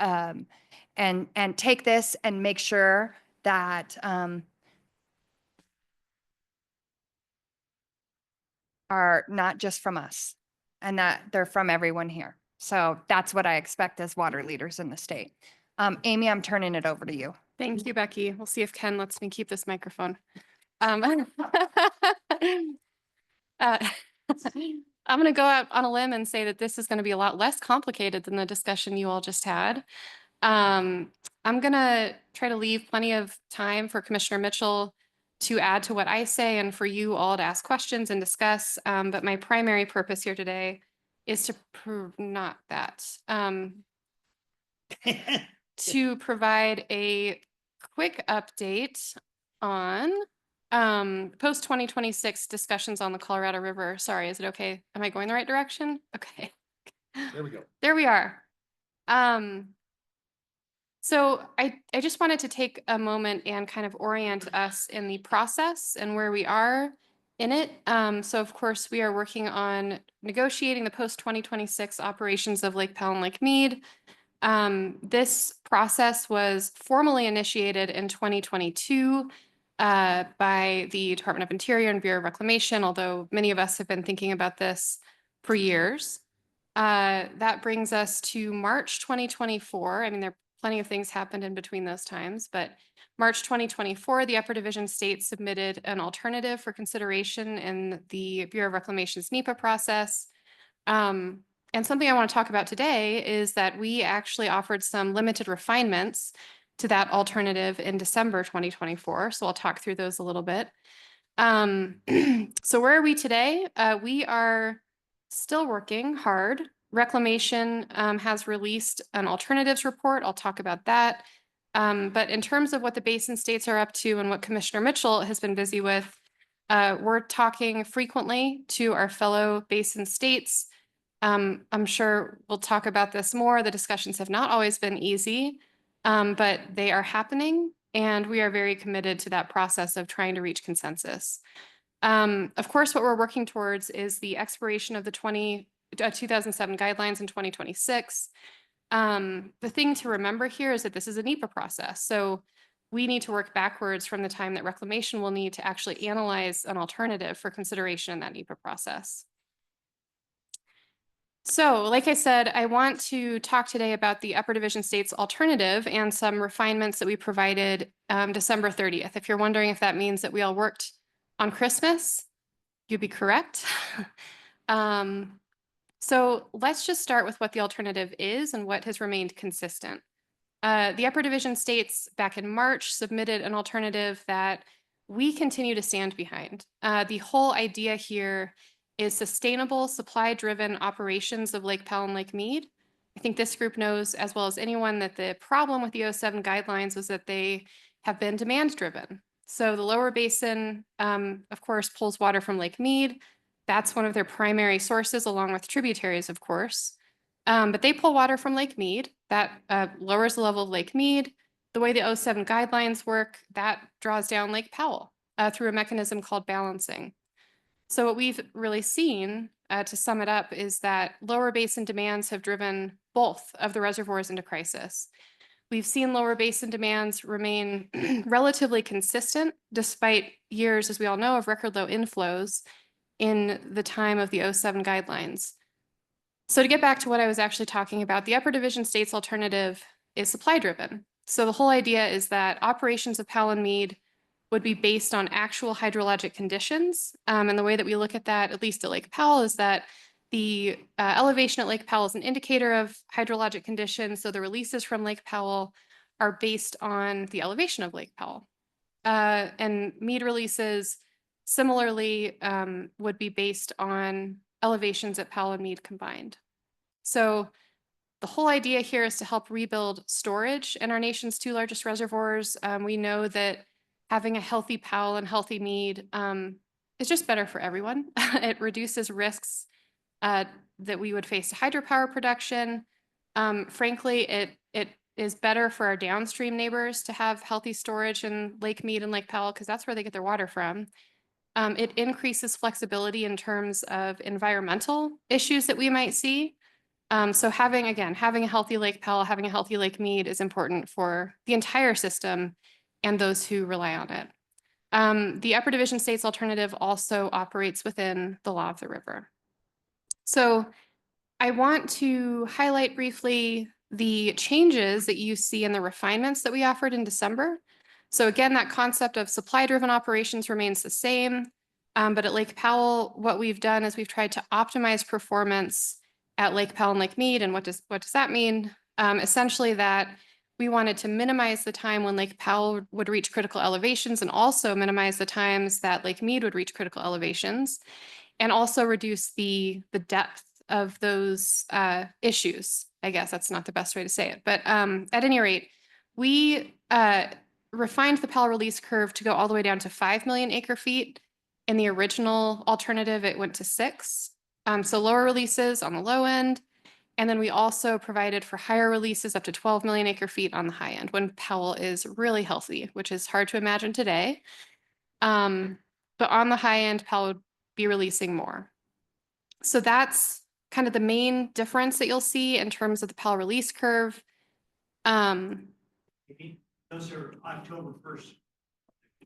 take this and make sure that are not just from us, and that they're from everyone here. So that's what I expect as water leaders in the state. Amy, I'm turning it over to you. Thank you, Becky. We'll see if Ken lets me keep this microphone. I'm going to go out on a limb and say that this is going to be a lot less complicated than the discussion you all just had. I'm going to try to leave plenty of time for Commissioner Mitchell to add to what I say and for you all to ask questions and discuss. But my primary purpose here today is to to provide a quick update on post 2026 discussions on the Colorado River. Sorry, is it okay? Am I going the right direction? Okay. There we go. There we are. So I just wanted to take a moment and kind of orient us in the process and where we are in it. So of course, we are working on negotiating the post 2026 operations of Lake Powell and Lake Mead. This process was formally initiated in 2022 by the Department of Interior and Bureau of Reclamation, although many of us have been thinking about this for years. That brings us to March 2024. I mean, there are plenty of things happened in between those times, but March 2024, the Upper Division State submitted an alternative for consideration in the Bureau of Reclamation's NEPA process. And something I want to talk about today is that we actually offered some limited refinements to that alternative in December 2024. So I'll talk through those a little bit. So where are we today? We are still working hard. Reclamation has released an alternatives report. I'll talk about that. But in terms of what the basin states are up to and what Commissioner Mitchell has been busy with, we're talking frequently to our fellow basin states. I'm sure we'll talk about this more. The discussions have not always been easy, but they are happening, and we are very committed to that process of trying to reach consensus. Of course, what we're working towards is the expiration of the 2007 guidelines in 2026. The thing to remember here is that this is a NEPA process. So we need to work backwards from the time that reclamation will need to actually analyze an alternative for consideration in that NEPA process. So, like I said, I want to talk today about the Upper Division States alternative and some refinements that we provided December 30th. If you're wondering if that means that we all worked on Christmas, you'd be correct. So let's just start with what the alternative is and what has remained consistent. The Upper Division States back in March submitted an alternative that we continue to stand behind. The whole idea here is sustainable supply-driven operations of Lake Powell and Lake Mead. I think this group knows as well as anyone that the problem with the 07 guidelines was that they have been demand-driven. So the lower basin, of course, pulls water from Lake Mead. That's one of their primary sources, along with tributaries, of course. But they pull water from Lake Mead. That lowers the level of Lake Mead. The way the 07 guidelines work, that draws down Lake Powell through a mechanism called balancing. So what we've really seen, to sum it up, is that lower basin demands have driven both of the reservoirs into crisis. We've seen lower basin demands remain relatively consistent despite years, as we all know, of record low inflows in the time of the 07 guidelines. So to get back to what I was actually talking about, the Upper Division States alternative is supply driven. So the whole idea is that operations of Powell and Mead would be based on actual hydrologic conditions. And the way that we look at that, at least at Lake Powell, is that the elevation at Lake Powell is an indicator of hydrologic conditions. So the releases from Lake Powell are based on the elevation of Lake Powell. And Mead releases similarly would be based on elevations at Powell and Mead combined. So the whole idea here is to help rebuild storage in our nation's two largest reservoirs. We know that having a healthy Powell and healthy Mead is just better for everyone. It reduces risks that we would face to hydropower production. Frankly, it is better for our downstream neighbors to have healthy storage in Lake Mead and Lake Powell because that's where they get their water from. It increases flexibility in terms of environmental issues that we might see. So having a healthy Lake Powell, having a healthy Lake Mead is important for the entire system and those who rely on it. The Upper Division States alternative also operates within the law of the river. So I want to highlight briefly the changes that you see in the refinements that we offered in December. So again, that concept of supply-driven operations remains the same. But at Lake Powell, what we've done is we've tried to optimize performance at Lake Powell and Lake Mead. And what does that mean? Essentially that we wanted to minimize the time when Lake Powell would reach critical elevations and also minimize the times that Lake Mead would reach critical elevations, and also reduce the depth of those issues. I guess that's not the best way to say it. But at any rate, we refined the Powell release curve to go all the way down to 5 million acre feet. In the original alternative, it went to 6. So lower releases on the low end. And then we also provided for higher releases up to 12 million acre feet on the high end when Powell is really healthy, which is hard to imagine today. But on the high end, Powell would be releasing more. So that's kind of the main difference that you'll see in terms of the Powell release curve. Those are October 1st.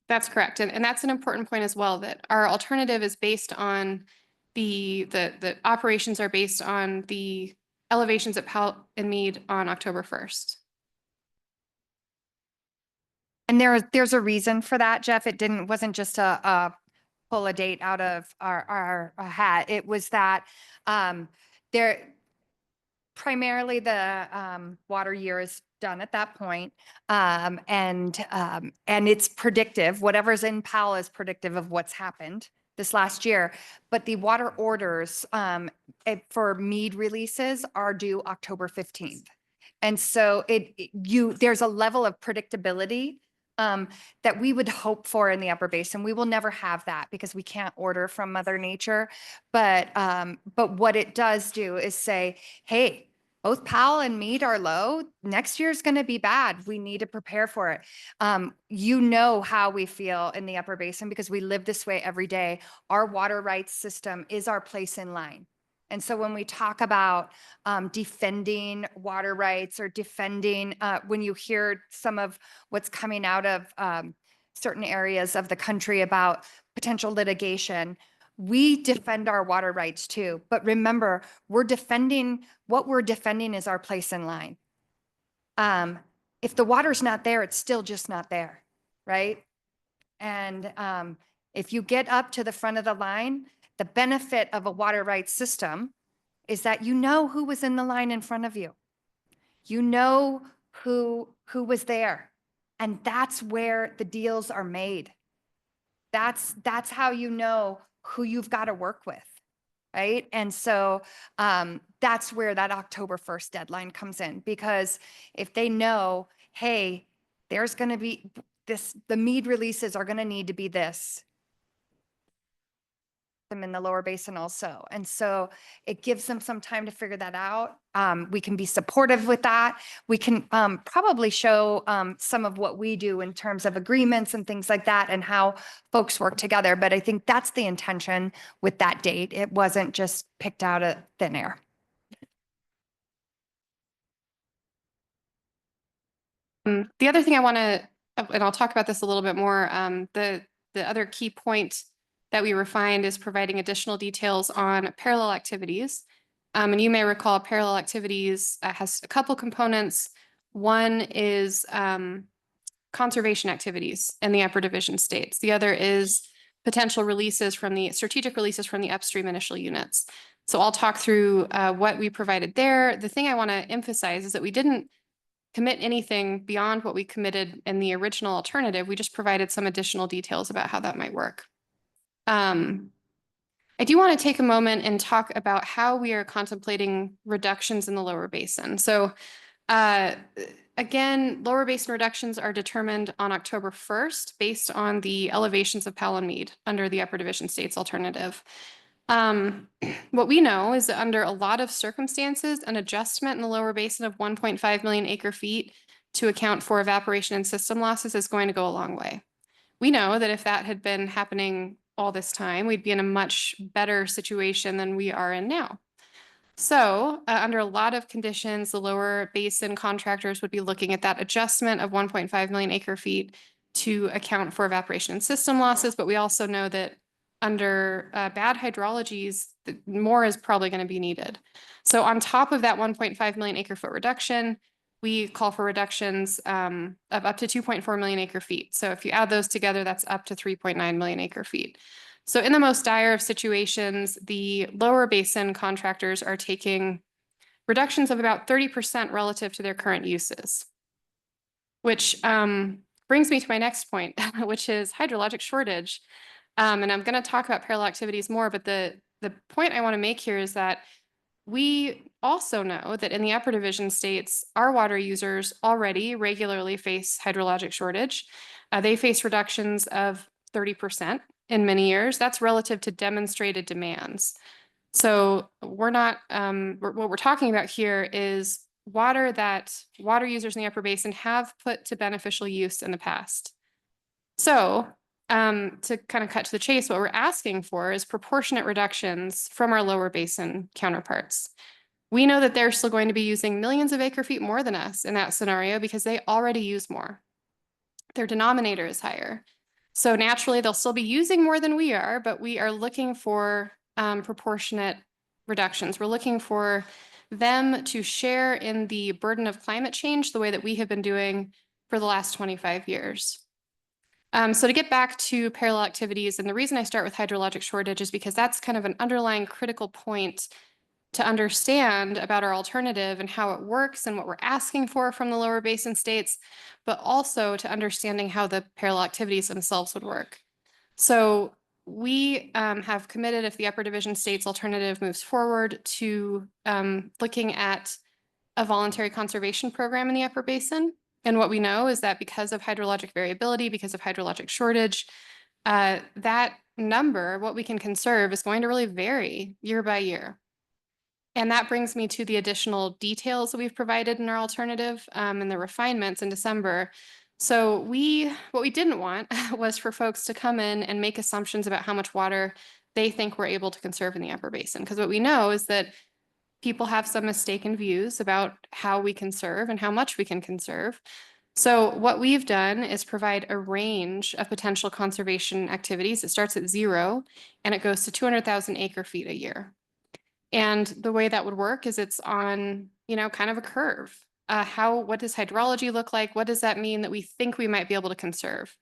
That's correct. And that's an important point as well, that our alternative is based on the operations are based on the elevations at Powell and Mead on October 1st. And there's a reason for that, Jeff. It wasn't just a pull a date out of our hat. It was that there primarily the water year is done at that point. And it's predictive. Whatever's in Powell is predictive of what's happened this last year. But the water orders for Mead releases are due October 15th. And so there's a level of predictability that we would hope for in the Upper Basin. We will never have that because we can't order from Mother Nature. But what it does do is say, hey, both Powell and Mead are low. Next year's going to be bad. We need to prepare for it. You know how we feel in the Upper Basin because we live this way every day. Our water rights system is our place in line. And so when we talk about defending water rights or defending, when you hear some of what's coming out of certain areas of the country about potential litigation, we defend our water rights too. But remember, what we're defending is our place in line. If the water's not there, it's still just not there, right? And if you get up to the front of the line, the benefit of a water rights system is that you know who was in the line in front of you. You know who was there. And that's where the deals are made. That's how you know who you've got to work with, right? And so that's where that October 1st deadline comes in, because if they know, hey, there's going to be this, the Mead releases are going to need to be this, them in the lower basin also. And so it gives them some time to figure that out. We can be supportive with that. We can probably show some of what we do in terms of agreements and things like that and how folks work together. But I think that's the intention with that date. It wasn't just picked out of thin air. The other thing I want to, and I'll talk about this a little bit more, the other key point that we refined is providing additional details on parallel activities. And you may recall parallel activities has a couple components. One is conservation activities in the Upper Division states. The other is potential releases from the strategic releases from the upstream initial units. So I'll talk through what we provided there. The thing I want to emphasize is that we didn't commit anything beyond what we committed in the original alternative. We just provided some additional details about how that might work. I do want to take a moment and talk about how we are contemplating reductions in the lower basin. So again, lower basin reductions are determined on October 1st based on the elevations of Powell and Mead under the Upper Division states alternative. What we know is that under a lot of circumstances, an adjustment in the lower basin of 1.5 million acre feet to account for evaporation and system losses is going to go a long way. We know that if that had been happening all this time, we'd be in a much better situation than we are in now. So under a lot of conditions, the lower basin contractors would be looking at that adjustment of 1.5 million acre feet to account for evaporation and system losses. But we also know that under bad hydrologies, more is probably going to be needed. So on top of that 1.5 million acre foot reduction, we call for reductions of up to 2.4 million acre feet. So if you add those together, that's up to 3.9 million acre feet. So in the most dire of situations, the lower basin contractors are taking reductions of about 30% relative to their current uses, which brings me to my next point, which is hydrologic shortage. And I'm going to talk about parallel activities more, but the point I want to make here is that we also know that in the upper division states, our water users already regularly face hydrologic shortage. They face reductions of 30% in many years. That's relative to demonstrated demands. So we're not, what we're talking about here is water that water users in the upper basin have put to beneficial use in the past. So to kind of cut to the chase, what we're asking for is proportionate reductions from our lower basin counterparts. We know that they're still going to be using millions of acre feet more than us in that scenario because they already use more. Their denominator is higher. So naturally, they'll still be using more than we are, but we are looking for proportionate reductions. We're looking for them to share in the burden of climate change the way that we have been doing for the last 25 years. So to get back to parallel activities, and the reason I start with hydrologic shortage is because that's kind of an underlying critical point to understand about our alternative and how it works and what we're asking for from the lower basin states, but also to understanding how the parallel activities themselves would work. So we have committed, if the upper division states alternative moves forward, to looking at a voluntary conservation program in the upper basin. And what we know is that because of hydrologic variability, because of hydrologic shortage, that number, what we can conserve, is going to really vary year by year. And that brings me to the additional details that we've provided in our alternative and the refinements in December. So what we didn't want was for folks to come in and make assumptions about how much water they think we're able to conserve in the upper basin. Because what we know is that people have some mistaken views about how we conserve and how much we can conserve. So what we've done is provide a range of potential conservation activities. It starts at 0 and it goes to 200,000 acre feet a year. And the way that would work is it's on, kind of a curve. What does hydrology look like? What does that mean that we think we might be able to conserve?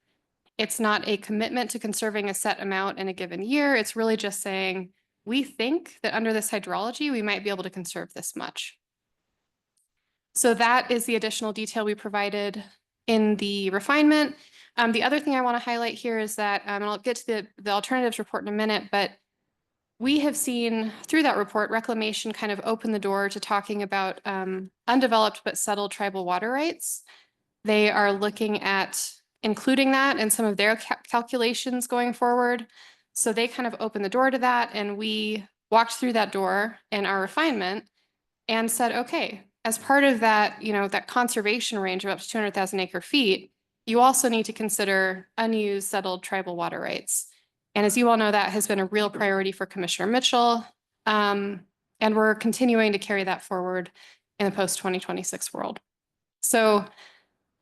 It's not a commitment to conserving a set amount in a given year. It's really just saying, we think that under this hydrology, we might be able to conserve this much. So that is the additional detail we provided in the refinement. The other thing I want to highlight here is that, and I'll get to the alternatives report in a minute, but we have seen through that report, Reclamation kind of open the door to talking about undeveloped but settled tribal water rights. They are looking at including that in some of their calculations going forward. So they kind of opened the door to that, and we walked through that door in our refinement and said, okay, as part of that, that conservation range of up to 200,000 acre feet, you also need to consider unused settled tribal water rights. And as you all know, that has been a real priority for Commissioner Mitchell. And we're continuing to carry that forward in the post-2026 world. So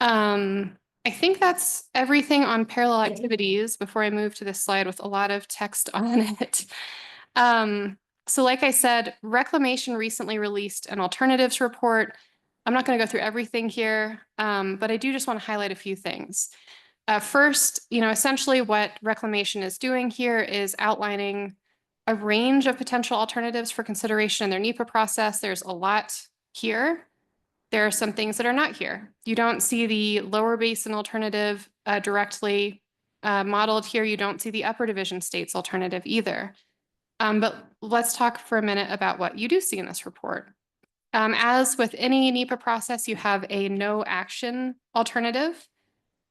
I think that's everything on parallel activities before I move to this slide with a lot of text on it. So like I said, Reclamation recently released an alternatives report. I'm not going to go through everything here, but I do just want to highlight a few things. First, essentially what Reclamation is doing here is outlining a range of potential alternatives for consideration in their NEPA process. There's a lot here. There are some things that are not here. You don't see the lower basin alternative directly modeled here. You don't see the upper division states alternative either. But let's talk for a minute about what you do see in this report. As with any NEPA process, you have a no action alternative.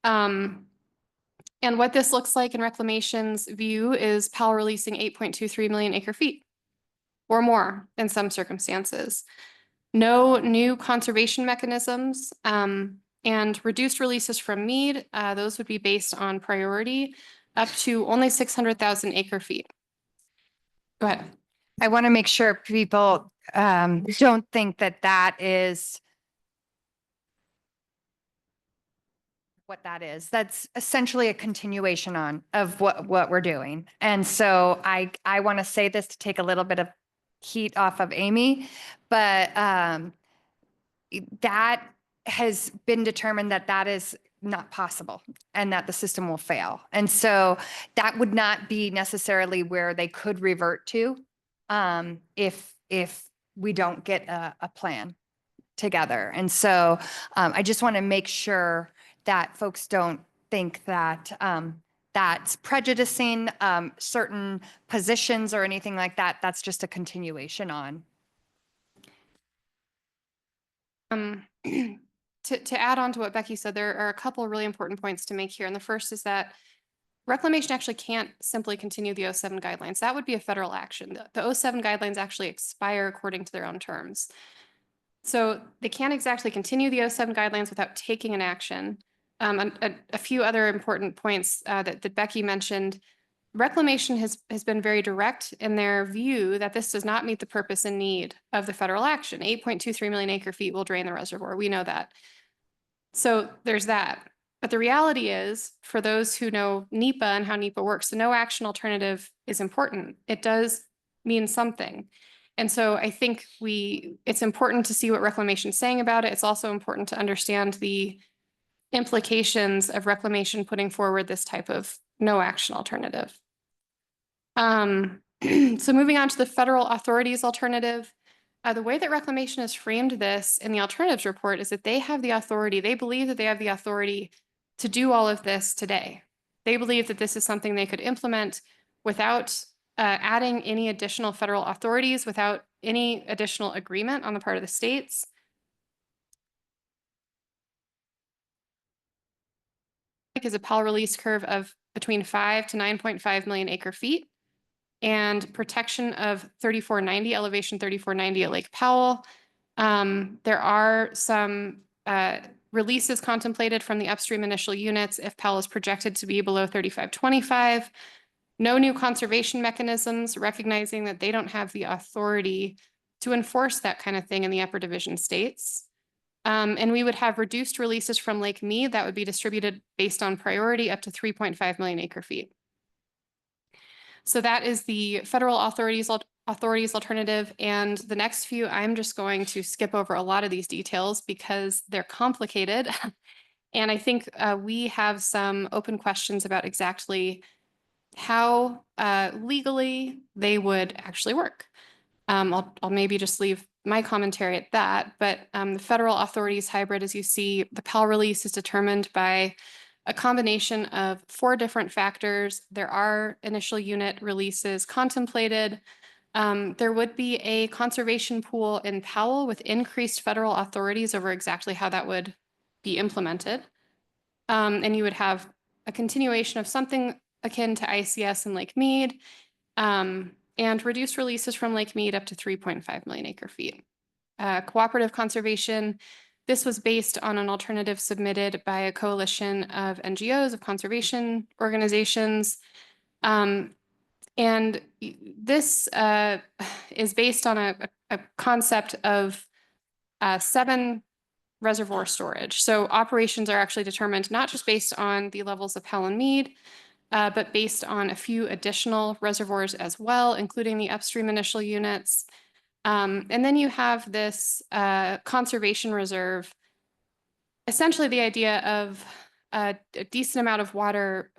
And what this looks like in Reclamation's view is PAL releasing 8.23 million acre feet or more in some circumstances. No new conservation mechanisms and reduced releases from MEAD. Those would be based on priority. up to only 600,000 acre feet. Go ahead. I want to make sure people don't think that that is what that is. That's essentially a continuation of what we're doing. And so I want to say this to take a little bit of heat off of Amy, but that has been determined that that is not possible and that the system will fail. And so that would not be necessarily where they could revert to if we don't get a plan together. And so I just want to make sure that folks don't think that that's prejudicing certain positions or anything like that. That's just a continuation on. To add on to what Becky said, there are a couple of really important points to make here. And the first is that reclamation actually can't simply continue the 07 guidelines. That would be a federal action. The 07 guidelines actually expire according to their own terms. So they can't exactly continue the 07 guidelines without taking an action. A few other important points that Becky mentioned. Reclamation has been very direct in their view that this does not meet the purpose and need of the federal action. 8.23 million acre feet will drain the reservoir. We know that. So there's that. But the reality is, for those who know NEPA and how NEPA works, the no action alternative is important. It does mean something. And so I think it's important to see what reclamation is saying about it. It's also important to understand the implications of reclamation putting forward this type of no action alternative. So moving on to the federal authorities alternative, the way that reclamation has framed this in the alternatives report is that they have the authority, they believe that they have the authority to do all of this today. They believe that this is something they could implement without adding any additional federal authorities, without any additional agreement on the part of the states. Is a PAL release curve of between 5 to 9.5 million acre feet and protection of 3490, elevation 3490 at Lake Powell. There are some releases contemplated from the upstream initial units if Powell is projected to be below 3525. No new conservation mechanisms, recognizing that they don't have the authority to enforce that kind of thing in the upper division states. And we would have reduced releases from Lake Mead that would be distributed based on priority up to 3.5 million acre feet. So that is the federal authorities alternative. And the next few, I'm just going to skip over a lot of these details because they're complicated. And I think we have some open questions about exactly how legally they would actually work. I'll maybe just leave my commentary at that, but the federal authorities hybrid, as you see, the PAL release is determined by a combination of 4 different factors. There are initial unit releases contemplated. There would be a conservation pool in Powell with increased federal authorities over exactly how that would be implemented. And you would have a continuation of something akin to ICS in Lake Mead, and reduced releases from Lake Mead up to 3.5 million acre feet. Cooperative conservation, this was based on an alternative submitted by a coalition of NGOs, of conservation organizations. And this is based on a concept of 7 reservoir storage. So operations are actually determined not just based on the levels of Powell and Mead, but based on a few additional reservoirs as well, including the upstream initial units. And then you have this conservation reserve, essentially the idea of a decent amount of water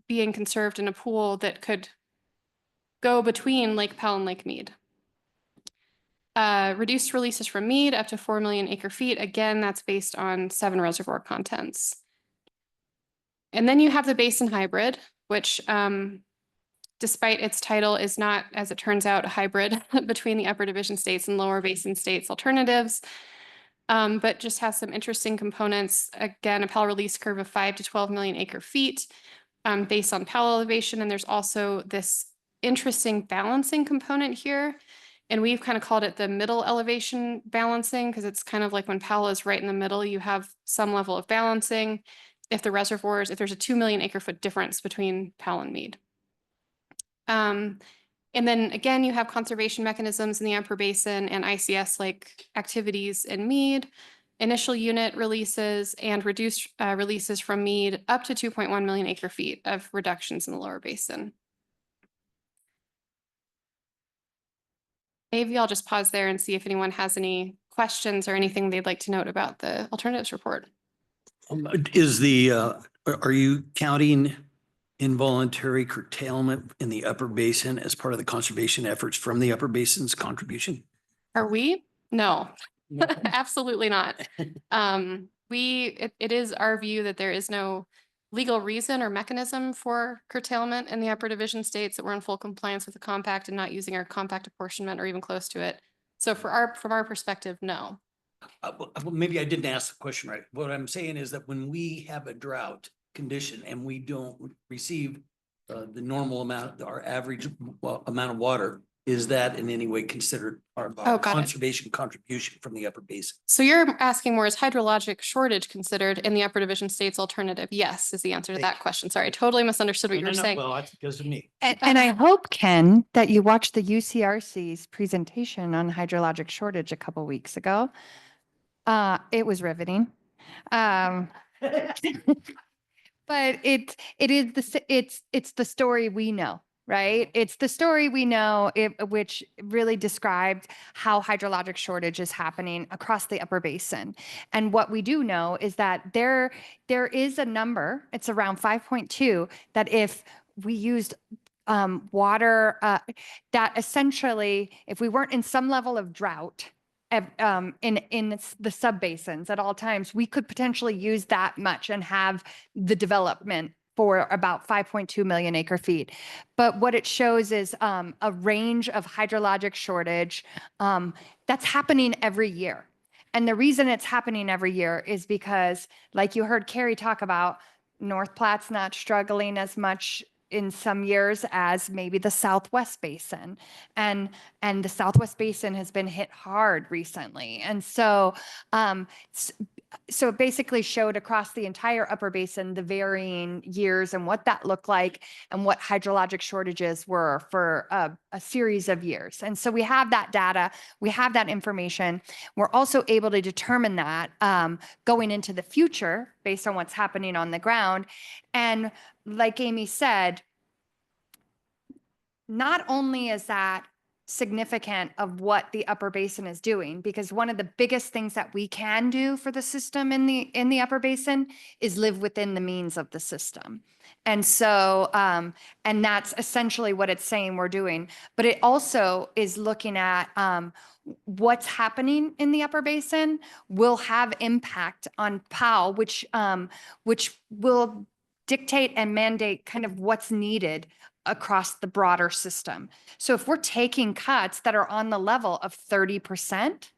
being conserved in a pool that could go between Lake Powell and Lake Mead. Reduced releases from Mead up to 4 million acre feet. Again, that's based on 7 reservoir contents. And then you have the basin hybrid, which despite its title is not, as it turns out, a hybrid between the upper division states and lower basin states alternatives, but just has some interesting components. Again, a Powell release curve of 5 to 12 million acre feet based on Powell elevation. And there's also this interesting balancing component here. And we've kind of called it the middle elevation balancing because it's kind of like when Powell is right in the middle, you have some level of balancing. if there's a 2 million acre foot difference between Powell and Meade. And then again, you have conservation mechanisms in the Upper Basin and ICS-like activities in Meade, initial unit releases and reduced releases from Meade up to 2.1 million acre feet of reductions in the Lower Basin. Maybe I'll just pause there and see if anyone has any questions or anything they'd like to note about the alternatives report. Are you counting involuntary curtailment in the Upper Basin as part of the conservation efforts from the Upper Basin's contribution? Are we? No, absolutely not. It is our view that there is no legal reason or mechanism for curtailment in the Upper Division states, that we're in full compliance with the compact and not using our compact apportionment or even close to it. So from our perspective, no. Well, maybe I didn't ask the question right. What I'm saying is that when we have a drought condition and we don't receive the normal amount, our average amount of water, is that in any way considered part of our conservation contribution from the Upper Basin? So you're asking more, is hydrologic shortage considered in the Upper Division states alternative? Yes, is the answer to that question. Sorry, I totally misunderstood what you were saying. Well, that's because of me. And I hope, Ken, that you watched the UCRC's presentation on hydrologic shortage a couple weeks ago. It was riveting. But it's the story we know, right? It's the story we know, which really described how hydrologic shortage is happening across the Upper Basin. And what we do know is that there is a number, it's around 5.2, that if we used water, that essentially, if we weren't in some level of drought, in the sub-basins at all times, we could potentially use that much and have the development for about 5.2 million acre feet. But what it shows is a range of hydrologic shortage that's happening every year. And the reason it's happening every year is because, like you heard Carrie talk about, North Platte's not struggling as much in some years as maybe the Southwest Basin, and the Southwest Basin has been hit hard recently. And so so it basically showed across the entire Upper Basin the varying years and what that looked like and what hydrologic shortages were for a series of years. And so we have that data, we have that information. We're also able to determine that going into the future based on what's happening on the ground. And like Amy said, not only is that significant of what the Upper Basin is doing, because one of the biggest things that we can do for the system in the Upper Basin is live within the means of the system. And so, and that's essentially what it's saying we're doing. But it also is looking at what's happening in the Upper Basin will have impact on Powell, which will dictate and mandate kind of what's needed across the broader system. So if we're taking cuts that are on the level of 30%,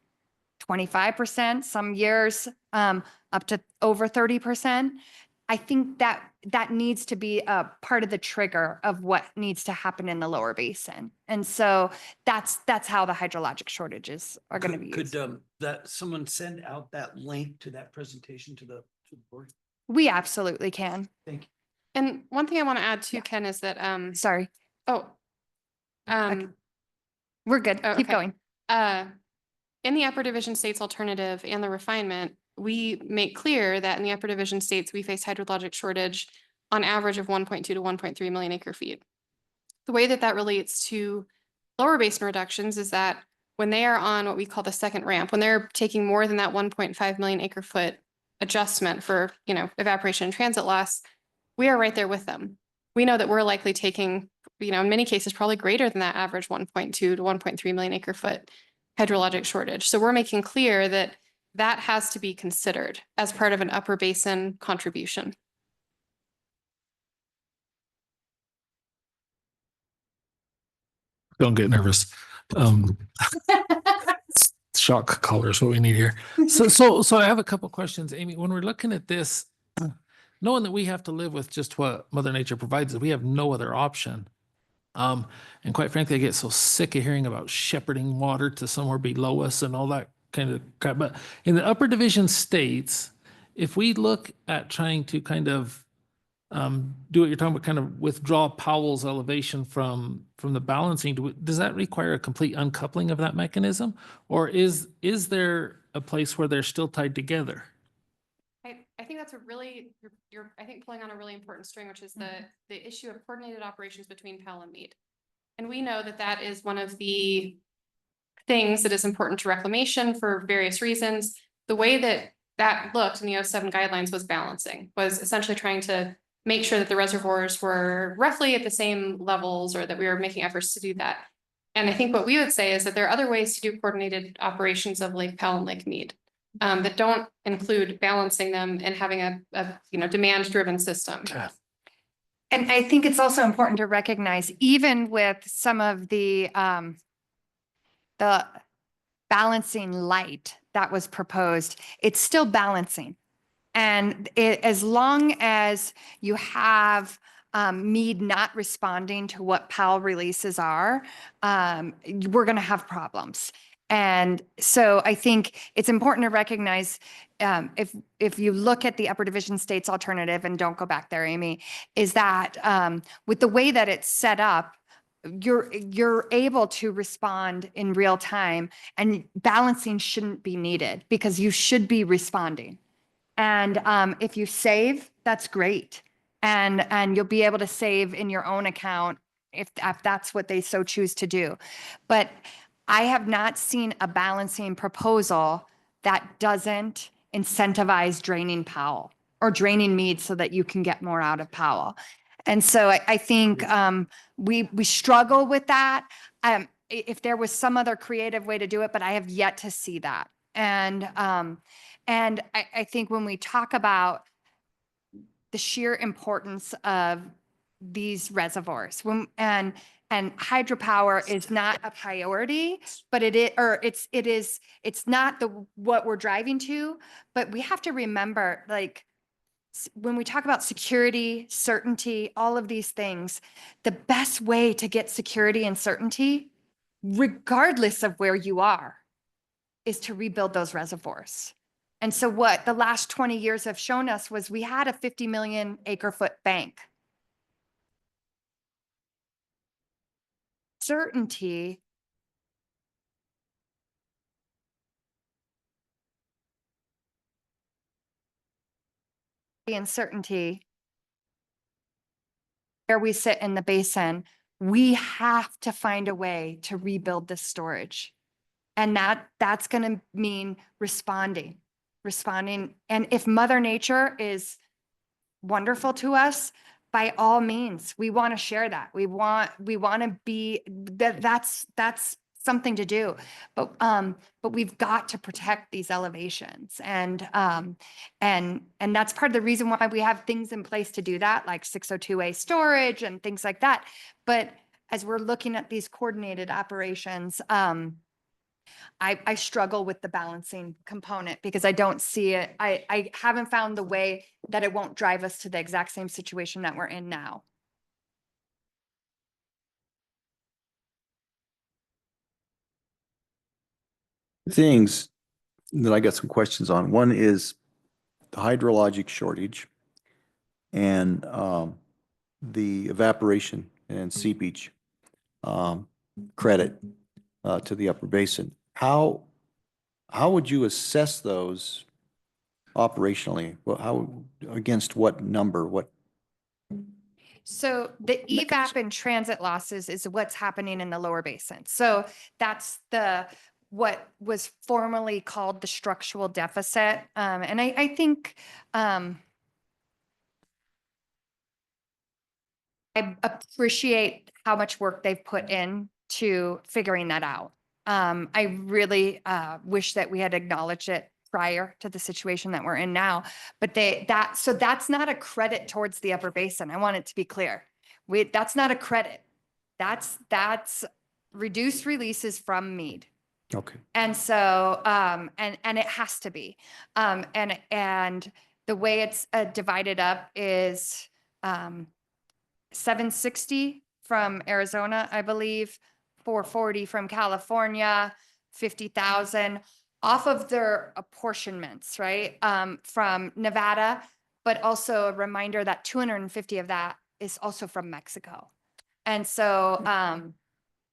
25%, some years up to over 30%, I think that needs to be a part of the trigger of what needs to happen in the Lower Basin. And so that's how the hydrologic shortages are going to be used. Could that someone send out that link to that presentation to the board? We absolutely can. Thank you. And one thing I want to add too, Ken, is that sorry. Oh, we're good. Oh, Keep okay. going. In the Upper Division states alternative and the refinement, we make clear that in the Upper Division states, we face hydrologic shortage on average of 1.2 to 1.3 million acre feet. The way that relates to Lower Basin reductions is that when they are on what we call the second ramp, when they're taking more than that 1.5 million acre foot adjustment for, evaporation and transit loss, we are right there with them. We know that we're likely taking, in many cases, probably greater than that average 1.2 to 1.3 million acre foot hydrologic shortage. So we're making clear that that has to be considered as part of an Upper Basin contribution. Don't get nervous. Shock collar is what we need here. So I have a couple questions, Amy. When we're looking at this, knowing that we have to live with just what Mother Nature provides us, we have no other option. And quite frankly, I get so sick of hearing about shepherding water to somewhere below us and all that kind of crap. But in the Upper Division states, if we look at trying to kind of do what you're talking about, kind of withdraw Powell's elevation from the balancing, does that require a complete uncoupling of that mechanism? Or is there a place where they're still tied together? I think that's a really, you're, I think, pulling on a really important string, which is the issue of coordinated operations between Powell and Meade. And we know that that is one of the things that is important to reclamation for various reasons. The way that that looked in the 07 guidelines was balancing, was essentially trying to make sure that the reservoirs were roughly at the same levels, or that we were making efforts to do that. And I think what we would say is that there are other ways to do coordinated operations of Lake Powell and Lake Meade that don't include balancing them and having a demand-driven system. And I think it's also important to recognize, even with some of the balancing light that was proposed, it's still balancing. And as long as you have Meade not responding to what Powell releases are, we're going to have problems. And so I think it's important to recognize, if you look at the upper division states alternative, and don't go back there, Amy, is that with the way that it's set up, you're able to respond in real time, and balancing shouldn't be needed because you should be responding. And if you save, that's great. And you'll be able to save in your own account if that's what they so choose to do. But I have not seen a balancing proposal that doesn't incentivize draining Powell or draining Meade so that you can get more out of Powell. And so I think we struggle with that. If there was some other creative way to do it, but I have yet to see that. And I think when we talk about the sheer importance of these reservoirs, and hydropower is not a priority, but it's not what we're driving to. But we have to remember, like, when we talk about security, certainty, all of these things, the best way to get security and certainty, regardless of where you are, is to rebuild those reservoirs. And so what the last 20 years have shown us was we had a 50 million acre foot bank. Certainty and certainty where we sit in the basin, we have to find a way to rebuild this storage. And that's going to mean responding. And if Mother Nature is wonderful to us, by all means, we want to share that. We want to be that's something to do. But we've got to protect these elevations. And that's part of the reason why we have things in place to do that, like 602A storage and things like that. But as we're looking at these coordinated operations, I struggle with the balancing component because I don't see it. I haven't found the way that it won't drive us to the exact same situation that we're in now. Things that I got some questions on. One is the hydrologic shortage and the evaporation and seepage credit to the upper basin. How would you assess those operationally? Well, how, against what number? What? So the evap and transit losses is what's happening in the lower basin. So that's what was formerly called the structural deficit. And I think I appreciate how much work they've put in to figuring that out. I really wish that we had acknowledged it prior to the situation that we're in now, but so that's not a credit towards the upper basin. I want it to be clear. That's not a credit. That's reduced releases from Meade. Okay. And so, and it has to be, and the way it's divided up is 760 from Arizona, I believe, 440 from California, 50,000. off of their apportionments, right? From Nevada, but also a reminder that 250 of that is also from Mexico. And so,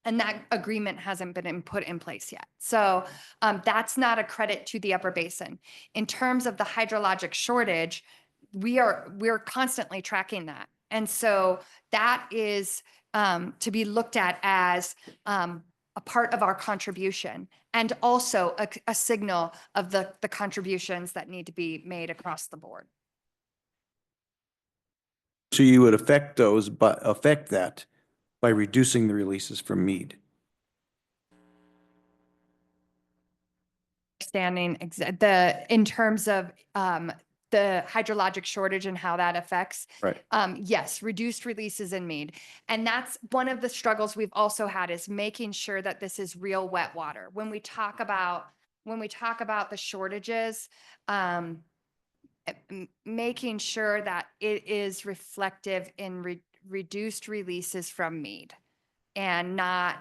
and that agreement hasn't been put in place yet. So that's not a credit to the Upper Basin. In terms of the hydrologic shortage, we're constantly tracking that. And so that is to be looked at as a part of our contribution, and also a signal of the contributions that need to be made across the board. So you would affect that by reducing the releases from Meade. Understanding in terms of the hydrologic shortage and how that affects. Right. Yes, reduced releases in Meade. And that's one of the struggles we've also had, is making sure that this is real wet water. When we talk about the shortages, making sure that it is reflective in reduced releases from Meade, and not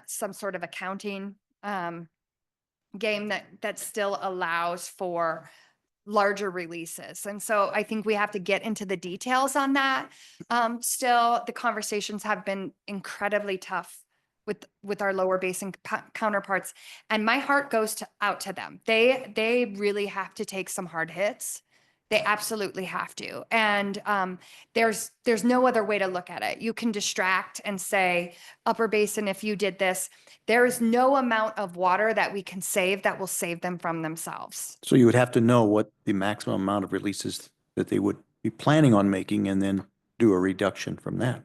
some sort of accounting game that still allows for larger releases. And so I think we have to get into the details on that. Still, the conversations have been incredibly tough with our lower basin counterparts, and my heart goes out to them. They really have to take some hard hits. They absolutely have to. And there's no other way to look at it. You can distract and say, Upper Basin, if you did this, there is no amount of water that we can save that will save them from themselves. So you would have to know what the maximum amount of releases that they would be planning on making, and then do a reduction from that.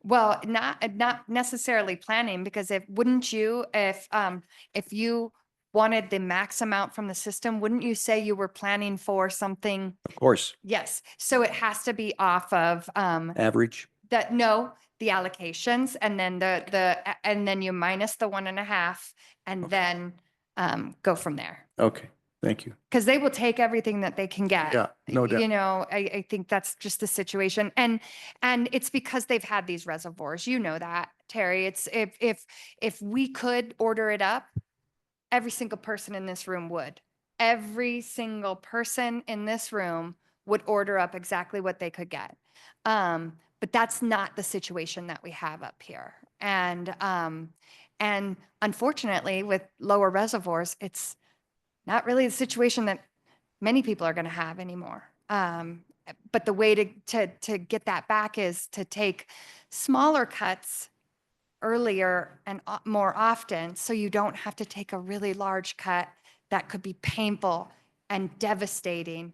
Well, not necessarily planning, because if you wanted the max amount from the system, wouldn't you say you were planning for something? Of course. Yes. So it has to be off of Average. the allocations, and then and then you minus the 1.5, and then go from there. Okay, thank you. Because they will take everything that they can get. Yeah, no doubt. You know, I think that's just the situation. And it's because they've had these reservoirs. You know that, Terry. It's if we could order it up, every single person in this room would. Every single person in this room would order up exactly what they could get. But that's not the situation that we have up here. And unfortunately, with lower reservoirs, it's not really the situation that many people are going to have anymore. But the way to get that back is to take smaller cuts earlier and more often, so you don't have to take a really large cut that could be painful and devastating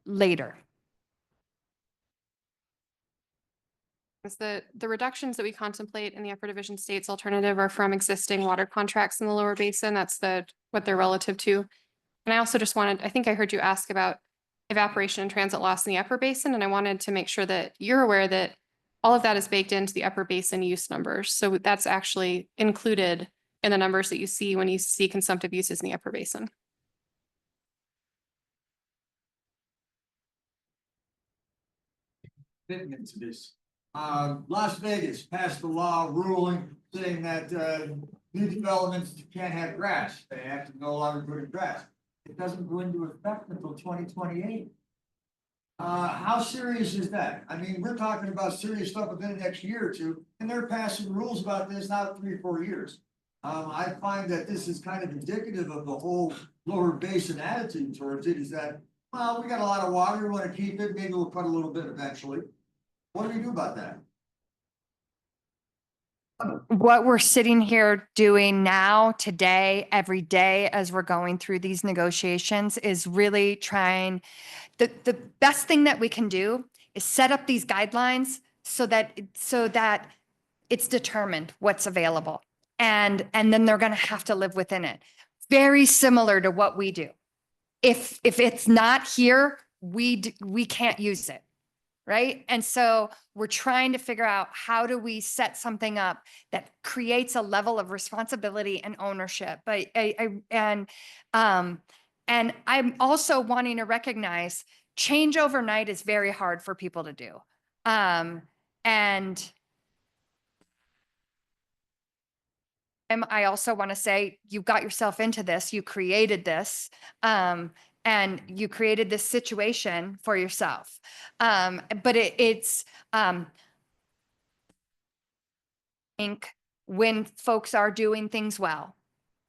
later. The reductions that we contemplate in the Upper Division States alternative are from existing water contracts in the lower basin. That's what they're relative to. And I also just I think I heard you ask about evaporation and transit loss in the Upper Basin, and I wanted to make sure that you're aware that all of that is baked into the Upper Basin use numbers. So that's actually included in the numbers that you see when you see consumptive uses in the Upper Basin. Fitting into this. Las Vegas passed a law ruling saying that new developments can't have grass. They have to no longer put in grass. It doesn't go into effect until 2028. How serious is that? I mean, we're talking about serious stuff within the next year or two, and they're passing rules about this now 3 or 4 years. I find that this is kind of indicative of the whole lower basin attitude towards it, is that, well, we got a lot of water, we want to keep it, maybe we'll cut a little bit eventually. What do we do about that? What we're sitting here doing now, today, every day, as we're going through these negotiations, is really trying. The best thing that we can do is set up these guidelines so that it's determined what's available, and then they're going to have to live within it. Very similar to what we do. If it's not here, we can't use it. Right. And so we're trying to figure out, how do we set something up that creates a level of responsibility and ownership. But and I'm also wanting to recognize change overnight is very hard for people to do. And I also want to say, you got yourself into this, you created this, and you created this situation for yourself. But it's, think when folks are doing things well,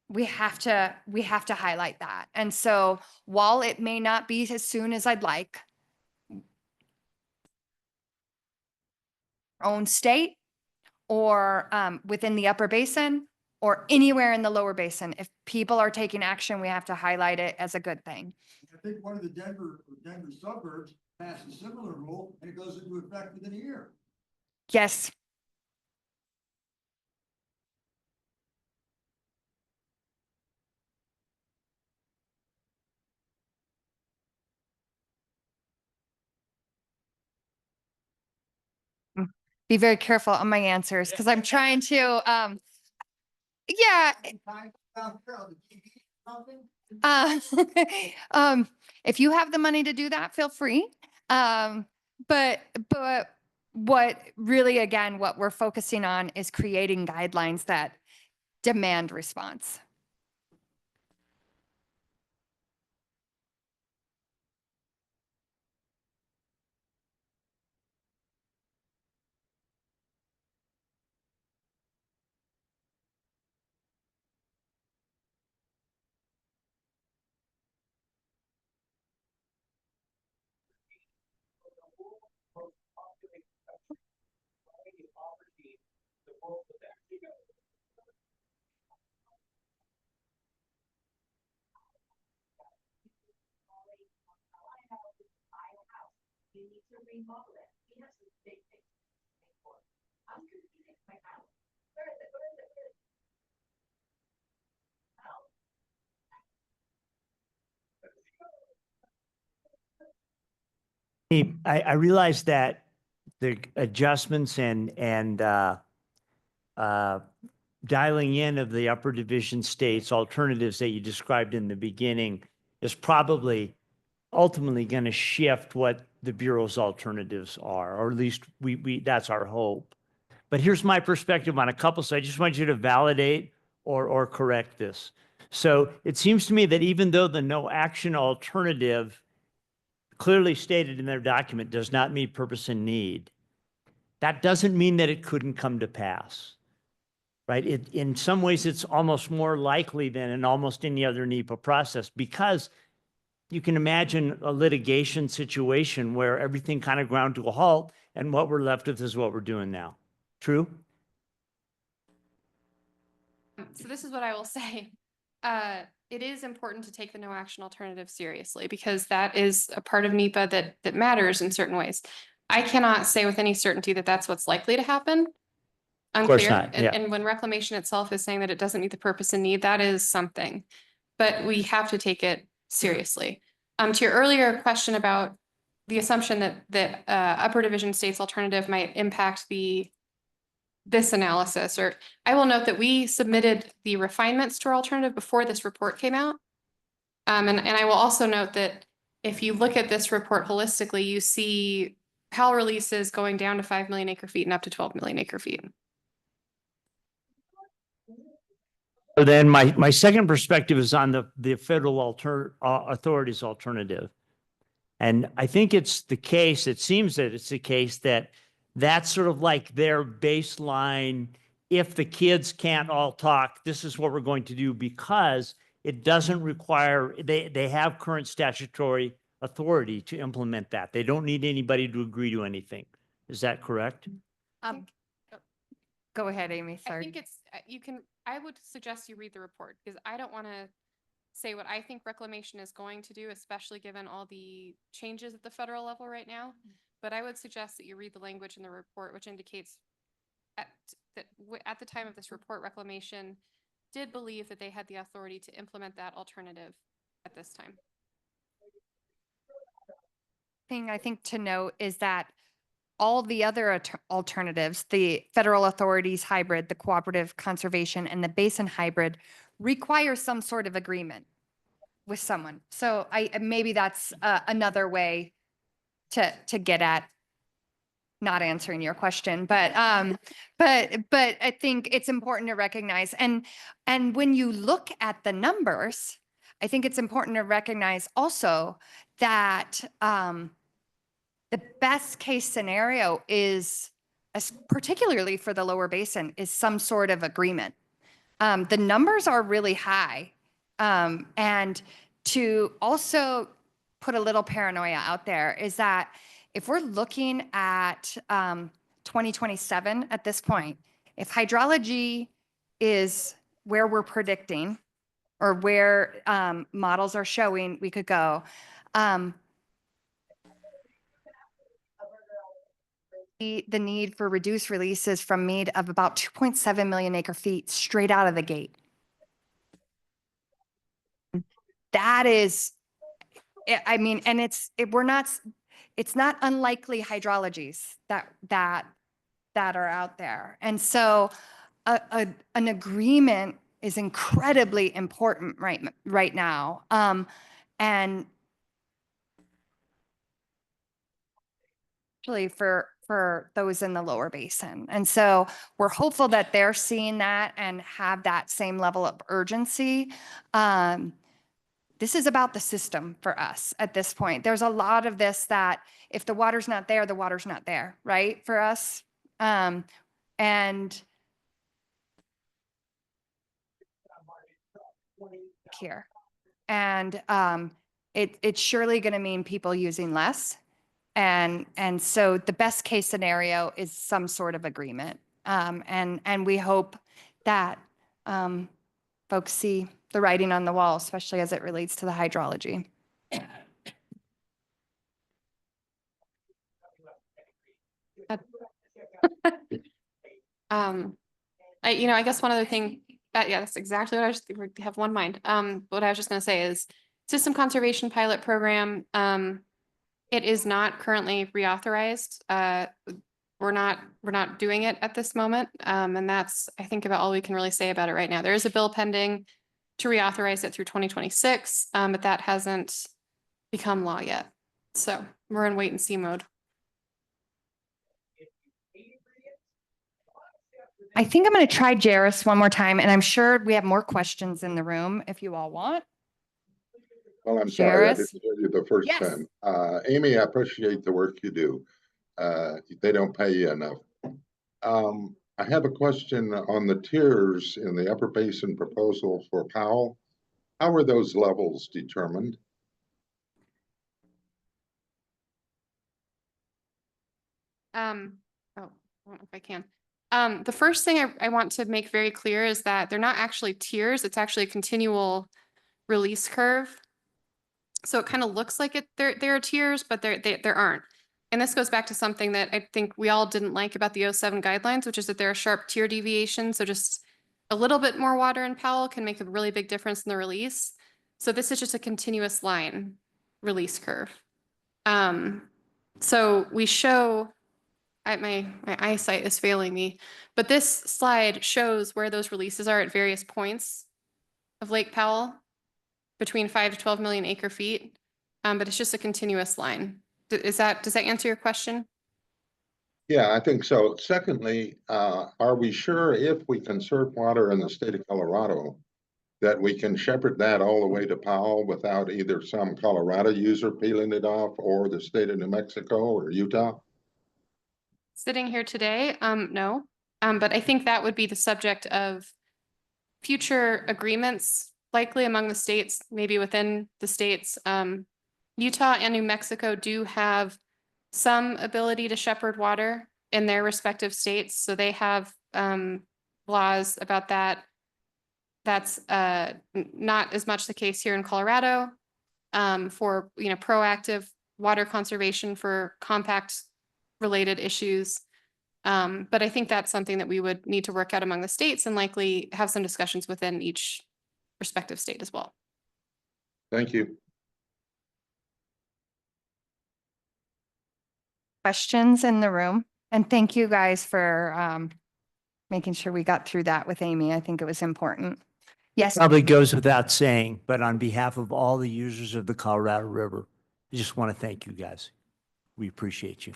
we have to highlight that. And so while it may not be as soon as I'd like, own state or within the upper basin or anywhere in the lower basin, if people are taking action, we have to highlight it as a good thing. I think one of the Denver suburbs passed a similar rule and it goes into effect within a year. Yes. Be very careful on my answers because I'm trying to, yeah. If you have the money to do that, feel free. But what really, again, what we're focusing on is creating guidelines that demand response. I realize that the adjustments and dialing in of the upper division states alternatives that you described in the beginning is probably ultimately going to shift what the Bureau's alternatives are, or at least we that's our hope. But here's my perspective on a couple, so I just want you to validate or correct this. So it seems to me that even though the no action alternative clearly stated in their document does not meet purpose and need, that doesn't mean that it couldn't come to pass, right? In some ways, it's almost more likely than in almost any other NEPA process, because you can imagine a litigation situation where everything kind of ground to a halt and what we're left with is what we're doing now. True? So this is what I will say. It is important to take the no action alternative seriously because that is a part of NEPA that matters in certain ways. I cannot say with any certainty that that's what's likely to happen. Of course Unclear. not, yeah. And when reclamation itself is saying that it doesn't meet the purpose and need, that is something. But we have to take it seriously. To your earlier question about the assumption that upper division states alternative might impact this analysis, or I will note that we submitted the refinements to our alternative before this report came out. And I will also note that if you look at this report holistically, you see PAL releases going down to 5 million acre feet and up to 12 million acre feet. So then my second perspective is on the federal authorities alternative. And I think it's the case, it seems that it's the case that that's sort of like their baseline. If the kids can't all talk, this is what we're going to do, because it doesn't require, they have current statutory authority to implement that. They don't need anybody to agree to anything. Is that correct? Go ahead, Amy. I Sorry. think it's, I would suggest you read the report because I don't want to say what I think reclamation is going to do, especially given all the changes at the federal level right now. But I would suggest that you read the language in the report, which indicates at the time of this report, reclamation did believe that they had the authority to implement that alternative at this time. Thing I think to note is that all the other alternatives, the federal authorities hybrid, the cooperative conservation, and the basin hybrid, require some sort of agreement with someone. So maybe that's another way to get at not answering your question, but I think it's important to recognize, and when you look at the numbers, I think it's important to recognize also that the best case scenario is, particularly for the lower basin, is some sort of agreement. The numbers are really high. And to also put a little paranoia out there is that if we're looking at 2027 at this point, if hydrology is where we're predicting or where models are showing we could go, the need for reduced releases from Mead of about 2.7 million acre feet straight out of the gate. That is, I mean, and it's not unlikely hydrologies that are out there. And so an agreement is incredibly important right now. And actually for those in the lower basin. And so we're hopeful that they're seeing that and have that same level of urgency. This is about the system for us at this point. There's a lot of this that if the water's not there, the water's not there, right, for us. And here. And it's surely going to mean people using less. And so the best case scenario is some sort of agreement. And we hope that folks see the writing on the wall, especially as it relates to the hydrology. I guess one other thing, yeah, that's exactly what we have one mind. What I was just going to say is system conservation pilot program. It is not currently reauthorized. We're not doing it at this moment. And that's, I think, about all we can really say about it right now. There is a bill pending to reauthorize it through 2026, but that hasn't become law yet. So we're in wait and see mode. I think I'm going to try Jairus one more time, and I'm sure we have more questions in the room if you all want. Well, I'm sorry, I Jairus? didn't hear you the first Yes. time. Amy, I appreciate the work you do. They don't pay you enough. I have a question on the tiers in the Upper Basin proposal for Powell. How are those levels determined? Oh, I don't know if I can. The first thing I want to make very clear is that they're not actually tiers. It's actually a continual release curve. So it kind of looks like there are tiers, but there aren't. And this goes back to something that I think we all didn't like about the 07 guidelines, which is that there are sharp tier deviations. So just a little bit more water in Powell can make a really big difference in the release. So this is just a continuous line release curve. So we show, my eyesight is failing me, but this slide shows where those releases are at various points of Lake Powell between 5 to 12 million acre feet. But it's just a continuous line. Does that answer your question? Yeah, I think so. Secondly, are we sure if we conserve water in the state of Colorado that we can shepherd that all the way to Powell without either some Colorado user peeling it off or the state of New Mexico or Utah? Sitting here today, no. But I think that would be the subject of future agreements, likely among the states, maybe within the states. Utah and New Mexico do have some ability to shepherd water in their respective states. So they have laws about that. That's not as much the case here in Colorado for proactive water conservation for compact related issues. But I think that's something that we would need to work out among the states and likely have some discussions within each respective state as well. Thank you. Questions in the room? And thank you guys for making sure we got through that with Amy. I think it was important. Yes. Probably goes without saying, but on behalf of all the users of the Colorado River, I just want to thank you guys. We appreciate you.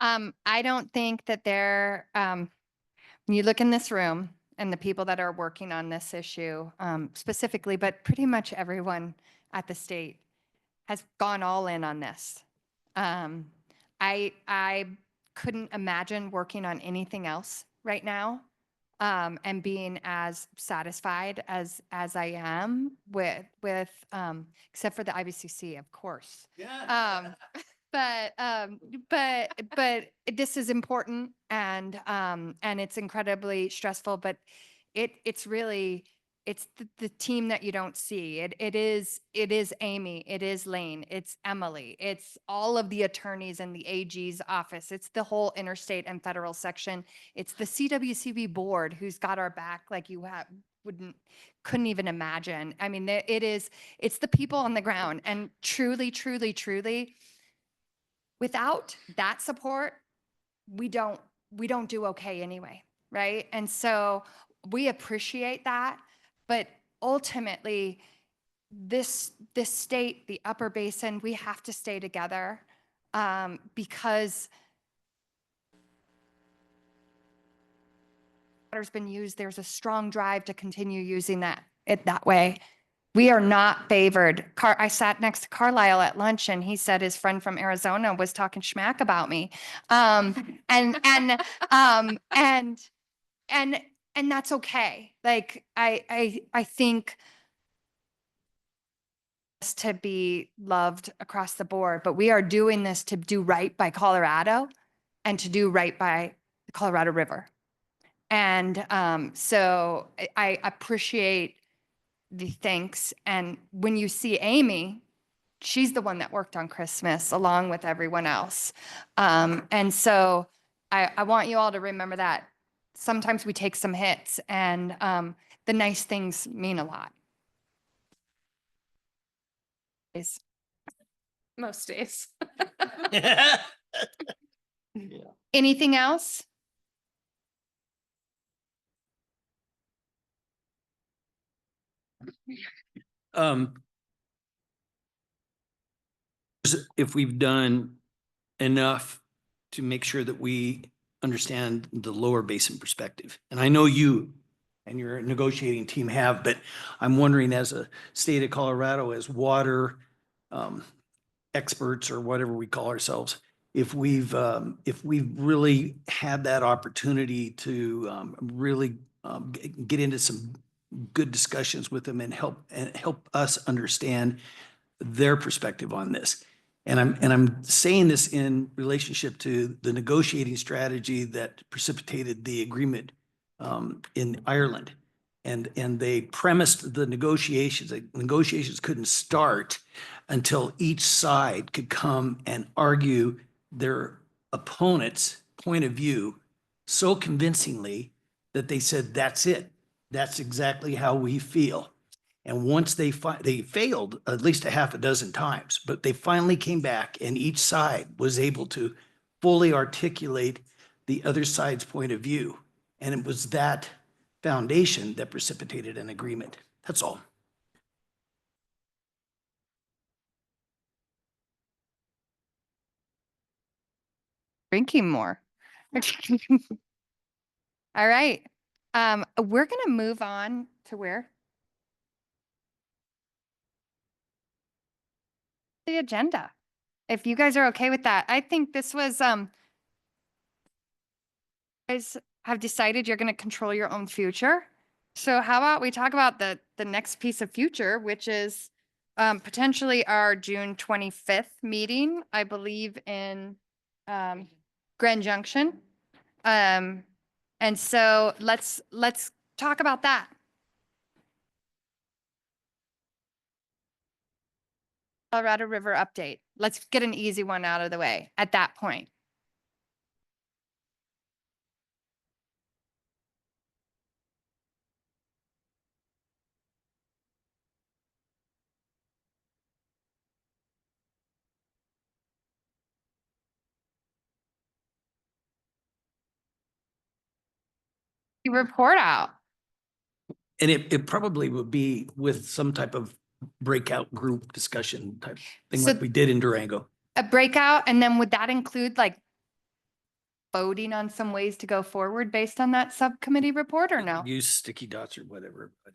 I don't think that when you look in this room and the people that are working on this issue, specifically, but pretty much everyone at the state has gone all in on this. I couldn't imagine working on anything else right now, and being as satisfied as I am with except for the IBCC, of course. But this is important, and it's incredibly stressful, but it's really the team that you don't see. It is Amy, it is Lane, it's Emily, it's all of the attorneys in the AG's office, it's the whole interstate and federal section, it's the CWCB board who's got our back like you couldn't even imagine. I mean, it's the people on the ground, and truly, truly, truly, without that support, we don't do okay anyway, right? And so we appreciate that, but ultimately, this state, the Upper Basin, we have to stay together, because water's been used. There's a strong drive to continue using it that way. We are not favored. I sat next to Carlisle at lunch, and he said his friend from Arizona was talking schmack about me, and that's okay. Like I think to be loved across the board, but we are doing this to do right by Colorado and to do right by the Colorado River. And so I appreciate the thanks. And when you see Amy, she's the one that worked on Christmas along with everyone else. And so I want you all to remember that sometimes we take some hits, and the nice things mean a lot. Most days. Anything else? If we've done enough to make sure that we understand the lower basin perspective. And I know you and your negotiating team have, but I'm wondering, as a state of Colorado, as water experts or whatever we call ourselves, if we've really had that opportunity to really get into some good discussions with them and help us understand their perspective on this. And I'm saying this in relationship to the negotiating strategy that precipitated the agreement in Ireland. And they premised the negotiations. Negotiations couldn't start until each side could come and argue their opponent's point of view so convincingly that they said, that's it. That's exactly how we feel. And once they failed at least a half a dozen times, but they finally came back, and each side was able to fully articulate the other side's point of view. And it was that foundation that precipitated an agreement. That's all. Drinking more. All right. We're going to move on to where? The agenda. If you guys are okay with that. I think this was, you guys have decided you're going to control your own future. So how about we talk about the next piece of future, which is potentially our June 25th meeting, I believe in Grand Junction. And so let's talk about that. Colorado River update. Let's get an easy one out of the way at that point. Report out. And it probably would be with some type of breakout group discussion type thing, So- like we did in Durango. A breakout, and then would that include like voting on some ways to go forward based on that subcommittee report or no? Use sticky dots or whatever. But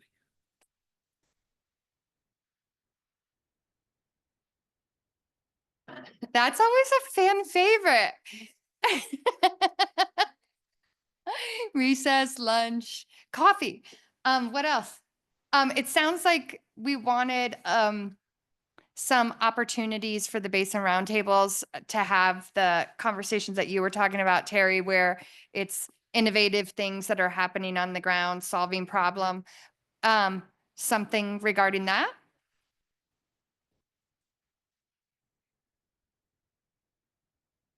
That's always a fan favorite. Recess, lunch, coffee. What else? It sounds like we wanted some opportunities for the basin roundtables to have the conversations that you were talking about, Terry, where it's innovative things that are happening on the ground, solving problem. Something regarding that?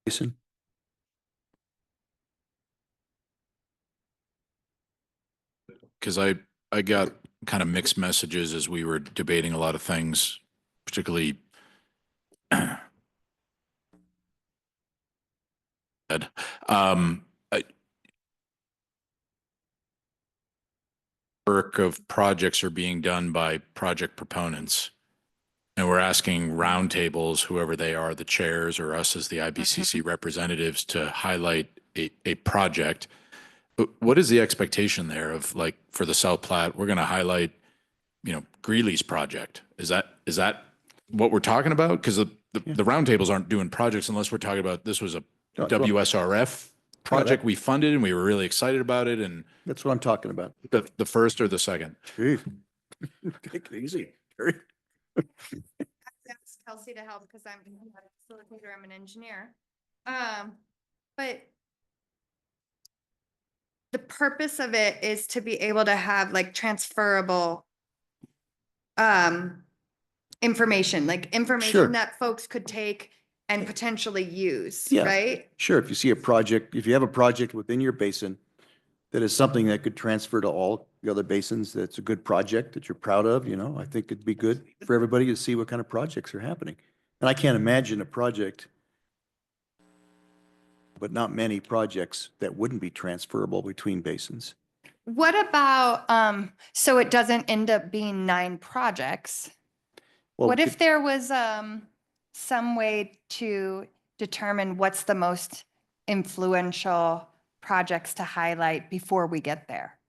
Jason? Because I got kind of mixed messages as we were debating a lot of things, particularly work of projects are being done by project proponents. And we're asking roundtables, whoever they are, the chairs or us as the IBCC representatives, to highlight a project. What is the expectation there of, like, for the South Platte, we're going to highlight, Greeley's project? Is that what we're talking about? Because the roundtables aren't doing projects unless we're talking about, this was a WSRF project we funded and we were really excited about it. And That's what I'm talking about. the first or the second? Take it easy. Ask Kelsey to help because I'm not a facilitator, I'm an engineer. But the purpose of it is to be able to have like transferable information, like information Sure. that folks could take and potentially use, Yeah. right? Sure, if you see a project, if you have a project within your basin that is something that could transfer to all the other basins, that's a good project that you're proud of, I think it'd be good for everybody to see what kind of projects are happening. And I can't imagine a project, but not many projects that wouldn't be transferable between basins. What about, so it doesn't end up being 9 projects? Well, What if there was some way to determine what's the most influential projects to highlight before we get there?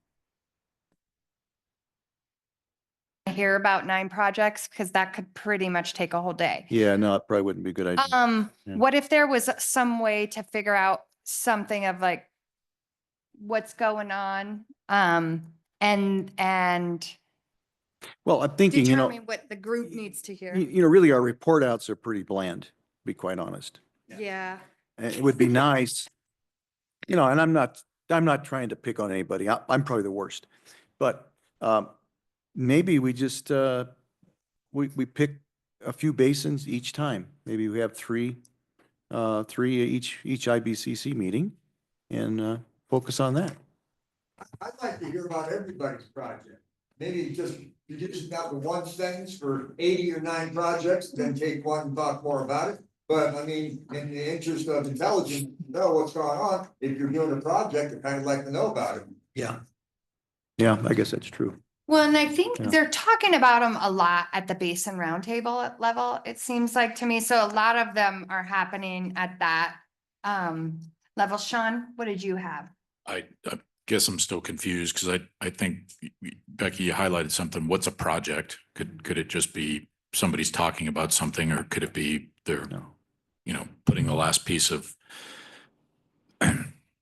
I hear about 9 projects because that could pretty much take a whole day. Yeah, no, it probably wouldn't be a good idea. Yeah. What if there was some way to figure out something of like what's going on, and Well, I'm thinking, determine what the group needs to hear? really our report outs are pretty bland, to be quite honest. Yeah. And it would be nice, and I'm not trying to pick on anybody. I'm probably the worst. But maybe we just, we pick a few basins each time. Maybe we have three each IBCC meeting and focus on that. I'd like to hear about everybody's project. Maybe just reduce it down to one sentence for 80 or 9 projects, then take one and talk more about it. But I mean, in the interest of intelligence, know what's going on. If you're doing a project, I'd kind of like to know about it. Yeah. Yeah, I guess that's true. Well, and I think Yeah. they're talking about them a lot at the Basin Roundtable level, it seems like to me. So a lot of them are happening at that level. Sean, what did you have? I guess I'm still confused because I think, Becky, you highlighted something. What's a project? Could it just be somebody's talking about something, or could it be they're, putting the last piece of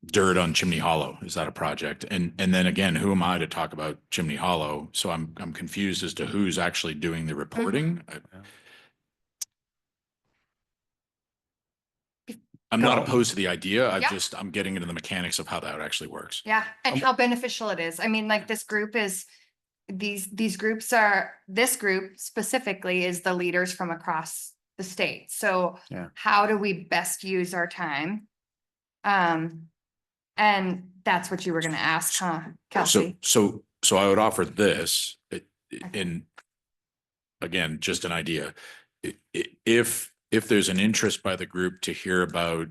dirt on Chimney Hollow? Is that a project? And then again, who am I to talk about Chimney Hollow? So I'm confused as to who's actually doing the reporting. I'm not opposed to the idea. I'm getting into the mechanics of how that actually works. Yeah, and how beneficial it is. I mean, like this group is, these groups are, this group specifically is the leaders from across the state. So Yeah. how do we best use our time? And that's what you were gonna ask, huh, Kelsey? So I would offer this, in, again, just an idea. If there's an interest by the group to hear about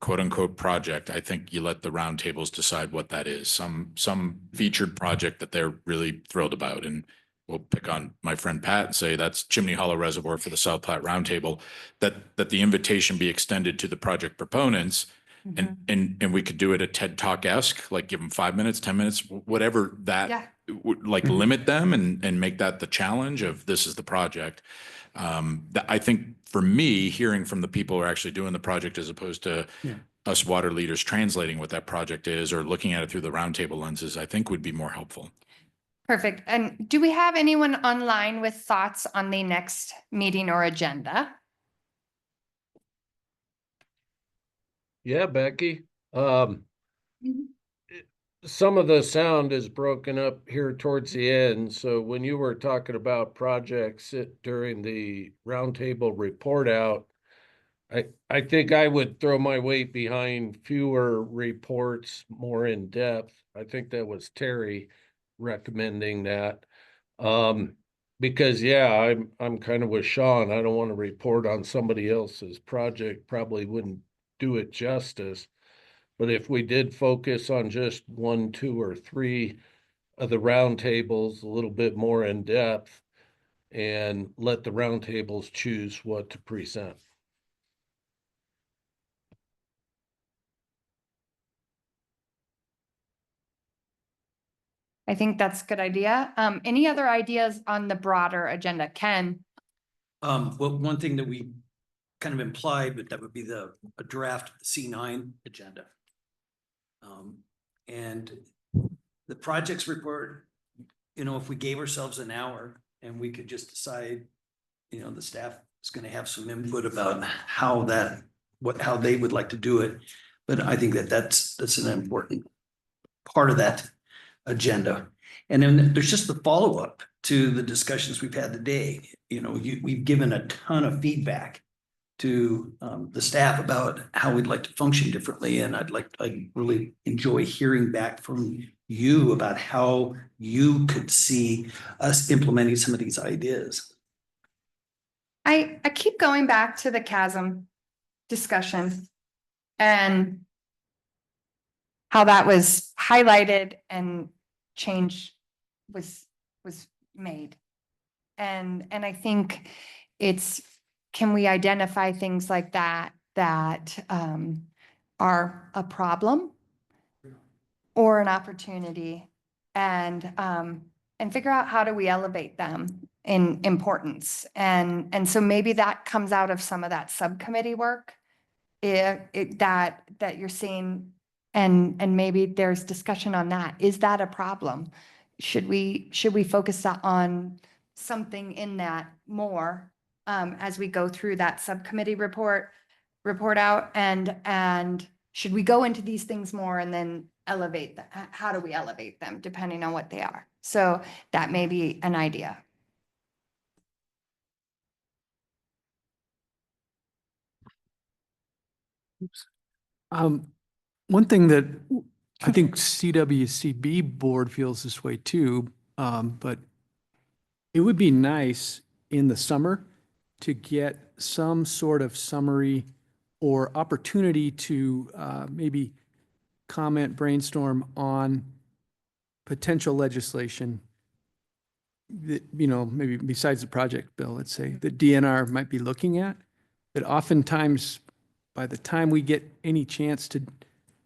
quote unquote project, I think you let the roundtables decide what that is. Some featured project that they're really thrilled about. And we'll pick on my friend Pat and say that's Chimney Hollow Reservoir for the South Platte Roundtable, that the invitation be extended to the project proponents, And we could do it a TED Talk-esque, like give them 5 minutes, 10 minutes, whatever that Yeah. would like limit them and make that the challenge of this is the project. I think for me, hearing from the people who are actually doing the project as opposed to us water leaders translating what that project is or looking at it through the roundtable lenses, I think would be more helpful. Perfect. And do we have anyone online with thoughts on the next meeting or agenda? Yeah, Becky. Some of the sound is broken up here towards the end. So when you were talking about projects during the roundtable report out, I think I would throw my weight behind fewer reports, more in depth. I think that was Terry recommending that. Because yeah, I'm kind of with Sean. I don't want to report on somebody else's project, probably wouldn't do it justice. But if we did focus on just 1, 2, or 3 of the roundtables a little bit more in depth and let the roundtables choose what to present. I think that's a good idea. Any other ideas on the broader agenda? Ken? Well, one thing that we kind of implied, but that would be a draft of the C9 agenda. And the projects report, if we gave ourselves an hour and we could just decide, the staff is going to have some input about how they would like to do it. But I think that's an important part of that agenda. And then there's just the follow-up to the discussions we've had today. We've given a ton of feedback to the staff about how we'd like to function differently. And I really enjoy hearing back from you about how you could see us implementing some of these ideas. I keep going back to the chasm discussion and how that was highlighted and change was made. And I think can we identify things like that are a problem or an opportunity and figure out how do we elevate them in importance. And so maybe that comes out of some of that subcommittee work that you're seeing, and maybe there's discussion on that. Is that a problem? Should we focus on something in that more as we go through that subcommittee report out, and should we go into these things more and then elevate them? How do we elevate them depending on what they are? So that may be an idea. One thing that I think CWCB board feels this way too, but it would be nice in the summer to get some sort of summary or opportunity to maybe comment, brainstorm on potential legislation that, maybe besides the project bill, let's say, the DNR might be looking at. But oftentimes, by the time we get any chance to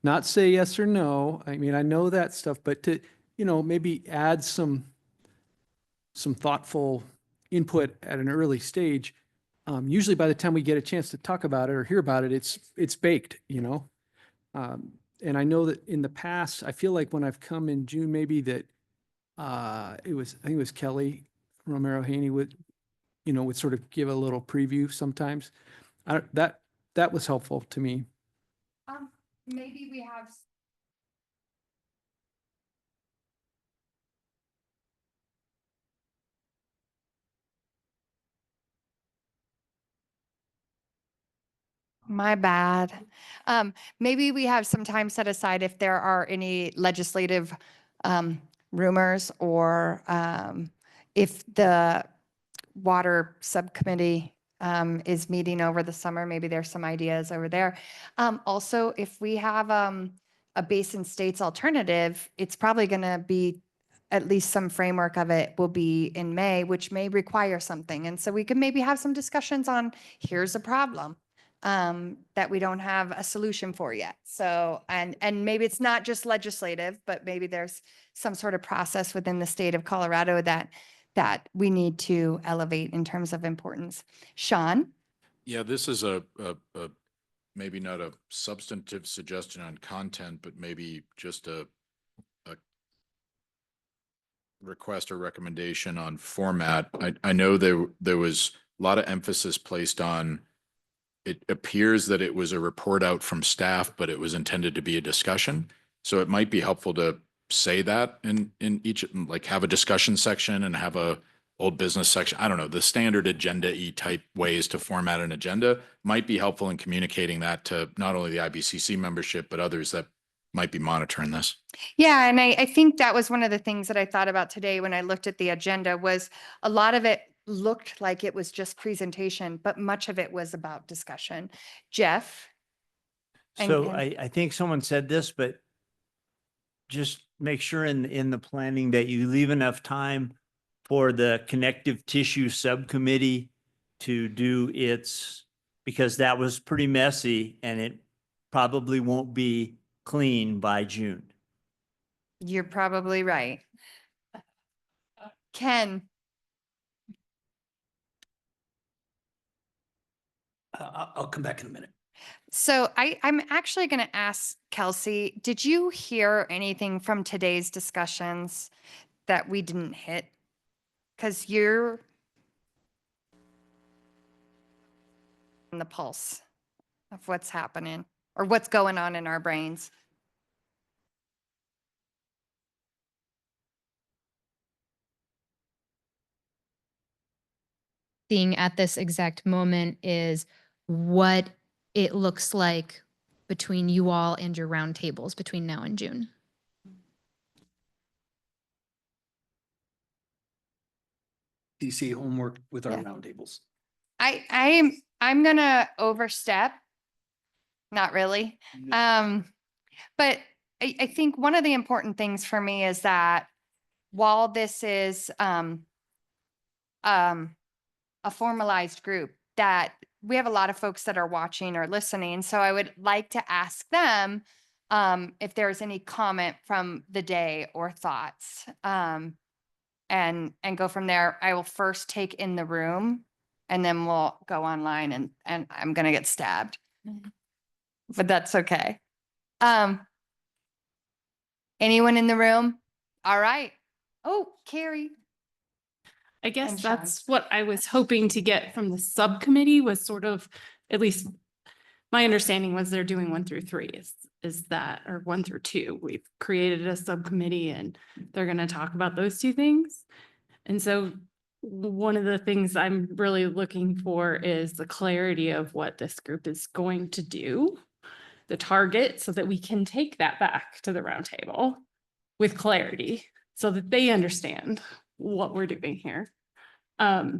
not say yes or no, I mean, I know that stuff, but to, maybe add some thoughtful input at an early stage. Usually by the time we get a chance to talk about it or hear about it, it's baked, and I know that in the past, I feel like when I've come in June, maybe that I think it was Kelly Romero Haney would sort of give a little preview sometimes. That was helpful to me. Maybe we have. My bad. Maybe we have some time set aside if there are any legislative rumors or if the water subcommittee is meeting over the summer, maybe there's some ideas over there. Also, if we have a basin states alternative, it's probably going to be at least some framework of it will be in May, which may require something. And so we could maybe have some discussions on here's a problem. that we don't have a solution for yet. So, and maybe it's not just legislative, but maybe there's some sort of process within the state of Colorado that we need to elevate in terms of importance. Sean? Yeah, this is maybe not a substantive suggestion on content, but maybe just a request or recommendation on format. I know there was a lot of emphasis placed on, it appears that it was a report out from staff, but it was intended to be a discussion. So it might be helpful to say that in each, like have a discussion section and have a old business section. I don't know, the standard agenda-y type ways to format an agenda might be helpful in communicating that to not only the IBCC membership, but others that might be monitoring this. Yeah, and I think that was one of the things that I thought about today when I looked at the agenda was a lot of it looked like it was just presentation, but much of it was about discussion. Jeff? So I think someone said this, but just make sure in the planning that you leave enough time for the connective tissue subcommittee to do its, because that was pretty messy and it probably won't be clean by June. You're probably right. Ken? I'll come back in a minute. So I'm actually going to ask Kelsey, did you hear anything from today's discussions that we didn't hit? Because you're on the pulse of what's happening or what's going on in our brains. Seeing at this exact moment is what it looks like between you all and your roundtables between now and June. DC homework with our roundtables. I'm gonna overstep. Not really. But I think one of the important things for me is that while this is a formalized group, that we have a lot of folks that are watching or listening. So I would like to ask them if there's any comment from the day or thoughts, and go from there. I will first take in the room and then we'll go online and I'm going to get stabbed, but that's okay. Anyone in the room? All right. Oh, Carrie. I guess And Sean. that's what I was hoping to get from the subcommittee was sort of, at least my understanding was they're doing 1 through 3 is that, or 1 through 2. We've created a subcommittee and they're going to talk about those 2 things. And so one of the things I'm really looking for is the clarity of what this group is going to do, the target, so that we can take that back to the roundtable with clarity so that they understand what we're doing here. I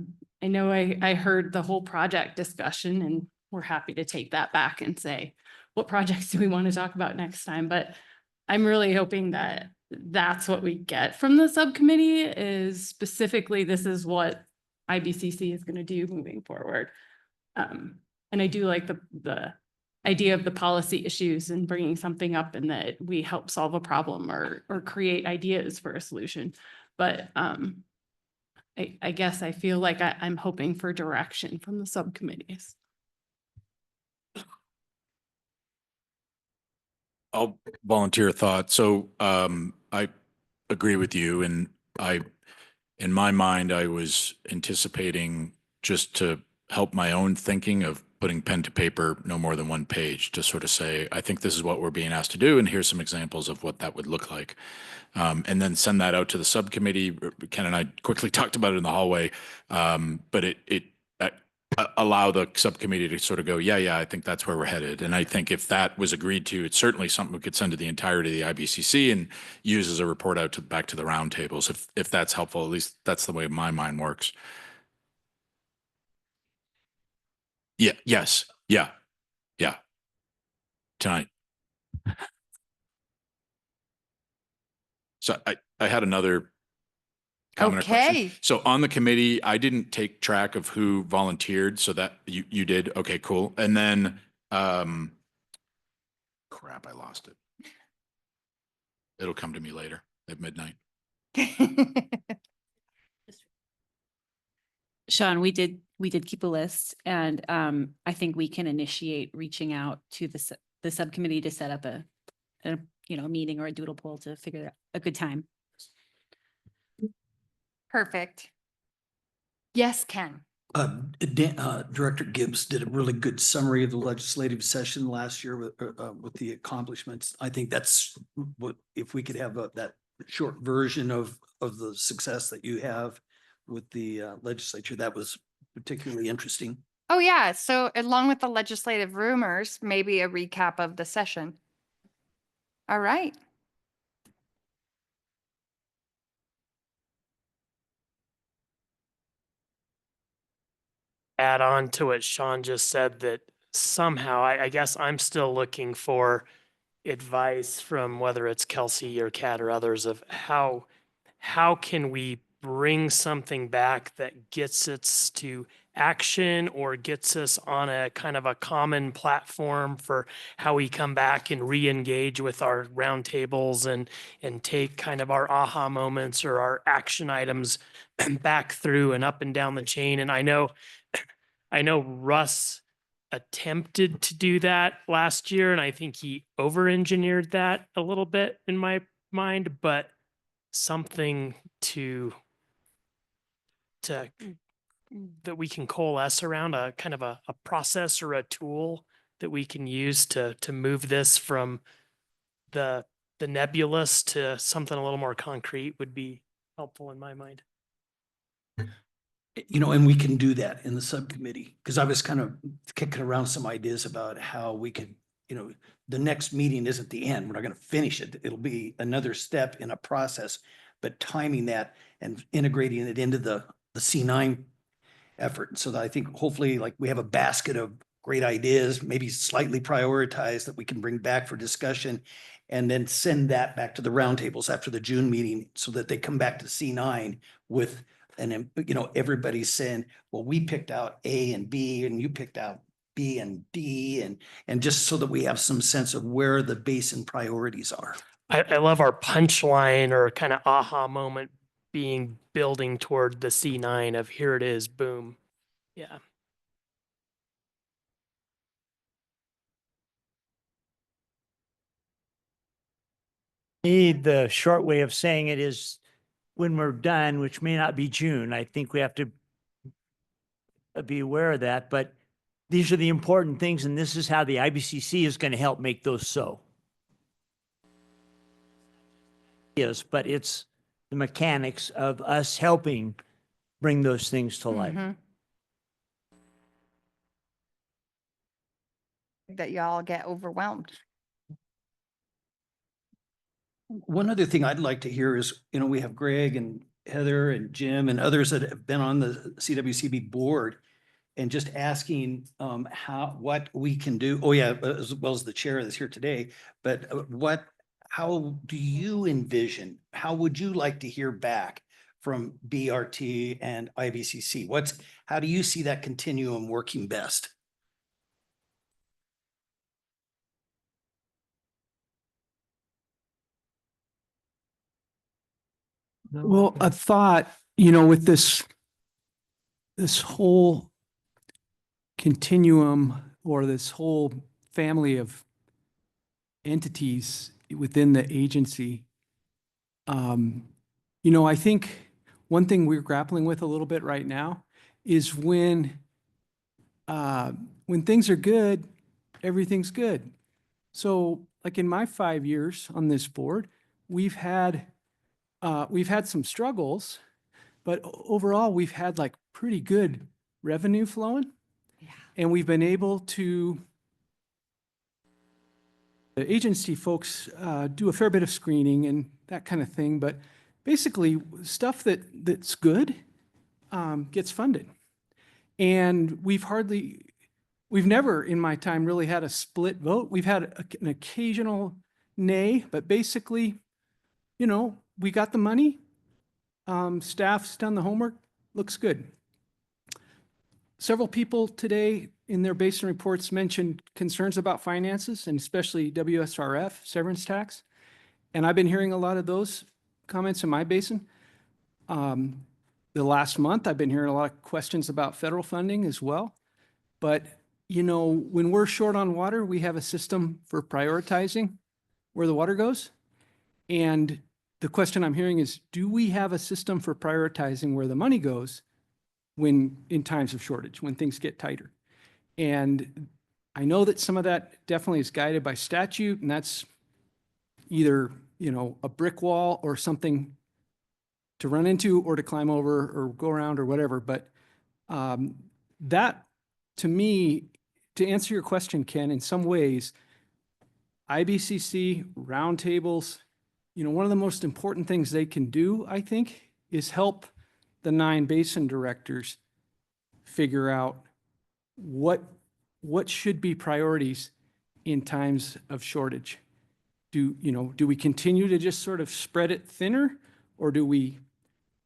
know I heard the whole project discussion and we're happy to take that back and say, what projects do we want to talk about next time? But I'm really hoping that that's what we get from the subcommittee is specifically, this is what IBCC is going to do moving forward. And I do like the idea of the policy issues and bringing something up and that we help solve a problem or create ideas for a solution. But I guess I feel like I'm hoping for direction from the subcommittees. I'll volunteer a thought. So I agree with you. And in my mind, I was anticipating just to help my own thinking of putting pen to paper, no more than 1 page, to sort of say, I think this is what we're being asked to do. And here's some examples of what that would look like. And then send that out to the subcommittee. Ken and I quickly talked about it in the hallway. But allow the subcommittee to sort of go, yeah, I think that's where we're headed. And I think if that was agreed to, it's certainly something we could send to the entirety of the IBCC and use as a report out back to the roundtables. If that's helpful, at least that's the way my mind works. Yeah. Yes. Yeah. Tonight. So I had another comment or question. Okay. So on the committee, I didn't take track of who volunteered, so that you did. Okay, cool. And then, crap, I lost it. It'll come to me later at midnight. Sean, we did keep a list, and I think we can initiate reaching out to the subcommittee to set up a meeting or a doodle poll to figure out a good time. Perfect. Yes, Ken. Director Gibbs did a really good summary of the legislative session last year with the accomplishments. I think that's what, if we could have that short version of the success that you have with the legislature, that was particularly interesting. Oh, yeah. So along with the legislative rumors, maybe a recap of the session. All right. Add on to what Sean just said, that somehow, I guess I'm still looking for advice from whether it's Kelsey or Kat or others of how can we bring something back that gets us to action or gets us on a kind of a common platform for how we come back and re-engage with our roundtables and take kind of our aha moments or our action items back through and up and down the chain. And I know Russ attempted to do that last year, and I think he over-engineered that a little bit in my mind, but something that we can coalesce around, a kind of a process or a tool that we can use to move this from the nebulous to something a little more concrete would be helpful in my mind. And we can do that in the subcommittee, because I was kind of kicking around some ideas about how we could, the next meeting isn't the end. We're not going to finish it. It'll be another step in a process, but timing that and integrating it into the C9 effort. So that I think hopefully like we have a basket of great ideas, maybe slightly prioritized, that we can bring back for discussion, and then send that back to the roundtables after the June meeting so that they come back to C9 with, and everybody's saying, well, we picked out A and B and you picked out B and D, and just so that we have some sense of where the basin priorities are. I love our punchline or kind of aha moment being building toward the C9 of here it is, boom. Yeah. The short way of saying it is when we're done, which may not be June, I think we have to be aware of that, but these are the important things, and this is how the IBCC is going to help make those so. Yes, but it's the mechanics of us helping bring those things to life. That y'all get overwhelmed. One other thing I'd like to hear is, we have Greg and Heather and Jim and others that have been on the CWCB board, and just asking what we can do. Oh yeah, as well as the chair that's here today, but how do you envision, how would you like to hear back from BRT and IBCC? How do you see that continuum working best? Well, a thought, with this whole continuum or this whole family of entities within the agency, I think one thing we're grappling with a little bit right now is when things are good, everything's good. So like in my 5 years on this board, we've had some struggles, but overall we've had like pretty good revenue flowing. Yeah. And we've been able to, the agency folks do a fair bit of screening and that kind of thing, but basically stuff that's good gets funded. And we've never in my time really had a split vote. We've had an occasional nay, but basically, we got the money. Staff's done the homework. Looks good. Several people today in their basin reports mentioned concerns about finances and especially WSRF, severance tax. And I've been hearing a lot of those comments in my basin. The last month, I've been hearing a lot of questions about federal funding as well. But, you know, when we're short on water, we have a system for prioritizing where the water goes. And the question I'm hearing is, do we have a system for prioritizing where the money goes when in times of shortage, when things get tighter? And I know that some of that definitely is guided by statute, and that's either, you know, a brick wall or something to run into or to climb over or go around or whatever. But that, to me, to answer your question, Ken, in some ways, IBCC roundtables, you know, one of the most important things they can do, I think, is help the 9 basin directors figure out what should be priorities in times of shortage. Do we continue to just sort of spread it thinner, or do we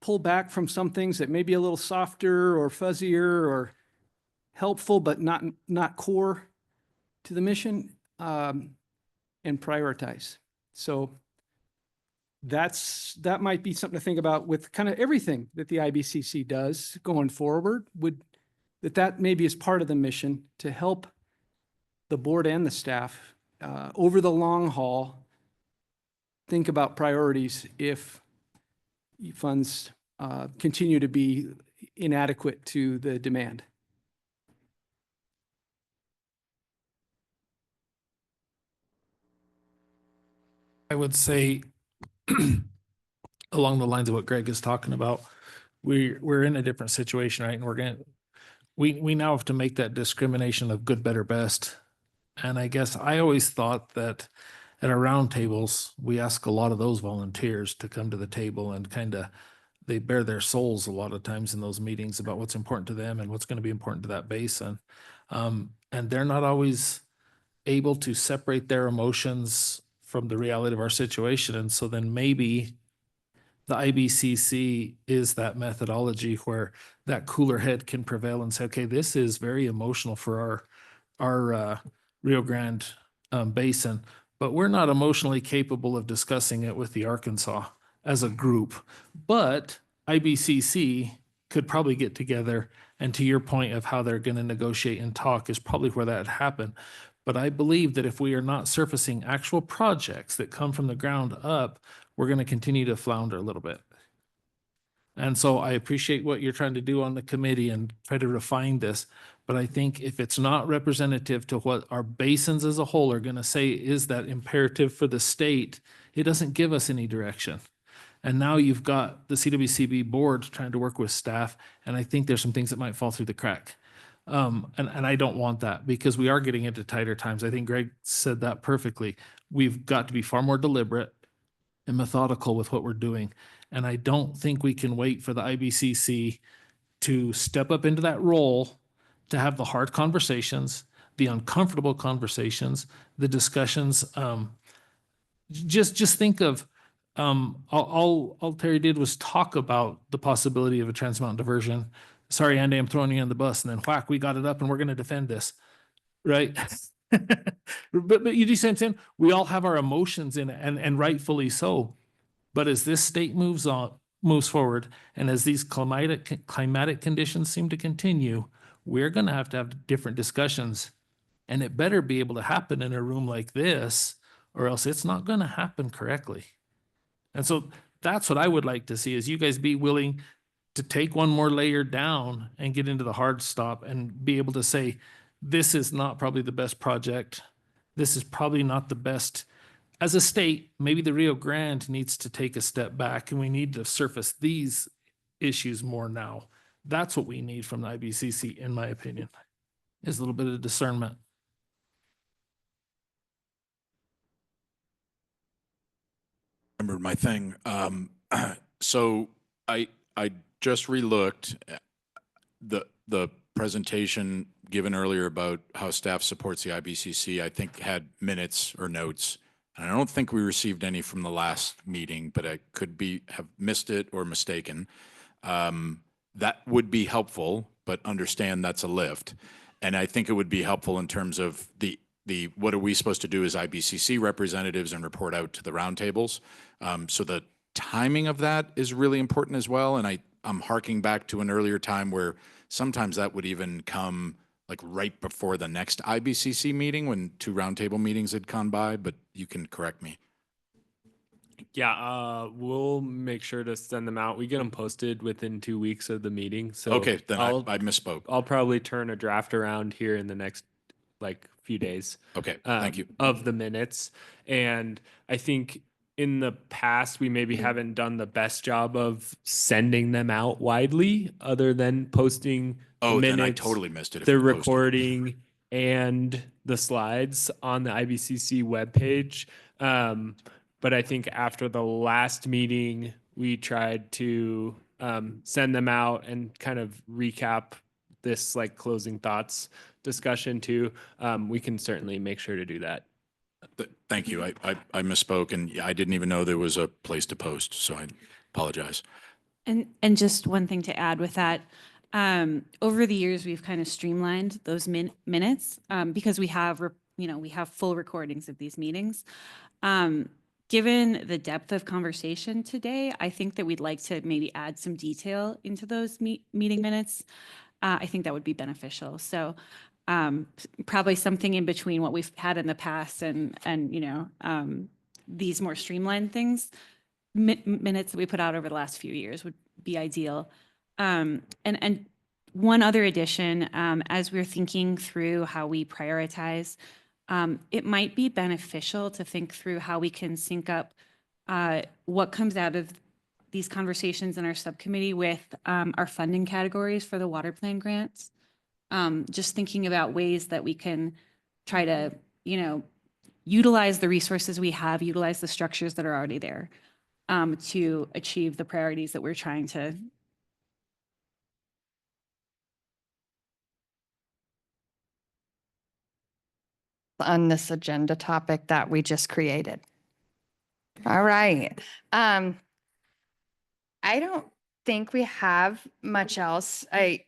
pull back from some things that may be a little softer or fuzzier or helpful but not core to the mission, and prioritize? So that might be something to think about with kind of everything that the IBCC does going forward. That maybe is part of the mission to help the board and the staff over the long haul think about priorities if funds continue to be inadequate to the demand. I would say along the lines of what Greg is talking about, we're in a different situation, right? And we now have to make that discrimination of good, better, best. And I guess I always thought that at our roundtables, we ask a lot of those volunteers to come to the table and kind of, they bare their souls a lot of times in those meetings about what's important to them and what's going to be important to that basin. And they're not always able to separate their emotions from the reality of our situation. And so then maybe the IBCC is that methodology where that cooler head can prevail and say, okay, this is very emotional for our Rio Grande basin, but we're not emotionally capable of discussing it with the Arkansas as a group. But IBCC could probably get together, and to your point of how they're going to negotiate and talk is probably where that happened. But I believe that if we are not surfacing actual projects that come from the ground up, we're going to continue to flounder a little bit. And so I appreciate what you're trying to do on the committee and try to refine this. But I think if it's not representative to what our basins as a whole are going to say is that imperative for the state, it doesn't give us any direction. And now you've got the CWCB board trying to work with staff, and I think there's some things that might fall through the crack. And I don't want that, because we are getting into tighter times. I think Greg said that perfectly. We've got to be far more deliberate and methodical with what we're doing. And I don't think we can wait for the IBCC to step up into that role to have the hard conversations, the uncomfortable conversations, the discussions. Just think of all Terry did was talk about the possibility of a Trans Mountain diversion. Sorry, Andy, I'm throwing you on the bus, and then whack, we got it up and we're going to defend this, right? but you do see what I'm saying? We all have our emotions in it, and rightfully so. But as this state moves forward, and as these climatic conditions seem to continue, we're going to have different discussions, and it better be able to happen in a room like this, or else it's not going to happen correctly. And so that's what I would like to see, is you guys be willing to take one more layer down and get into the hard stop and be able to say, this is not probably the best project. This is probably not the best. As a state, maybe the Rio Grande needs to take a step back, and we need to surface these issues more now. That's what we need from the IBCC, in my opinion, is a little bit of discernment. Remembered my thing. So I just relooked the presentation given earlier about how staff supports the IBCC. I think had minutes or notes And I don't think we received any from the last meeting, but I could have missed it or mistaken. That would be helpful, but understand that's a lift. And I think it would be helpful in terms of what are we supposed to do as IBCC representatives and report out to the roundtables. So the timing of that is really important as well. And I'm harking back to an earlier time where sometimes that would even come like right before the next IBCC meeting when 2 roundtable meetings had gone by, but you can correct me. Yeah, we'll make sure to send them out. We get them posted within 2 weeks of the meeting. So Okay, then I misspoke. I'll probably turn a draft around here in the next like few days. Okay, thank you. Of the minutes. And I think in the past, we maybe haven't done the best job of sending them out widely other than posting Oh, then I minutes, totally missed it. If the we posted. recording and the slides on the IBCC webpage. But I think after the last meeting, we tried to send them out and kind of recap this like closing thoughts discussion too. We can certainly make sure to do that. Thank you. I misspoke, and I didn't even know there was a place to post, so I apologize. And just one thing to add with that, over the years, we've kind of streamlined those minutes because we have, we have full recordings of these meetings. Given the depth of conversation today, I think that we'd like to maybe add some detail into those meeting minutes. I think that would be beneficial. So probably something in between what we've had in the past and these more streamlined things. Minutes that we put out over the last few years would be ideal. And one other addition, as we're thinking through how we prioritize, it might be beneficial to think through how we can sync up what comes out of these conversations in our subcommittee with our funding categories for the water plan grants. Just thinking about ways that we can try to, utilize the resources we have, utilize the structures that are already there to achieve the priorities that we're trying to. On this agenda topic that we just created. All right. I don't think we have much else. The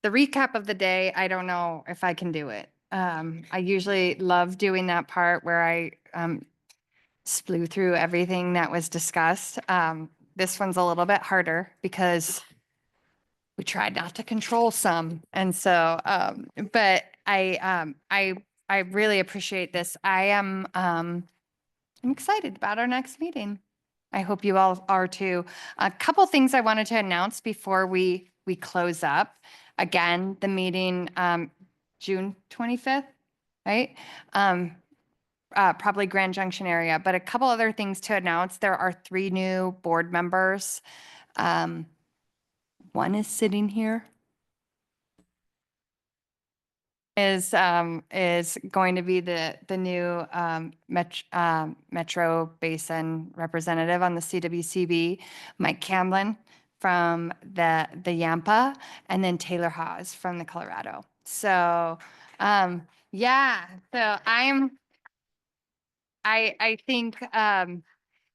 recap of the day, I don't know if I can do it. I usually love doing that part where I flew through everything that was discussed. This one's a little bit harder because we tried not to control some. And so, but I really appreciate this. I'm excited about our next meeting. I hope you all are too. A couple things I wanted to announce before we close up. Again, the meeting, June 25th, right? Probably Grand Junction area, but a couple other things to announce. There are 3 new board members. One is sitting here. Is going to be the new Metro Basin representative on the CWCB, Mike Camlin from the Yampa, and then Taylor Hawes from the Colorado. So yeah, so I think the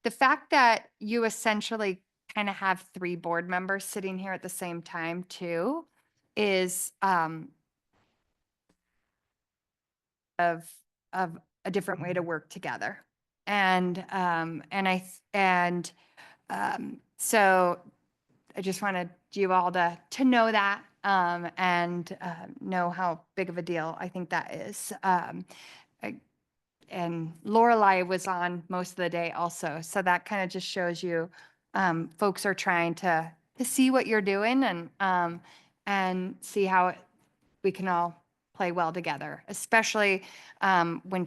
fact that you essentially kind of have 3 board members sitting here at the same time too is of a different way to work together. And so I just wanted you all to know that and know how big of a deal I think that is. And Lorelei was on most of the day also. So that kind of just shows you folks are trying to see what you're doing and see how we can all play well together, especially when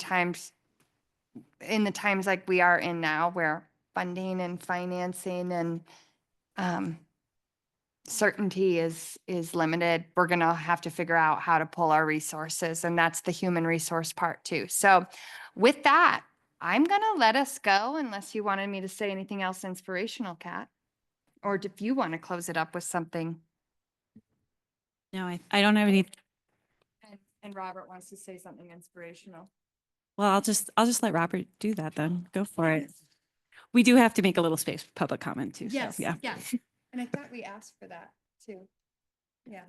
in the times like we are in now where funding and financing and certainty is limited. We're going to have to figure out how to pull our resources, and that's the human resource part too. So with that, I'm going to let us go unless you wanted me to say anything else inspirational, Kat, or if you want to close it up with something. No, I don't have any. And Robert wants to say something inspirational. Well, I'll just let Robert do that then. Go for it. We do have to make a little space for public comment too. So, yeah. Yeah. And I thought we asked for that too. Yeah.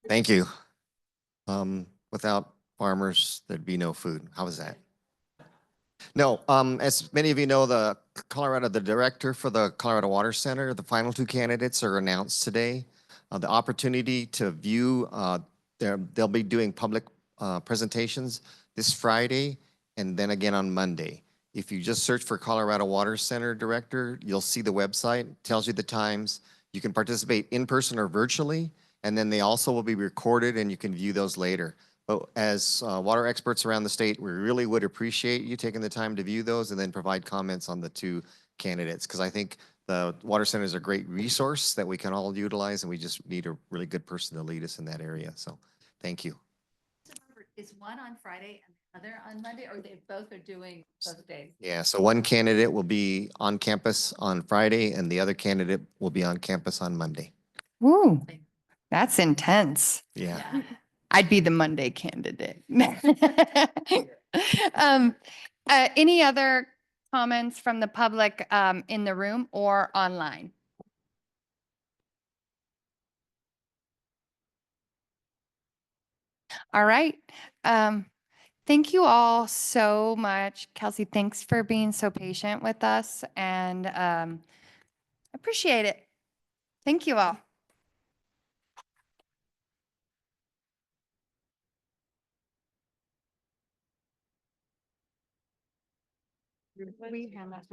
Thank you. Without farmers, there'd be no food. How was that? No, as many of you know, the director for the Colorado Water Center, the final two candidates are announced today. The opportunity to view, they'll be doing public presentations this Friday and then again on Monday. If you just search for Colorado Water Center Director, you'll see the website, tells you the times. You can participate in person or virtually, and then they also will be recorded and you can view those later. But as water experts around the state, we really would appreciate you taking the time to view those and then provide comments on the two candidates, because I think the Water Center is a great resource that we can all utilize, and we just need a really good person to lead us in that area. So thank you. Is one on Friday and the other on Monday, or they both are doing both days? Yeah, so one candidate will be on campus on Friday and the other candidate will be on campus on Monday. Woo, that's intense. Yeah. I'd be the Monday candidate. Any other comments from the public in the room or online? All right. Thank you all so much. Kelsey, thanks for being so patient with us, and appreciate it. Thank you all. We hand that